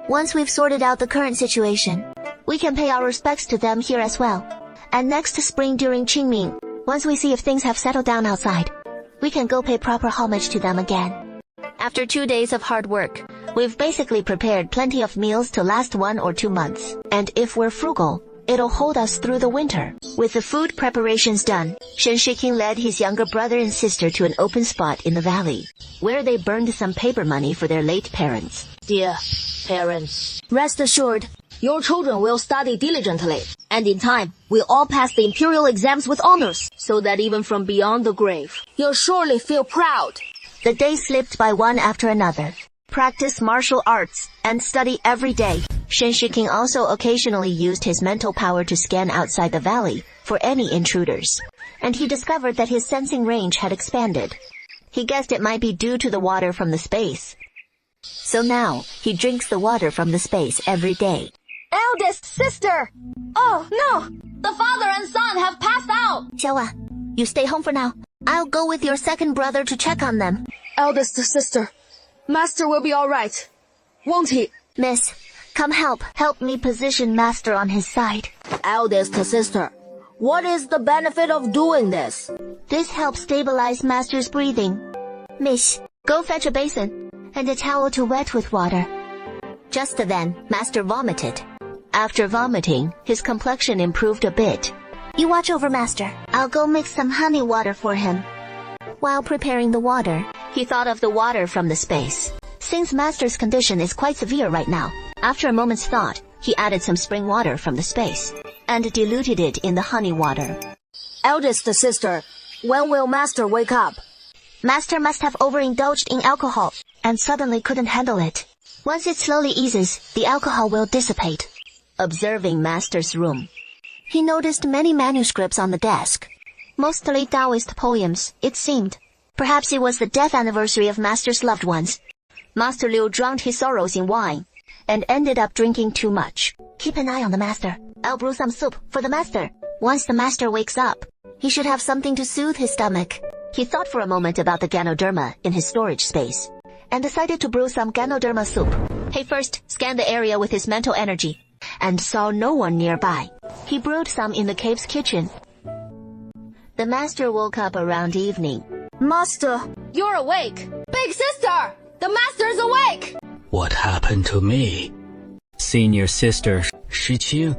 Once we've sorted out the current situation, we can pay our respects to them here as well. And next spring during Qingming, once we see if things have settled down outside, we can go pay proper homage to them again. After 2 days of hard work, we've basically prepared plenty of meals to last 1 or 2 months. And if we're frugal, it'll hold us through the winter. With the food preparations done, Shen Shiking led his younger brother and sister to an open spot in the valley, where they burned some paper money for their late parents. Dear parents, rest assured, your children will study diligently, and in time, we'll all pass the imperial exams with honors, so that even from beyond the grave, you'll surely feel proud. The days slipped by one after another. Practice martial arts and study every day. Shen Shiking also occasionally used his mental power to scan outside the valley for any intruders, and he discovered that his sensing range had expanded. He guessed it might be due to the water from the space. So now, he drinks the water from the space every day. Eldest sister! Oh, no! The father and son have passed out! Xiaowa, you stay home for now. I'll go with your second brother to check on them. Eldest sister, Master will be all right, won't he? Miss, come help. Help me position Master on his side. Eldest sister, what is the benefit of doing this? This helps stabilize Master's breathing. Miss, go fetch a basin and a towel to wet with water. Just then, Master vomited. After vomiting, his complexion improved a bit. You watch over Master. I'll go mix some honey water for him. While preparing the water, he thought of the water from the space. Since Master's condition is quite severe right now, after a moment's thought, he added some spring water from the space and diluted it in the honey water. Eldest sister, when will Master wake up? Master must have overindulged in alcohol and suddenly couldn't handle it. Once it slowly eases, the alcohol will dissipate. Observing Master's room, he noticed many manuscripts on the desk. Mostly Taoist poems, it seemed. Perhaps it was the death anniversary of Master's loved ones. Master Liu drowned his sorrows in wine and ended up drinking too much. Keep an eye on the Master. I'll brew some soup for the Master. Once the Master wakes up, he should have something to soothe his stomach. He thought for a moment about the Ganoderma in his storage space and decided to brew some Ganoderma soup. He first scanned the area with his mental energy and saw no one nearby. He brewed some in the cave's kitchen. The Master woke up around evening. Master, you're awake. Big sister, the Master's awake. What happened to me? Senior sister, Shiqing,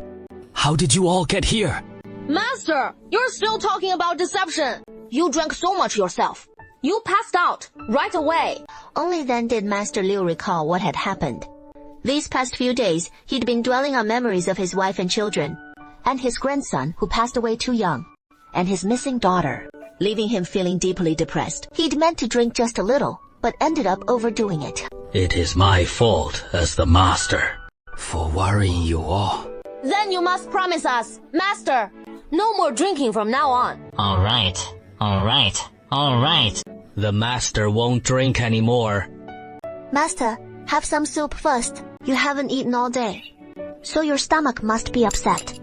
how did you all get here? Master, you're still talking about deception. You drank so much yourself. You passed out right away. Only then did Master Liu recall what had happened. These past few days, he'd been dwelling on memories of his wife and children, and his grandson who passed away too young, and his missing daughter, leaving him feeling deeply depressed. He'd meant to drink just a little, but ended up overdoing it. It is my fault as the Master for worrying you all. Then you must promise us, Master, no more drinking from now on. All right. The Master won't drink anymore. Master, have some soup first. You haven't eaten all day, so your stomach must be upset.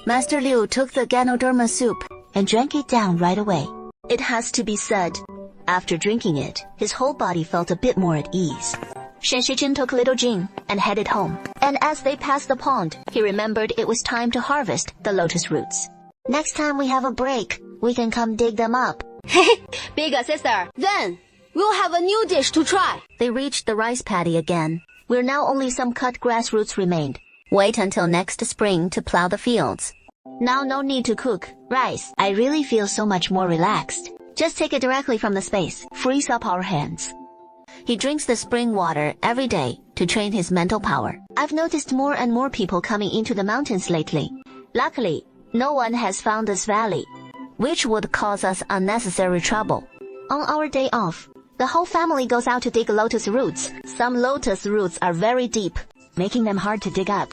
Master Liu took the Ganoderma soup and drank it down right away. It has to be said, after drinking it, his whole body felt a bit more at ease. Shen Shiqing took little Jing and headed home, and as they passed the pond, he remembered it was time to harvest the lotus roots. Next time we have a break, we can come dig them up. Big sister, then we'll have a new dish to try. They reached the rice paddy again, where now only some cut grass roots remained. Wait until next spring to plow the fields. Now no need to cook rice. I really feel so much more relaxed. Just take it directly from the space. Frees up our hands. He drinks the spring water every day to train his mental power. I've noticed more and more people coming into the mountains lately. Luckily, no one has found this valley, which would cause us unnecessary trouble. On our day off, the whole family goes out to dig lotus roots. Some lotus roots are very deep, making them hard to dig up.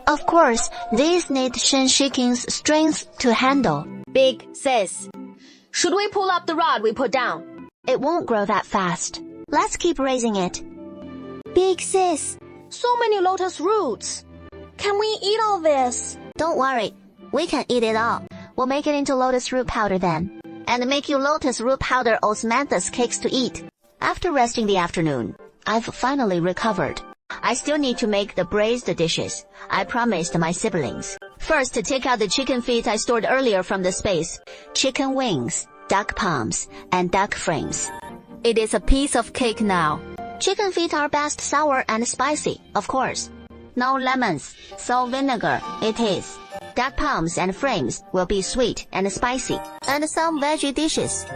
Of course, these need Shen Shiqing's strength to handle. Big sis, should we pull up the rod we put down? It won't grow that fast. Let's keep raising it. Big sis, So many lotus roots. Can we eat all this? Don't worry, we can eat it all. We'll make it into lotus root powder then, and make you lotus root powder osmanthus cakes to eat. After resting the afternoon, I've finally recovered. I still need to make the braised dishes I promised my siblings. First, to take out the chicken feet I stored earlier from the space. Chicken wings, duck palms, and duck frames. It is a piece of cake now. Chicken feet are best sour and spicy, of course. No lemons, so vinegar it is. Duck palms and frames will be sweet and spicy, and some veggie dishes.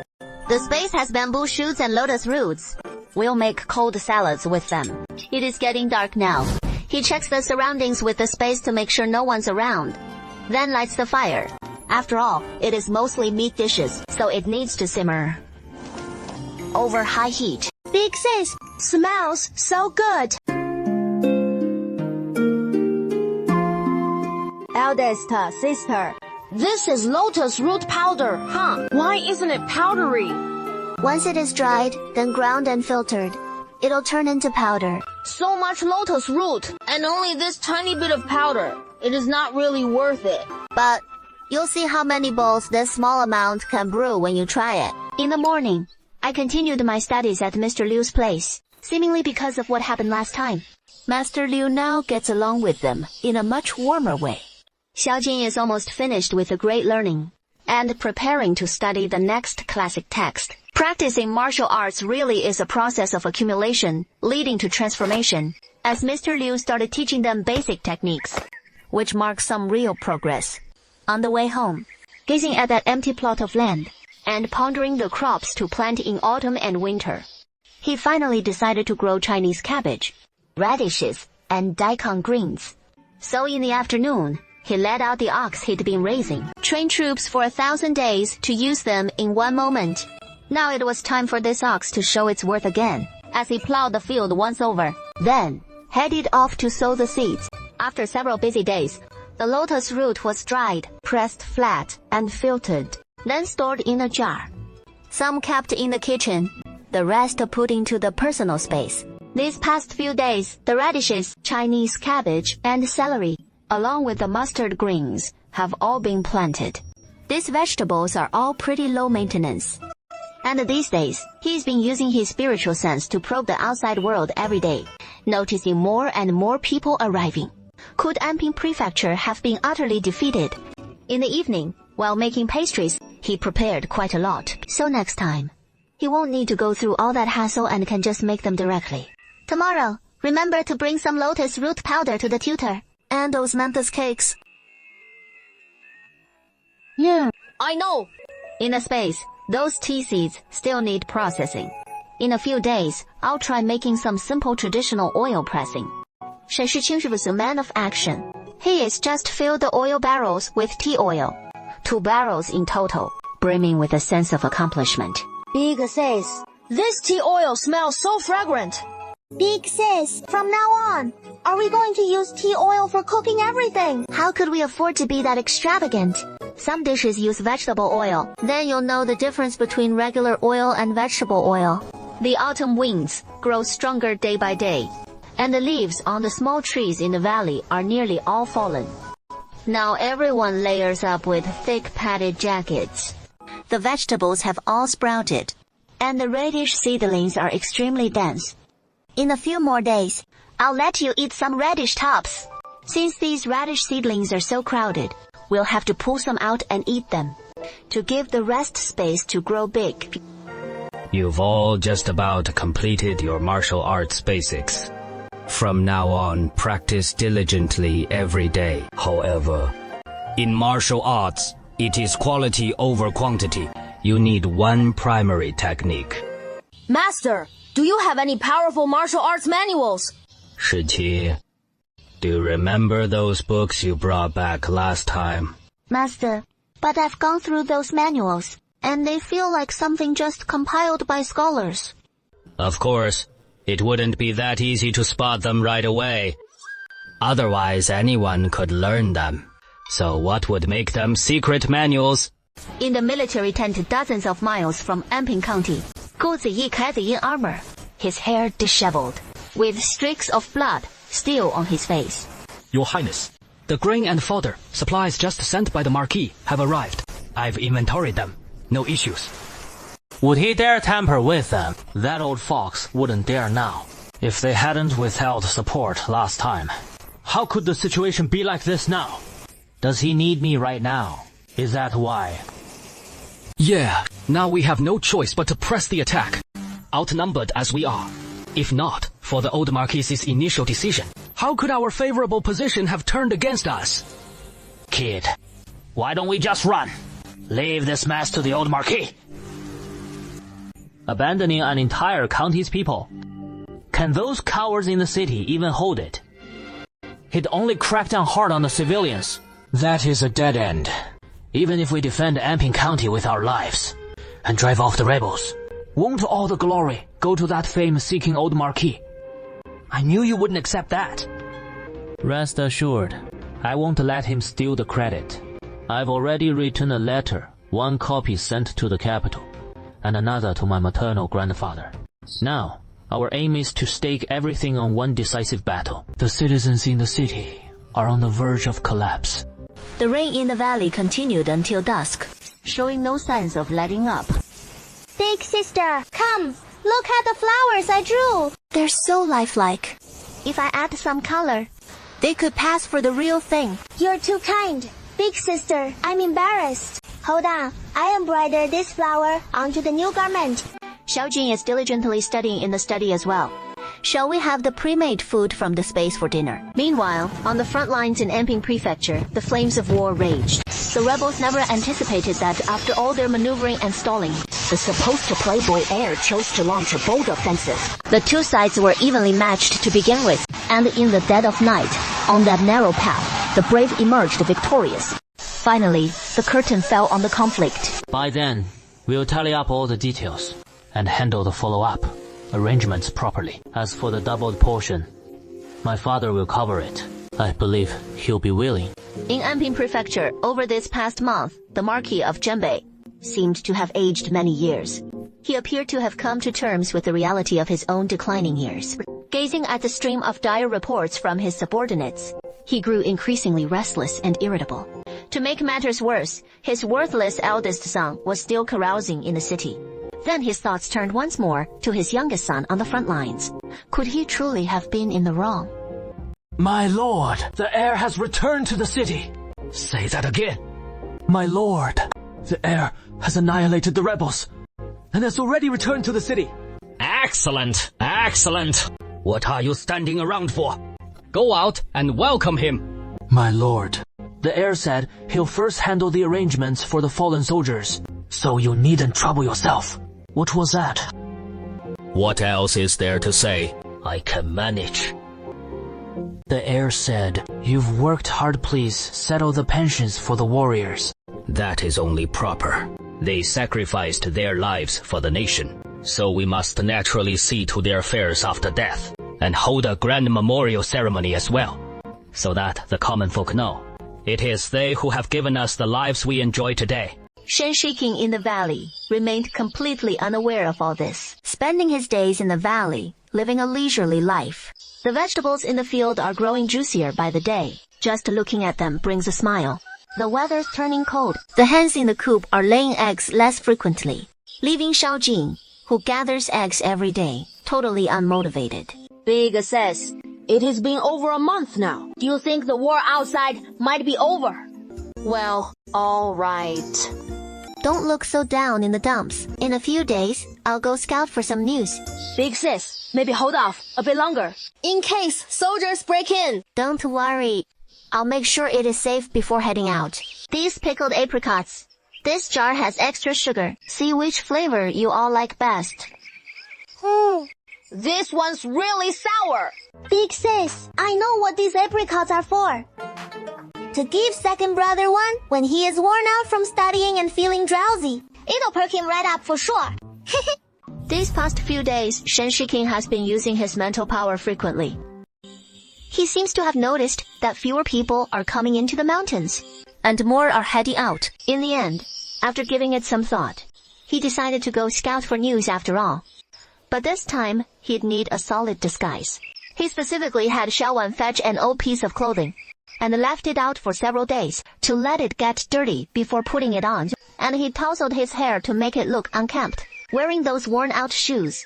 The space has bamboo shoots and lotus roots. We'll make cold salads with them. It is getting dark now. He checks the surroundings with the space to make sure no one's around, then lights the fire. After all, it is mostly meat dishes, so it needs to simmer over high heat. Big sis, smells so good. Eldest sister, this is lotus root powder, huh? Why isn't it powdery? Once it is dried, then ground and filtered, it'll turn into powder. So much lotus root, and only this tiny bit of powder. It is not really worth it. But you'll see how many bowls this small amount can brew when you try it. In the morning, I continued my studies at Mr. Liu's place, seemingly because of what happened last time. Master Liu now gets along with them in a much warmer way. Xiaojin is almost finished with the great learning, and preparing to study the next classic text. Practicing martial arts really is a process of accumulation, leading to transformation, as Mr. Liu started teaching them basic techniques, which marks some real progress. On the way home, gazing at that empty plot of land, and pondering the crops to plant in autumn and winter, he finally decided to grow Chinese cabbage, radishes, and daikon greens. So in the afternoon, He let out the ox he'd been raising, trained troops for 1,000 days to use them in one moment. Now it was time for this ox to show its worth again, as he plowed the field once over, then headed off to sow the seeds. After several busy days, the lotus root was dried, pressed flat, and filtered, then stored in a jar. Some kept in the kitchen, the rest put into the personal space. These past few days, the radishes, Chinese cabbage, and celery, along with the mustard greens, have all been planted. These vegetables are all pretty low maintenance. And these days, he's been using his spiritual sense to probe the outside world every day, noticing more and more people arriving. Could Anping Prefecture have been utterly defeated? In the evening, while making pastries, he prepared quite a lot. So next time, he won't need to go through all that hassle and can just make them directly. Tomorrow, remember to bring some lotus root powder to the tutor. And those mantis cakes. Yeah, I know. In a space, those tea seeds still need processing. In a few days, I'll try making some simple traditional oil pressing. Shen Shiqing was a man of action. He is just filled the oil barrels with tea oil. 2 barrels in total, brimming with a sense of accomplishment. Big sis, this tea oil smells so fragrant. Big sis, from now on, are we going to use tea oil for cooking everything? How could we afford to be that extravagant? Some dishes use vegetable oil. Then you'll know the difference between regular oil and vegetable oil. The autumn winds grow stronger day by day, and the leaves on the small trees in the valley are nearly all fallen. Now everyone layers up with thick padded jackets. The vegetables have all sprouted, and the radish seedlings are extremely dense. In a few more days, I'll let you eat some radish tops. Since these radish seedlings are so crowded, we'll have to pull some out and eat them, to give the rest space to grow big. You've all just about completed your martial arts basics. From now on, practice diligently every day. However, in martial arts, it is quality over quantity. You need one primary technique. Master, do you have any powerful martial arts manuals? Shiqi, do you remember those books you brought back last time? Master, but I've gone through those manuals, and they feel like something just compiled by scholars. Of course, it wouldn't be that easy to spot them right away. Otherwise, anyone could learn them. So what would make them secret manuals? In the military tent dozens of miles from Anping County, Gu Ziyi clad in armor, his hair disheveled, with streaks of blood still on his face. Your Highness, the grain and fodder supplies just sent by the Marquis have arrived. I've inventoried them. No issues. Would he dare tamper with them? That old fox wouldn't dare now. If they hadn't withheld support last time, how could the situation be like this now? Does he need me right now? Is that why? Yeah, now we have no choice but to press the attack, outnumbered as we are. If not for the old Marquis's initial decision, how could our favorable position have turned against us? Kid, why don't we just run? Leave this mess to the old Marquis. Abandoning an entire county's people. Can those cowards in the city even hold it? He'd only crack down hard on the civilians. That is a dead end. Even if we defend Anping County with our lives and drive off the rebels, won't all the glory go to that fame-seeking old Marquis? I knew you wouldn't accept that. Rest assured, I won't let him steal the credit. I've already written a letter, 1 copy sent to the capital, and another to my maternal grandfather. Now, our aim is to stake everything on one decisive battle. The citizens in the city are on the verge of collapse. The rain in the valley continued until dusk, showing no signs of letting up. Big sister, come! Look at the flowers I drew! They're so lifelike. If I add some color, they could pass for the real thing. You're too kind. Big sister, I'm embarrassed. Hold on, I embroidered this flower onto the new garment. Xiaojun is diligently studying in the study as well. Shall we have the pre-made food from the space for dinner? Meanwhile, on the front lines in Anping Prefecture, the flames of war raged. The rebels never anticipated that after all their maneuvering and stalling, the supposed playboy heir chose to launch a bold offensive. The two sides were evenly matched to begin with, and in the dead of night, on that narrow path, the brave emerged victorious. Finally, the curtain fell on the conflict. By then, we'll tally up all the details and handle the follow-up arrangements properly. As for the doubled portion, my father will cover it. I believe he'll be willing. In Anping Prefecture, over this past month, the Marquis of Zhenbei seemed to have aged many years. He appeared to have come to terms with the reality of his own declining years. Gazing at the stream of dire reports from his subordinates, he grew increasingly restless and irritable. To make matters worse, his worthless eldest son was still carousing in the city. Then his thoughts turned once more to his youngest son on the front lines. Could he truly have been in the wrong? My lord, the heir has returned to the city. Say that again. My lord, the heir has annihilated the rebels and has already returned to the city. Excellent, excellent. What are you standing around for? Go out and welcome him. My lord, the heir said he'll first handle the arrangements for the fallen soldiers, so you needn't trouble yourself. What was that? What else is there to say? I can manage. The heir said, you've worked hard, please settle the pensions for the warriors. That is only proper. They sacrificed their lives for the nation, so we must naturally see to their affairs after death, and hold a grand memorial ceremony as well, so that the common folk know it is they who have given us the lives we enjoy today. Shen Shiking in the valley remained completely unaware of all this, spending his days in the valley, living a leisurely life. The vegetables in the field are growing juicier by the day. Just looking at them brings a smile. The weather's turning cold. The hens in the coop are laying eggs less frequently, leaving Shao Jing, who gathers eggs every day, totally unmotivated. Big says, it has been over a month now. Do you think the war outside might be over? Well, all right. Don't look so down in the dumps. In a few days, I'll go scout for some news. Big sis, maybe hold off a bit longer, in case soldiers break in. Don't worry. I'll make sure it is safe before heading out. These pickled apricots. This jar has extra sugar. See which flavor you all like best. This one's really sour. Big sis, I know what these apricots are for. To give second brother one when he is worn out from studying and feeling drowsy. It'll perk him right up for sure. These past few days, Shen Shiking has been using his mental power frequently. He seems to have noticed that fewer people are coming into the mountains, and more are heading out. In the end, after giving it some thought, he decided to go scout for news after all. But this time, he'd need a solid disguise. He specifically had Xiaowan fetch an old piece of clothing, and left it out for several days to let it get dirty before putting it on, and he tousled his hair to make it look unkempt, wearing those worn-out shoes.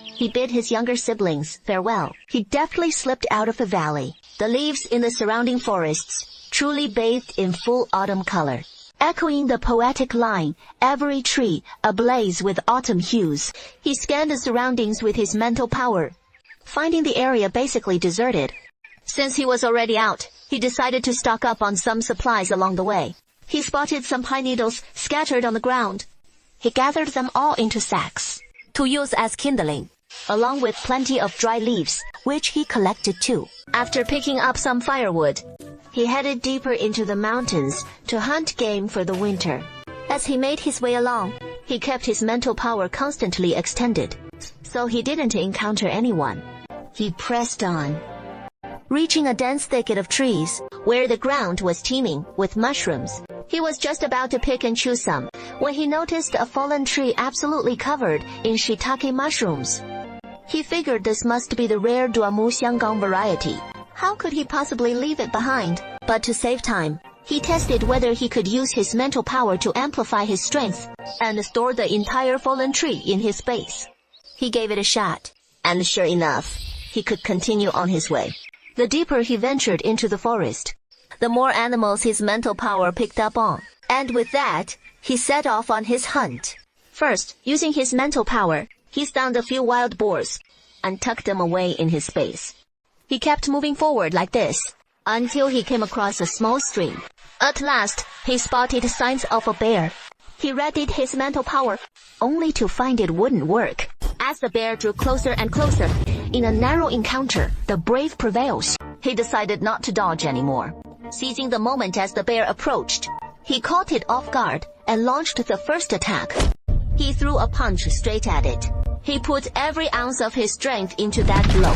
He bid his younger siblings farewell. He deftly slipped out of the valley. The leaves in the surrounding forests truly bathed in full autumn color, echoing the poetic line, every tree ablaze with autumn hues. He scanned the surroundings with his mental power, finding the area basically deserted. Since he was already out, he decided to stock up on some supplies along the way. He spotted some pine needles scattered on the ground. He gathered them all into sacks to use as kindling, along with plenty of dry leaves, which he collected too. After picking up some firewood, he headed deeper into the mountains to hunt game for the winter. As he made his way along, he kept his mental power constantly extended, so he didn't encounter anyone. He pressed on, reaching a dense thicket of trees, where the ground was teeming with mushrooms. He was just about to pick and choose some, when he noticed a fallen tree absolutely covered in shiitake mushrooms. He figured this must be the rare Duamu Xianggang variety. How could he possibly leave it behind? But to save time, he tested whether he could use his mental power to amplify his strength and store the entire fallen tree in his base. He gave it a shot, and sure enough, he could continue on his way. The deeper he ventured into the forest, the more animals his mental power picked up on. And with that, he set off on his hunt. First, using his mental power, he stunned a few wild boars and tucked them away in his base. He kept moving forward like this, until he came across a small stream. At last, he spotted signs of a bear. He readied his mental power, only to find it wouldn't work. As the bear drew closer and closer, in a narrow encounter, the brave prevails. He decided not to dodge anymore. Seizing the moment as the bear approached, he caught it off guard and launched the first attack. He threw a punch straight at it. He put every ounce of his strength into that blow.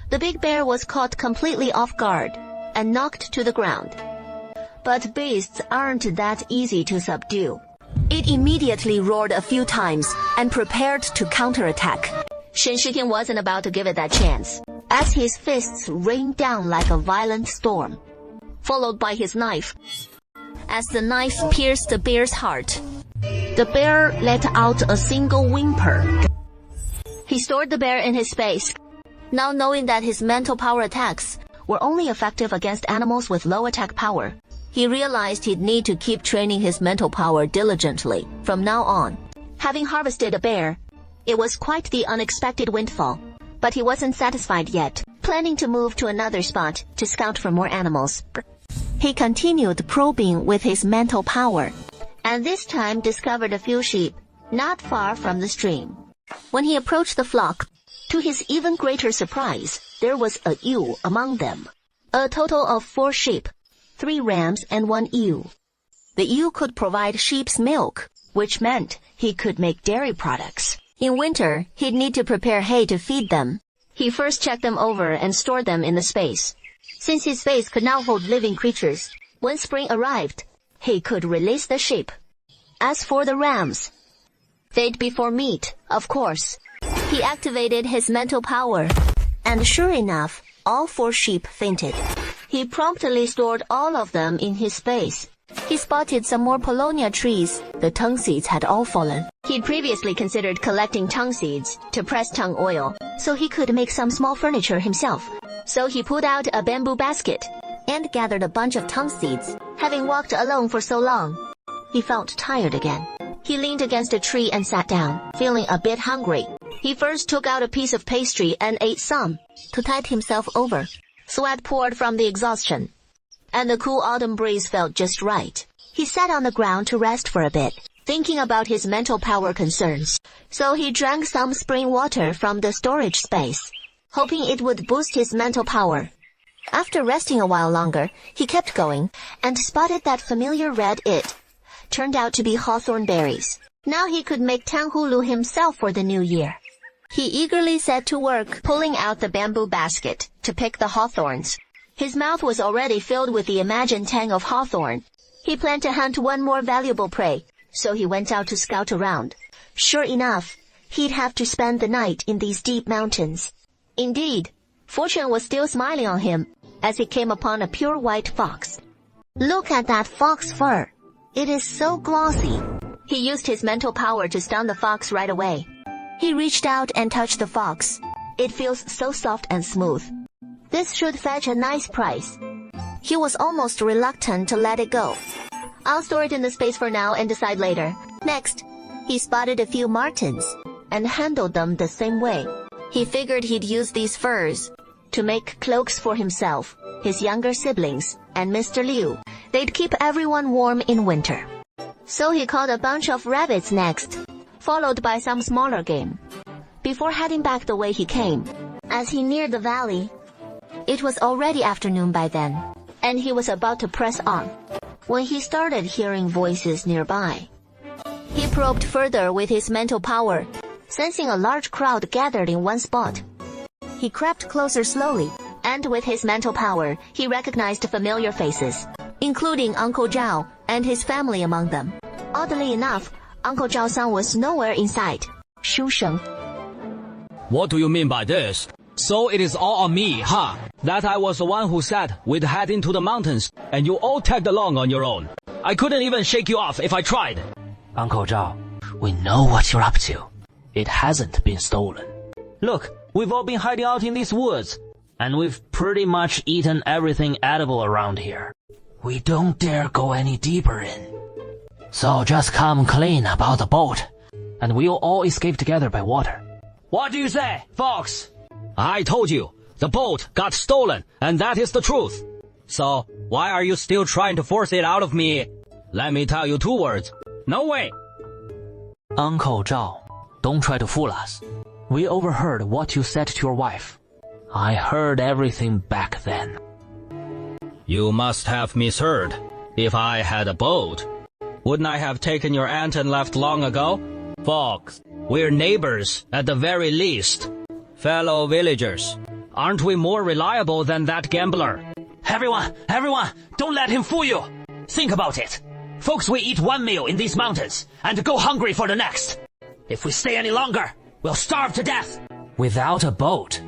The big bear was caught completely off guard and knocked to the ground. But beasts aren't that easy to subdue. It immediately roared a few times and prepared to counterattack. Shen Shiking wasn't about to give it that chance, as his fists rained down like a violent storm, followed by his knife. As the knife pierced the bear's heart, the bear let out a single whimper. He stored the bear in his space. Now knowing that his mental power attacks were only effective against animals with low attack power, he realized he'd need to keep training his mental power diligently from now on. Having harvested a bear, it was quite the unexpected windfall, but he wasn't satisfied yet, planning to move to another spot to scout for more animals. He continued probing with his mental power, and this time discovered a few sheep not far from the stream. When he approached the flock, to his even greater surprise, there was a ewe among them. A total of 4 sheep, 3 rams and 1 ewe. The ewe could provide sheep's milk, which meant he could make dairy products. In winter, he'd need to prepare hay to feed them. He first checked them over and stored them in the space. Since his space could now hold living creatures, when spring arrived, he could release the sheep. As for the rams, they'd be for meat, of course. He activated his mental power, and sure enough, all 4 sheep fainted. He promptly stored all of them in his space. He spotted some more Polonia trees. The tongue seeds had all fallen. He'd previously considered collecting tongue seeds to press tongue oil, so he could make some small furniture himself. So he pulled out a bamboo basket and gathered a bunch of tongue seeds. Having walked alone for so long, he felt tired again. He leaned against a tree and sat down, feeling a bit hungry. He first took out a piece of pastry and ate some to tide himself over. Sweat poured from the exhaustion, and the cool autumn breeze felt just right. He sat on the ground to rest for a bit, thinking about his mental power concerns. So he drank some spring water from the storage space, hoping it would boost his mental power. After resting a while longer, he kept going and spotted that familiar red it. Turned out to be hawthorn berries. Now he could make tanghulu himself for the new year. He eagerly set to work, pulling out the bamboo basket to pick the hawthorns. His mouth was already filled with the imagined tang of hawthorn. He planned to hunt one more valuable prey, so he went out to scout around. Sure enough, he'd have to spend the night in these deep mountains. Indeed, fortune was still smiling on him as he came upon a pure white fox. Look at that fox fur. It is so glossy. He used his mental power to stun the fox right away. He reached out and touched the fox. It feels so soft and smooth. This should fetch a nice price. He was almost reluctant to let it go. I'll store it in the space for now and decide later. Next, he spotted a few martens and handled them the same way. He figured he'd use these furs to make cloaks for himself, his younger siblings, and Mr. Liu. They'd keep everyone warm in winter. So he caught a bunch of rabbits next, followed by some smaller game, before heading back the way he came. As he neared the valley, it was already afternoon by then, and he was about to press on, when he started hearing voices nearby. He probed further with his mental power, sensing a large crowd gathered in one spot. He crept closer slowly, and with his mental power, he recognized familiar faces, including Uncle Zhao and his family among them. Oddly enough, Uncle Zhao-san was nowhere in sight. Shu Sheng. What do you mean by this? So it is all on me, huh? That I was the one who said we'd head into the mountains, and you all tagged along on your own. I couldn't even shake you off if I tried. Uncle Zhao, we know what you're up to. It hasn't been stolen. Look, we've all been hiding out in these woods, and we've pretty much eaten everything edible around here. We don't dare go any deeper in. So just come clean about the boat, and we'll all escape together by water. What do you say, Fox? I told you, the boat got stolen, and that is the truth. So, why are you still trying to force it out of me? Let me tell you 2 words. No way! Uncle Zhao, don't try to fool us. We overheard what you said to your wife. I heard everything back then. You must have misheard. If I had a boat, wouldn't I have taken your aunt and left long ago? Fox, we're neighbors at the very least. Fellow villagers, aren't we more reliable than that gambler? Everyone, don't let him fool you. Think about it. Folks, we eat one meal in these mountains and go hungry for the next. If we stay any longer, we'll starve to death. Without a boat,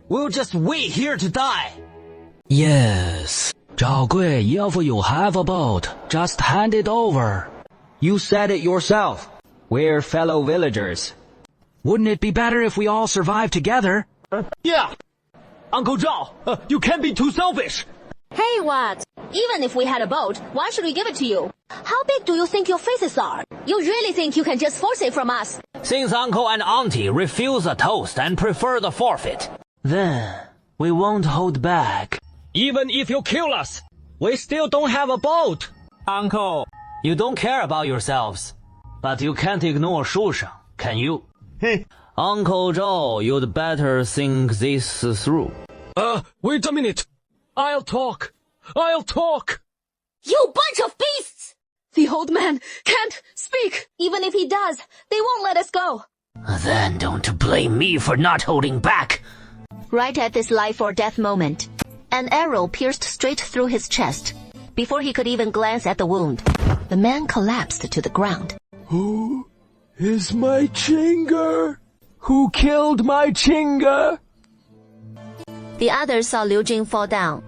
we'll just wait here to die. Yes. Zhao Gui, if you have a boat, just hand it over. You said it yourself. We're fellow villagers. Wouldn't it be better if we all survive together? Yeah. Uncle Zhao, you can't be too selfish. Hey, what? Even if we had a boat, why should we give it to you? How big do you think your faces are? You really think you can just force it from us? Since Uncle and Auntie refuse a toast and prefer the forfeit, then we won't hold back. Even if you kill us, we still don't have a boat. Uncle, you don't care about yourselves, but you can't ignore Shushan, can you? Uncle Zhao, you'd better think this through. Wait a minute. I'll talk. You bunch of beasts! The old man can't speak. Even if he does, they won't let us go. Then don't blame me for not holding back. Right at this life or death moment, an arrow pierced straight through his chest. Before he could even glance at the wound, the man collapsed to the ground. Who is my Chinga? Who killed my Chinga? The others saw Liu Jing fall down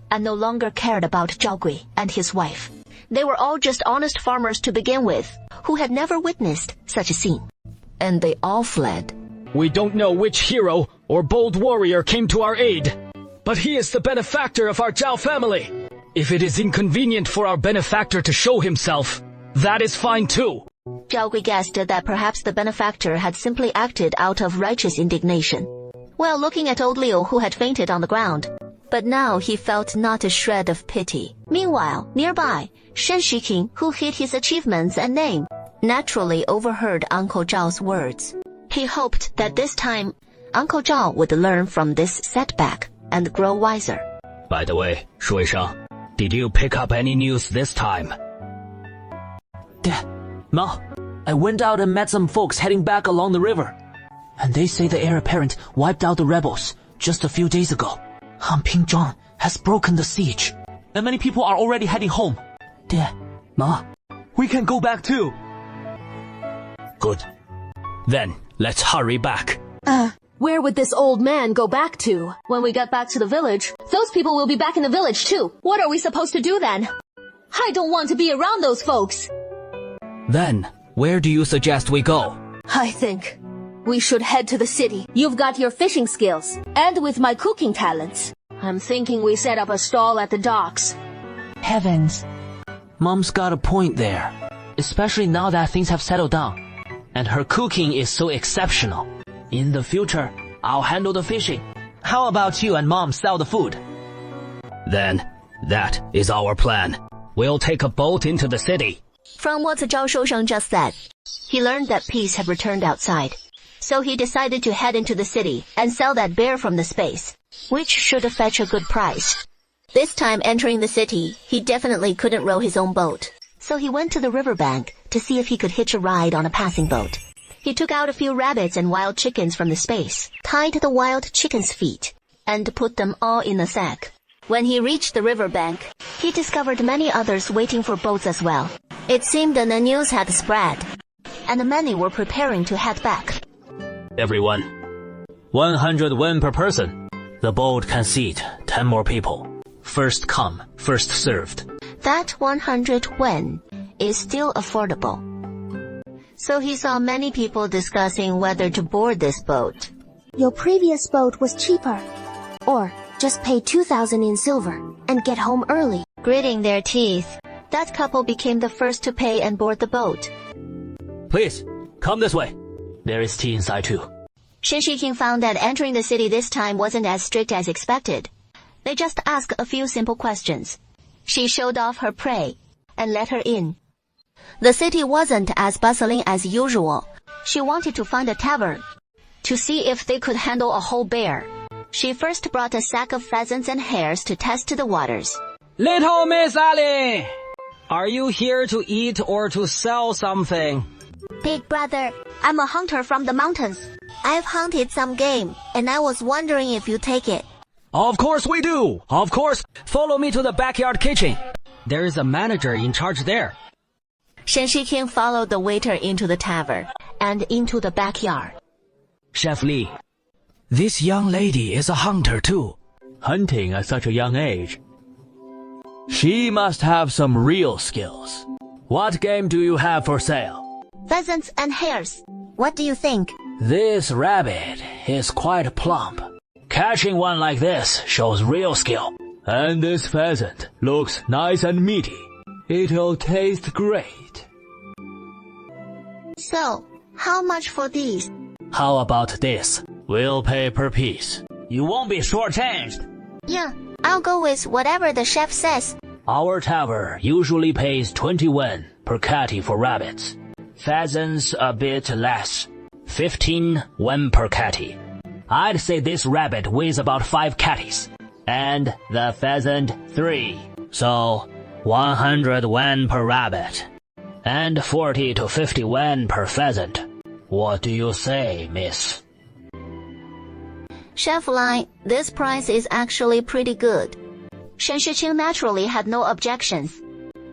and no longer cared about Zhao Gui and his wife. They were all just honest farmers to begin with, who had never witnessed such a scene. And they all fled. We don't know which hero or bold warrior came to our aid, but he is the benefactor of our Zhao family. If it is inconvenient for our benefactor to show himself, that is fine too. Zhao Gui guessed that perhaps the benefactor had simply acted out of righteous indignation, while looking at old Liu who had fainted on the ground. But now he felt not a shred of pity. Meanwhile, nearby, Shen Shiking, who hid his achievements and name, naturally overheard Uncle Zhao's words. He hoped that this time, Uncle Zhao would learn from this setback and grow wiser. By the way, Shuishang, did you pick up any news this time? Ma, I went out and met some folks heading back along the river. And they say the heir apparent wiped out the rebels just a few days ago. Han Pingzhuang has broken the siege. And many people are already heading home. Ma, we can go back too. Good. Then, let's hurry back. Where would this old man go back to? When we get back to the village, those people will be back in the village too. What are we supposed to do then? I don't want to be around those folks. Then, where do you suggest we go? I think we should head to the city. You've got your fishing skills, and with my cooking talents, I'm thinking we set up a stall at the docks. Heavens. Mom's got a point there, especially now that things have settled down, and her cooking is so exceptional. In the future, I'll handle the fishing. How about you and Mom sell the food? Then, that is our plan. We'll take a boat into the city. From what Zhao Shousheng just said, he learned that peace had returned outside. So he decided to head into the city and sell that bear from the space, which should fetch a good price. This time entering the city, he definitely couldn't row his own boat. So he went to the riverbank to see if he could hitch a ride on a passing boat. He took out a few rabbits and wild chickens from the space, tied the wild chickens' feet, and put them all in a sack. When he reached the riverbank, he discovered many others waiting for boats as well. It seemed that the news had spread, and many were preparing to head back. Everyone, 100 wen per person. The boat can seat 10 more people. First come, first served. That 100 wen is still affordable. So he saw many people discussing whether to board this boat. Your previous boat was cheaper. Or just pay 2,000 in silver and get home early. Gritting their teeth, that couple became the first to pay and board the boat. Please, come this way. There is tea inside too. Shen Shiking found that entering the city this time wasn't as strict as expected. They just asked a few simple questions. She showed off her prey and let her in. The city wasn't as bustling as usual. She wanted to find a tavern to see if they could handle a whole bear. She first brought a sack of pheasants and hares to test the waters. Little Miss Ali, are you here to eat or to sell something? Big brother, I'm a hunter from the mountains. I've hunted some game, and I was wondering if you take it. Of course we do. Of course. Follow me to the backyard kitchen. There is a manager in charge there. Shen Shiking followed the waiter into the tavern and into the backyard. Chef Li, this young lady is a hunter too. Hunting at such a young age. She must have some real skills. What game do you have for sale? Pheasants and hares. What do you think? This rabbit is quite plump. Catching one like this shows real skill. And this pheasant looks nice and meaty. It'll taste great. So, how much for these? How about this? We'll pay per piece. You won't be shortchanged. Yeah, I'll go with whatever the chef says. Our tavern usually pays 20 wen per catty for rabbits. Pheasants a bit less. 15 wen per catty. I'd say this rabbit weighs about 5 catties. And the pheasant 3. So, 100 wen per rabbit. And 40 to 50 wen per pheasant. What do you say, miss? Chef Lai, this price is actually pretty good. Shen Shiqing naturally had no objections.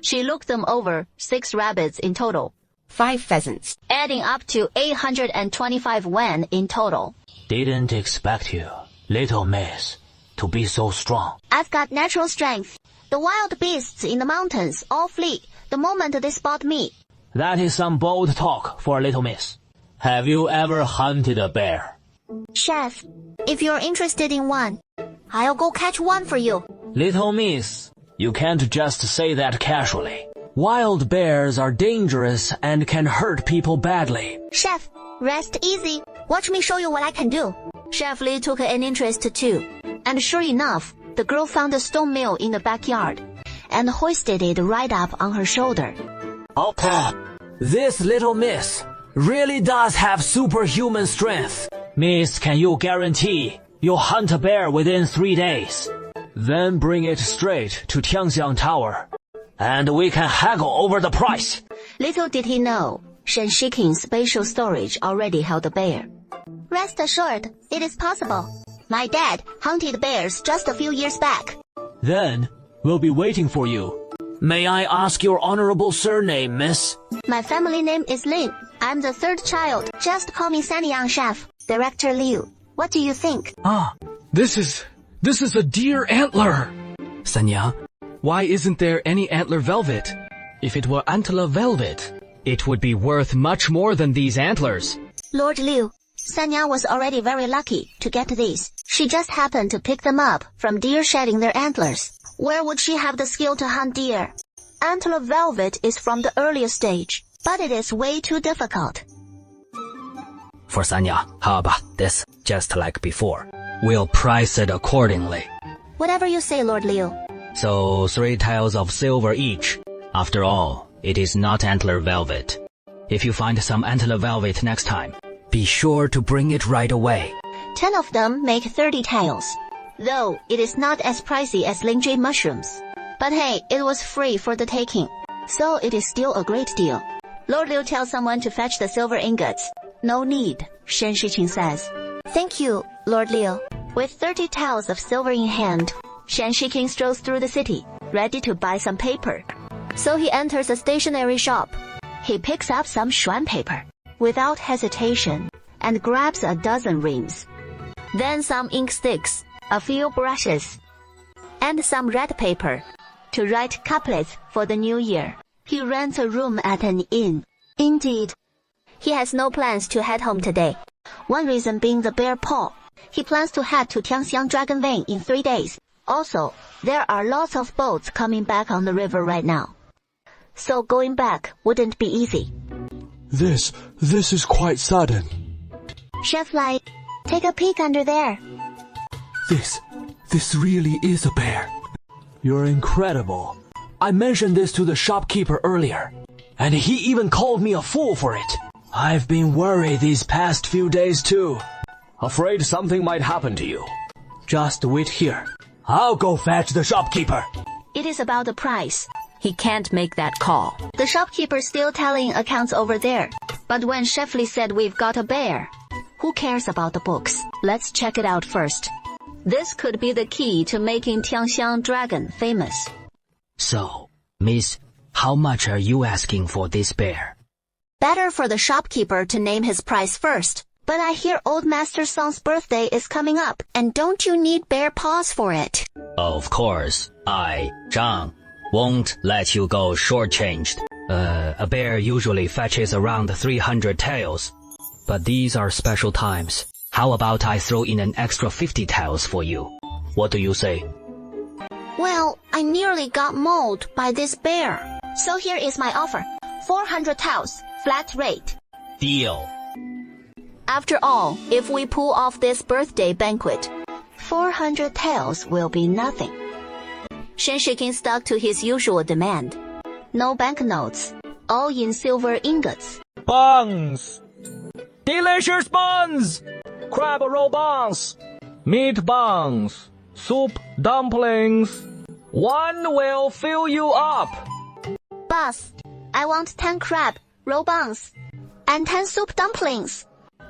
She looked them over, 6 rabbits in total, 5 pheasants, adding up to 825 wen in total. Didn't expect you, little miss, to be so strong. I've got natural strength. The wild beasts in the mountains all flee the moment they spot me. That is some bold talk for a little miss. Have you ever hunted a bear? Chef, if you're interested in one, I'll go catch one for you. Little miss, you can't just say that casually. Wild bears are dangerous and can hurt people badly. Chef, rest easy. Watch me show you what I can do. Chef Li took an interest too. And sure enough, the girl found a stone mill in the backyard and hoisted it right up on her shoulder. Okay. This little miss really does have superhuman strength. Miss, can you guarantee you'll hunt a bear within 3 days? Then bring it straight to Tiangxiang Tower. And we can haggle over the price. Little did he know, Shen Shiking's spatial storage already held a bear. Rest assured, it is possible. My dad hunted bears just a few years back. Then, we'll be waiting for you. May I ask your honorable surname, miss? My family name is Lin. I'm the 3rd child. Just call me Sanyang Chef. Director Liu. What do you think? This is a deer antler. Sanya, why isn't there any antler velvet? If it were antler velvet, it would be worth much more than these antlers. Lord Liu, Sanya was already very lucky to get these. She just happened to pick them up from deer shedding their antlers. Where would she have the skill to hunt deer? Antler velvet is from the earlier stage, but it is way too difficult. For Sanya, how about this? Just like before. We'll price it accordingly. Whatever you say, Lord Liu. So 3 tiles of silver each. After all, it is not antler velvet. If you find some antler velvet next time, be sure to bring it right away. 10 of them make 30 tiles. Though it is not as pricey as Lingjie mushrooms. But hey, it was free for the taking. So it is still a great deal. Lord Liu tells someone to fetch the silver ingots. No need, Shen Shiqing says. Thank you, Lord Liu. With 30 tiles of silver in hand, Shen Shiqing strolls through the city, ready to buy some paper. So he enters a stationery shop. He picks up some Xuan paper, without hesitation, and grabs a dozen reams. Then some ink sticks, a few brushes, and some red paper, to write couplets for the new year. He rents a room at an inn. Indeed, he has no plans to head home today. One reason being the bear paw. He plans to head to Tiangxiang Dragon Vein in 3 days. Also, there are lots of boats coming back on the river right now. So going back wouldn't be easy. This is quite sudden. Chef Lai, take a peek under there. This really is a bear. You're incredible. I mentioned this to the shopkeeper earlier, and he even called me a fool for it. I've been worried these past few days too. Afraid something might happen to you. Just wait here. I'll go fetch the shopkeeper. It is about the price. He can't make that call. The shopkeeper's still tallying accounts over there. But when Chef Li said we've got a bear, who cares about the books? Let's check it out first. This could be the key to making Tianxiang Dragon famous. So, Miss, how much are you asking for this bear? Better for the shopkeeper to name his price first. But I hear Old Master Song's birthday is coming up, and don't you need bear paws for it? Of course, I, Zhang, won't let you go shortchanged. A bear usually fetches around 300 taels. But these are special times. How about I throw in an extra 50 taels for you? What do you say? Well, I nearly got mauled by this bear. So here is my offer. 400 taels, flat rate. Deal. After all, if we pull off this birthday banquet, 400 taels will be nothing. Shen Shiking stuck to his usual demand. No banknotes, all in silver ingots. Buns! Delicious buns! Crab roll buns! Meat buns! Soup dumplings! One will fill you up! Boss, I want 10 crab, roll buns, and 10 soup dumplings.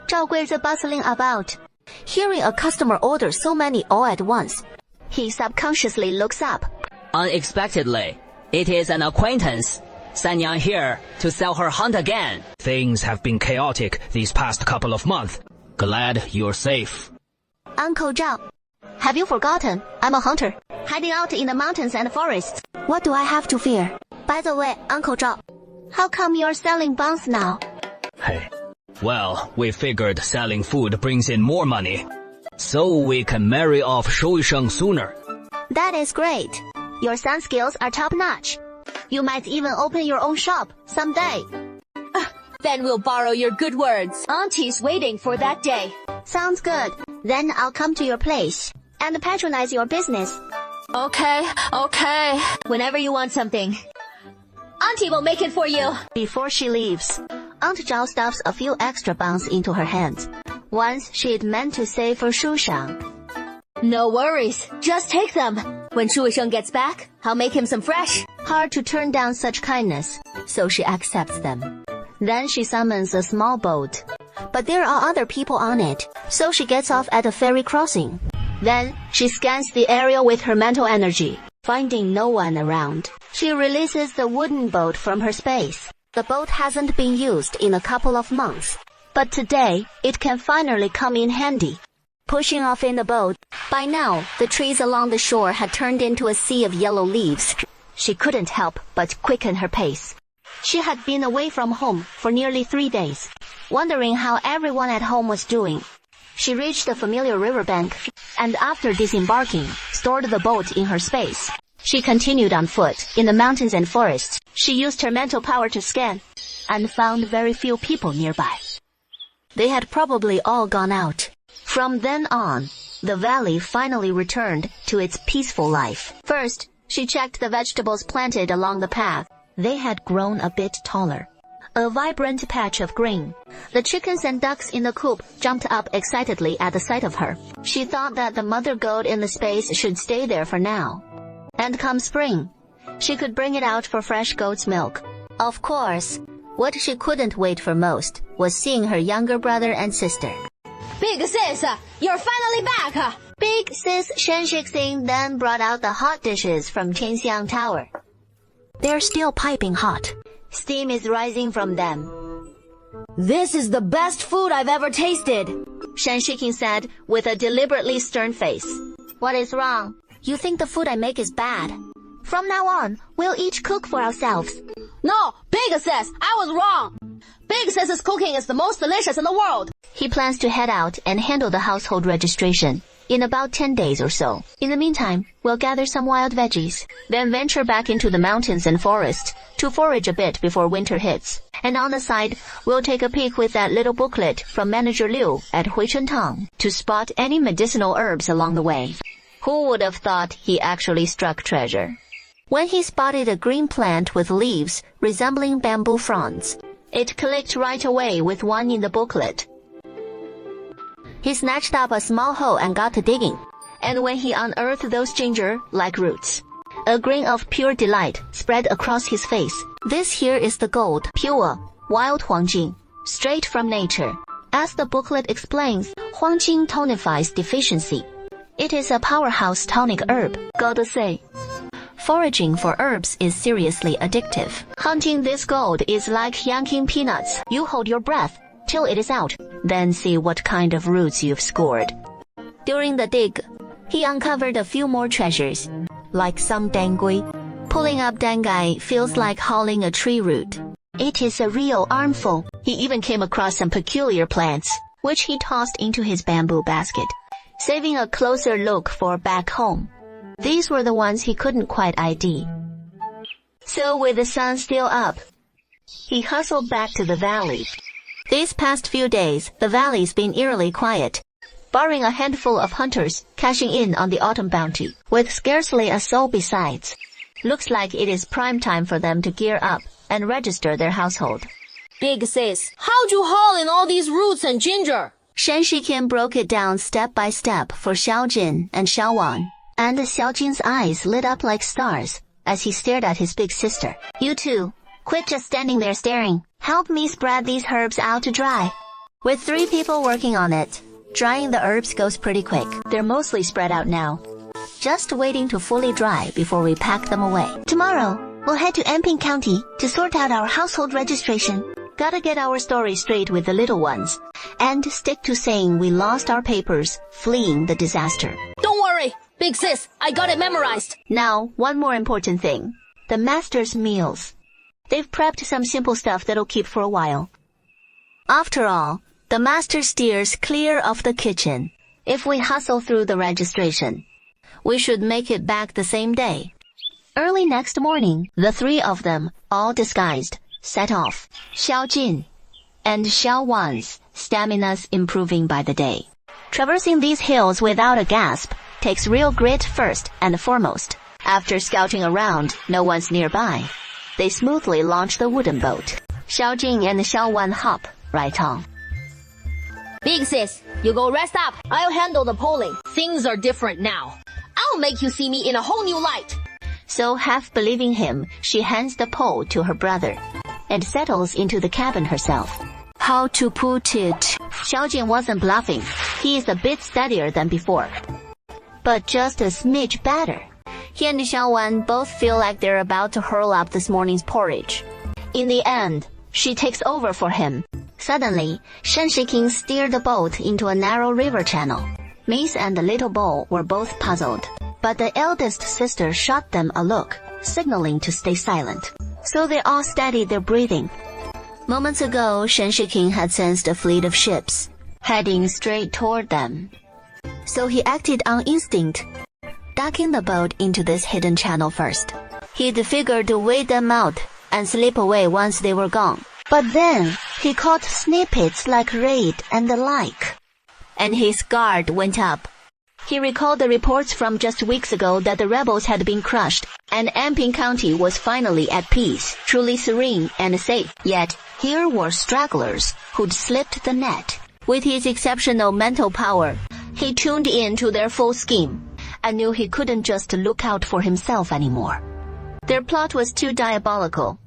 Zhao Gui's bustling about. Hearing a customer order so many all at once, he subconsciously looks up. Unexpectedly, it is an acquaintance. Sanyang here to sell her hunt again. Things have been chaotic these past couple of months. Glad you're safe. Uncle Zhao, have you forgotten? I'm a hunter, hiding out in the mountains and forests. What do I have to fear? By the way, Uncle Zhao, how come you're selling buns now? Hey. Well, we figured selling food brings in more money, so we can marry off Shuisheng sooner. That is great. Your sun skills are top-notch. You might even open your own shop someday. Then we'll borrow your good words. Auntie's waiting for that day. Sounds good. Then I'll come to your place and patronize your business. Okay. Whenever you want something, Auntie will make it for you. Before she leaves, Aunt Zhao stuffs a few extra buns into her hands. Once she'd meant to save for Shushang. No worries. Just take them. When Shuisheng gets back, I'll make him some fresh. Hard to turn down such kindness, so she accepts them. Then she summons a small boat. But there are other people on it, so she gets off at a ferry crossing. Then she scans the area with her mental energy. Finding no one around, she releases the wooden boat from her space. The boat hasn't been used in a couple of months, but today it can finally come in handy. Pushing off in the boat, by now the trees along the shore had turned into a sea of yellow leaves. She couldn't help but quicken her pace. She had been away from home for nearly 3 days, wondering how everyone at home was doing. She reached the familiar riverbank, and after disembarking, stored the boat in her space. She continued on foot in the mountains and forests. She used her mental power to scan, and found very few people nearby. They had probably all gone out. From then on, the valley finally returned to its peaceful life. First, she checked the vegetables planted along the path. They had grown a bit taller. A vibrant patch of green. The chickens and ducks in the coop jumped up excitedly at the sight of her. She thought that the mother goat in the space should stay there for now. And come spring, she could bring it out for fresh goat's milk. Of course, what she couldn't wait for most was seeing her younger brother and sister. Big sis, you're finally back! Big sis Shen Shixing then brought out the hot dishes from Tianxiang Tower. They're still piping hot. Steam is rising from them. This is the best food I've ever tasted, Shen Shiking said with a deliberately stern face. What is wrong? You think the food I make is bad? From now on, we'll each cook for ourselves. No, Big sis, I was wrong. Big sis's cooking is the most delicious in the world. He plans to head out and handle the household registration in about 10 days or so. In the meantime, we'll gather some wild veggies, then venture back into the mountains and forests to forage a bit before winter hits. And on the side, we'll take a peek with that little booklet from Manager Liu at Huichun Tang to spot any medicinal herbs along the way. Who would have thought he actually struck treasure? When he spotted a green plant with leaves resembling bamboo fronds, it clicked right away with one in the booklet. He snatched up a small hoe and got to digging. And when he unearthed those ginger-like roots, A grin of pure delight spread across his face. This here is the gold, pure, wild Huangjing, straight from nature. As the booklet explains, Huangjing tonifies deficiency. It is a powerhouse tonic herb, gotta say. Foraging for herbs is seriously addictive. Hunting this gold is like yanking peanuts. You hold your breath till it is out, then see what kind of roots you've scored. During the dig, he uncovered a few more treasures, like some dangui. Pulling up dangai feels like hauling a tree root. It is a real armful. He even came across some peculiar plants, which he tossed into his bamboo basket, saving a closer look for back home. These were the ones he couldn't quite ID. So with the sun still up, he hustled back to the valley. These past few days, the valley's been eerily quiet, barring a handful of hunters cashing in on the autumn bounty, with scarcely a soul besides. Looks like it is prime time for them to gear up and register their household. Big sis, how'd you haul in all these roots and ginger? Shen Shiqian broke it down step by step for Xiao Jin and Xiao Wan, and Xiao Jin's eyes lit up like stars as he stared at his big sister. You two, quit just standing there staring. Help me spread these herbs out to dry. With 3 people working on it, drying the herbs goes pretty quick. They're mostly spread out now, just waiting to fully dry before we pack them away. Tomorrow, we'll head to Anping County to sort out our household registration. Gotta get our story straight with the little ones, and stick to saying we lost our papers fleeing the disaster. Don't worry, big sis, I got it memorized. Now, one more important thing. The master's meals. They've prepped some simple stuff that'll keep for a while. After all, the master steers clear of the kitchen. If we hustle through the registration, we should make it back the same day. Early next morning, the 3 of them, all disguised, set off. Xiao Jin and Xiao Wan's stamina's improving by the day. Traversing these hills without a gasp takes real grit first and foremost. After scouting around, no one's nearby. They smoothly launch the wooden boat. Xiao Jin and Xiao Wan hop right on. Big sis, you go rest up. I'll handle the polling. Things are different now. I'll make you see me in a whole new light. So half believing him, she hands the pole to her brother and settles into the cabin herself. How to put it? Xiao Jin wasn't bluffing. He is a bit steadier than before, but just a smidge better. He and Xiao Wan both feel like they're about to hurl up this morning's porridge. In the end, she takes over for him. Suddenly, Shen Shiqing steered the boat into a narrow river channel. Miss and the little boy were both puzzled, but the eldest sister shot them a look, signaling to stay silent. So they all steadied their breathing. Moments ago, Shen Shiqing had sensed a fleet of ships heading straight toward them. So he acted on instinct, ducking the boat into this hidden channel first. He'd figured to wait them out and slip away once they were gone. But then, he caught snippets like raid and the like, and his guard went up. He recalled the reports from just weeks ago that the rebels had been crushed, and Anping County was finally at peace, truly serene and safe. Yet, here were stragglers who'd slipped the net. With his exceptional mental power, he tuned in to their full scheme, and knew he couldn't just look out for himself anymore. Their plot was too diabolical.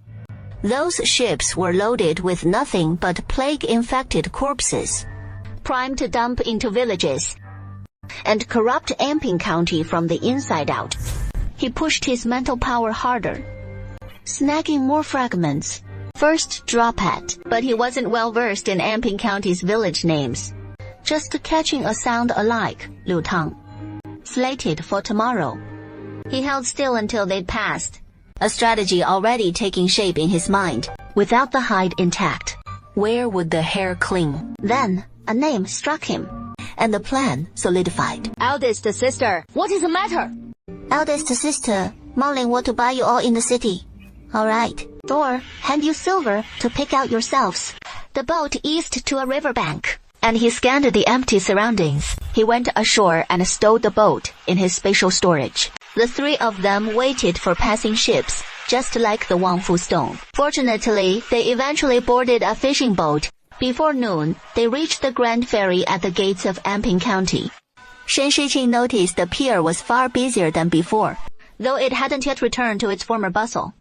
Those ships were loaded with nothing but plague-infected corpses, primed to dump into villages and corrupt Anping County from the inside out. He pushed his mental power harder, snagging more fragments. First drop at, but he wasn't well versed in Anping County's village names. Just catching a sound alike, Liu Tang. Slated for tomorrow. He held still until they'd passed, a strategy already taking shape in his mind. Without the hide intact, where would the hair cling? Then, a name struck him, and the plan solidified. Eldest sister, what is the matter? Eldest sister, Mao want to buy you all in the city. All right. Or, hand you silver to pick out yourselves. The boat eased to a riverbank, and he scanned the empty surroundings. He went ashore and stowed the boat in his spatial storage. The 3 of them waited for passing ships, just like the Wangfu Stone. Fortunately, they eventually boarded a fishing boat. Before noon, they reached the Grand Ferry at the gates of Anping County. Shen Shiqing noticed the pier was far busier than before. though it hadn't yet returned to its former bustle.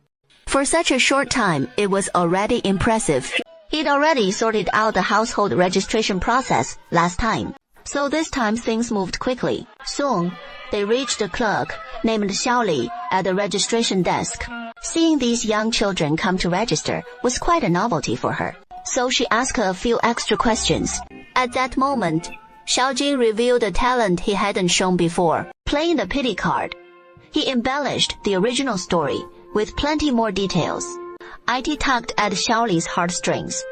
For such a short time, it was already impressive. He'd already sorted out the household registration process last time, so this time things moved quickly. Soon, they reached a clerk named Xiaoli at the registration desk. Seeing these young children come to register was quite a novelty for her, so she asked a few extra questions. At that moment, Xiaojing revealed a talent he hadn't shown before, playing the pity card. He embellished the original story with plenty more details. IT tugged at Xiaoli's heartstrings.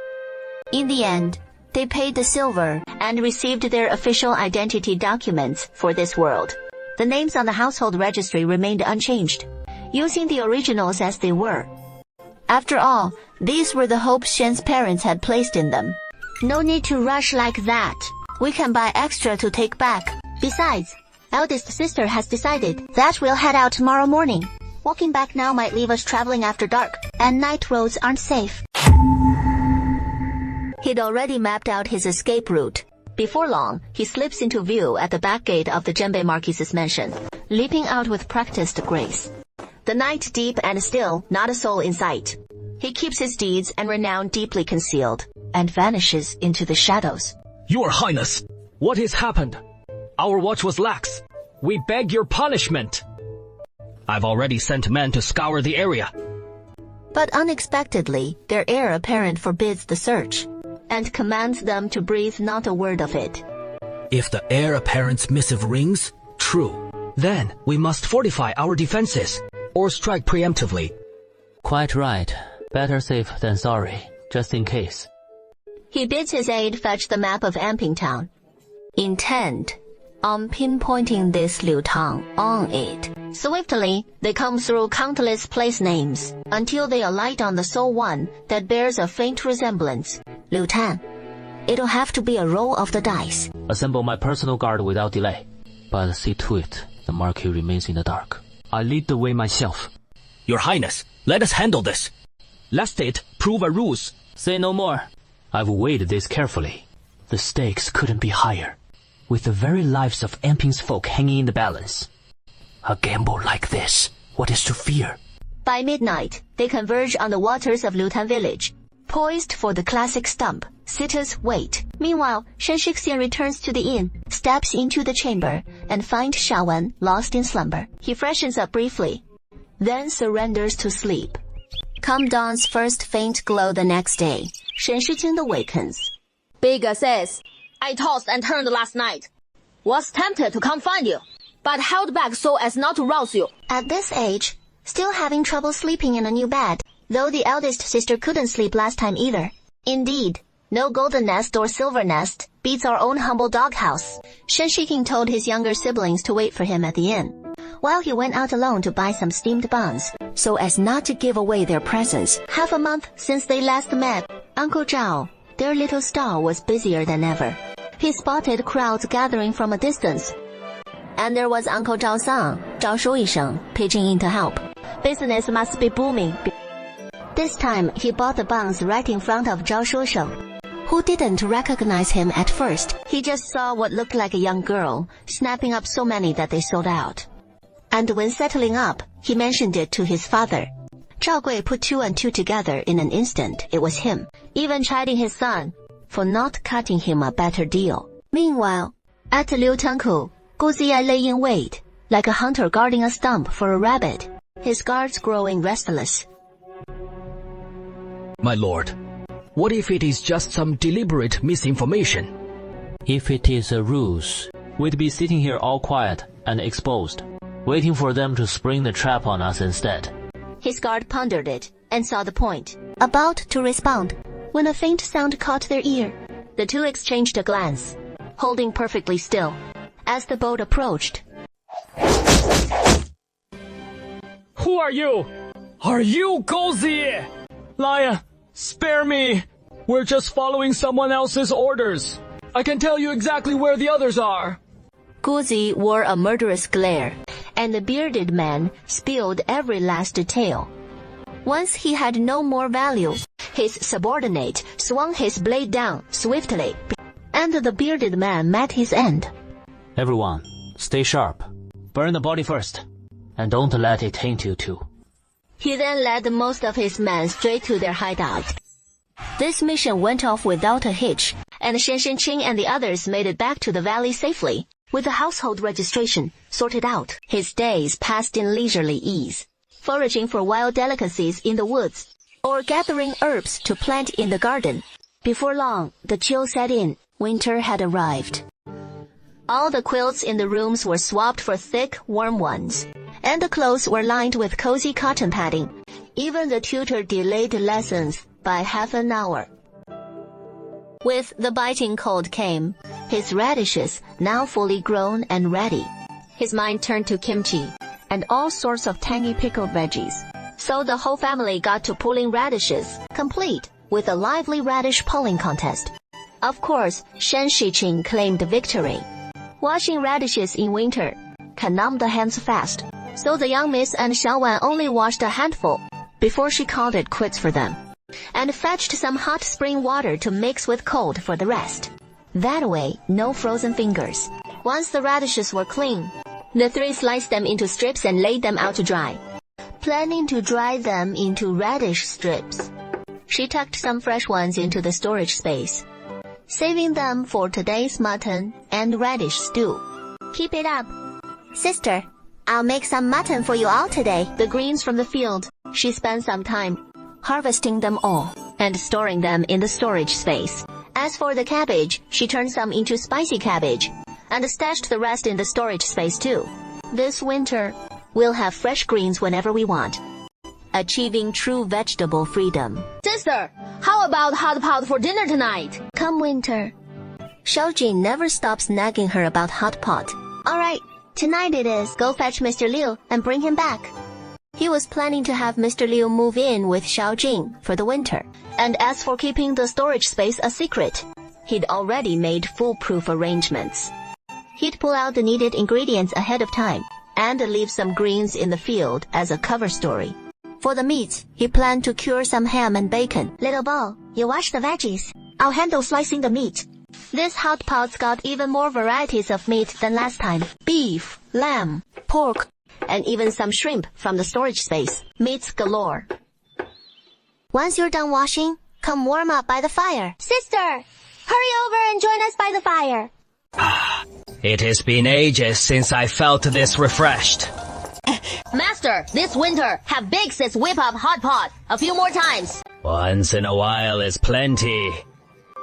In the end, they paid the silver and received their official identity documents for this world. The names on the household registry remained unchanged, using the originals as they were. After all, these were the hopes Shen's parents had placed in them. No need to rush like that. We can buy extra to take back. Besides, eldest sister has decided that we'll head out tomorrow morning. Walking back now might leave us traveling after dark, and night roads aren't safe. He'd already mapped out his escape route. Before long, he slips into view at the back gate of the Genbei Marquis's mansion, leaping out with practiced grace. The night deep and still, not a soul in sight. He keeps his deeds and renown deeply concealed, and vanishes into the shadows. Your Highness, what has happened? Our watch was lax. We beg your punishment. I've already sent men to scour the area. But unexpectedly, their heir apparent forbids the search, and commands them to breathe not a word of it. If the heir apparent's missive rings, true. Then we must fortify our defenses, or strike preemptively. Quite right. Better safe than sorry, just in case. He bids his aide fetch the map of Amping Town, intent on pinpointing this Liu Tang on it. Swiftly, they come through countless place names, until they alight on the sole one that bears a faint resemblance. Liu Tan. It'll have to be a roll of the dice. Assemble my personal guard without delay. But see to it, the Marquis remains in the dark. I lead the way myself. Your Highness, let us handle this. Lest it prove a ruse. Say no more. I've weighed this carefully. The stakes couldn't be higher, with the very lives of Amping's folk hanging in the balance. A gamble like this, what is to fear? By midnight, they converge on the waters of Lutan village. Poised for the classic stump, sitters wait. Meanwhile, Shen Shixian returns to the inn, steps into the chamber, and finds Xiaowen lost in slumber. He freshens up briefly, then surrenders to sleep. Come dawn's first faint glow the next day, Shen Shixian awakens. Big sis, I tossed and turned last night. Was tempted to come find you, but held back so as not to rouse you. At this age, still having trouble sleeping in a new bed, though the eldest sister couldn't sleep last time either. Indeed, no golden nest or silver nest beats our own humble doghouse. Shen Shiking told his younger siblings to wait for him at the inn, while he went out alone to buy some steamed buns, so as not to give away their presence. Half a month since they last met, Uncle Zhao, their little star, was busier than ever. He spotted crowds gathering from a distance, and there was Uncle Zhao's son, Zhao Shuisheng, pitching in to help. Business must be booming. This time, he bought the buns right in front of Zhao Shuisheng, who didn't recognize him at first. He just saw what looked like a young girl, snapping up so many that they sold out. And when settling up, he mentioned it to his father. Zhao Gui put two and two together in an instant. It was him, even chiding his son for not cutting him a better deal. Meanwhile, at Liu Tangku, Gu Ziya lay in wait, like a hunter guarding a stump for a rabbit, his guards growing restless. My lord, what if it is just some deliberate misinformation? If it is a ruse, we'd be sitting here all quiet and exposed, waiting for them to spring the trap on us instead. His guard pondered it and saw the point, about to respond, when a faint sound caught their ear. The two exchanged a glance, holding perfectly still, as the boat approached. Who are you? Are you Gozi? Lion, spare me. We're just following someone else's orders. I can tell you exactly where the others are. Guzi wore a murderous glare, and the bearded man spilled every last detail. Once he had no more value, his subordinate swung his blade down swiftly, and the bearded man met his end. Everyone, stay sharp. Burn the body first. And don't let it taint you too. He then led most of his men straight to their hideout. This mission went off without a hitch, and Shen Shengqing and the others made it back to the valley safely. With the household registration sorted out, his days passed in leisurely ease, foraging for wild delicacies in the woods, or gathering herbs to plant in the garden. Before long, the chill set in. Winter had arrived. All the quilts in the rooms were swapped for thick, warm ones, and the clothes were lined with cozy cotton padding. Even the tutor delayed lessons by half an hour. With the biting cold came his radishes, now fully grown and ready. His mind turned to kimchi and all sorts of tangy pickled veggies. So the whole family got to pulling radishes, complete with a lively radish pulling contest. Of course, Shen Shiqing claimed victory. Washing radishes in winter can numb the hands fast, so the young miss and Xiao Wan only washed a handful before she called it quits for them, and fetched some hot spring water to mix with cold for the rest. That way, no frozen fingers. Once the radishes were clean, the three sliced them into strips and laid them out to dry, planning to dry them into radish strips. She tucked some fresh ones into the storage space, saving them for today's mutton and radish stew. Keep it up. Sister, I'll make some mutton for you all today. The greens from the field, she spent some time harvesting them all and storing them in the storage space. As for the cabbage, she turned some into spicy cabbage and stashed the rest in the storage space too. This winter, we'll have fresh greens whenever we want. Achieving true vegetable freedom. Sister, how about hot pot for dinner tonight? Come winter. Xiaojin never stops nagging her about hot pot. All right, tonight it is. Go fetch Mr. Liu and bring him back. He was planning to have Mr. Liu move in with Xiaojin for the winter. And as for keeping the storage space a secret, he'd already made foolproof arrangements. He'd pull out the needed ingredients ahead of time and leave some greens in the field as a cover story. For the meats, he planned to cure some ham and bacon. Little Bo, you wash the veggies. I'll handle slicing the meat. This hot pot's got even more varieties of meat than last time. Beef, lamb, pork, and even some shrimp from the storage space. Meats galore. Once you're done washing, come warm up by the fire. Sister, hurry over and join us by the fire. It has been ages since I felt this refreshed. Master, this winter, have Big Sis whip up hot pot a few more times. Once in a while is plenty.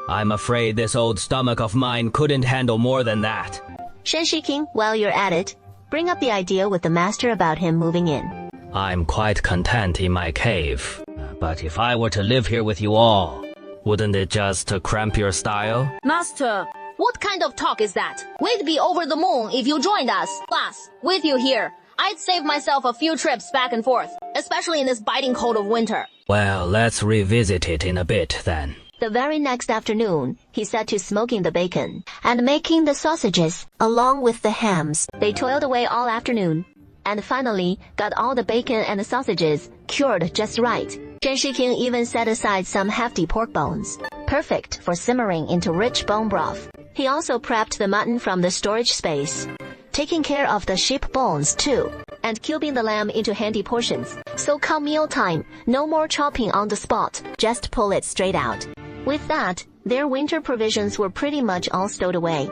I'm afraid this old stomach of mine couldn't handle more than that. Shen Shiqing, while you're at it, bring up the idea with the master about him moving in. I'm quite content in my cave. But if I were to live here with you all, wouldn't it just cramp your style? Master, what kind of talk is that? We'd be over the moon if you joined us. Plus, with you here, I'd save myself a few trips back and forth, especially in this biting cold of winter. Well, let's revisit it in a bit then. The very next afternoon, he set to smoking the bacon and making the sausages, along with the hams. They toiled away all afternoon, and finally got all the bacon and the sausages cured just right. Shen Shiqing even set aside some hefty pork bones, perfect for simmering into rich bone broth. He also prepped the mutton from the storage space, taking care of the sheep bones too, and cubing the lamb into handy portions. So come mealtime, no more chopping on the spot, just pull it straight out. With that, their winter provisions were pretty much all stowed away,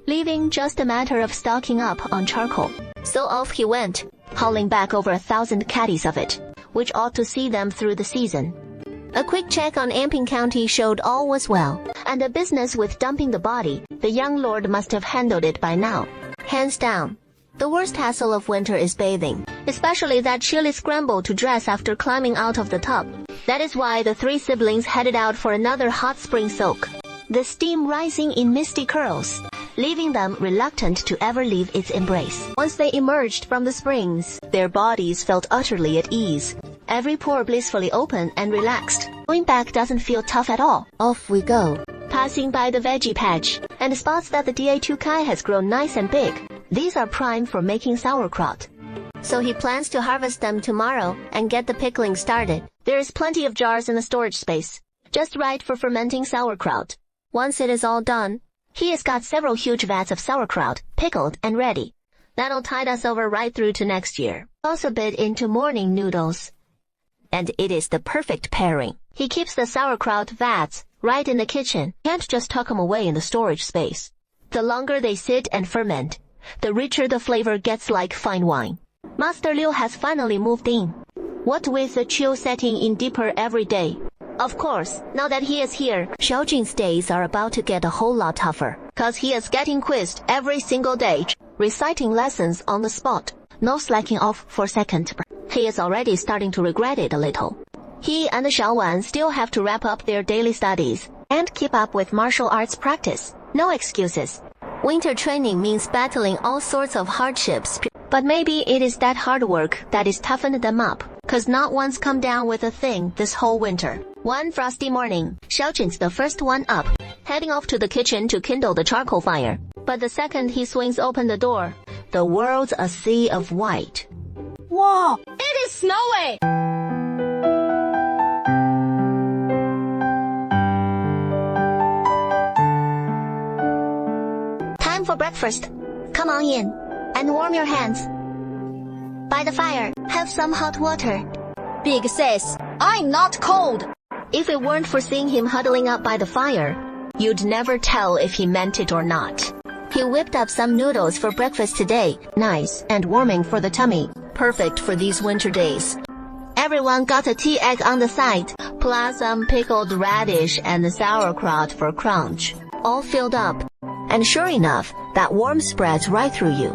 leaving just a matter of stocking up on charcoal. So off he went, hauling back over 1,000 caddies of it, which ought to see them through the season. A quick check on Anping County showed all was well, and the business with dumping the body, the young lord must have handled it by now. Hands down, the worst hassle of winter is bathing, especially that chilly scramble to dress after climbing out of the tub. That is why the three siblings headed out for another hot spring soak, the steam rising in misty curls, leaving them reluctant to ever leave its embrace. Once they emerged from the springs, their bodies felt utterly at ease, every pore blissfully open and relaxed. Going back doesn't feel tough at all. Off we go, passing by the veggie patch, and spots that the Da2 Kai has grown nice and big. These are prime for making sauerkraut. So he plans to harvest them tomorrow and get the pickling started. There is plenty of jars in the storage space, just right for fermenting sauerkraut. Once it is all done, he has got several huge vats of sauerkraut, pickled and ready. That'll tide us over right through to next year. Also bit into morning noodles. And it is the perfect pairing. He keeps the sauerkraut vats right in the kitchen. Can't just tuck them away in the storage space. The longer they sit and ferment, the richer the flavor gets, like fine wine. Master Liu has finally moved in. What with the chill setting in deeper every day. Of course, now that he is here, Xiaojin's days are about to get a whole lot tougher. Cause he is getting quizzed every single day, reciting lessons on the spot. No slacking off for a second. He is already starting to regret it a little. He and Xiaowan still have to wrap up their daily studies and keep up with martial arts practice. No excuses. Winter training means battling all sorts of hardships, but maybe it is that hard work that is toughened them up, cause not one's come down with a thing this whole winter. One frosty morning, Xiaojin's the first one up, heading off to the kitchen to kindle the charcoal fire. But the second he swings open the door, the world's a sea of white. Whoa! It is snowy! Time for breakfast. Come on in and warm your hands. By the fire, have some hot water. Big sis, I'm not cold. If it weren't for seeing him huddling up by the fire, you'd never tell if he meant it or not. He whipped up some noodles for breakfast today, nice and warming for the tummy, perfect for these winter days. Everyone got a tea egg on the side, plus some pickled radish and sauerkraut for crunch. All filled up. And sure enough, that warmth spreads right through you.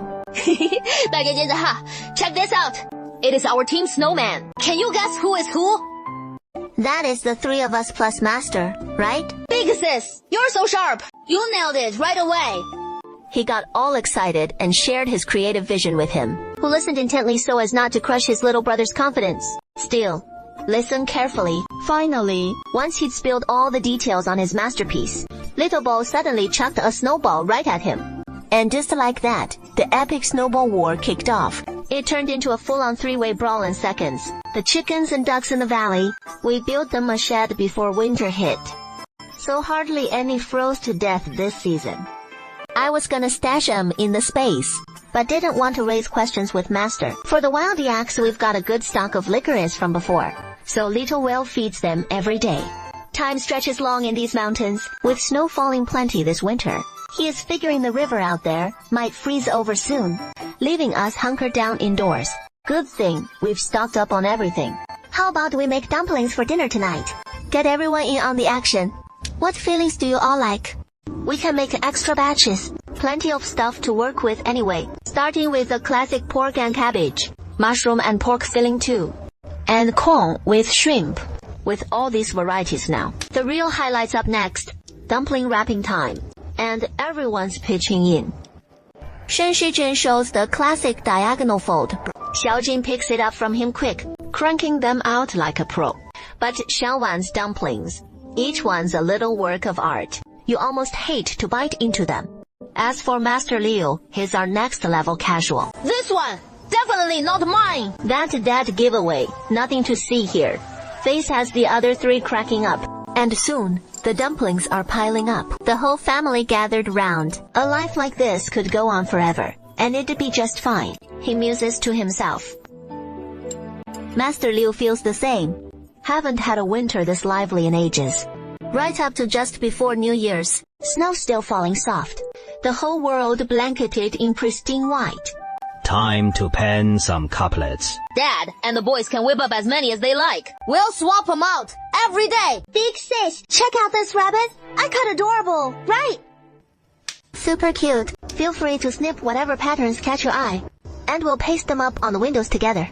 大家接着哈 check this out. It is our team snowman. Can you guess who is who? That is the three of us plus Master, right? Big sis, you're so sharp. You nailed it right away. He got all excited and shared his creative vision with him, who listened intently so as not to crush his little brother's confidence. Still, listen carefully. Finally, once he'd spilled all the details on his masterpiece, Little Bo suddenly chucked a snowball right at him. And just like that, the epic snowball war kicked off. It turned into a full-on three-way brawl in seconds. The chickens and ducks in the valley, we built them a shed before winter hit. So hardly any froze to death this season. I was gonna stash them in the space, but didn't want to raise questions with Master. For the wild yaks, we've got a good stock of licorice from before, so Little Whale feeds them every day. Time stretches long in these mountains, with snow falling plenty this winter. He is figuring the river out there might freeze over soon, leaving us hunkered down indoors. Good thing we've stocked up on everything. How about we make dumplings for dinner tonight? Get everyone in on the action. What fillings do you all like? We can make extra batches. Plenty of stuff to work with anyway. Starting with the classic pork and cabbage, mushroom and pork filling too, and corn with shrimp. With all these varieties now, the real highlights up next. Dumpling wrapping time. And everyone's pitching in. Shen Shijun shows the classic diagonal fold. Xiaojin picks it up from him quick, cranking them out like a pro. But Xiaowan's dumplings, each one's a little work of art. You almost hate to bite into them. As for Master Liu, his are next level casual. This one, definitely not mine. That's that giveaway, nothing to see here. Face has the other three cracking up. And soon, the dumplings are piling up. The whole family gathered round. A life like this could go on forever, and it'd be just fine, he muses to himself. Master Liu feels the same. Haven't had a winter this lively in ages. Right up to just before New Year's, snow still falling soft. The whole world blanketed in pristine white. Time to pen some couplets. Dad and the boys can whip up as many as they like. We'll swap them out every day. Big sis, check out this rabbit. I cut adorable, right? Super cute. Feel free to snip whatever patterns catch your eye, and we'll paste them up on the windows together.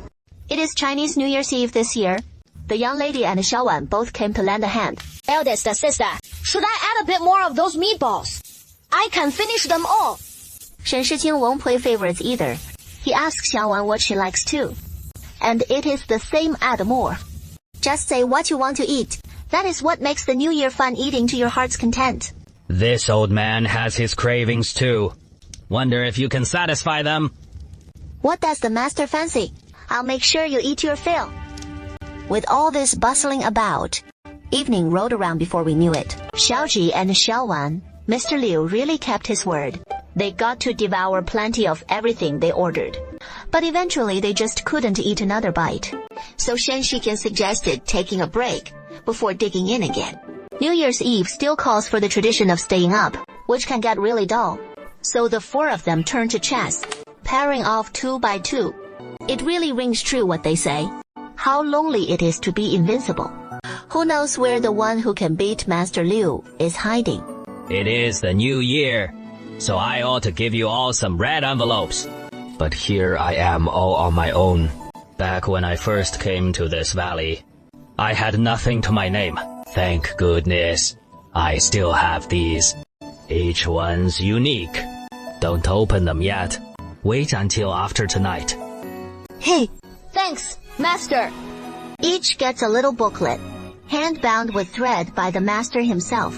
It is Chinese New Year's Eve this year. The young lady and Xiaowan both came to lend a hand. Eldest sister, should I add a bit more of those meatballs? I can finish them all. Shen Shiqing won't play favorites either. He asks Xiaowan what she likes too. And it is the same add more. Just say what you want to eat. That is what makes the New Year fun, eating to your heart's content. This old man has his cravings too. Wonder if you can satisfy them. What does the master fancy? I'll make sure you eat your fill. With all this bustling about, evening rolled around before we knew it. Xiaoji and Xiaowan, Mr. Liu really kept his word. They got to devour plenty of everything they ordered. But eventually they just couldn't eat another bite. So Shen Shiken suggested taking a break before digging in again. New Year's Eve still calls for the tradition of staying up, which can get really dull. So the four of them turn to chess, pairing off 2 by 2. It really rings true what they say. How lonely it is to be invincible. Who knows where the one who can beat Master Liu is hiding? It is the new year, so I ought to give you all some red envelopes. But here I am all on my own. Back when I first came to this valley, I had nothing to my name. Thank goodness, I still have these. Each one's unique. Don't open them yet. Wait until after tonight. Hey, Thanks, Master. each gets a little booklet, hand-bound with thread by the master himself.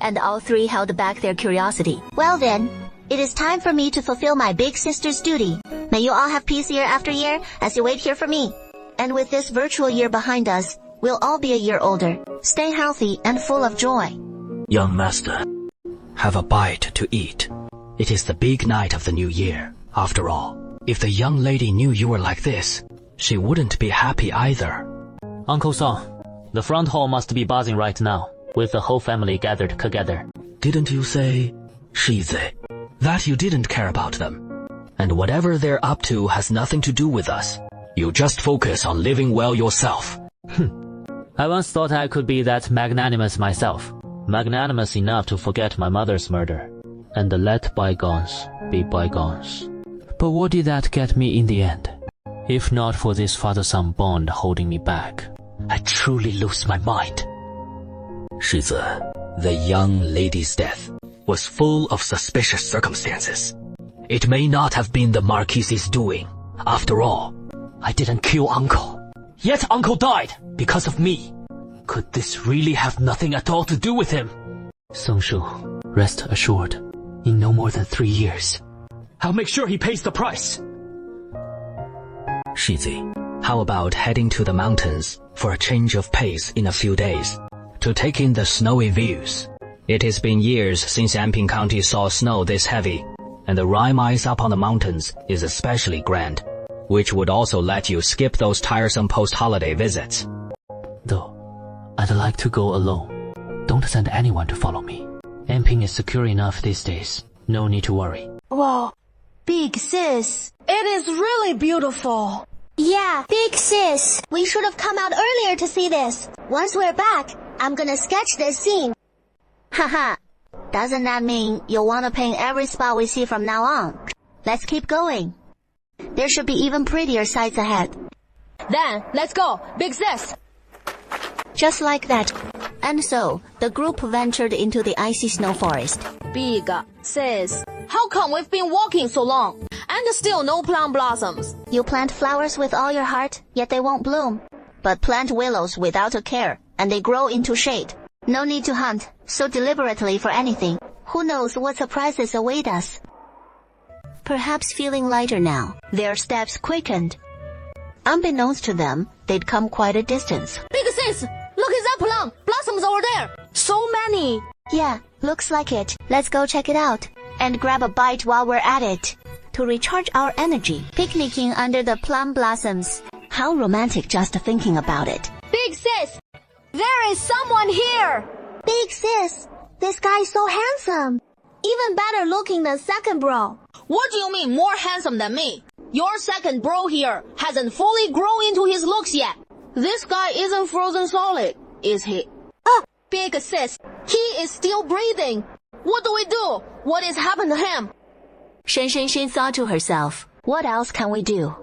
And all three held back their curiosity. Well then, it is time for me to fulfill my big sister's duty. May you all have peace year after year as you wait here for me. And with this virtual year behind us, we'll all be a year older. Stay healthy and full of joy. Young master, have a bite to eat. It is the big night of the new year. After all, if the young lady knew you were like this, she wouldn't be happy either. Uncle Song, the front hall must be buzzing right now, with the whole family gathered together. Didn't you say, Shize, that you didn't care about them? And whatever they're up to has nothing to do with us. You just focus on living well yourself. I once thought I could be that magnanimous myself. Magnanimous enough to forget my mother's murder, and let bygones be bygones. But what did that get me in the end? If not for this father-son bond holding me back, I truly lose my mind. Shize, the young lady's death was full of suspicious circumstances. It may not have been the Marquise's doing. After all, I didn't kill Uncle. Yet Uncle died because of me. Could this really have nothing at all to do with him? Songshu, rest assured, in no more than 3 years, I'll make sure he pays the price. Shizi, how about heading to the mountains for a change of pace in a few days, to take in the snowy views? It has been years since Anping County saw snow this heavy, and the rime ice up on the mountains is especially grand, which would also let you skip those tiresome post-holiday visits. though I'd like to go alone. Don't send anyone to follow me. Anping is secure enough these days. No need to worry. Whoa, big sis. It is really beautiful. Yeah, big sis. We should have come out earlier to see this. Once we're back, I'm gonna sketch this scene. Haha. Doesn't that mean you'll want to paint every spot we see from now on? Let's keep going. There should be even prettier sights ahead. Then, let's go, big sis. Just like that. And so, the group ventured into the icy snow forest. Big sis. How come we've been walking so long, and still no plum blossoms? You plant flowers with all your heart, yet they won't bloom. But plant willows without a care, and they grow into shade. No need to hunt so deliberately for anything. Who knows what surprises await us? Perhaps feeling lighter now, their steps quickened. Unbeknownst to them, they'd come quite a distance. Big sis, look at that plum blossoms over there. So many. Yeah, looks like it. Let's go check it out. And grab a bite while we're at it. To recharge our energy, picnicking under the plum blossoms. How romantic just thinking about it. Big sis, there is someone here. Big sis, this guy's so handsome. Even better looking than second bro. What do you mean more handsome than me? Your second bro here hasn't fully grown into his looks yet. This guy isn't frozen solid, is he? Big sis, he is still breathing. What do we do? What has happened to him? Shen thought to herself, what else can we do?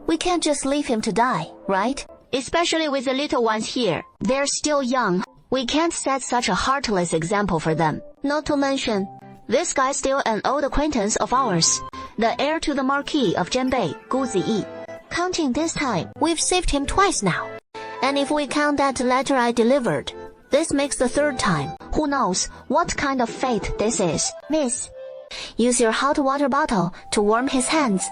We can't just leave him to die, right? Especially with the little ones here. They're still young. We can't set such a heartless example for them. Not to mention, this guy's still an old acquaintance of ours. The heir to the Marquis of Zhenbei, Gu Ziyi. Counting this time, we've saved him twice now. And if we count that letter I delivered, this makes the third time. Who knows what kind of fate this is? Miss, use your hot water bottle to warm his hands.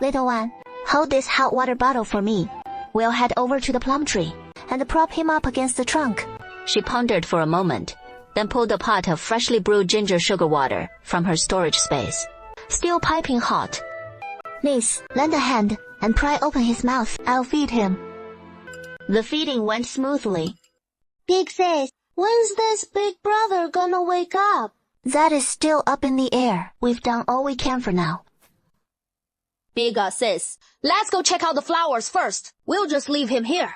Little one, hold this hot water bottle for me. We'll head over to the plum tree and prop him up against the trunk. She pondered for a moment, then pulled a pot of freshly brewed ginger sugar water from her storage space. Still piping hot. Niece, lend a hand and pry open his mouth. I'll feed him. The feeding went smoothly. Big sis, when's this big brother gonna wake up? That is still up in the air. We've done all we can for now. Big sis, let's go check out the flowers first. We'll just leave him here.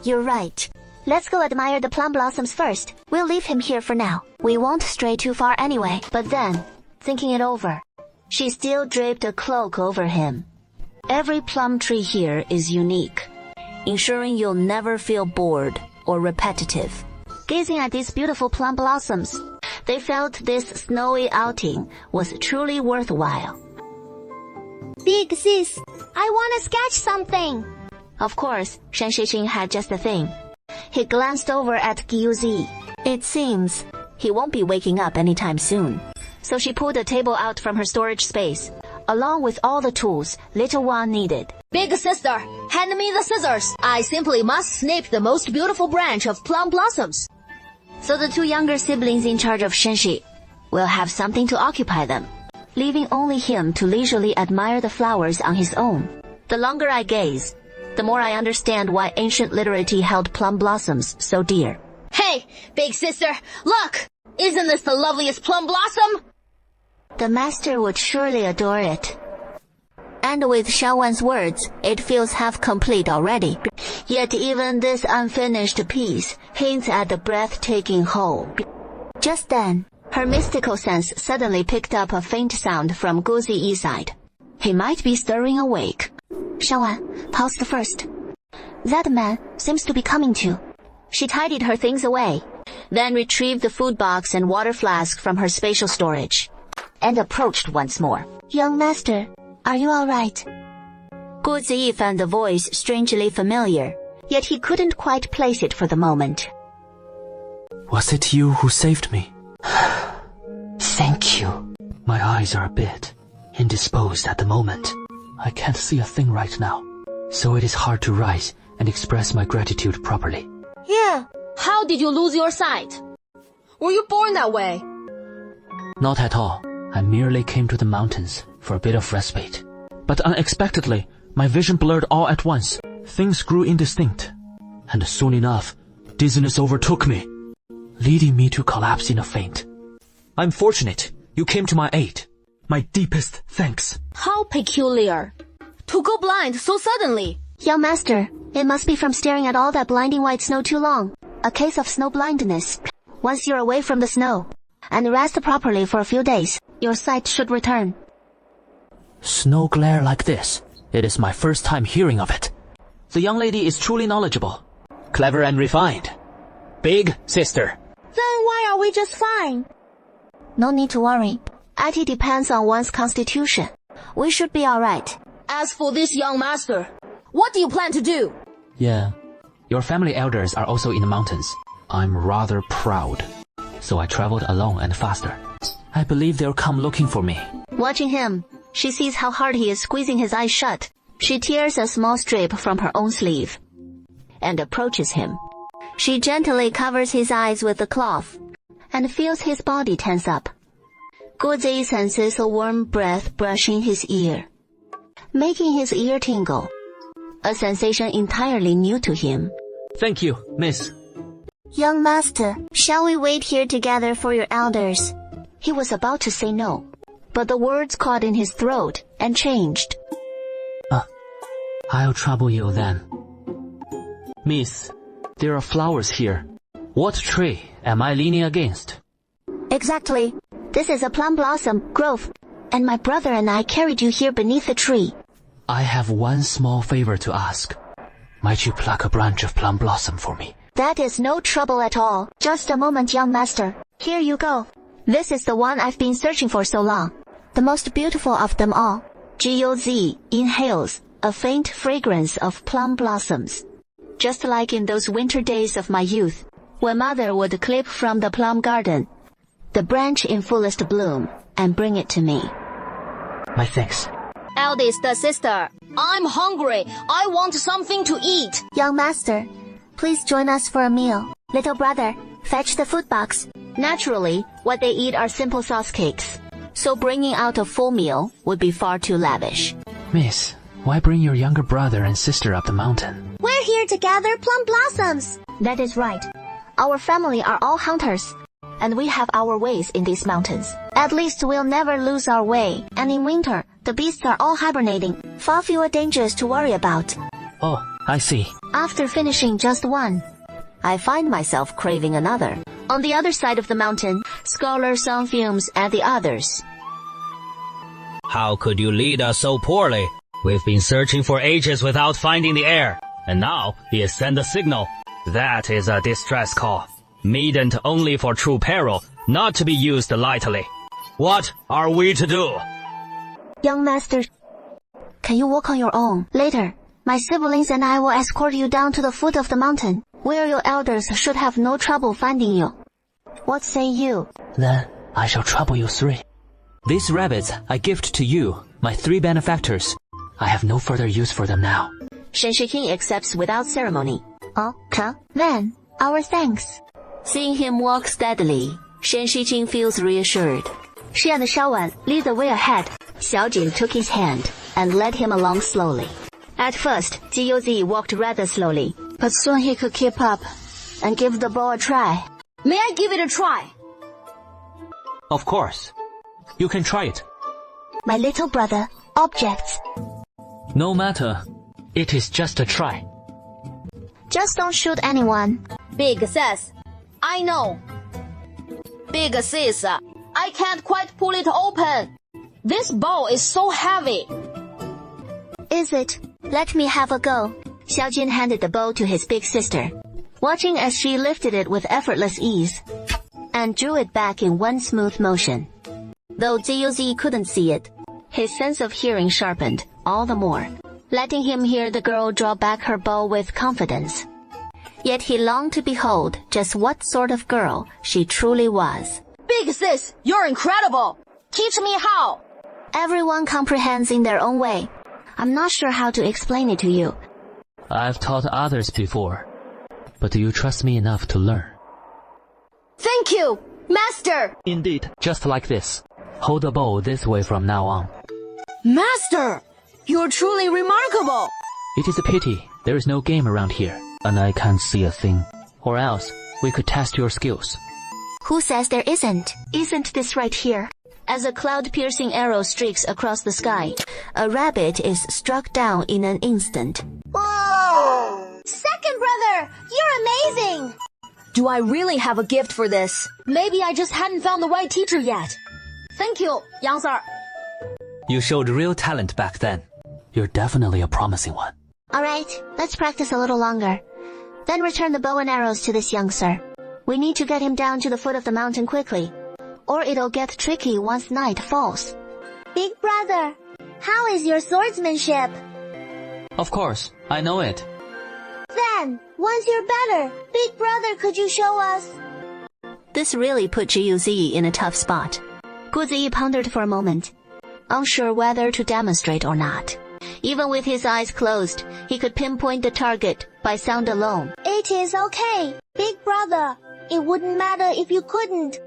You're right. Let's go admire the plum blossoms first. We'll leave him here for now. We won't stray too far anyway. But then, thinking it over, she still draped a cloak over him. Every plum tree here is unique, ensuring you'll never feel bored or repetitive. Gazing at these beautiful plum blossoms, they felt this snowy outing was truly worthwhile. Big sis, I wanna sketch something. Of course, Shan Shiqing had just the thing. He glanced over at Gyuzi. It seems he won't be waking up anytime soon. So she pulled a table out from her storage space, along with all the tools little one needed. Big sister, hand me the scissors. I simply must snip the most beautiful branch of plum blossoms. So the two younger siblings in charge of Shenshi will have something to occupy them, leaving only him to leisurely admire the flowers on his own. The longer I gaze, the more I understand why ancient literature held plum blossoms so dear. Hey, big sister, look! Isn't this the loveliest plum blossom? The master would surely adore it. And with Xiaowan's words, it feels half complete already. Yet even this unfinished piece hints at the breathtaking whole. Just then, her mystical sense suddenly picked up a faint sound from Gu Ziyi's side. He might be stirring awake. Xiaowan, pause the first. That man seems to be coming too. She tidied her things away, then retrieved the food box and water flask from her spatial storage, and approached once more. Young master, are you all right? Gu Ziyi found the voice strangely familiar, yet he couldn't quite place it for the moment. Was it you who saved me? Thank you. My eyes are a bit indisposed at the moment. I can't see a thing right now, so it is hard to rise and express my gratitude properly. Yeah. How did you lose your sight? Were you born that way? Not at all. I merely came to the mountains for a bit of respite. But unexpectedly, my vision blurred all at once. Things grew indistinct. And soon enough, dizziness overtook me, leading me to collapse in a faint. I'm fortunate you came to my aid. My deepest thanks. How peculiar. To go blind so suddenly. Young master, it must be from staring at all that blinding white snow too long. A case of snow blindness. Once you're away from the snow, and rest properly for a few days, your sight should return. Snow glare like this. It is my first time hearing of it. The young lady is truly knowledgeable, clever and refined. Big sister. Then why are we just fine? No need to worry. IT depends on one's constitution. We should be alright. As for this young master, what do you plan to do? Yeah. Your family elders are also in the mountains. I'm rather proud, so I traveled alone and faster. I believe they'll come looking for me. Watching him, she sees how hard he is squeezing his eyes shut. She tears a small strip from her own sleeve and approaches him. She gently covers his eyes with the cloth and feels his body tense up. Gu Ziyi senses a warm breath brushing his ear, making his ear tingle, a sensation entirely new to him. Thank you, miss. Young master, shall we wait here together for your elders? He was about to say no, but the words caught in his throat and changed. I'll trouble you then. Miss, there are flowers here. What tree am I leaning against? Exactly. This is a plum blossom grove, and my brother and I carried you here beneath the tree. I have one small favor to ask. Might you pluck a branch of plum blossom for me? That is no trouble at all. Just a moment, young master. Here you go. This is the one I've been searching for so long. The most beautiful of them all. Gyuzi inhales a faint fragrance of plum blossoms. Just like in those winter days of my youth, when mother would clip from the plum garden the branch in fullest bloom and bring it to me. My thanks. Eldest sister, I'm hungry. I want something to eat. Young master, please join us for a meal. Little brother, fetch the food box. Naturally, what they eat are simple sauce cakes. so bringing out a full meal would be far too lavish. Miss, why bring your younger brother and sister up the mountain? We're here to gather plum blossoms. That is right. Our family are all hunters, and we have our ways in these mountains. At least we'll never lose our way, and in winter, the beasts are all hibernating. Far fewer dangers to worry about. Oh, I see. After finishing just one, I find myself craving another. On the other side of the mountain, Scholar Song fumes at the others. How could you lead us so poorly? We've been searching for ages without finding the heir, and now he has sent a signal. That is a distress call, meant only for true peril, not to be used lightly. What are we to do? Young master, can you walk on your own? Later, my siblings and I will escort you down to the foot of the mountain, where your elders should have no trouble finding you. What say you? Then I shall trouble you 3. These rabbits I gift to you, my 3 benefactors. I have no further use for them now. Shen Shiking accepts without ceremony. Okay, then, our thanks. Seeing him walk steadily, Shen Shiqing feels reassured. She and Xiaowan lead the way ahead. Xiaojin took his hand and led him along slowly. At first, Jiuzi walked rather slowly, but soon he could keep up and give the bow a try. May I give it a try? Of course. You can try it. My little brother objects. No matter. It is just a try. Just don't shoot anyone. Big says, I know. Big sis, I can't quite pull it open. This bow is so heavy. Is it? Let me have a go. Xiaojin handed the bow to his big sister, watching as she lifted it with effortless ease and drew it back in one smooth motion. Though Jiuzi couldn't see it, his sense of hearing sharpened all the more, letting him hear the girl draw back her bow with confidence. Yet he longed to behold just what sort of girl she truly was. Big sis, you're incredible. Teach me how. Everyone comprehends in their own way. I'm not sure how to explain it to you. I've taught others before, but do you trust me enough to learn? Thank you, Master. Indeed. Just like this. Hold the bow this way from now on. Master, you're truly remarkable. It is a pity there is no game around here, and I can't see a thing. Or else, we could test your skills. Who says there isn't? Isn't this right here? As a cloud-piercing arrow streaks across the sky, a rabbit is struck down in an instant. Whoa! Second brother, you're amazing! Do I really have a gift for this? Maybe I just hadn't found the right teacher yet. Thank you, Yang sir. You showed real talent back then. You're definitely a promising one. Alright, let's practice a little longer. Then return the bow and arrows to this young sir. We need to get him down to the foot of the mountain quickly, or it'll get tricky once night falls. Big brother, how is your swordsmanship? Of course, I know it. Then, once you're better, big brother, could you show us? This really put Jiuzi in a tough spot. Guzi pondered for a moment, unsure whether to demonstrate or not. Even with his eyes closed, he could pinpoint the target by sound alone. It is okay, big brother. It wouldn't matter if you couldn't.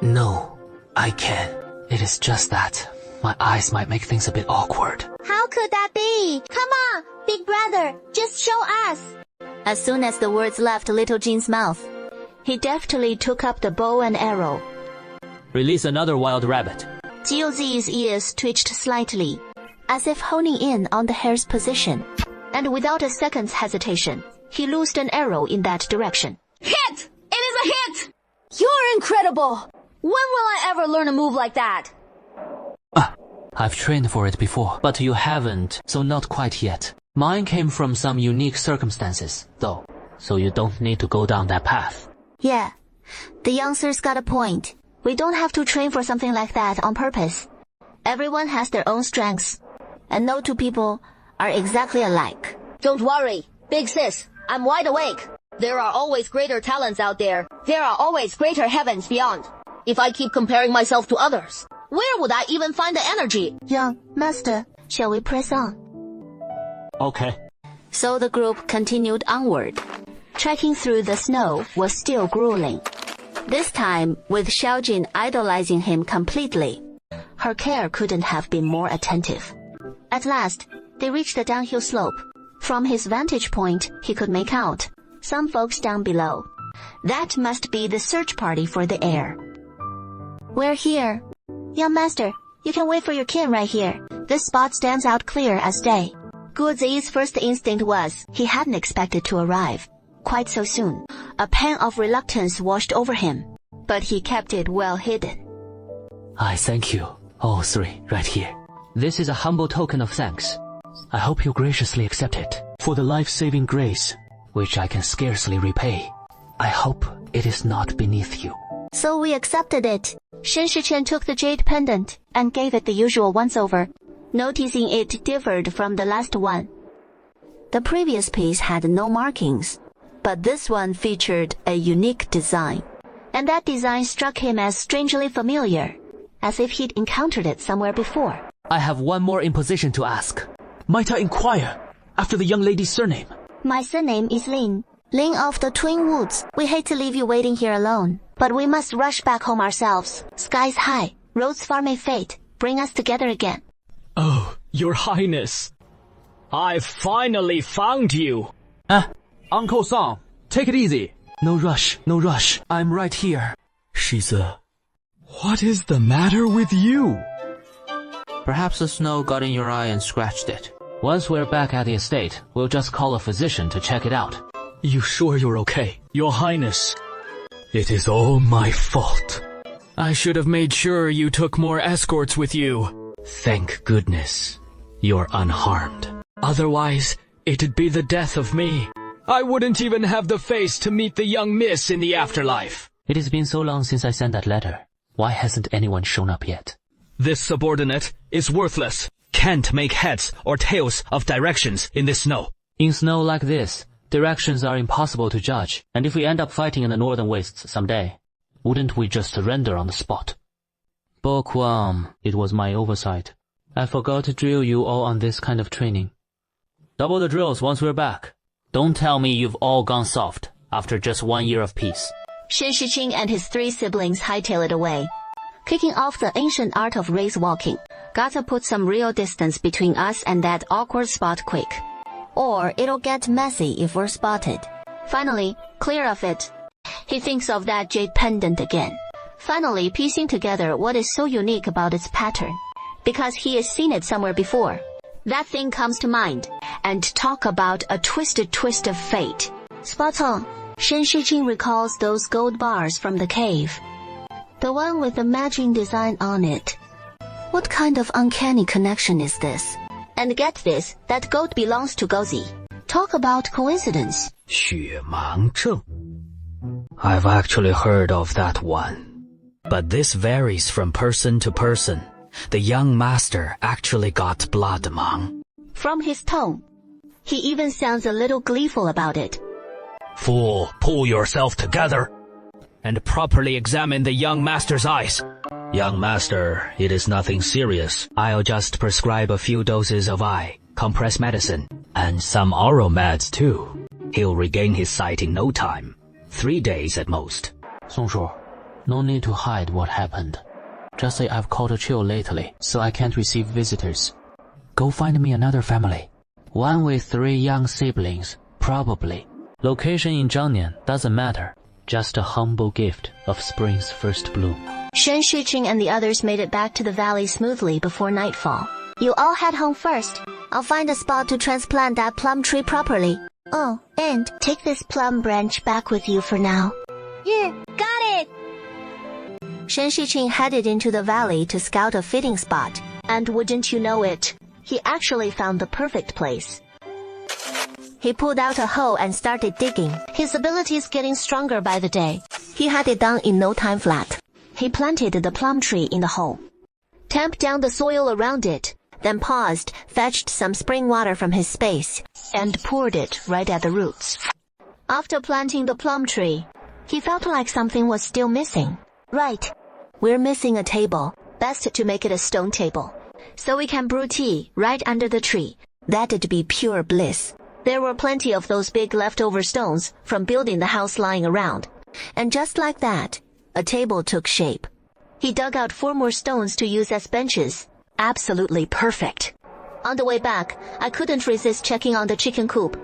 No, I can. It is just that my eyes might make things a bit awkward. How could that be? Come on, big brother, just show us. As soon as the words left Little Jin's mouth, he deftly took up the bow and arrow. Release another wild rabbit. Jiuzi's ears twitched slightly, as if honing in on the hair's position, and without a second's hesitation, he loosed an arrow in that direction. Hit! It is a hit! You're incredible! When will I ever learn a move like that? I've trained for it before, but you haven't, so not quite yet. Mine came from some unique circumstances, though, so you don't need to go down that path. Yeah, the youngster's got a point. We don't have to train for something like that on purpose. Everyone has their own strengths, and no two people are exactly alike. Don't worry, big sis, I'm wide awake. There are always greater talents out there. There are always greater heavens beyond. If I keep comparing myself to others, where would I even find the energy? Young master, shall we press on? Okay. So the group continued onward. Trekking through the snow was still grueling. This time with Xiaojin idolizing him completely. Her care couldn't have been more attentive. At last, they reached the downhill slope. From his vantage point, he could make out some folks down below. That must be the search party for the heir. We're here. Young master, you can wait for your kin right here. This spot stands out clear as day. Guo Ziyi's first instinct was he hadn't expected to arrive quite so soon. A pang of reluctance washed over him, but he kept it well hidden. I thank you, all three, right here. This is a humble token of thanks. I hope you graciously accept it for the life-saving grace, which I can scarcely repay. I hope it is not beneath you. So we accepted it. Shen Shichen took the jade pendant and gave it the usual once-over, noticing it differed from the last one. The previous piece had no markings, but this one featured a unique design. And that design struck him as strangely familiar, as if he'd encountered it somewhere before. I have one more imposition to ask. Might I inquire after the young lady's surname? My surname is Lin. Lin of the Twin Woods. We hate to leave you waiting here alone, but we must rush back home ourselves. Skies high, roads far may fade, bring us together again. Oh, Your Highness. I finally found you. Uncle Song, take it easy. No rush, no rush. I'm right here. What is the matter with you? Perhaps the snow got in your eye and scratched it. Once we're back at the estate, we'll just call a physician to check it out. You sure you're okay? Your Highness, it is all my fault. I should have made sure you took more escorts with you. Thank goodness you're unharmed. Otherwise, it'd be the death of me. I wouldn't even have the face to meet the young miss in the afterlife. It has been so long since I sent that letter. Why hasn't anyone shown up yet? This subordinate is worthless. Can't make heads or tails of directions in this snow. In snow like this, directions are impossible to judge, and if we end up fighting in the northern wastes someday, wouldn't we just surrender on the spot? Bokwam, it was my oversight. I forgot to drill you all on this kind of training. Double the drills once we're back. Don't tell me you've all gone soft after just 1 year of peace. Shen Shiqing and his 3 siblings hightail it away. Kicking off the ancient art of race walking, gotta put some real distance between us and that awkward spot quick. Or it'll get messy if we're spotted. Finally, clear of it. He thinks of that jade pendant again. Finally piecing together what is so unique about its pattern. Because he has seen it somewhere before. That thing comes to mind, and talk about a twisted twist of fate. Spot on. Shen Shiqing recalls those gold bars from the cave. The one with the matching design on it. What kind of uncanny connection is this? And get this, that gold belongs to Gozi. Talk about coincidence. 血盲症. I've actually heard of that one. But this varies from person to person. The young master actually got blood mang. From his tone, he even sounds a little gleeful about it. Fool, pull yourself together and properly examine the young master's eyes. Young master, it is nothing serious. I'll just prescribe a few doses of eye, compress medicine, and some oral meds too. He'll regain his sight in no time. 3 days at most. Songshu, no need to hide what happened. Just say I've caught a chill lately, so I can't receive visitors. Go find me another family. One with 3 young siblings, probably. Location in Zhangnian doesn't matter. Just a humble gift of spring's first bloom. Shen Shiqing and the others made it back to the valley smoothly before nightfall. You all head home first. I'll find a spot to transplant that plum tree properly. Oh, and take this plum branch back with you for now. Yeah, got it! Shen Shiqing headed into the valley to scout a fitting spot. And wouldn't you know it, he actually found the perfect place. He pulled out a hoe and started digging. His abilities getting stronger by the day. He had it done in no time flat. He planted the plum tree in the hole, tamped down the soil around it, then paused, fetched some spring water from his space, and poured it right at the roots. After planting the plum tree, he felt like something was still missing. Right. We're missing a table. Best to make it a stone table, so we can brew tea right under the tree. That'd be pure bliss. There were plenty of those big leftover stones from building the house lying around. And just like that, a table took shape. He dug out 4 more stones to use as benches. Absolutely perfect. On the way back, I couldn't resist checking on the chicken coop.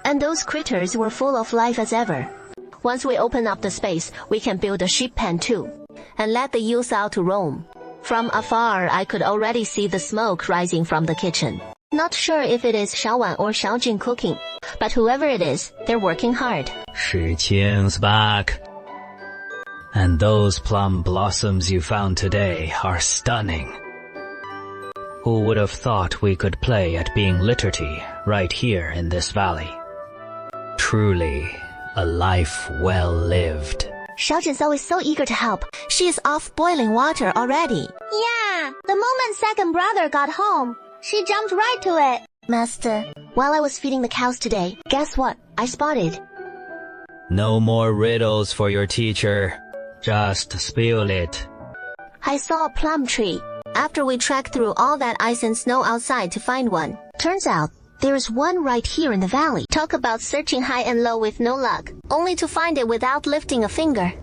And those critters were full of life as ever. Once we open up the space, we can build a sheep pen too. And let the youth out to roam. From afar, I could already see the smoke rising from the kitchen. Not sure if it is Xiaowan or Xiaojin cooking, but whoever it is, they're working hard. Shiqing's back. And those plum blossoms you found today are stunning. Who would have thought we could play at being literati right here in this valley? Truly, a life well lived. Xiaojin's always so eager to help. She is off boiling water already. Yeah, the moment second brother got home, she jumped right to it. Master, while I was feeding the cows today, guess what? I spotted. No more riddles for your teacher. Just spill it. I saw a plum tree. After we trekked through all that ice and snow outside to find one. Turns out, there's one right here in the valley. Talk about searching high and low with no luck, only to find it without lifting a finger.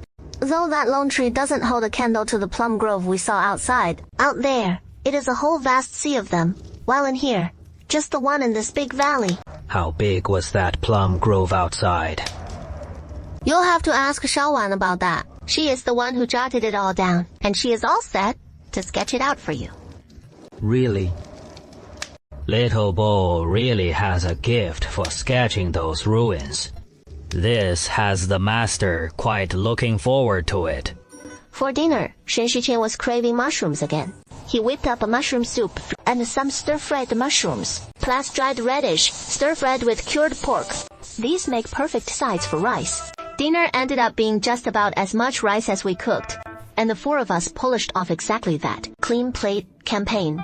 Though that lone tree doesn't hold a candle to the plum grove we saw outside. Out there, it is a whole vast sea of them, while in here, just the one in this big valley. How big was that plum grove outside? You'll have to ask Xiaowan about that. She is the one who jotted it all down, and she is all set to sketch it out for you. Really? Little Bo really has a gift for sketching those ruins. This has the master quite looking forward to it. For dinner, Shen Shiqian was craving mushrooms again. He whipped up a mushroom soup and some stir-fried mushrooms, plus dried radish, stir-fried with cured pork. These make perfect sides for rice. Dinner ended up being just about as much rice as we cooked, and the 4 of us polished off exactly that clean plate campaign.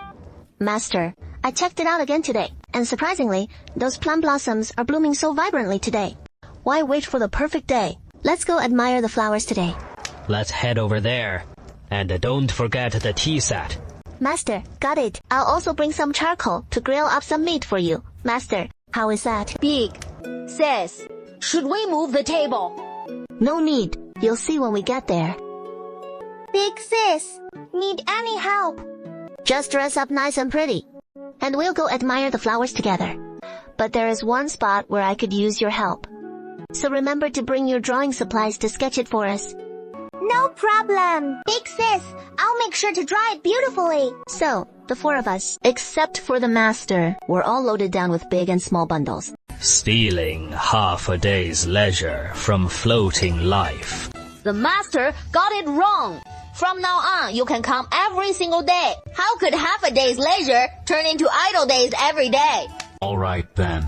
Master, I checked it out again today, and surprisingly, those plum blossoms are blooming so vibrantly today. Why wait for the perfect day? Let's go admire the flowers today. Let's head over there. And don't forget the tea set. Master, got it. I'll also bring some charcoal to grill up some meat for you. Master, how is that? Big Sis, should we move the table? No need. You'll see when we get there. Big sis, need any help? Just dress up nice and pretty. And we'll go admire the flowers together. But there is one spot where I could use your help. So remember to bring your drawing supplies to sketch it for us. No problem. Big sis, I'll make sure to draw it beautifully. So, the 4 of us, except for the master, were all loaded down with big and small bundles. Stealing half a day's leisure from floating life. The master got it wrong. From now on, you can come every single day. How could half a day's leisure turn into idle days every day? All right then.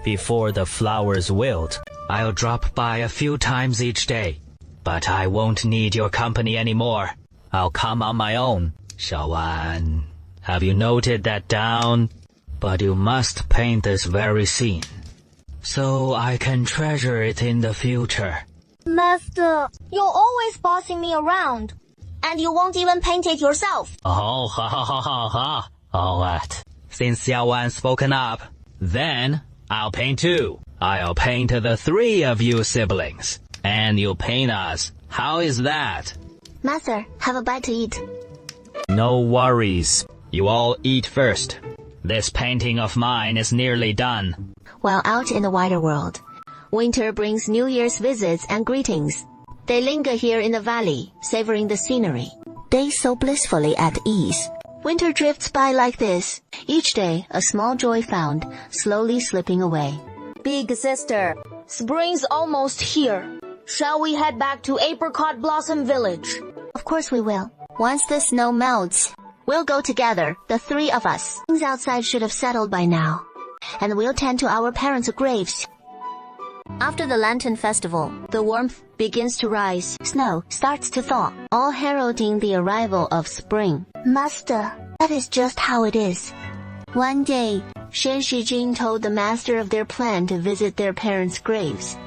Before the flowers wilt, I'll drop by a few times each day. But I won't need your company anymore. I'll come on my own. Xiaowan, have you noted that down? But you must paint this very scene, so I can treasure it in the future. Master, you're always bossing me around. And you won't even paint it yourself. Oh, ha ha ha ha ha. All right. Since Xiaowan's spoken up, then I'll paint too. I'll paint the 3 of you siblings. And you paint us. How is that? Master, have a bite to eat. No worries. You all eat first. This painting of mine is nearly done. While out in the wider world, winter brings New Year's visits and greetings. They linger here in the valley, savoring the scenery. Days so blissfully at ease. Winter drifts by like this. Each day, a small joy found, slowly slipping away. Big sister, spring's almost here. Shall we head back to Apricot Blossom Village? Of course we will. Once the snow melts, we'll go together, the 3 of us. Things outside should have settled by now. And we'll tend to our parents' graves. After the Lantern Festival, the warmth begins to rise. Snow starts to thaw, all heralding the arrival of spring. Master, that is just how it is. One day, Shen Shijing told the master of their plan to visit their parents' graves.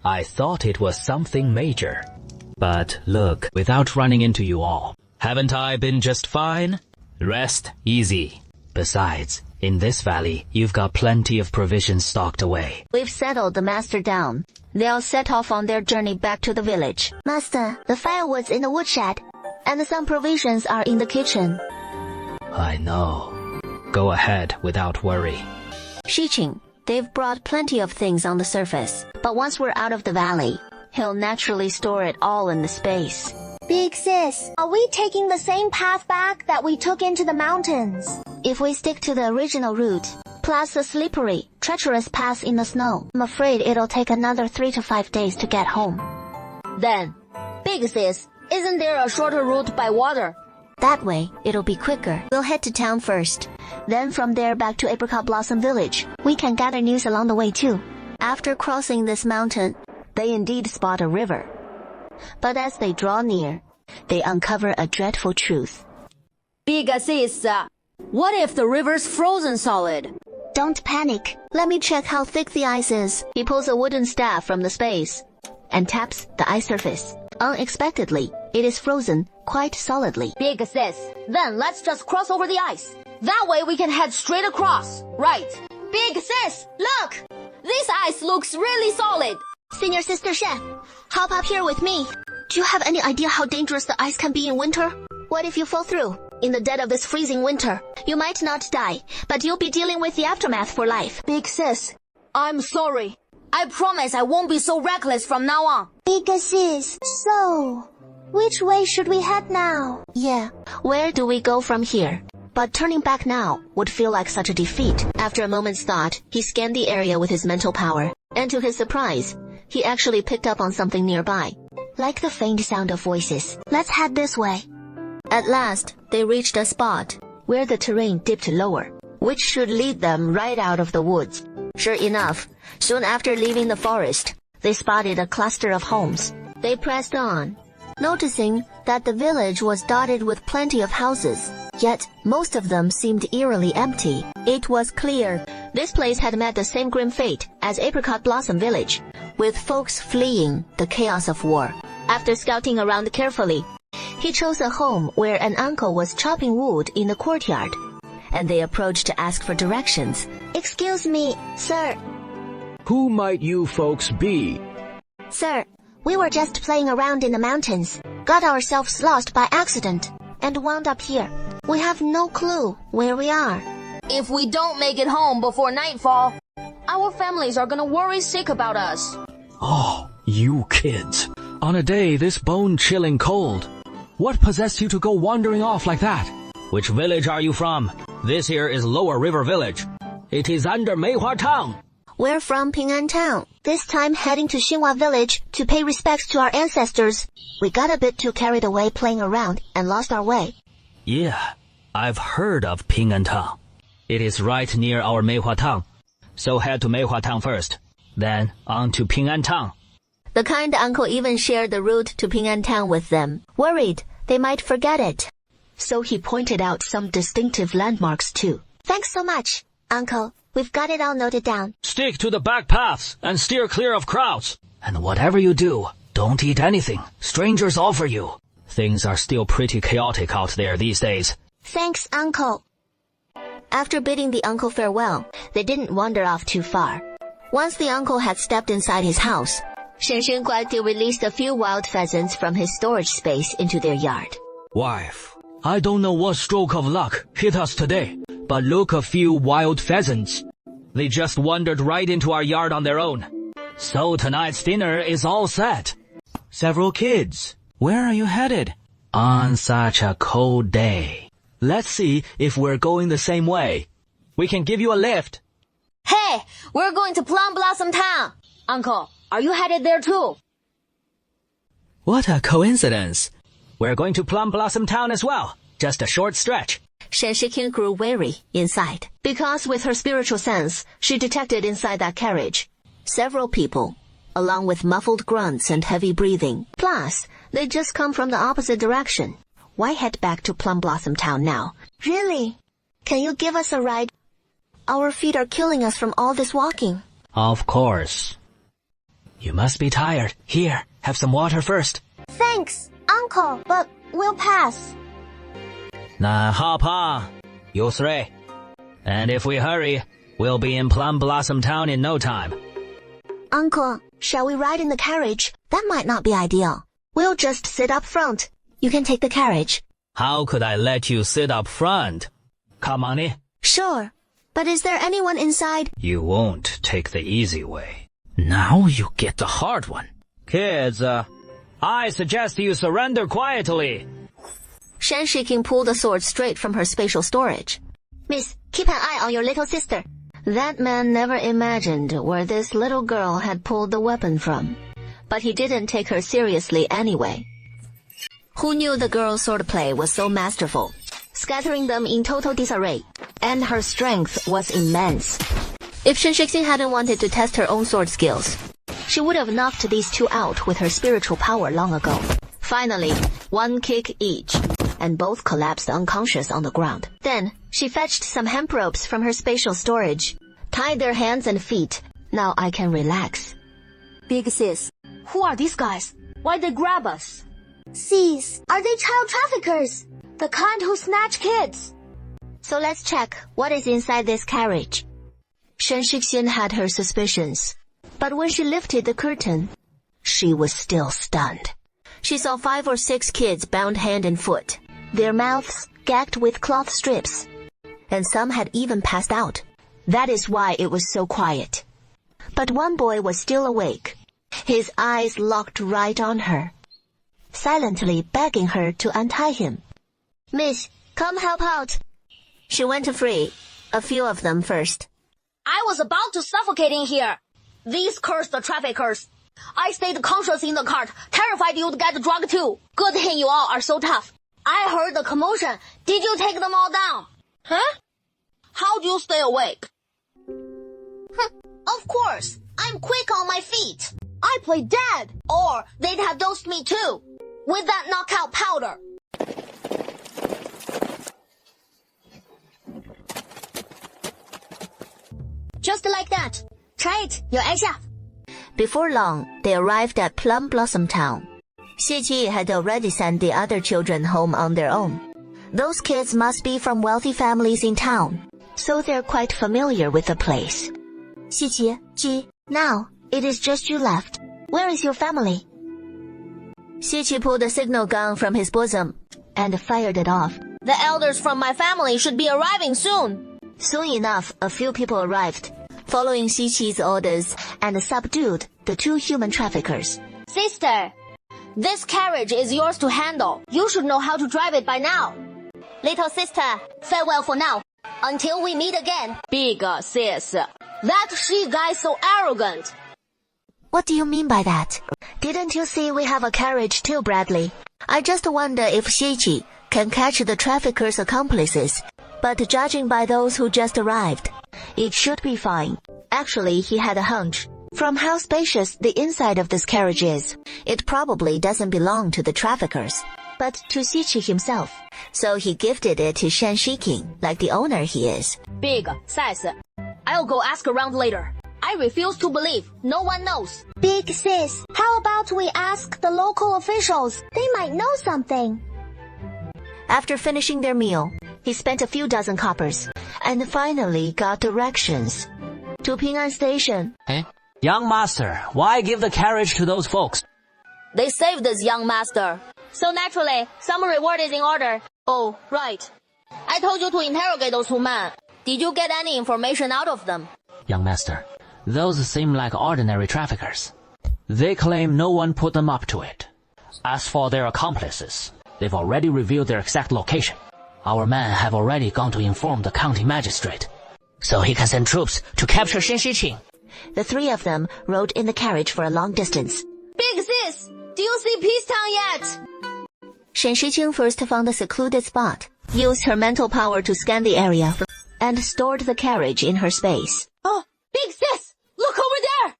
I thought it was something major. But look, without running into you all, haven't I been just fine? Rest easy. Besides, in this valley, you've got plenty of provisions stocked away. We've settled the master down. They'll set off on their journey back to the village. Master, the firewoods in the woodshed. and some provisions are in the kitchen. I know. Go ahead without worry. Xiqing, they've brought plenty of things on the surface, but once we're out of the valley, he'll naturally store it all in the space. Big sis, are we taking the same path back that we took into the mountains? If we stick to the original route, plus the slippery, treacherous path in the snow, I'm afraid it'll take another 3 to 5 days to get home. Then, Big Sis, isn't there a shorter route by water? That way, it'll be quicker. We'll head to town first. Then from there back to Apricot Blossom Village. We can gather news along the way too. After crossing this mountain, they indeed spot a river. But as they draw near, they uncover a dreadful truth. Big Sis, what if the river's frozen solid? Don't panic. Let me check how thick the ice is. He pulls a wooden staff from the space and taps the ice surface. Unexpectedly, it is frozen quite solidly. Big Sis, then let's just cross over the ice. That way we can head straight across. Right. Big Sis, look! This ice looks really solid. Senior Sister Shen, hop up here with me. Do you have any idea how dangerous the ice can be in winter? What if you fall through? In the dead of this freezing winter, you might not die, but you'll be dealing with the aftermath for life. Big Sis, I'm sorry. I promise I won't be so reckless from now on. Big sis, so, which way should we head now? Yeah, where do we go from here? But turning back now would feel like such a defeat. After a moment's thought, he scanned the area with his mental power, and to his surprise, he actually picked up on something nearby. Like the faint sound of voices. Let's head this way. At last, they reached a spot where the terrain dipped lower, which should lead them right out of the woods. Sure enough, soon after leaving the forest, they spotted a cluster of homes. They pressed on, noticing that the village was dotted with plenty of houses, yet most of them seemed eerily empty. It was clear this place had met the same grim fate as Apricot Blossom Village, with folks fleeing the chaos of war. After scouting around carefully, he chose a home where an uncle was chopping wood in the courtyard, and they approached to ask for directions. Excuse me, sir. Who might you folks be? Sir, we were just playing around in the mountains, got ourselves lost by accident, and wound up here. We have no clue where we are. If we don't make it home before nightfall, our families are gonna worry sick about us. Oh, you kids. On a day this bone-chilling cold, what possessed you to go wandering off like that? Which village are you from? This here is Lower River Village. It is under Meihua Town. We're from Ping'an Town, this time heading to Xinhua Village to pay respects to our ancestors. We got a bit too carried away playing around and lost our way. Yeah, I've heard of Ping'an Town. It is right near our Meihua Town. So head to Meihua Town first, then on to Ping'an Town. The kind uncle even shared the route to Ping'an Town with them, worried they might forget it. So he pointed out some distinctive landmarks too. Thanks so much, Uncle. We've got it all noted down. Stick to the back paths and steer clear of crowds. And whatever you do, don't eat anything strangers offer you. Things are still pretty chaotic out there these days. Thanks, Uncle. After bidding the uncle farewell, they didn't wander off too far. Once the uncle had stepped inside his house, Shen quietly released a few wild pheasants from his storage space into their yard. Wife, I don't know what stroke of luck hit us today, but look, a few wild pheasants. They just wandered right into our yard on their own. So tonight's dinner is all set. Several kids, where are you headed? On such a cold day. Let's see if we're going the same way. We can give you a lift. Hey, we're going to Plum Blossom Town. Uncle, are you headed there too? What a coincidence. We're going to Plum Blossom Town as well. Just a short stretch. Shen Shiking grew wary inside, because with her spiritual sense, she detected inside that carriage several people, along with muffled grunts and heavy breathing. Plus, they'd just come from the opposite direction. Why head back to Plum Blossom Town now? Really? Can you give us a ride? Our feet are killing us from all this walking. Of course. You must be tired. Here, have some water first. Thanks, Uncle, but we'll pass. Now hop on, you three. And if we hurry, we'll be in Plum Blossom Town in no time. Uncle, shall we ride in the carriage? That might not be ideal. We'll just sit up front. You can take the carriage. How could I let you sit up front? Come on in. Sure. But is there anyone inside? You won't take the easy way. Now you get the hard one. Kids, I suggest you surrender quietly. Shan Shiking pulled the sword straight from her spatial storage. Miss, keep an eye on your little sister. That man never imagined where this little girl had pulled the weapon from. But he didn't take her seriously anyway. Who knew the girl's swordplay was so masterful, scattering them in total disarray, and her strength was immense. If Shan Shiking hadn't wanted to test her own sword skills, she would have knocked these two out with her spiritual power long ago. Finally, one kick each, and both collapsed unconscious on the ground. Then, she fetched some hemp ropes from her spatial storage, tied their hands and feet. Now I can relax. Big sis, who are these guys? Why'd they grab us? Sis, are they child traffickers? The kind who snatch kids? So let's check what is inside this carriage. Shan Shixian had her suspicions, but when she lifted the curtain, she was still stunned. She saw 5 or 6 kids bound hand and foot, their mouths gagged with cloth strips, and some had even passed out. That is why it was so quiet. But one boy was still awake, his eyes locked right on her, silently begging her to untie him. Miss, come help out. She went to free a few of them first. I was about to suffocate in here. These cursed traffickers. I stayed conscious in the cart, terrified you'd get drugged too. Good thing you all are so tough. I heard the commotion. Did you take them all down? Huh? How'd you stay awake? Of course. I'm quick on my feet. I play dead. Or they'd have dosed me too. With that knockout powder. Just like that. Try it, 有按下. Before long, they arrived at Plum Blossom Town. Xie had already sent the other children home on their own. Those kids must be from wealthy families in town, so they're quite familiar with the place. Xie, Ji, now, it is just you left. Where is your family? Xie pulled a signal gun from his bosom and fired it off. The elders from my family should be arriving soon. Soon enough, a few people arrived, following Xi's orders, and subdued the 2 human traffickers. Sister, this carriage is yours to handle. You should know how to drive it by now. Little sister, farewell for now. Until we meet again. Big sis, that she guy's so arrogant. What do you mean by that? Didn't you see we have a carriage too, Bradley? I just wonder if Xi can catch the traffickers' accomplices. But judging by those who just arrived, it should be fine. Actually, he had a hunch. From how spacious the inside of this carriage is, it probably doesn't belong to the traffickers, but to Xi himself. So he gifted it to Shan Shiking, like the owner he is. Big sis, I'll go ask around later. I refuse to believe. No one knows. Big sis, how about we ask the local officials? They might know something. After finishing their meal, he spent a few dozen coppers, and finally got directions to Ping'an Station. Young master, why give the carriage to those folks? They saved this young master. So naturally, some reward is in order. Oh, right. I told you to interrogate those 2 men. Did you get any information out of them? Young master, those seem like ordinary traffickers. They claim no one put them up to it. As for their accomplices, they've already revealed their exact location. Our men have already gone to inform the county magistrate, so he can send troops to capture Shan Shiqing. The 3 of them rode in the carriage for a long distance. Big sis, do you see Peace Town yet? Shan Shiqing first found a secluded spot, used her mental power to scan the area, and stored the carriage in her space. Oh, Big sis, look over there!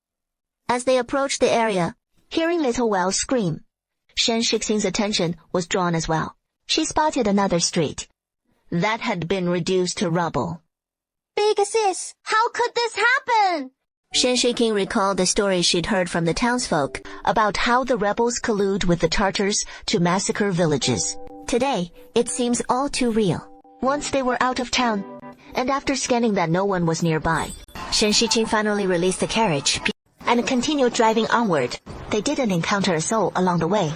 As they approached the area, hearing little Well scream, Shan Shixing's attention was drawn as well. She spotted another street that had been reduced to rubble. Big sis, how could this happen? Shan Shiking recalled the story she'd heard from the townsfolk about how the rebels collude with the Tartars to massacre villages. Today, it seems all too real. Once they were out of town, and after scanning that no one was nearby, Shan Shiqing finally released the carriage and continued driving onward. They didn't encounter a soul along the way.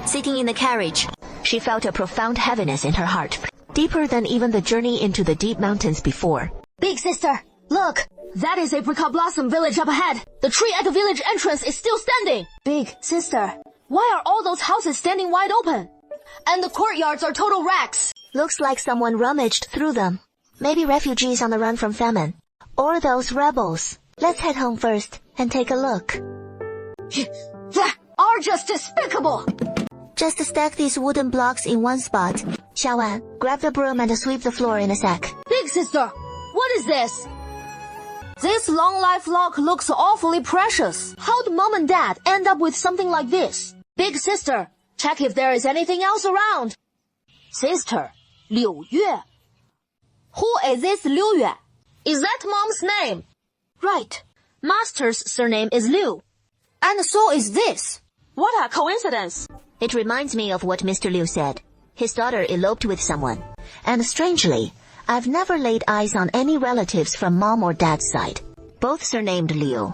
Sitting in the carriage, She felt a profound heaviness in her heart, deeper than even the journey into the deep mountains before. Big sister, look! That is Apricot Blossom Village up ahead. The tree at the village entrance is still standing. Big sister, why are all those houses standing wide open? And the courtyards are total wrecks. Looks like someone rummaged through them. Maybe refugees on the run from famine. Or those rebels. Let's head home first and take a look. That are just despicable. Just stack these wooden blocks in one spot. Xiaowan, grab the broom and sweep the floor in a sec. Big sister, what is this? This long life log looks awfully precious. How'd Mom and Dad end up with something like this? Big sister, check if there is anything else around. Sister, Liu Yue. Who is this Liu Yue? Is that Mom's name? Right. Master's surname is Liu. And so is this. What a coincidence. It reminds me of what Mr. Liu said. His daughter eloped with someone. And strangely, I've never laid eyes on any relatives from Mom or Dad's side. Both surnamed Liu.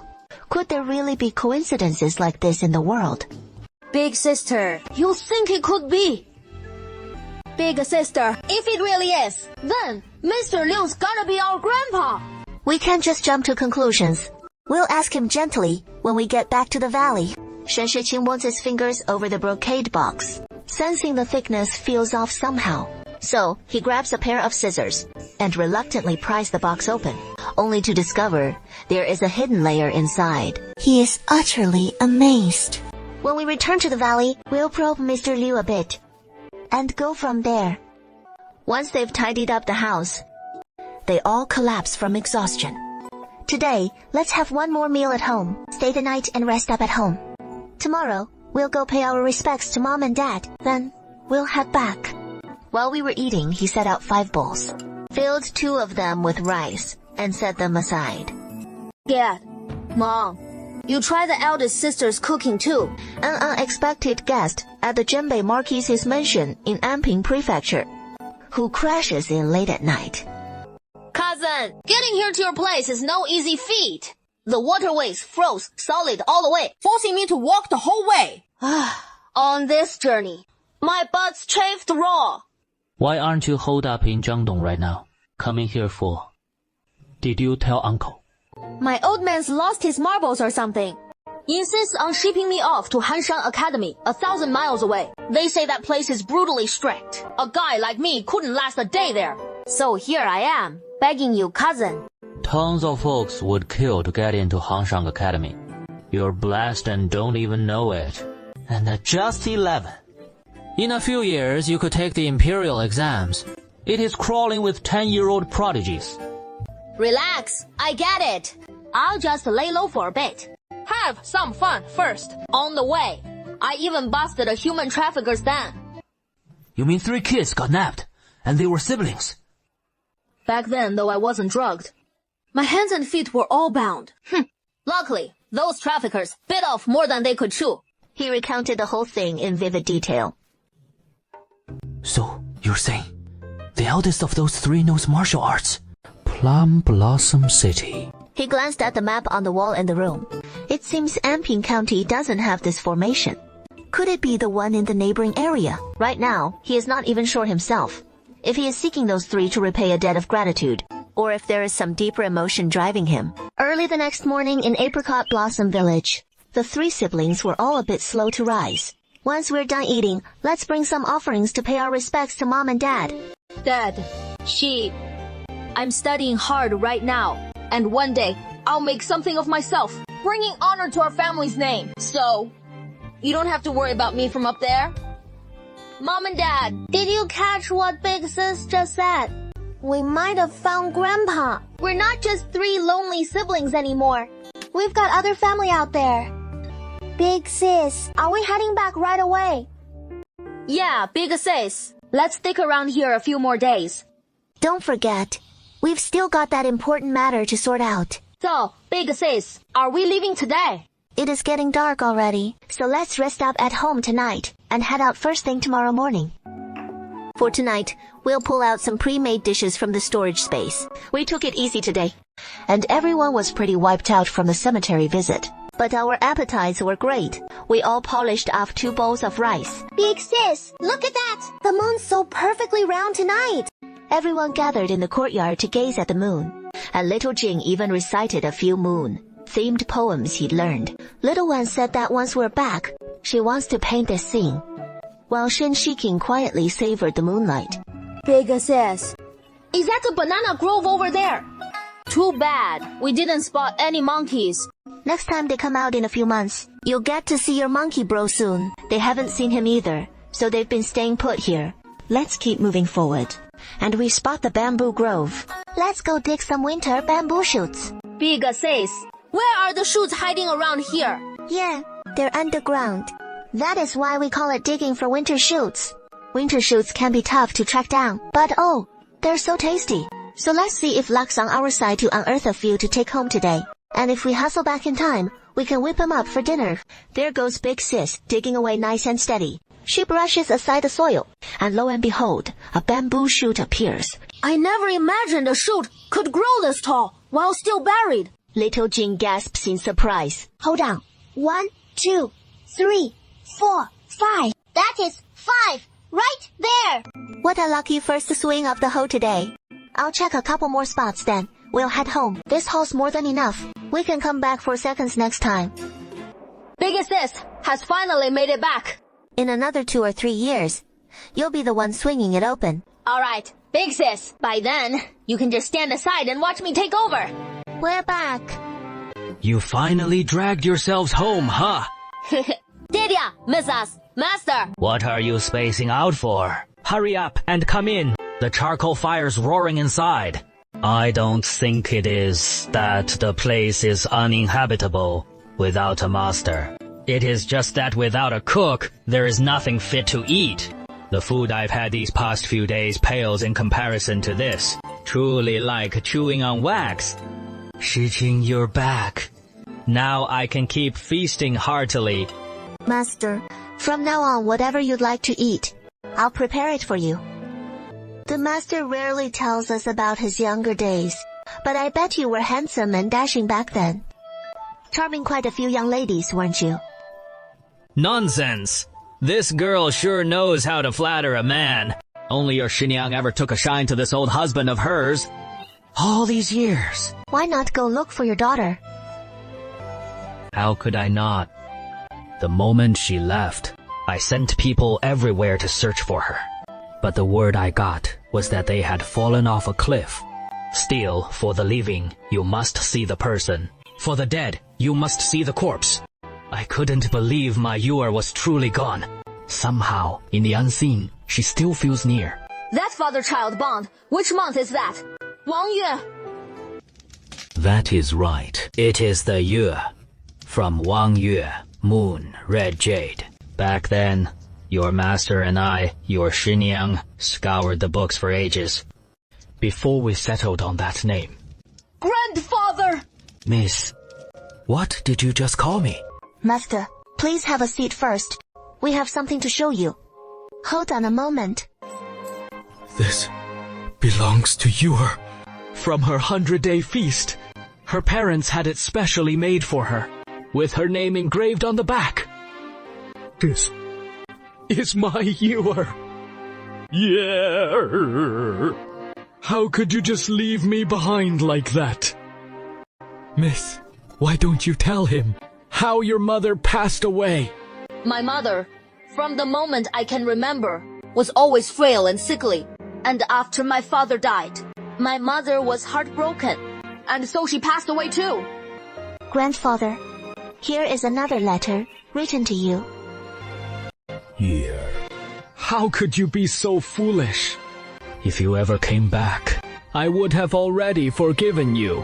Could there really be coincidences like this in the world? Big sister, you think it could be? Big sister, if it really is, then Mr. Liu's gotta be our grandpa. We can't just jump to conclusions. We'll ask him gently when we get back to the valley. Shen Shiqing wants his fingers over the brocade box. Sensing the thickness feels off somehow. So, he grabs a pair of scissors and reluctantly pries the box open, only to discover there is a hidden layer inside. He is utterly amazed. When we return to the valley, we'll probe Mr. Liu a bit and go from there. Once they've tidied up the house, they all collapse from exhaustion. Today, let's have one more meal at home, stay the night and rest up at home. Tomorrow, we'll go pay our respects to Mom and Dad, then we'll head back. While we were eating, he set out 5 bowls, filled 2 of them with rice, and set them aside. Dad, Mom, you try the eldest sister's cooking too. An unexpected guest at the Zhenbei Marquise's mansion in Anping Prefecture, who crashes in late at night. Cousin, getting here to your place is no easy feat. The waterways froze solid all the way, Forcing me to walk the whole way. on this journey. My butt's chafed raw. Why aren't you holed up in Jiangdong right now? Coming here for? Did you tell uncle? My old man's lost his marbles or something. Insists on shipping me off to Hanshan Academy, 1,000 miles away. They say that place is brutally strict. A guy like me couldn't last a day there. So here I am, begging you, cousin. Tons of folks would kill to get into Hanshan Academy. You're blessed and don't even know it. And at just 11. In a few years, you could take the imperial exams. It is crawling with 10-year-old prodigies. Relax, I get it. I'll just lay low for a bit. Have some fun first. On the way, I even busted a human trafficker's den. You mean 3 kids got nabbed, and they were siblings? Back then, though I wasn't drugged, my hands and feet were all bound. Luckily, those traffickers bit off more than they could chew. He recounted the whole thing in vivid detail. So, you're saying, the eldest of those 3 knows martial arts? Plum Blossom City. He glanced at the map on the wall in the room. It seems Anping County doesn't have this formation. Could it be the one in the neighboring area? Right now, he is not even sure himself if he is seeking those 3 to repay a debt of gratitude, or if there is some deeper emotion driving him. Early the next morning in Apricot Blossom Village, the 3 siblings were all a bit slow to rise. Once we're done eating, let's bring some offerings to pay our respects to Mom and Dad. Dad, I'm studying hard right now, and one day, I'll make something of myself, Bringing honor to our family's name. So, you don't have to worry about me from up there. Mom and Dad, did you catch what Big Sis just said? We might have found Grandpa. We're not just 3 lonely siblings anymore. We've got other family out there. Big Sis, are we heading back right away? Yeah, Big sis. Let's stick around here a few more days. Don't forget, we've still got that important matter to sort out. So, Big Sis, are we leaving today? It is getting dark already, so let's rest up at home tonight and head out first thing tomorrow morning. For tonight, we'll pull out some pre-made dishes from the storage space. We took it easy today, and everyone was pretty wiped out from the cemetery visit. But our appetites were great. We all polished off 2 bowls of rice. Big Sis, look at that! so perfectly round tonight. Everyone gathered in the courtyard to gaze at the moon, and little Jing even recited a few moon-themed poems he'd learned. Little Wan said that once we're back, she wants to paint this scene, while Shen Shiking quietly savored the moonlight. Big sis, is that the banana grove over there? Too bad we didn't spot any monkeys. Next time they come out in a few months, you'll get to see your monkey bro soon. They haven't seen him either, so they've been staying put here. Let's keep moving forward. And we spot the bamboo grove. Let's go dig some winter bamboo shoots. Big sis, where are the shoots hiding around here? Yeah, they're underground. That is why we call it digging for winter shoots. Winter shoots can be tough to track down, but oh, they're so tasty. So let's see if luck's on our side to unearth a few to take home today. And if we hustle back in time, we can whip them up for dinner. There goes Big Sis, digging away nice and steady. She brushes aside the soil, and lo and behold, a bamboo shoot appears. I never imagined a shoot could grow this tall while still buried. Little Jing gasps in surprise. Hold on. 1, 2, 3, 4, 5. That is 5. Right there. What a lucky first swing of the hoe today. I'll check a couple more spots then. We'll head home. This haul's more than enough. We can come back for seconds next time. Big sis has finally made it back. In another 2 or 3 years, you'll be the one swinging it open. Alright, Big sis, by then, you can just stand aside and watch me take over. We're back. You finally dragged yourselves home, huh? Did ya, miss us, master? What are you spacing out for? Hurry up and come in. The charcoal fire's roaring inside. I don't think it is that the place is uninhabitable without a master. It is just that without a cook, there is nothing fit to eat. The food I've had these past few days pales in comparison to this. Truly like chewing on wax. Shiqing, you're back. Now I can keep feasting heartily. Master, from now on whatever you'd like to eat, I'll prepare it for you. The master rarely tells us about his younger days, but I bet you were handsome and dashing back then. Charming quite a few young ladies, weren't you? Nonsense! This girl sure knows how to flatter a man. Only your Xinjiang ever took a shine to this old husband of hers. All these years. Why not go look for your daughter? How could I not? The moment she left, I sent people everywhere to search for her. But the word I got was that they had fallen off a cliff. Still, for the living, you must see the person. For the dead, you must see the corpse. I couldn't believe my Yuer was truly gone. Somehow, in the unseen, she still feels near. That father-child bond, which month is that? Wang Yue. That is right. It is the Yue. From Wang Yue, Moon, Red Jade. Back then, your master and I, your Xinjiang, scoured the books for ages. Before we settled on that name. Grandfather! Miss, what did you just call me? Master, please have a seat first. We have something to show you. Hold on a moment. This belongs to Yuer. From her 100-day feast. Her parents had it specially made for her, with her name engraved on the back. This is my Yuer. Yeah. How could you just leave me behind like that? Miss, why don't you tell him how your mother passed away? My mother, from the moment I can remember, was always frail and sickly. And after my father died, my mother was heartbroken. And so she passed away too. Grandfather, here is another letter written to you. Here. How could you be so foolish? If you ever came back, I would have already forgiven you.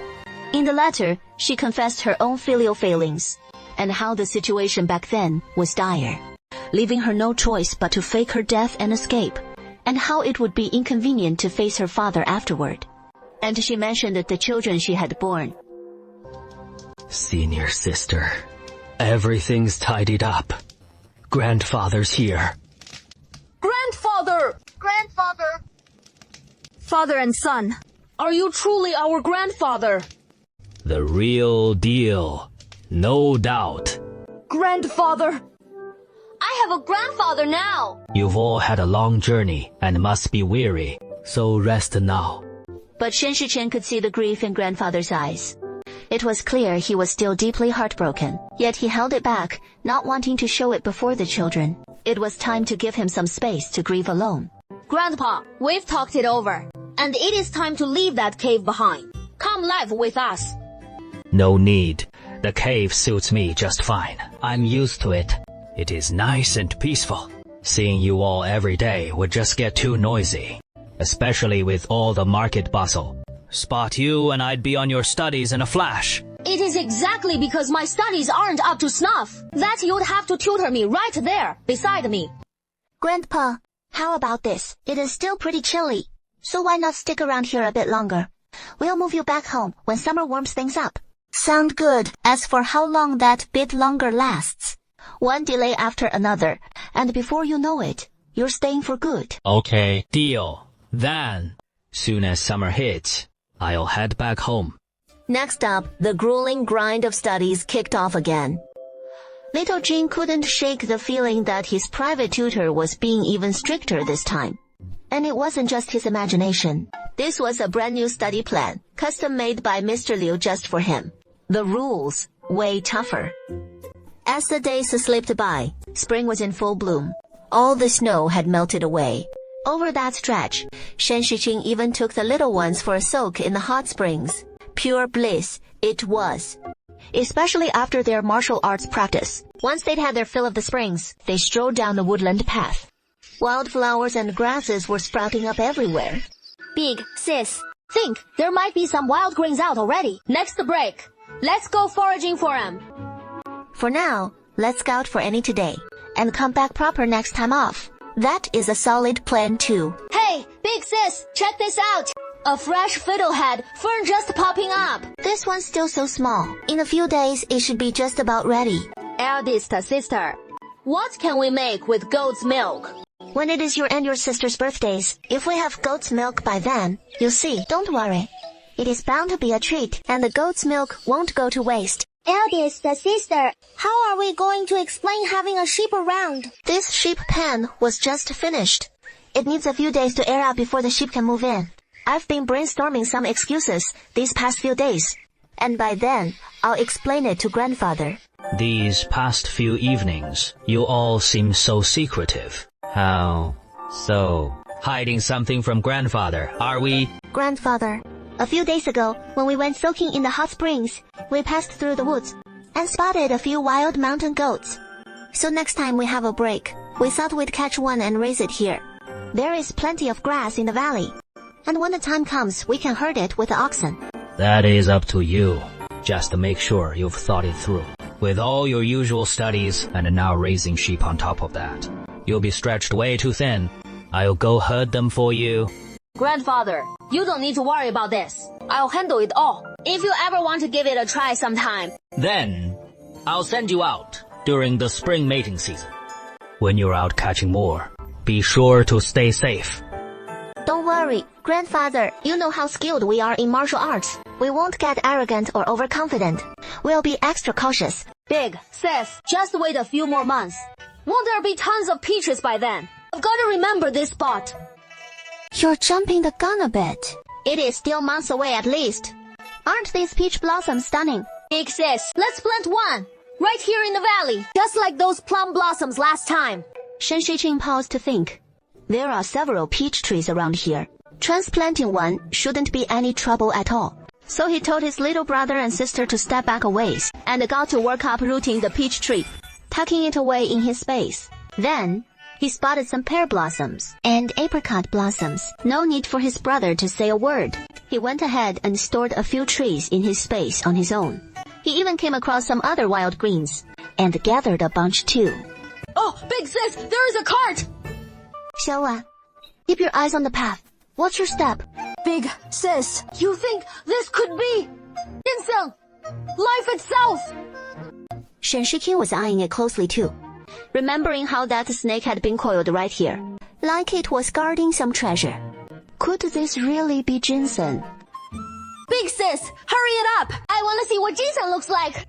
In the letter, she confessed her own filial failings, and how the situation back then was dire, leaving her no choice but to fake her death and escape, and how it would be inconvenient to face her father afterward. And she mentioned the children she had born. senior sister, everything's tidied up. Grandfather's here. Grandfather! Grandfather! Father and son, are you truly our grandfather? The real deal, no doubt. Grandfather! I I have a grandfather now. You've all had a long journey and must be weary, so rest now. But Shen Shichen could see the grief in grandfather's eyes. It was clear he was still deeply heartbroken, yet he held it back, not wanting to show it before the children. It was time to give him some space to grieve alone. Grandpa, we've talked it over, and it is time to leave that cave behind. Come live with us. No need. The cave suits me just fine. I'm used to it. It is nice and peaceful. Seeing you all every day would just get too noisy, especially with all the market bustle. Spot you and I'd be on your studies in a flash. It is exactly because my studies aren't up to snuff that you'd have to tutor me right there, beside me. Grandpa, how about this? It is still pretty chilly, so why not stick around here a bit longer? We'll move you back home when summer warms things up. Sound good. As for how long that bit longer lasts, one delay after another, and before you know it, you're staying for good. Okay. Deal. Then, Soon as summer hits, I'll head back home. Next up, the grueling grind of studies kicked off again. Little Jin couldn't shake the feeling that his private tutor was being even stricter this time. And it wasn't just his imagination. This was a brand new study plan, custom made by Mr. Liu just for him. The rules, way tougher. As the days slipped by, spring was in full bloom. All the snow had melted away. Over that stretch, Shen Shiqing even took the little ones for a soak in the hot springs. Pure bliss, it was. Especially after their martial arts practice. Once they'd had their fill of the springs, they strolled down the woodland path. Wildflowers and grasses were sprouting up everywhere. Big sis, think there might be some wild greens out already. Next break, let's go foraging for them. For now, let's scout for any today, and come back proper next time off. That is a solid plan too. Hey, big sis, check this out. A fresh fiddlehead fern just popping up. This one's still so small. In a few days, it should be just about ready. Eldest sister, what can we make with goat's milk? When it is your and your sister's birthdays, if we have goat's milk by then, you'll see. Don't worry. It is bound to be a treat, and the goat's milk won't go to waste. Eldest sister, how are we going to explain having a sheep around? This sheep pen was just finished. It needs a few days to air out before the sheep can move in. I've been brainstorming some excuses these past few days, and by then, I'll explain it to grandfather. These past few evenings, you all seem so secretive. How so? Hiding something from grandfather, are we? Grandfather, a few days ago, when we went soaking in the hot springs, we passed through the woods and spotted a few wild mountain goats. So next time we have a break, we thought we'd catch one and raise it here. There is plenty of grass in the valley, and when the time comes, we can herd it with the oxen. That is up to you. Just make sure you've thought it through. With all your usual studies and now raising sheep on top of that, you'll be stretched way too thin. I'll go herd them for you. Grandfather, you don't need to worry about this. I'll handle it all. If you ever want to give it a try sometime. Then, I'll send you out during the spring mating season. When you're out catching more, be sure to stay safe. Don't worry, grandfather, you know how skilled we are in martial arts. We won't get arrogant or overconfident. We'll be extra cautious. Big sis, just wait a few more months. Won't there be tons of peaches by then? I've got to remember this spot. You're jumping the gun a bit. It is still months away at least. Aren't these peach blossoms stunning? Big sis, let's plant one. Right here in the valley. Just like those plum blossoms last time. Shen Shiqing paused to think. There are several peach trees around here. Transplanting one shouldn't be any trouble at all. So he told his little brother and sister to step back a ways and got to work uprooting the peach tree, tucking it away in his space. Then, he spotted some pear blossoms and apricot blossoms. No need for his brother to say a word. He went ahead and stored a few trees in his space on his own. He even came across some other wild greens and gathered a bunch too. Oh, big sis, there is a cart! Xiaowan, keep your eyes on the path. Watch your step. Big sis, you think this could be Ginseng, life itself? Shen Shiqing was eyeing it closely too, remembering how that snake had been coiled right here, like it was guarding some treasure. Could this really be ginseng? Big sis, hurry it up! I want to see what ginseng looks like.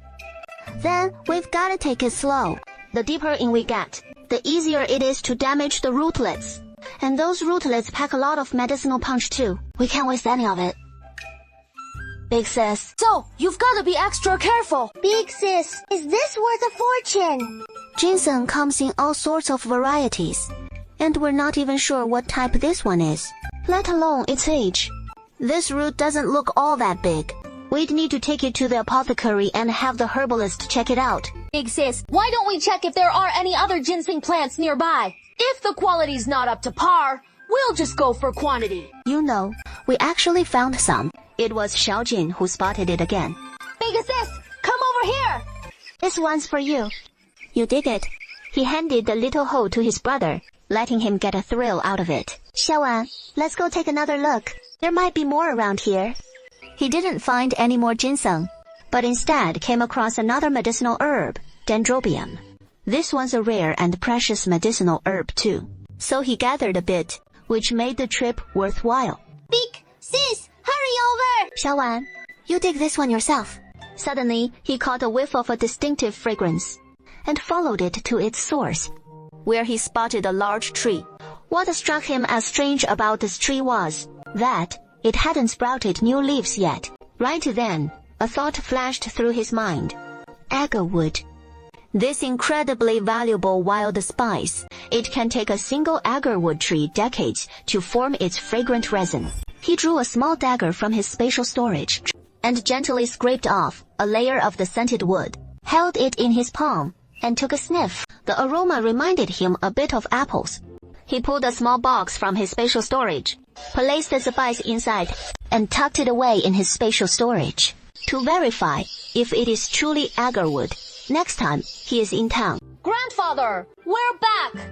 Then we've gotta take it slow. The deeper in we get, the the easier it is to damage the rootlets. And those rootlets pack a lot of medicinal punch too. We can't waste any of it. Big sis. So, you've got to be extra careful. Big sis, is this worth a fortune? Ginseng comes in all sorts of varieties. And we're not even sure what type this one is, let alone its age. This root doesn't look all that big. We'd need to take it to the apothecary and have the herbalist check it out. Big sis, why don't we check if there are any other ginseng plants nearby? If the quality's not up to par, we'll just go for quantity. You know, we actually found some. It was Xiaojin who spotted it again. Big sis, come over here! This one's for you. You dig it? He handed the little hoe to his brother, letting him get a thrill out of it. Xiaowan, let's go take another look. There might be more around here. He didn't find any more ginseng, but instead came across another medicinal herb, dendrobium. This one's a rare and precious medicinal herb too. So he gathered a bit, which made the trip worthwhile. Big sis, hurry over! Xiaowan, you dig this one yourself. Suddenly, he caught a whiff of a distinctive fragrance, and followed it to its source, where he spotted a large tree. What struck him as strange about this tree was that it hadn't sprouted new leaves yet. Right then, a thought flashed through his mind. Agarwood. This incredibly valuable wild spice. It can take a single agarwood tree decades to form its fragrant resin. He drew a small dagger from his spatial storage and gently scraped off a layer of the scented wood, held it in his palm, and took a sniff. The aroma reminded him a bit of apples. He pulled a small box from his spatial storage, placed the spice inside, and tucked it away in his spatial storage to verify if it is truly agarwood next time he is in town. Grandfather, we're back!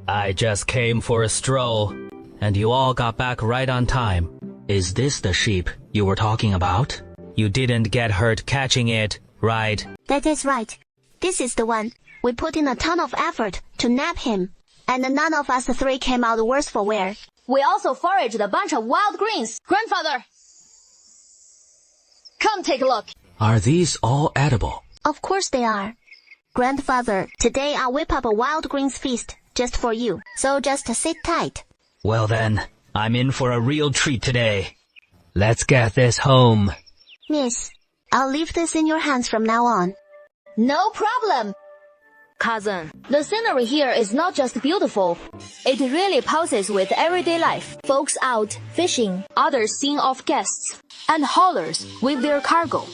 I just came for a stroll, and you all got back right on time. Is this the sheep you were talking about? You didn't get hurt catching it, right? That is right. This is the one. We put in a ton of effort to nab him, and none of us three came out worse for wear. We also foraged a bunch of wild greens. Grandfather! Come take a look. Are these all edible? Of course they are. Grandfather, today I'll whip up a wild greens feast just for you, so just sit tight. Well then, I'm in for a real treat today. Let's get this home. Miss, I'll leave this in your hands from now on. No problem. Cousin, The scenery here is not just beautiful. it really pulses with everyday life. Folks out fishing, others seeing off guests, and haulers with their cargo.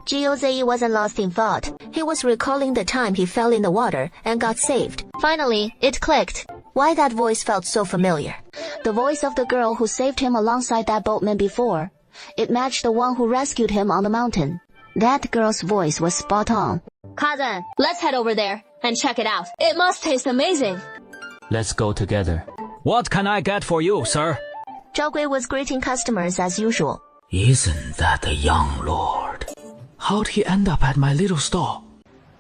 Gioze wasn't lost in thought. He was recalling the time he fell in the water and got saved. Finally, it clicked. Why that voice felt so familiar. The voice of the girl who saved him alongside that boatman before. It matched the one who rescued him on the mountain. That girl's voice was spot on. Cousin, let's head over there and check it out. It must taste amazing. Let's go together. What can I get for you, sir? Zhao Gui was greeting customers as usual. Isn't that the young lord? How'd he end up at my little stall?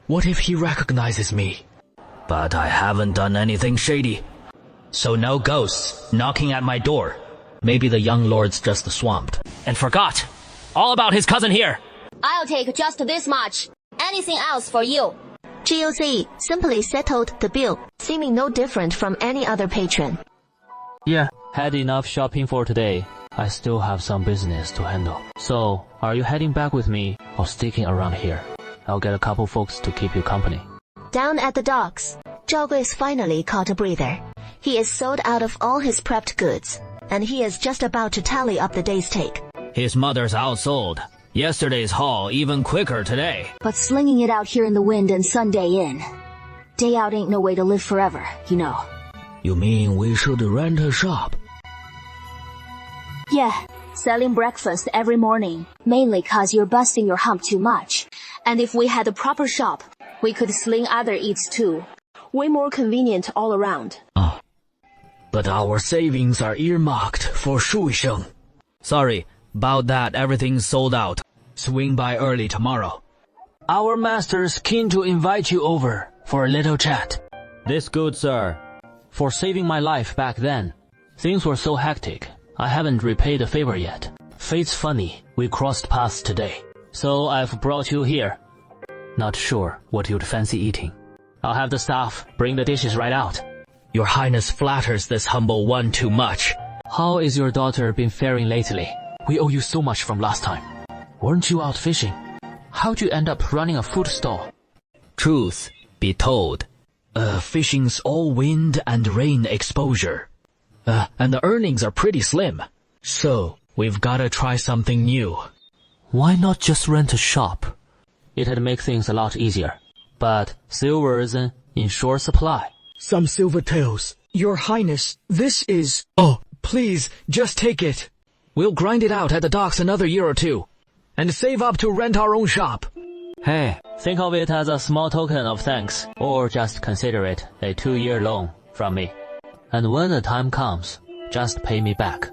What if he recognizes me? But I haven't done anything shady. So no ghosts knocking at my door. Maybe the young lord's just swamped and forgot all about his cousin here. I'll take just this much. Anything else for you? GOC simply settled the bill, seeming no different from any other patron. Yeah, had enough shopping for today. I still have some business to handle. So, are you heading back with me or sticking around here? I'll get a couple folks to keep you company. Down at the docks, Zhao Gui's finally caught a breather. He is sold out of all his prepped goods, and he is just about to tally up the day's take. His mother's outsold. Yesterday's haul even quicker today. But slinging it out here in the wind and sun day in. Day out ain't no way to live forever, you know. You mean we should rent a shop? Yeah, selling breakfast every morning. Mainly 'cause you're busting your hump too much. And if we had a proper shop, we could sling other eats too. Way more convenient all around. But our savings are earmarked for Shuisheng. Sorry, about that everything's sold out. Swing by early tomorrow. Our master's keen to invite you over for a little chat. This good, sir. For saving my life back then. Things were so hectic. I haven't repaid the favor yet. Fate's funny. We crossed paths today. So I've brought you here. Not sure what you'd fancy eating. I'll have the staff bring the dishes right out. Your Highness flatters this humble one too much. How is your daughter been faring lately? We owe you so much from last time. Weren't you out fishing? How'd you end up running a food stall? Truth be told, Fishing's all wind and rain exposure. And the earnings are pretty slim. So, we've gotta try something new. Why not just rent a shop? It'd make things a lot easier. But silver isn't in short supply. Some silver tails. Your Highness, this is... Oh, please, just take it. We'll grind it out at the docks another year or two. And save up to rent our own shop. Hey, think of it as a small token of thanks, or just consider it a 2-year loan from me. And when the time comes, just pay me back.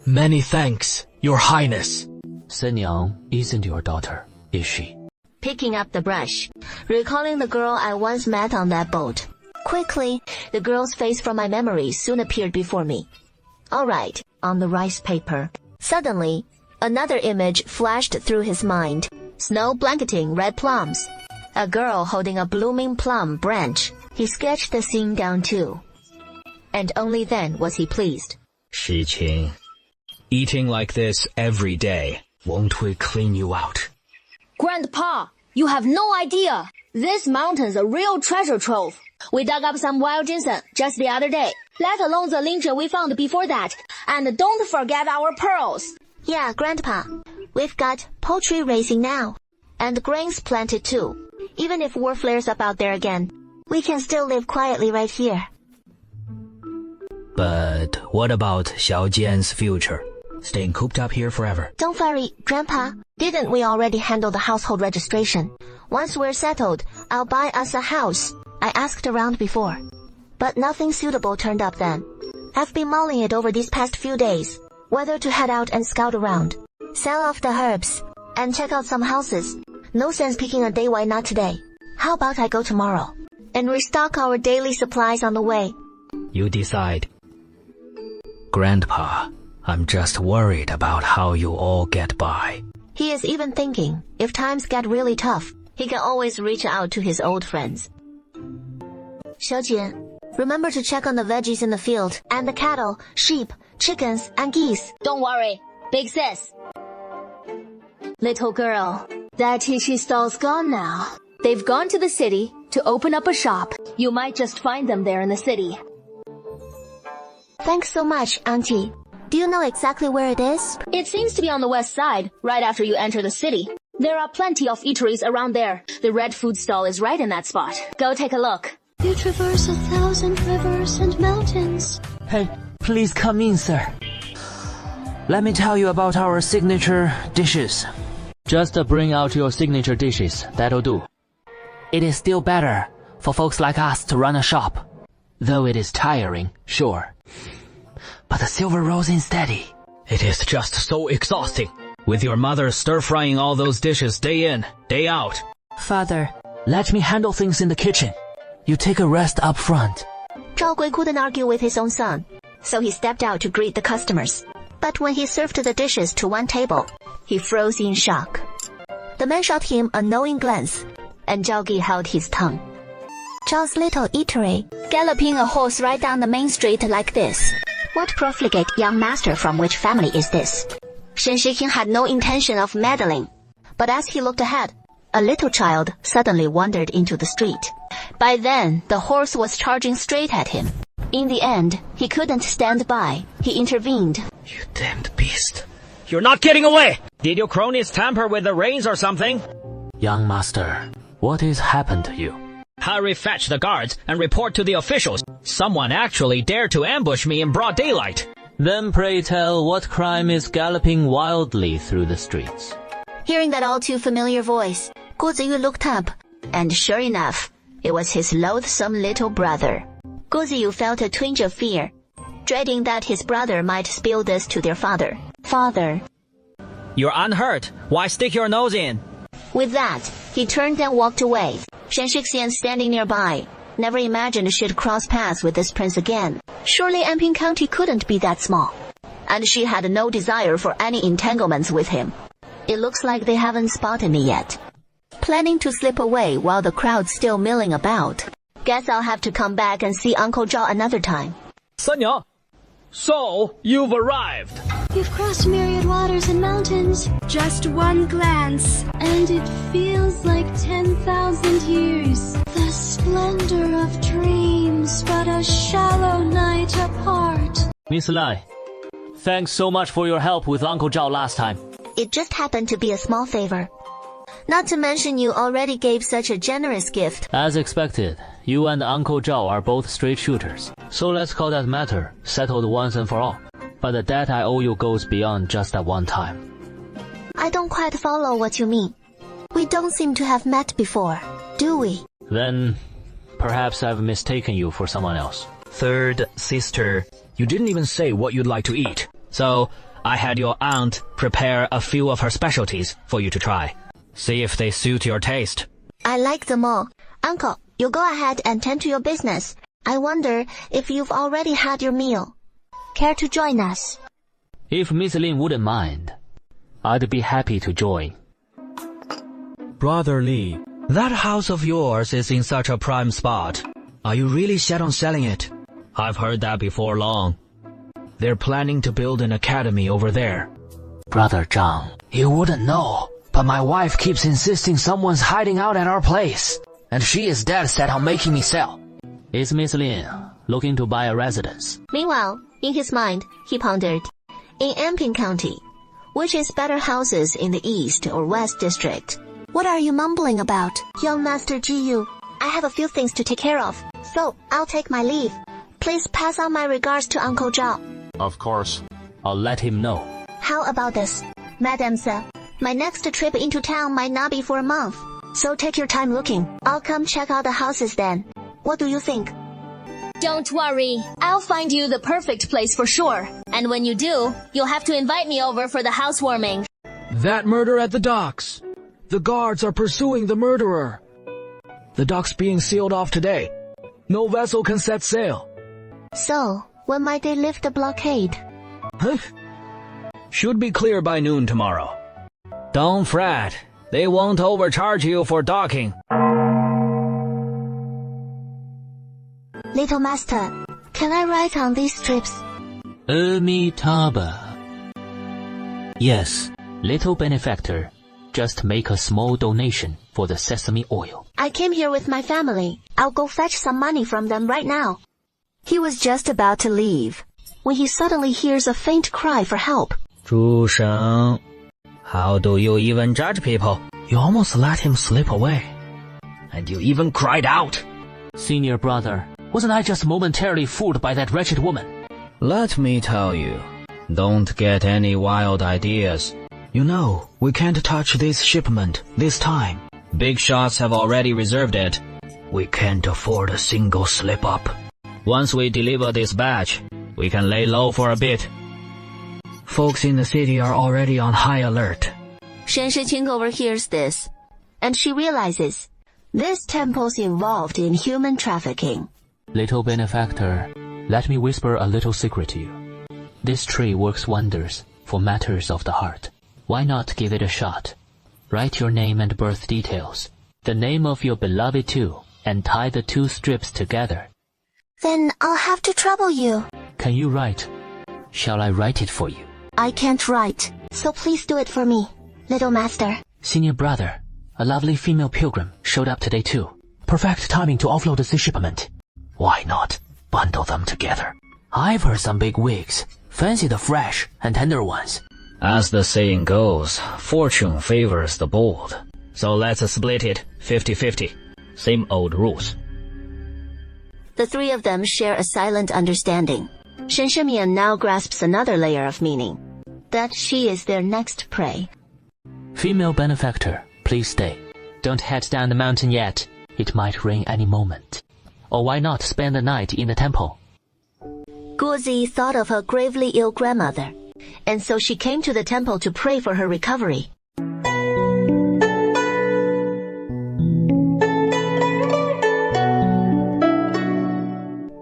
Many thanks, Your Highness. Senyang isn't your daughter, is she? Picking up the brush, recalling the girl I once met on that boat. Quickly, the girl's face from my memory soon appeared before me. Alright, on the rice paper. Suddenly, another image flashed through his mind. Snow blanketing red plums. A girl holding a blooming plum branch. He sketched the scene down too. And only then was he pleased. Shiqing, eating like this every day, won't we clean you out? Grandpa, you have no idea. This mountain's a real treasure trove. We dug up some wild ginseng just the other day, let alone the linchin we found before that. And don't forget our pearls. Yeah, Grandpa. We've got poultry raising now. And grains planted too. Even if war flares up out there again, we can still live quietly right here. But what about Xiao Jian's future? Staying cooped up here forever. Don't worry, Grandpa. Didn't we already handle the household registration? Once we're settled, I'll buy us a house. I asked around before. But nothing suitable turned up then. I've been mulling it over these past few days. Whether to head out and scout around, sell off the herbs, and check out some houses. No sense picking a day why not today. How about I go tomorrow? And restock our daily supplies on the way. You decide. Grandpa, I'm just worried about how you all get by. He is even thinking, if times get really tough, he can always reach out to his old friends. Xiaojie, remember to check on the veggies in the field, and the cattle, sheep, chickens, and geese. Don't worry, big sis. Little girl, that Tishi stall's gone now. They've gone to the city to open up a shop. You might just find them there in the city. Thanks so much, Auntie. Do you know exactly where it is? It seems to be on the west side, right after you enter the city. There are plenty of eateries around there. The red food stall is right in that spot. Go take a look. You traverse 1,000 rivers and mountains. Hey, please come in, sir. Let me tell you about our signature dishes. Just bring out your signature dishes, that'll do. It is still better for folks like us to run a shop. Though it is tiring, sure. But the silver rolls in steady. It is just so exhausting, with your mother stir-frying all those dishes day in, day out. Father, let me handle things in the kitchen. You take a rest up front. Zhao Gui couldn't argue with his own son, so he stepped out to greet the customers. But when he served the dishes to one table, he froze in shock. The man shot him a knowing glance, and Zhao Gui held his tongue. Zhao's little eatery, galloping a horse right down the main street like this. What profligate young master from which family is this? Shen Shiking had no intention of meddling, but as he looked ahead, a little child suddenly wandered into the street. By then, the horse was charging straight at him. In the end, he couldn't stand by. He intervened. You damned beast. You're not getting away! Did your cronies tamper with the reins or something? Young master, what has happened to you? Hurry, fetch the guards and report to the officials. Someone actually dared to ambush me in broad daylight. Then pray tell what crime is galloping wildly through the streets. Hearing that all too familiar voice, Gu Ziyu looked up, and sure enough, it was his loathsome little brother. Gu Ziyu felt a twinge of fear, dreading that his brother might spill this to their father. Father. You're unhurt. Why stick your nose in? With that, he turned and walked away. Shen Shixian standing nearby, never imagined she'd cross paths with this prince again. Surely Anping County couldn't be that small. And she had no desire for any entanglements with him. It looks like they haven't spotted me yet. Planning to slip away while the crowd's still milling about, Guess I'll have to come back and see Uncle Zhao another time. 三娘, so you've arrived. You've crossed myriad waters and mountains. Just one glance, and it feels like 10,000 years. The splendor of dreams, but a shallow night apart. Miss Lai, thanks so much for your help with Uncle Zhao last time. It just happened to be a small favor. Not to mention you already gave such a generous gift. As expected, you and Uncle Zhao are both straight shooters. So let's call that matter settled once and for all. But the debt I owe you goes beyond just that one time. I don't quite follow what you mean. We don't seem to have met before, do we? Then, perhaps I've mistaken you for someone else. Third sister, You didn't even say what you'd like to eat. so I had your aunt prepare a few of her specialties for you to try. See if they suit your taste. I like them all. Uncle, you go ahead and tend to your business. I wonder if you've already had your meal. Care to join us? If Miss Lin wouldn't mind, I'd be happy to join. Brother Li, That house of yours is in such a prime spot. are you really set on selling it? I've heard that before long. They're planning to build an academy over there. Brother Zhang, You wouldn't know, but my wife keeps insisting someone's hiding out at our place. And she is dead set on making me sell. is Miss Lin looking to buy a residence? Meanwhile, in his mind, he pondered, in Anping County, which is better houses in the East or West District? What are you mumbling about, young Master Jiyu? I have a few things to take care of, so I'll take my leave. Please pass on my regards to Uncle Zhao. Of course. I'll let him know. How about this, Madam Sir? My next trip into town might not be for a month, so take your time looking. I'll come check out the houses then. What do you think? Don't worry, I'll find you the perfect place for sure. And when you do, you'll have to invite me over for the housewarming. That murder at the docks. The guards are pursuing the murderer. The docks being sealed off today. No vessel can set sail. So, when might they lift the blockade? Huh? Should be clear by noon tomorrow. Don't fret. They won't overcharge you for docking. Little Master, can I write on these strips? Amitabha. Yes, little benefactor. Just make a small donation for the sesame oil. I came here with my family. I'll go fetch some money from them right now. He was just about to leave, when he suddenly hears a faint cry for help. 诸神, how do you even judge people? You almost let him slip away. And you even cried out. Senior brother, wasn't I just momentarily fooled by that wretched woman? Let me tell you, don't get any wild ideas. You know, we can't touch this shipment this time. Big shots have already reserved it. We can't afford a single slip-up. Once we deliver this batch, we can lay low for a bit. Folks in the city are already on high alert. Shen Shiqing overhears this, and she realizes this temple's involved in human trafficking. Little benefactor, let me whisper a little secret to you. This tree works wonders for matters of the heart. Why not give it a shot? Write your name and birth details, the name of your beloved too, and tie the two strips together. Then I'll have to trouble you. Can you write? Shall I write it for you? I can't write, so please do it for me, little master. Senior brother, a lovely female pilgrim showed up today too. Perfect timing to offload this shipment. Why not bundle them together? I've heard some big wigs fancy the fresh and tender ones. As the saying goes, fortune favors the bold. So let's split it 50-50. Same old rules. The three of them share a silent understanding. Shen Shimian now grasps another layer of meaning, that she is their next prey. Female benefactor, please stay. Don't head down the mountain yet. It might rain any moment. Or why not spend the night in the temple? Guzi thought of her gravely ill grandmother, and so she came to the temple to pray for her recovery.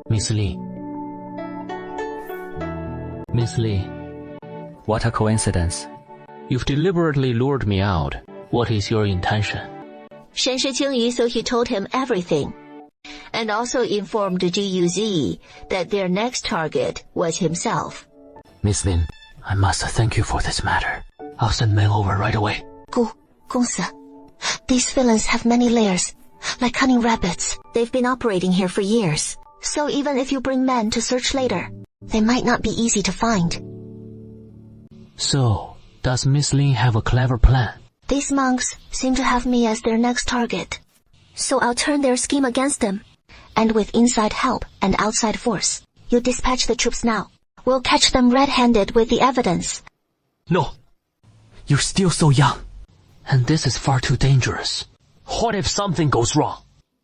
Miss Li. Miss Li, what a coincidence. You've deliberately lured me out. What is your intention? Shen Shiqing so he told him everything. and also informed GUZ that their next target was himself. Miss Lin, I must thank you for this matter. I'll send men over right away. Gongsi, these villains have many layers, like cunning rabbits. They've been operating here for years, so even if you bring men to search later, they might not be easy to find. So, does Miss Lin have a clever plan? These monks seem to have me as their next target, so I'll turn their scheme against them. And with inside help and outside force, you dispatch the troops now. We'll catch them red-handed with the evidence. No. You're still so young. And this is far too dangerous. What if something goes wrong?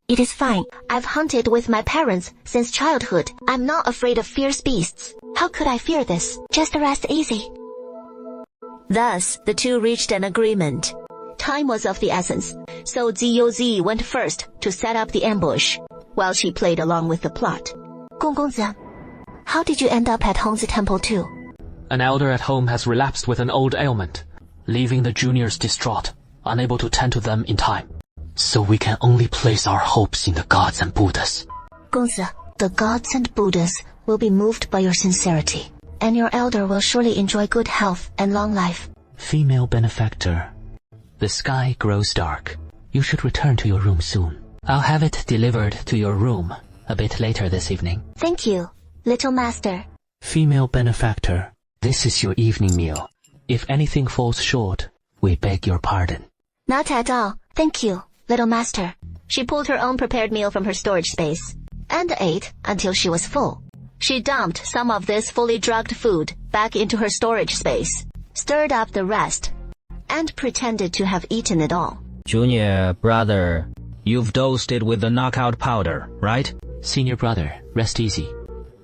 It is fine. I've hunted with my parents since childhood. I'm not afraid of fierce beasts. How could I fear this? Just rest easy. Thus, the two reached an agreement. Time was of the essence, so Ziyozi went first to set up the ambush, while she played along with the plot. Gongzi, how did you end up at Hongzi Temple too? An elder at home has relapsed with an old ailment, leaving the juniors distraught, unable to tend to them in time. So we can only place our hopes in the gods and Buddhas. Gongzi, the gods and Buddhas will be moved by your sincerity, and your elder will surely enjoy good health and long life. Female benefactor. The sky grows dark. You should return to your room soon. I'll have it delivered to your room a bit later this evening. Thank you, little master. Female benefactor, this is your evening meal. If anything falls short, we beg your pardon. Not at all. Thank you, little master. She pulled her own prepared meal from her storage space and ate until she was full. She dumped some of this fully drugged food back into her storage space, stirred up the rest, and pretended to have eaten it all. Junior brother, you've dosed it with the knockout powder, right? Senior brother, rest easy.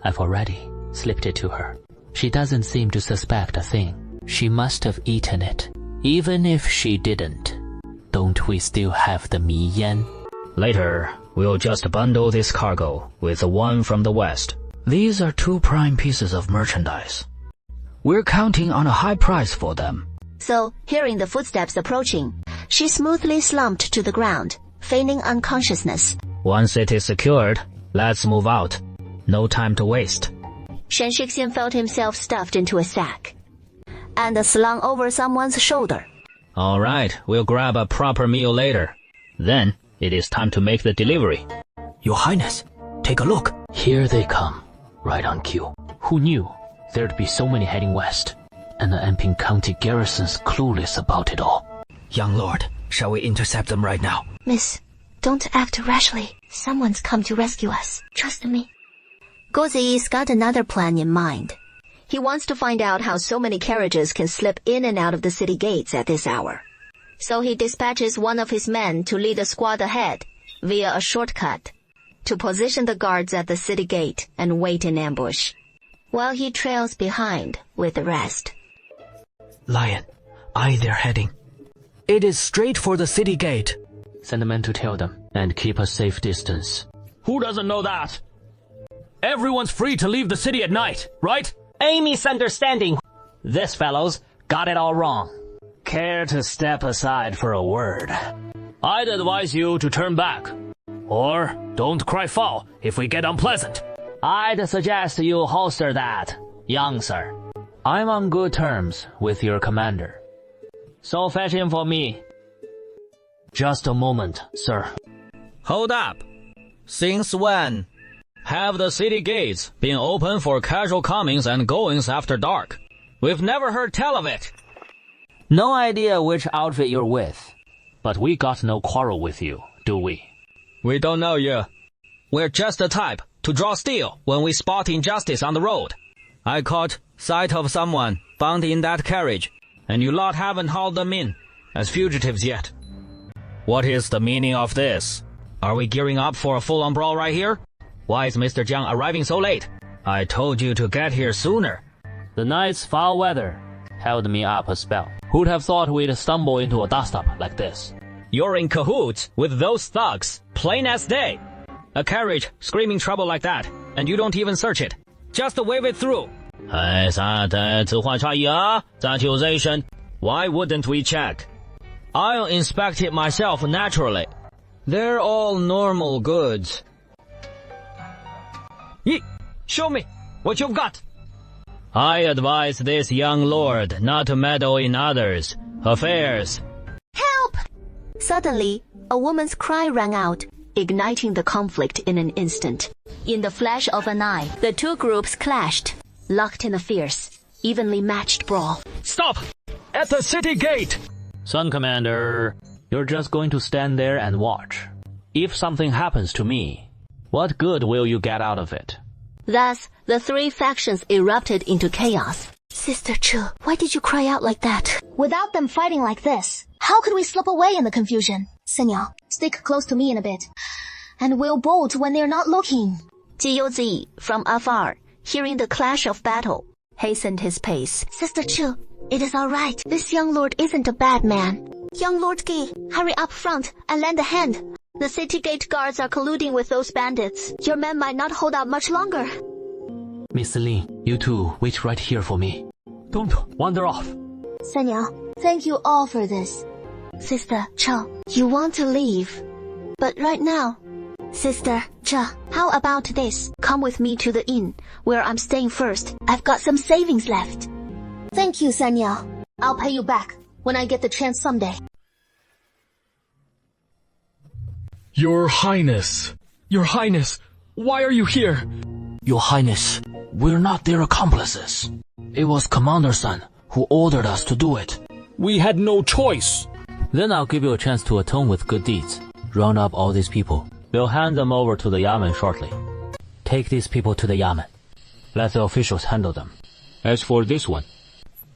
I've already slipped it to her. She doesn't seem to suspect a thing. She must have eaten it. Even if she didn't, don't we still have the Mi Yan? Later, we'll just bundle this cargo with the one from the west. These are two prime pieces of merchandise. We're counting on a high price for them. So, hearing the footsteps approaching, she smoothly slumped to the ground, feigning unconsciousness. Once it is secured, let's move out. No time to waste. Shen Shixian felt himself stuffed into a sack and slung over someone's shoulder. All right, we'll grab a proper meal later. Then, it is time to make the delivery. Your Highness, take a look. Here they come, right on cue. Who knew there'd be so many heading west? And the Anping County garrison's clueless about it all. Young Lord, shall we intercept them right now? Miss, don't act rashly. Someone's come to rescue us. Trust me. Gozi's got another plan in mind. He wants to find out how so many carriages can slip in and out of the city gates at this hour. So he dispatches one of his men to lead a squad ahead, via a shortcut, to position the guards at the city gate and wait in ambush, while he trails behind with the rest. Lion, eye their heading. It is straight for the city gate. Send the men to tell them, and keep a safe distance. Who doesn't know that? Everyone's free to leave the city at night, right? A misunderstanding. This fellow's got it all wrong. Care to step aside for a word? I'd advise you to turn back. Or don't cry foul if we get unpleasant. I'd suggest you holster that, young sir. I'm on good terms with your commander. So fetch him for me. Just a moment, sir. Hold up. Since when have the city gates been open for casual comings and goings after dark? We've never heard tell of it. No idea which outfit you're with. But we got no quarrel with you, do we? We don't know you. We're just the type to draw steel when we spot injustice on the road. I caught sight of someone found in that carriage, and you lot haven't hauled them in as fugitives yet. What is the meaning of this? Are we gearing up for a full-on brawl right here? Why is Mr. Jiang arriving so late? I told you to get here sooner. The night's foul weather held me up a spell. Who'd have thought we'd stumble into a dust-up like this? You're in cahoots with those thugs, plain as day. A carriage screaming trouble like that, and you don't even search it. Just wave it through. Why wouldn't we check? I'll inspect it myself naturally. They're all normal goods. Show me what you've got. I advise this young lord not to meddle in others' affairs. Help! Suddenly, a woman's cry rang out, igniting the conflict in an instant. In the flash of an eye, the two groups clashed, locked in a fierce, evenly matched brawl. Stop! At the city gate! Sun Commander, you're just going to stand there and watch. If something happens to me, what good will you get out of it? Thus, the three factions erupted into chaos. Sister Chu, why did you cry out like that? Without them fighting like this, how could we slip away in the confusion? Senor, stick close to me in a bit, and we'll bolt when they're not looking. Ji Youzi, from afar, hearing the clash of battle, hastened his pace. Sister Chu, it is all right. This young lord isn't a bad man. Young Lord Gi, hurry up front and lend a hand. The city gate guards are colluding with those bandits. Your men might not hold out much longer. Miss Lin, you two wait right here for me. Don't wander off. Senor, thank you all for this. Sister Cha, you want to leave, but right now. Sister Cha, how about this? Come with me to the inn, where I'm staying first. I've got some savings left. Thank you, Senor. I'll pay you back when I get the chance someday. Your Highness, why are you here? Your Highness, we're not their accomplices. It was Commander Sun who ordered us to do it. We had no choice. Then I'll give you a chance to atone with good deeds. Round up all these people. We'll hand them over to the Yamen shortly. Take these people to the Yamen. Let the officials handle them. As for this one,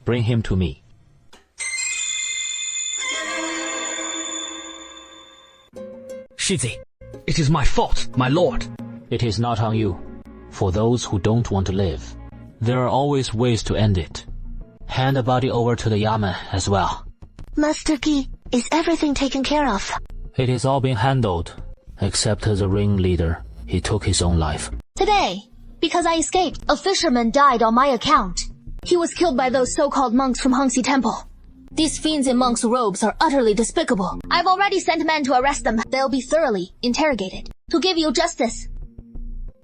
bring him to me. Shizi, it is my fault, my lord. It is not on you. For those who don't want to live, there are always ways to end it. Hand the body over to the Yamen as well. Master Gi, is everything taken care of? It is all being handled, except the ringleader. He took his own life. Today, because I escaped, a fisherman died on my account. He was killed by those so-called monks from Hongxi Temple. These fiends in monks' robes are utterly despicable. I've already sent men to arrest them. They'll be thoroughly interrogated to give you justice.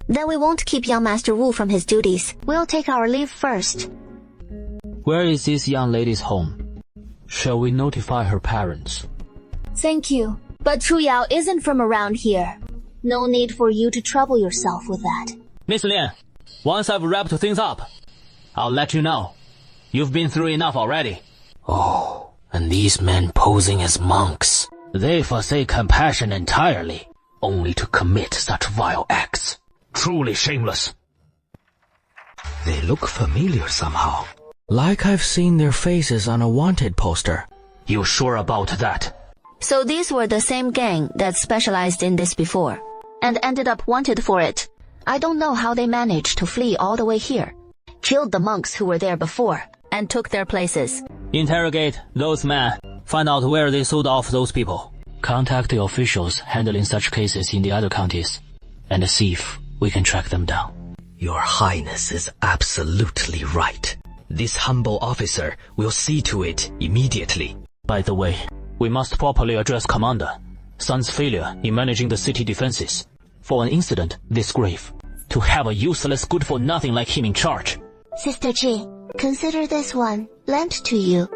Then we won't keep young Master Wu from his duties. We'll take our leave first. Where is this young lady's home? Shall we notify her parents? Thank you, but Chu Yao isn't from around here. No need for you to trouble yourself with that. Miss Lian, once I've wrapped things up, I'll let you know. You've been through enough already. Oh, and these men posing as monks. They forsake compassion entirely, only to commit such vile acts. Truly shameless. They look familiar somehow. Like I've seen their faces on a wanted poster. You sure about that? So these were the same gang that specialized in this before, and ended up wanted for it. I don't know how they managed to flee all the way here. Killed the monks who were there before, and took their places. Interrogate those men. Find out where they sold off those people. Contact the officials handling such cases in the other counties, and see if we can track them down. Your Highness is absolutely right. This humble officer will see to it immediately. By the way, we must properly address Commander Sun's failure in managing the city defenses. For an incident this grave, to have a useless good-for-nothing like him in charge. Sister Ji, consider this one lent to you.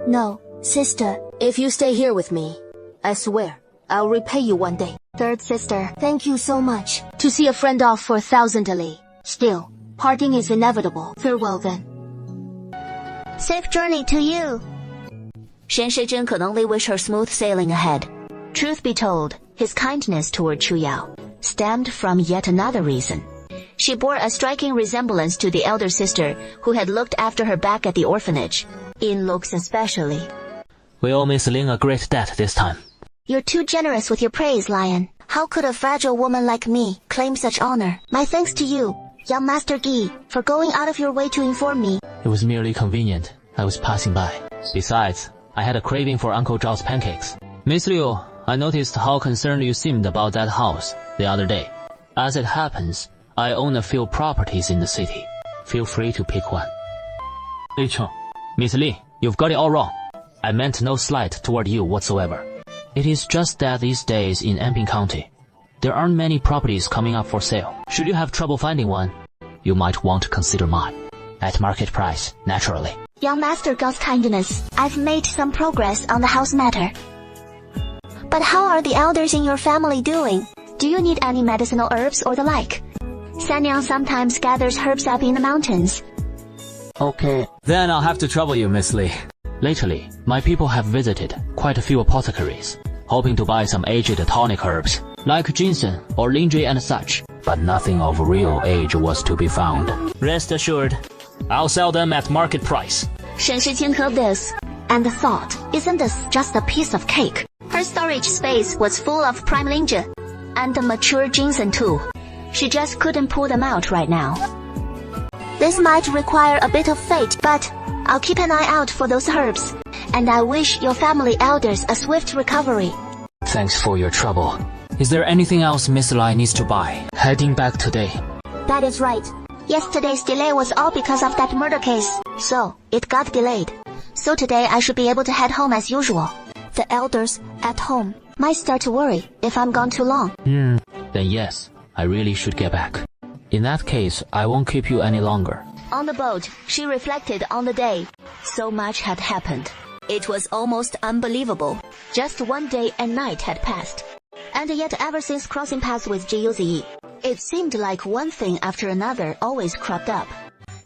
No, sister, if you stay here with me, I swear, I'll repay you one day. Third sister, thank you so much. To see a friend off for 1,000 li. Still, parting is inevitable. Farewell then. Safe journey to you. Shen Shizhen could only wish her smooth sailing ahead. Truth be told, his kindness toward Chu Yao stemmed from yet another reason. She bore a striking resemblance to the elder sister who had looked after her back at the orphanage, in looks especially. We owe Miss Ling a great debt this time. You're too generous with your praise, Lion. How could a fragile woman like me claim such honor? My thanks to you, young Master Gi, for going out of your way to inform me. It was merely convenient. I was passing by. Besides, I had a craving for Uncle Zhao's pancakes. Miss Liu, I noticed how concerned you seemed about that house the other day. As it happens, I own a few properties in the city. Feel free to pick one. Rachel, Miss Li, you've got it all wrong. I meant no slight toward you whatsoever. It is just that these days in Anping County, There aren't many properties coming up for sale. Should you have trouble finding one, you might want to consider mine. At market price, naturally. Young Master God's kindness, I've made some progress on the house matter. But how are the elders in your family doing? Do you need any medicinal herbs or the like? Sanyang sometimes gathers herbs up in the mountains. Okay. Then I'll have to trouble you, Miss Lee. Lately, my people have visited quite a few apothecaries, hoping to buy some aged tonic herbs, like ginseng or linjui and such. But nothing of real age was to be found. Rest assured, I'll sell them at market price. Shen Shiqing heard this and thought, isn't this just a piece of cake? Her storage space was full of prime linja and the mature ginseng too. She just couldn't pull them out right now. This might require a bit of fate, but I'll keep an eye out for those herbs, and I wish your family elders a swift recovery. Thanks for your trouble. Is there anything else Miss Lai needs to buy? Heading back today. That is right. Yesterday's delay was all because of that murder case, so it got delayed. So today I should be able to head home as usual. The elders at home might start to worry if I'm gone too long. Then yes, I really should get back. In that case, I won't keep you any longer. On the boat, she reflected on the day. So much had happened. It was almost unbelievable. Just one day and night had passed. And yet ever since crossing paths with Jiu Ziyi, it seemed like one thing after another always cropped up.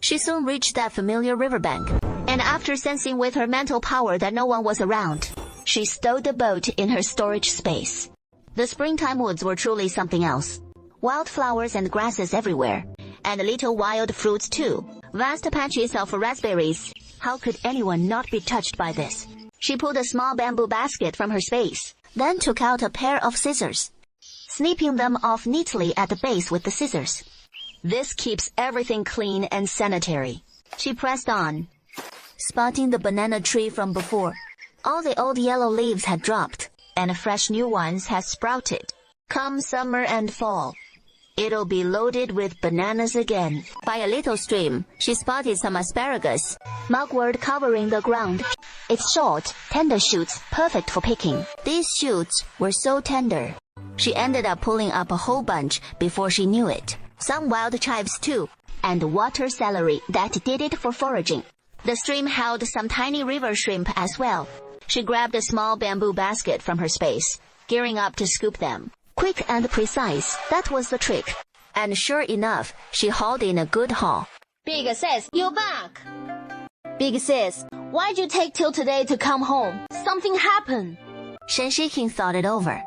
She soon reached that familiar riverbank, and after sensing with her mental power that no one was around, she stowed the boat in her storage space. The springtime woods were truly something else. Wildflowers and grasses everywhere, and little wild fruits too. Vast patches of raspberries. How could anyone not be touched by this? She pulled a small bamboo basket from her space, then took out a pair of scissors, snipping them off neatly at the base with the scissors. This keeps everything clean and sanitary. She pressed on, spotting the banana tree from before. All the old yellow leaves had dropped, and fresh new ones had sprouted. Come summer and fall, it'll be loaded with bananas again. By a little stream, she spotted some asparagus, mugwort covering the ground. Its short, tender shoots, perfect for picking. These shoots were so tender, she ended up pulling up a whole bunch before she knew it. Some wild chives too, and water celery that did it for foraging. The stream held some tiny river shrimp as well. She grabbed a small bamboo basket from her space, gearing up to scoop them. Quick and precise, that was the trick. And sure enough, she hauled in a good haul. Big sis, you back? Big sis, why'd you take till today to come home? Something happened. Shen Shiqing thought it over.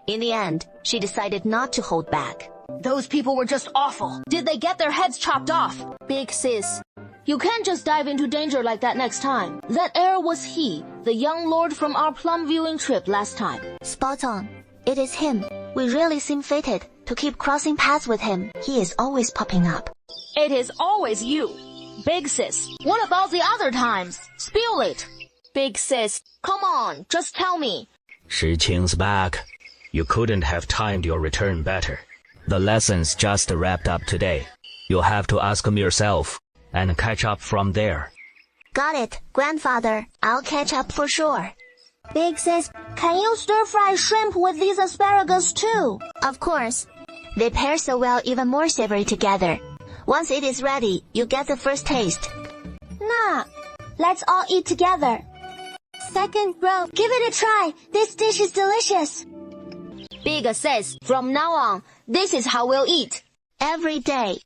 In the end, she decided not to hold back. Those people were just awful. Did they get their heads chopped off? Big sis, you can't just dive into danger like that next time. That heir was he, the young lord from our plum viewing trip last time. Spot on. It is him. We really seem fated to keep crossing paths with him. He is always popping up. It is always you. Big sis, what about the other times? Spill it. Big sis, come on, just tell me. Shiqing's back. You couldn't have timed your return better. The lessons just wrapped up today. You'll have to ask him yourself and catch up from there. Got it, grandfather. I'll catch up for sure. Big sis, can you stir-fry shrimp with these asparagus too? Of course. They pair so well, even more savory together. Once it is ready, you get the first taste. Nah, let's all eat together. Second bro, give it a try. This dish is delicious. Big sis, from now on, this is how we'll eat. Every day.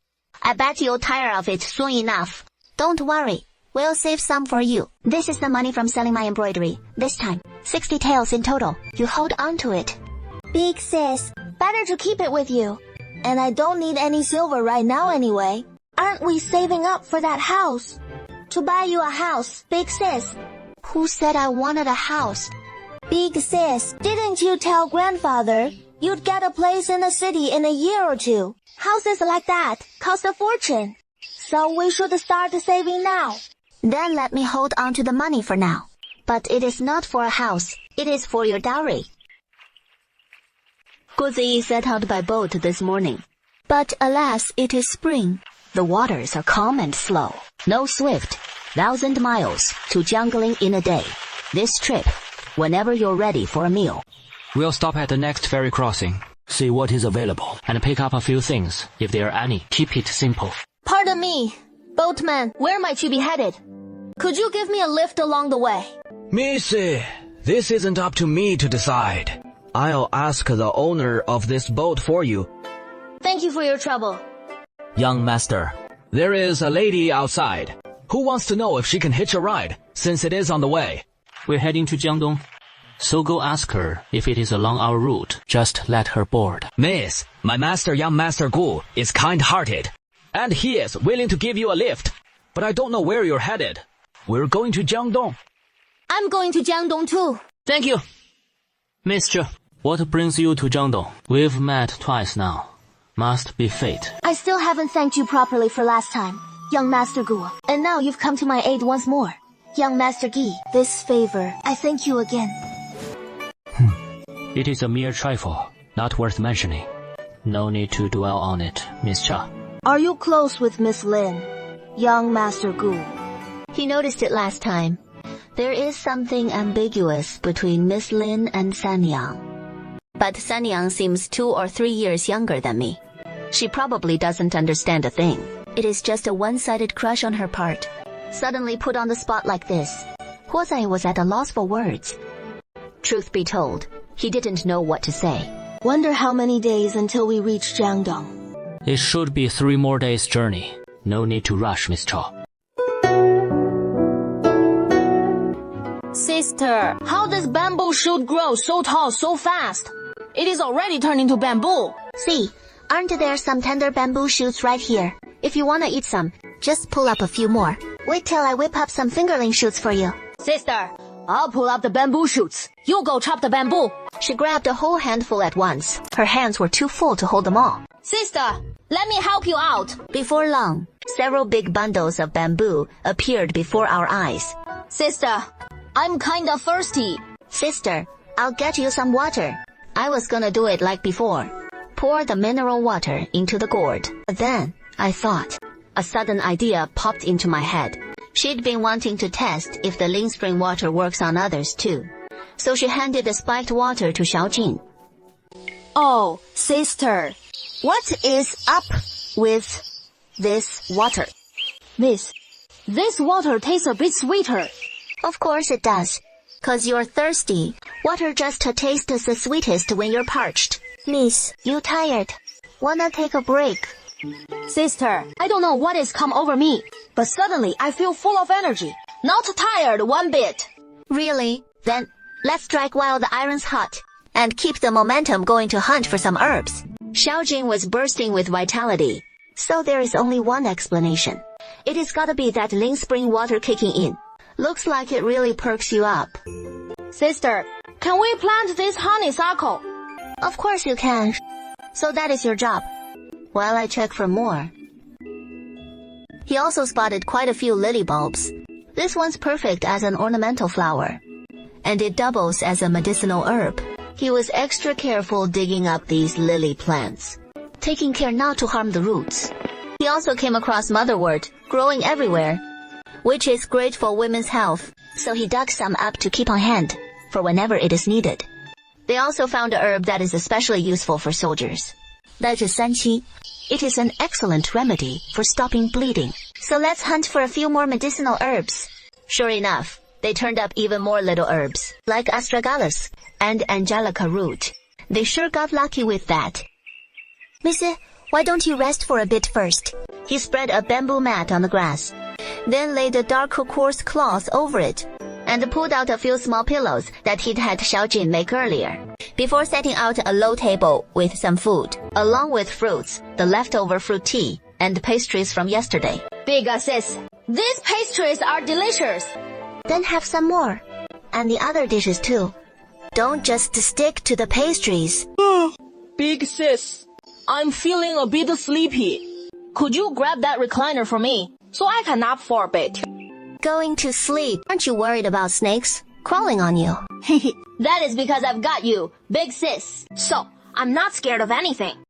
I bet you'll tire of it soon enough. Don't worry. We'll save some for you. This is the money from selling my embroidery. This time, 60 taels in total. You hold on to it. Big sis, better to keep it with you. And I don't need any silver right now anyway. Aren't we saving up for that house? To buy you a house, big sis. Who said I wanted a house? Big sis, didn't you tell grandfather you'd get a place in the city in a year or two? Houses like that cost a fortune. So we should start saving now. Then let me hold on to the money for now. But it is not for a house. It is for your dowry. Gu Ziyi set out by boat this morning. But alas, it is spring. The waters are calm and slow. No swift 1,000 miles to Jiangling in a day. This trip, whenever you're ready for a meal. We'll stop at the next ferry crossing. see what is available, and pick up a few things, if there are any. Keep it simple. Pardon me, boatman, where might you be headed? Could you give me a lift along the way? Missy, this isn't up to me to decide. I'll ask the owner of this boat for you. Thank you for your trouble. Young master, There is a lady outside who wants to know if she can hitch a ride, since it is on the way. we're heading to Jiangdong. So go ask her if it is along our route. Just let her board. Miss, my master, young master Gu, is kind-hearted, and he is willing to give you a lift. But I don't know where you're headed. We're going to Jiangdong. I'm going to Jiangdong too. Thank you. Mister, what brings you to Jiangdong? We've met twice now. Must be fate. I still haven't thanked you properly for last time, young Master Gu. And now you've come to my aid once more. Young Master Gi, this favor, I thank you again. It is a mere trifle, not worth mentioning. No need to dwell on it, Miss Cha. Are you close with Miss Lin, young Master Gu? He noticed it last time. There is something ambiguous between Miss Lin and Sanyang. But Sanyang seems 2 or 3 years younger than me. She probably doesn't understand a thing. It is just a one-sided crush on her part. Suddenly put on the spot like this, Huozai was at a loss for words. Truth be told, he didn't know what to say. Wonder how many days until we reach Jiangdong. It should be 3 more days' journey. No need to rush, Miss Cha. Sister, how does bamboo shoot grow so tall so fast? It is already turning to bamboo. See, aren't there some tender bamboo shoots right here? If you wanna eat some, just pull up a few more. Wait till I whip up some fingerling shoots for you. Sister, I'll pull up the bamboo shoots. You go chop the bamboo. She grabbed a whole handful at once. Her hands were too full to hold them all. Sister, let me help you out. Before long, several big bundles of bamboo appeared before our eyes. Sister, I'm kinda thirsty. Sister, I'll get you some water. I was gonna do it like before. Pour the mineral water into the gourd. But then, I thought. A sudden idea popped into my head. She'd been wanting to test if the Ling Spring water works on others too. So she handed the spiked water to Xiaojin. Oh, sister. What is up with this water? Miss, this water tastes a bit sweeter. Of course it does. 'Cause you're thirsty. Water just tastes the sweetest when you're parched. Miss, you tired? Wanna take a break? Sister, I don't know what has come over me, but suddenly I feel full of energy. Not tired one bit. Really? Then, let's strike while the iron's hot. And keep the momentum going to hunt for some herbs. Xiaojin was bursting with vitality. So there is only one explanation. It has gotta be that Ling Spring water kicking in. Looks like it really perks you up. Sister, can we plant this honeysuckle? Of course you can. So that is your job. While I check for more. He also spotted quite a few lily bulbs. This one's perfect as an ornamental flower. And it doubles as a medicinal herb. He was extra careful digging up these lily plants, taking care not to harm the roots. He also came across motherwort, growing everywhere, which is great for women's health, so he dug some up to keep on hand, for whenever it is needed. They also found a herb that is especially useful for soldiers. That is sanqi. It is an excellent remedy for stopping bleeding. So let's hunt for a few more medicinal herbs. Sure enough, they turned up even more little herbs, like astragalus and angelica root. They sure got lucky with that. Missy, why don't you rest for a bit first? He spread a bamboo mat on the grass, then laid a dark coarse cloth over it, and pulled out a few small pillows that he'd had Xiaojin make earlier, before setting out a low table with some food, along with fruits, the leftover fruit tea, and pastries from yesterday. Big sis, these pastries are delicious. Then have some more. And the other dishes too. Don't just stick to the pastries. Big sis, I'm feeling a bit sleepy. Could you grab that recliner for me, so I can nap for a bit? Going to sleep. Aren't you worried about snakes crawling on you? That is because I've got you, big sis. So, I'm not scared of anything.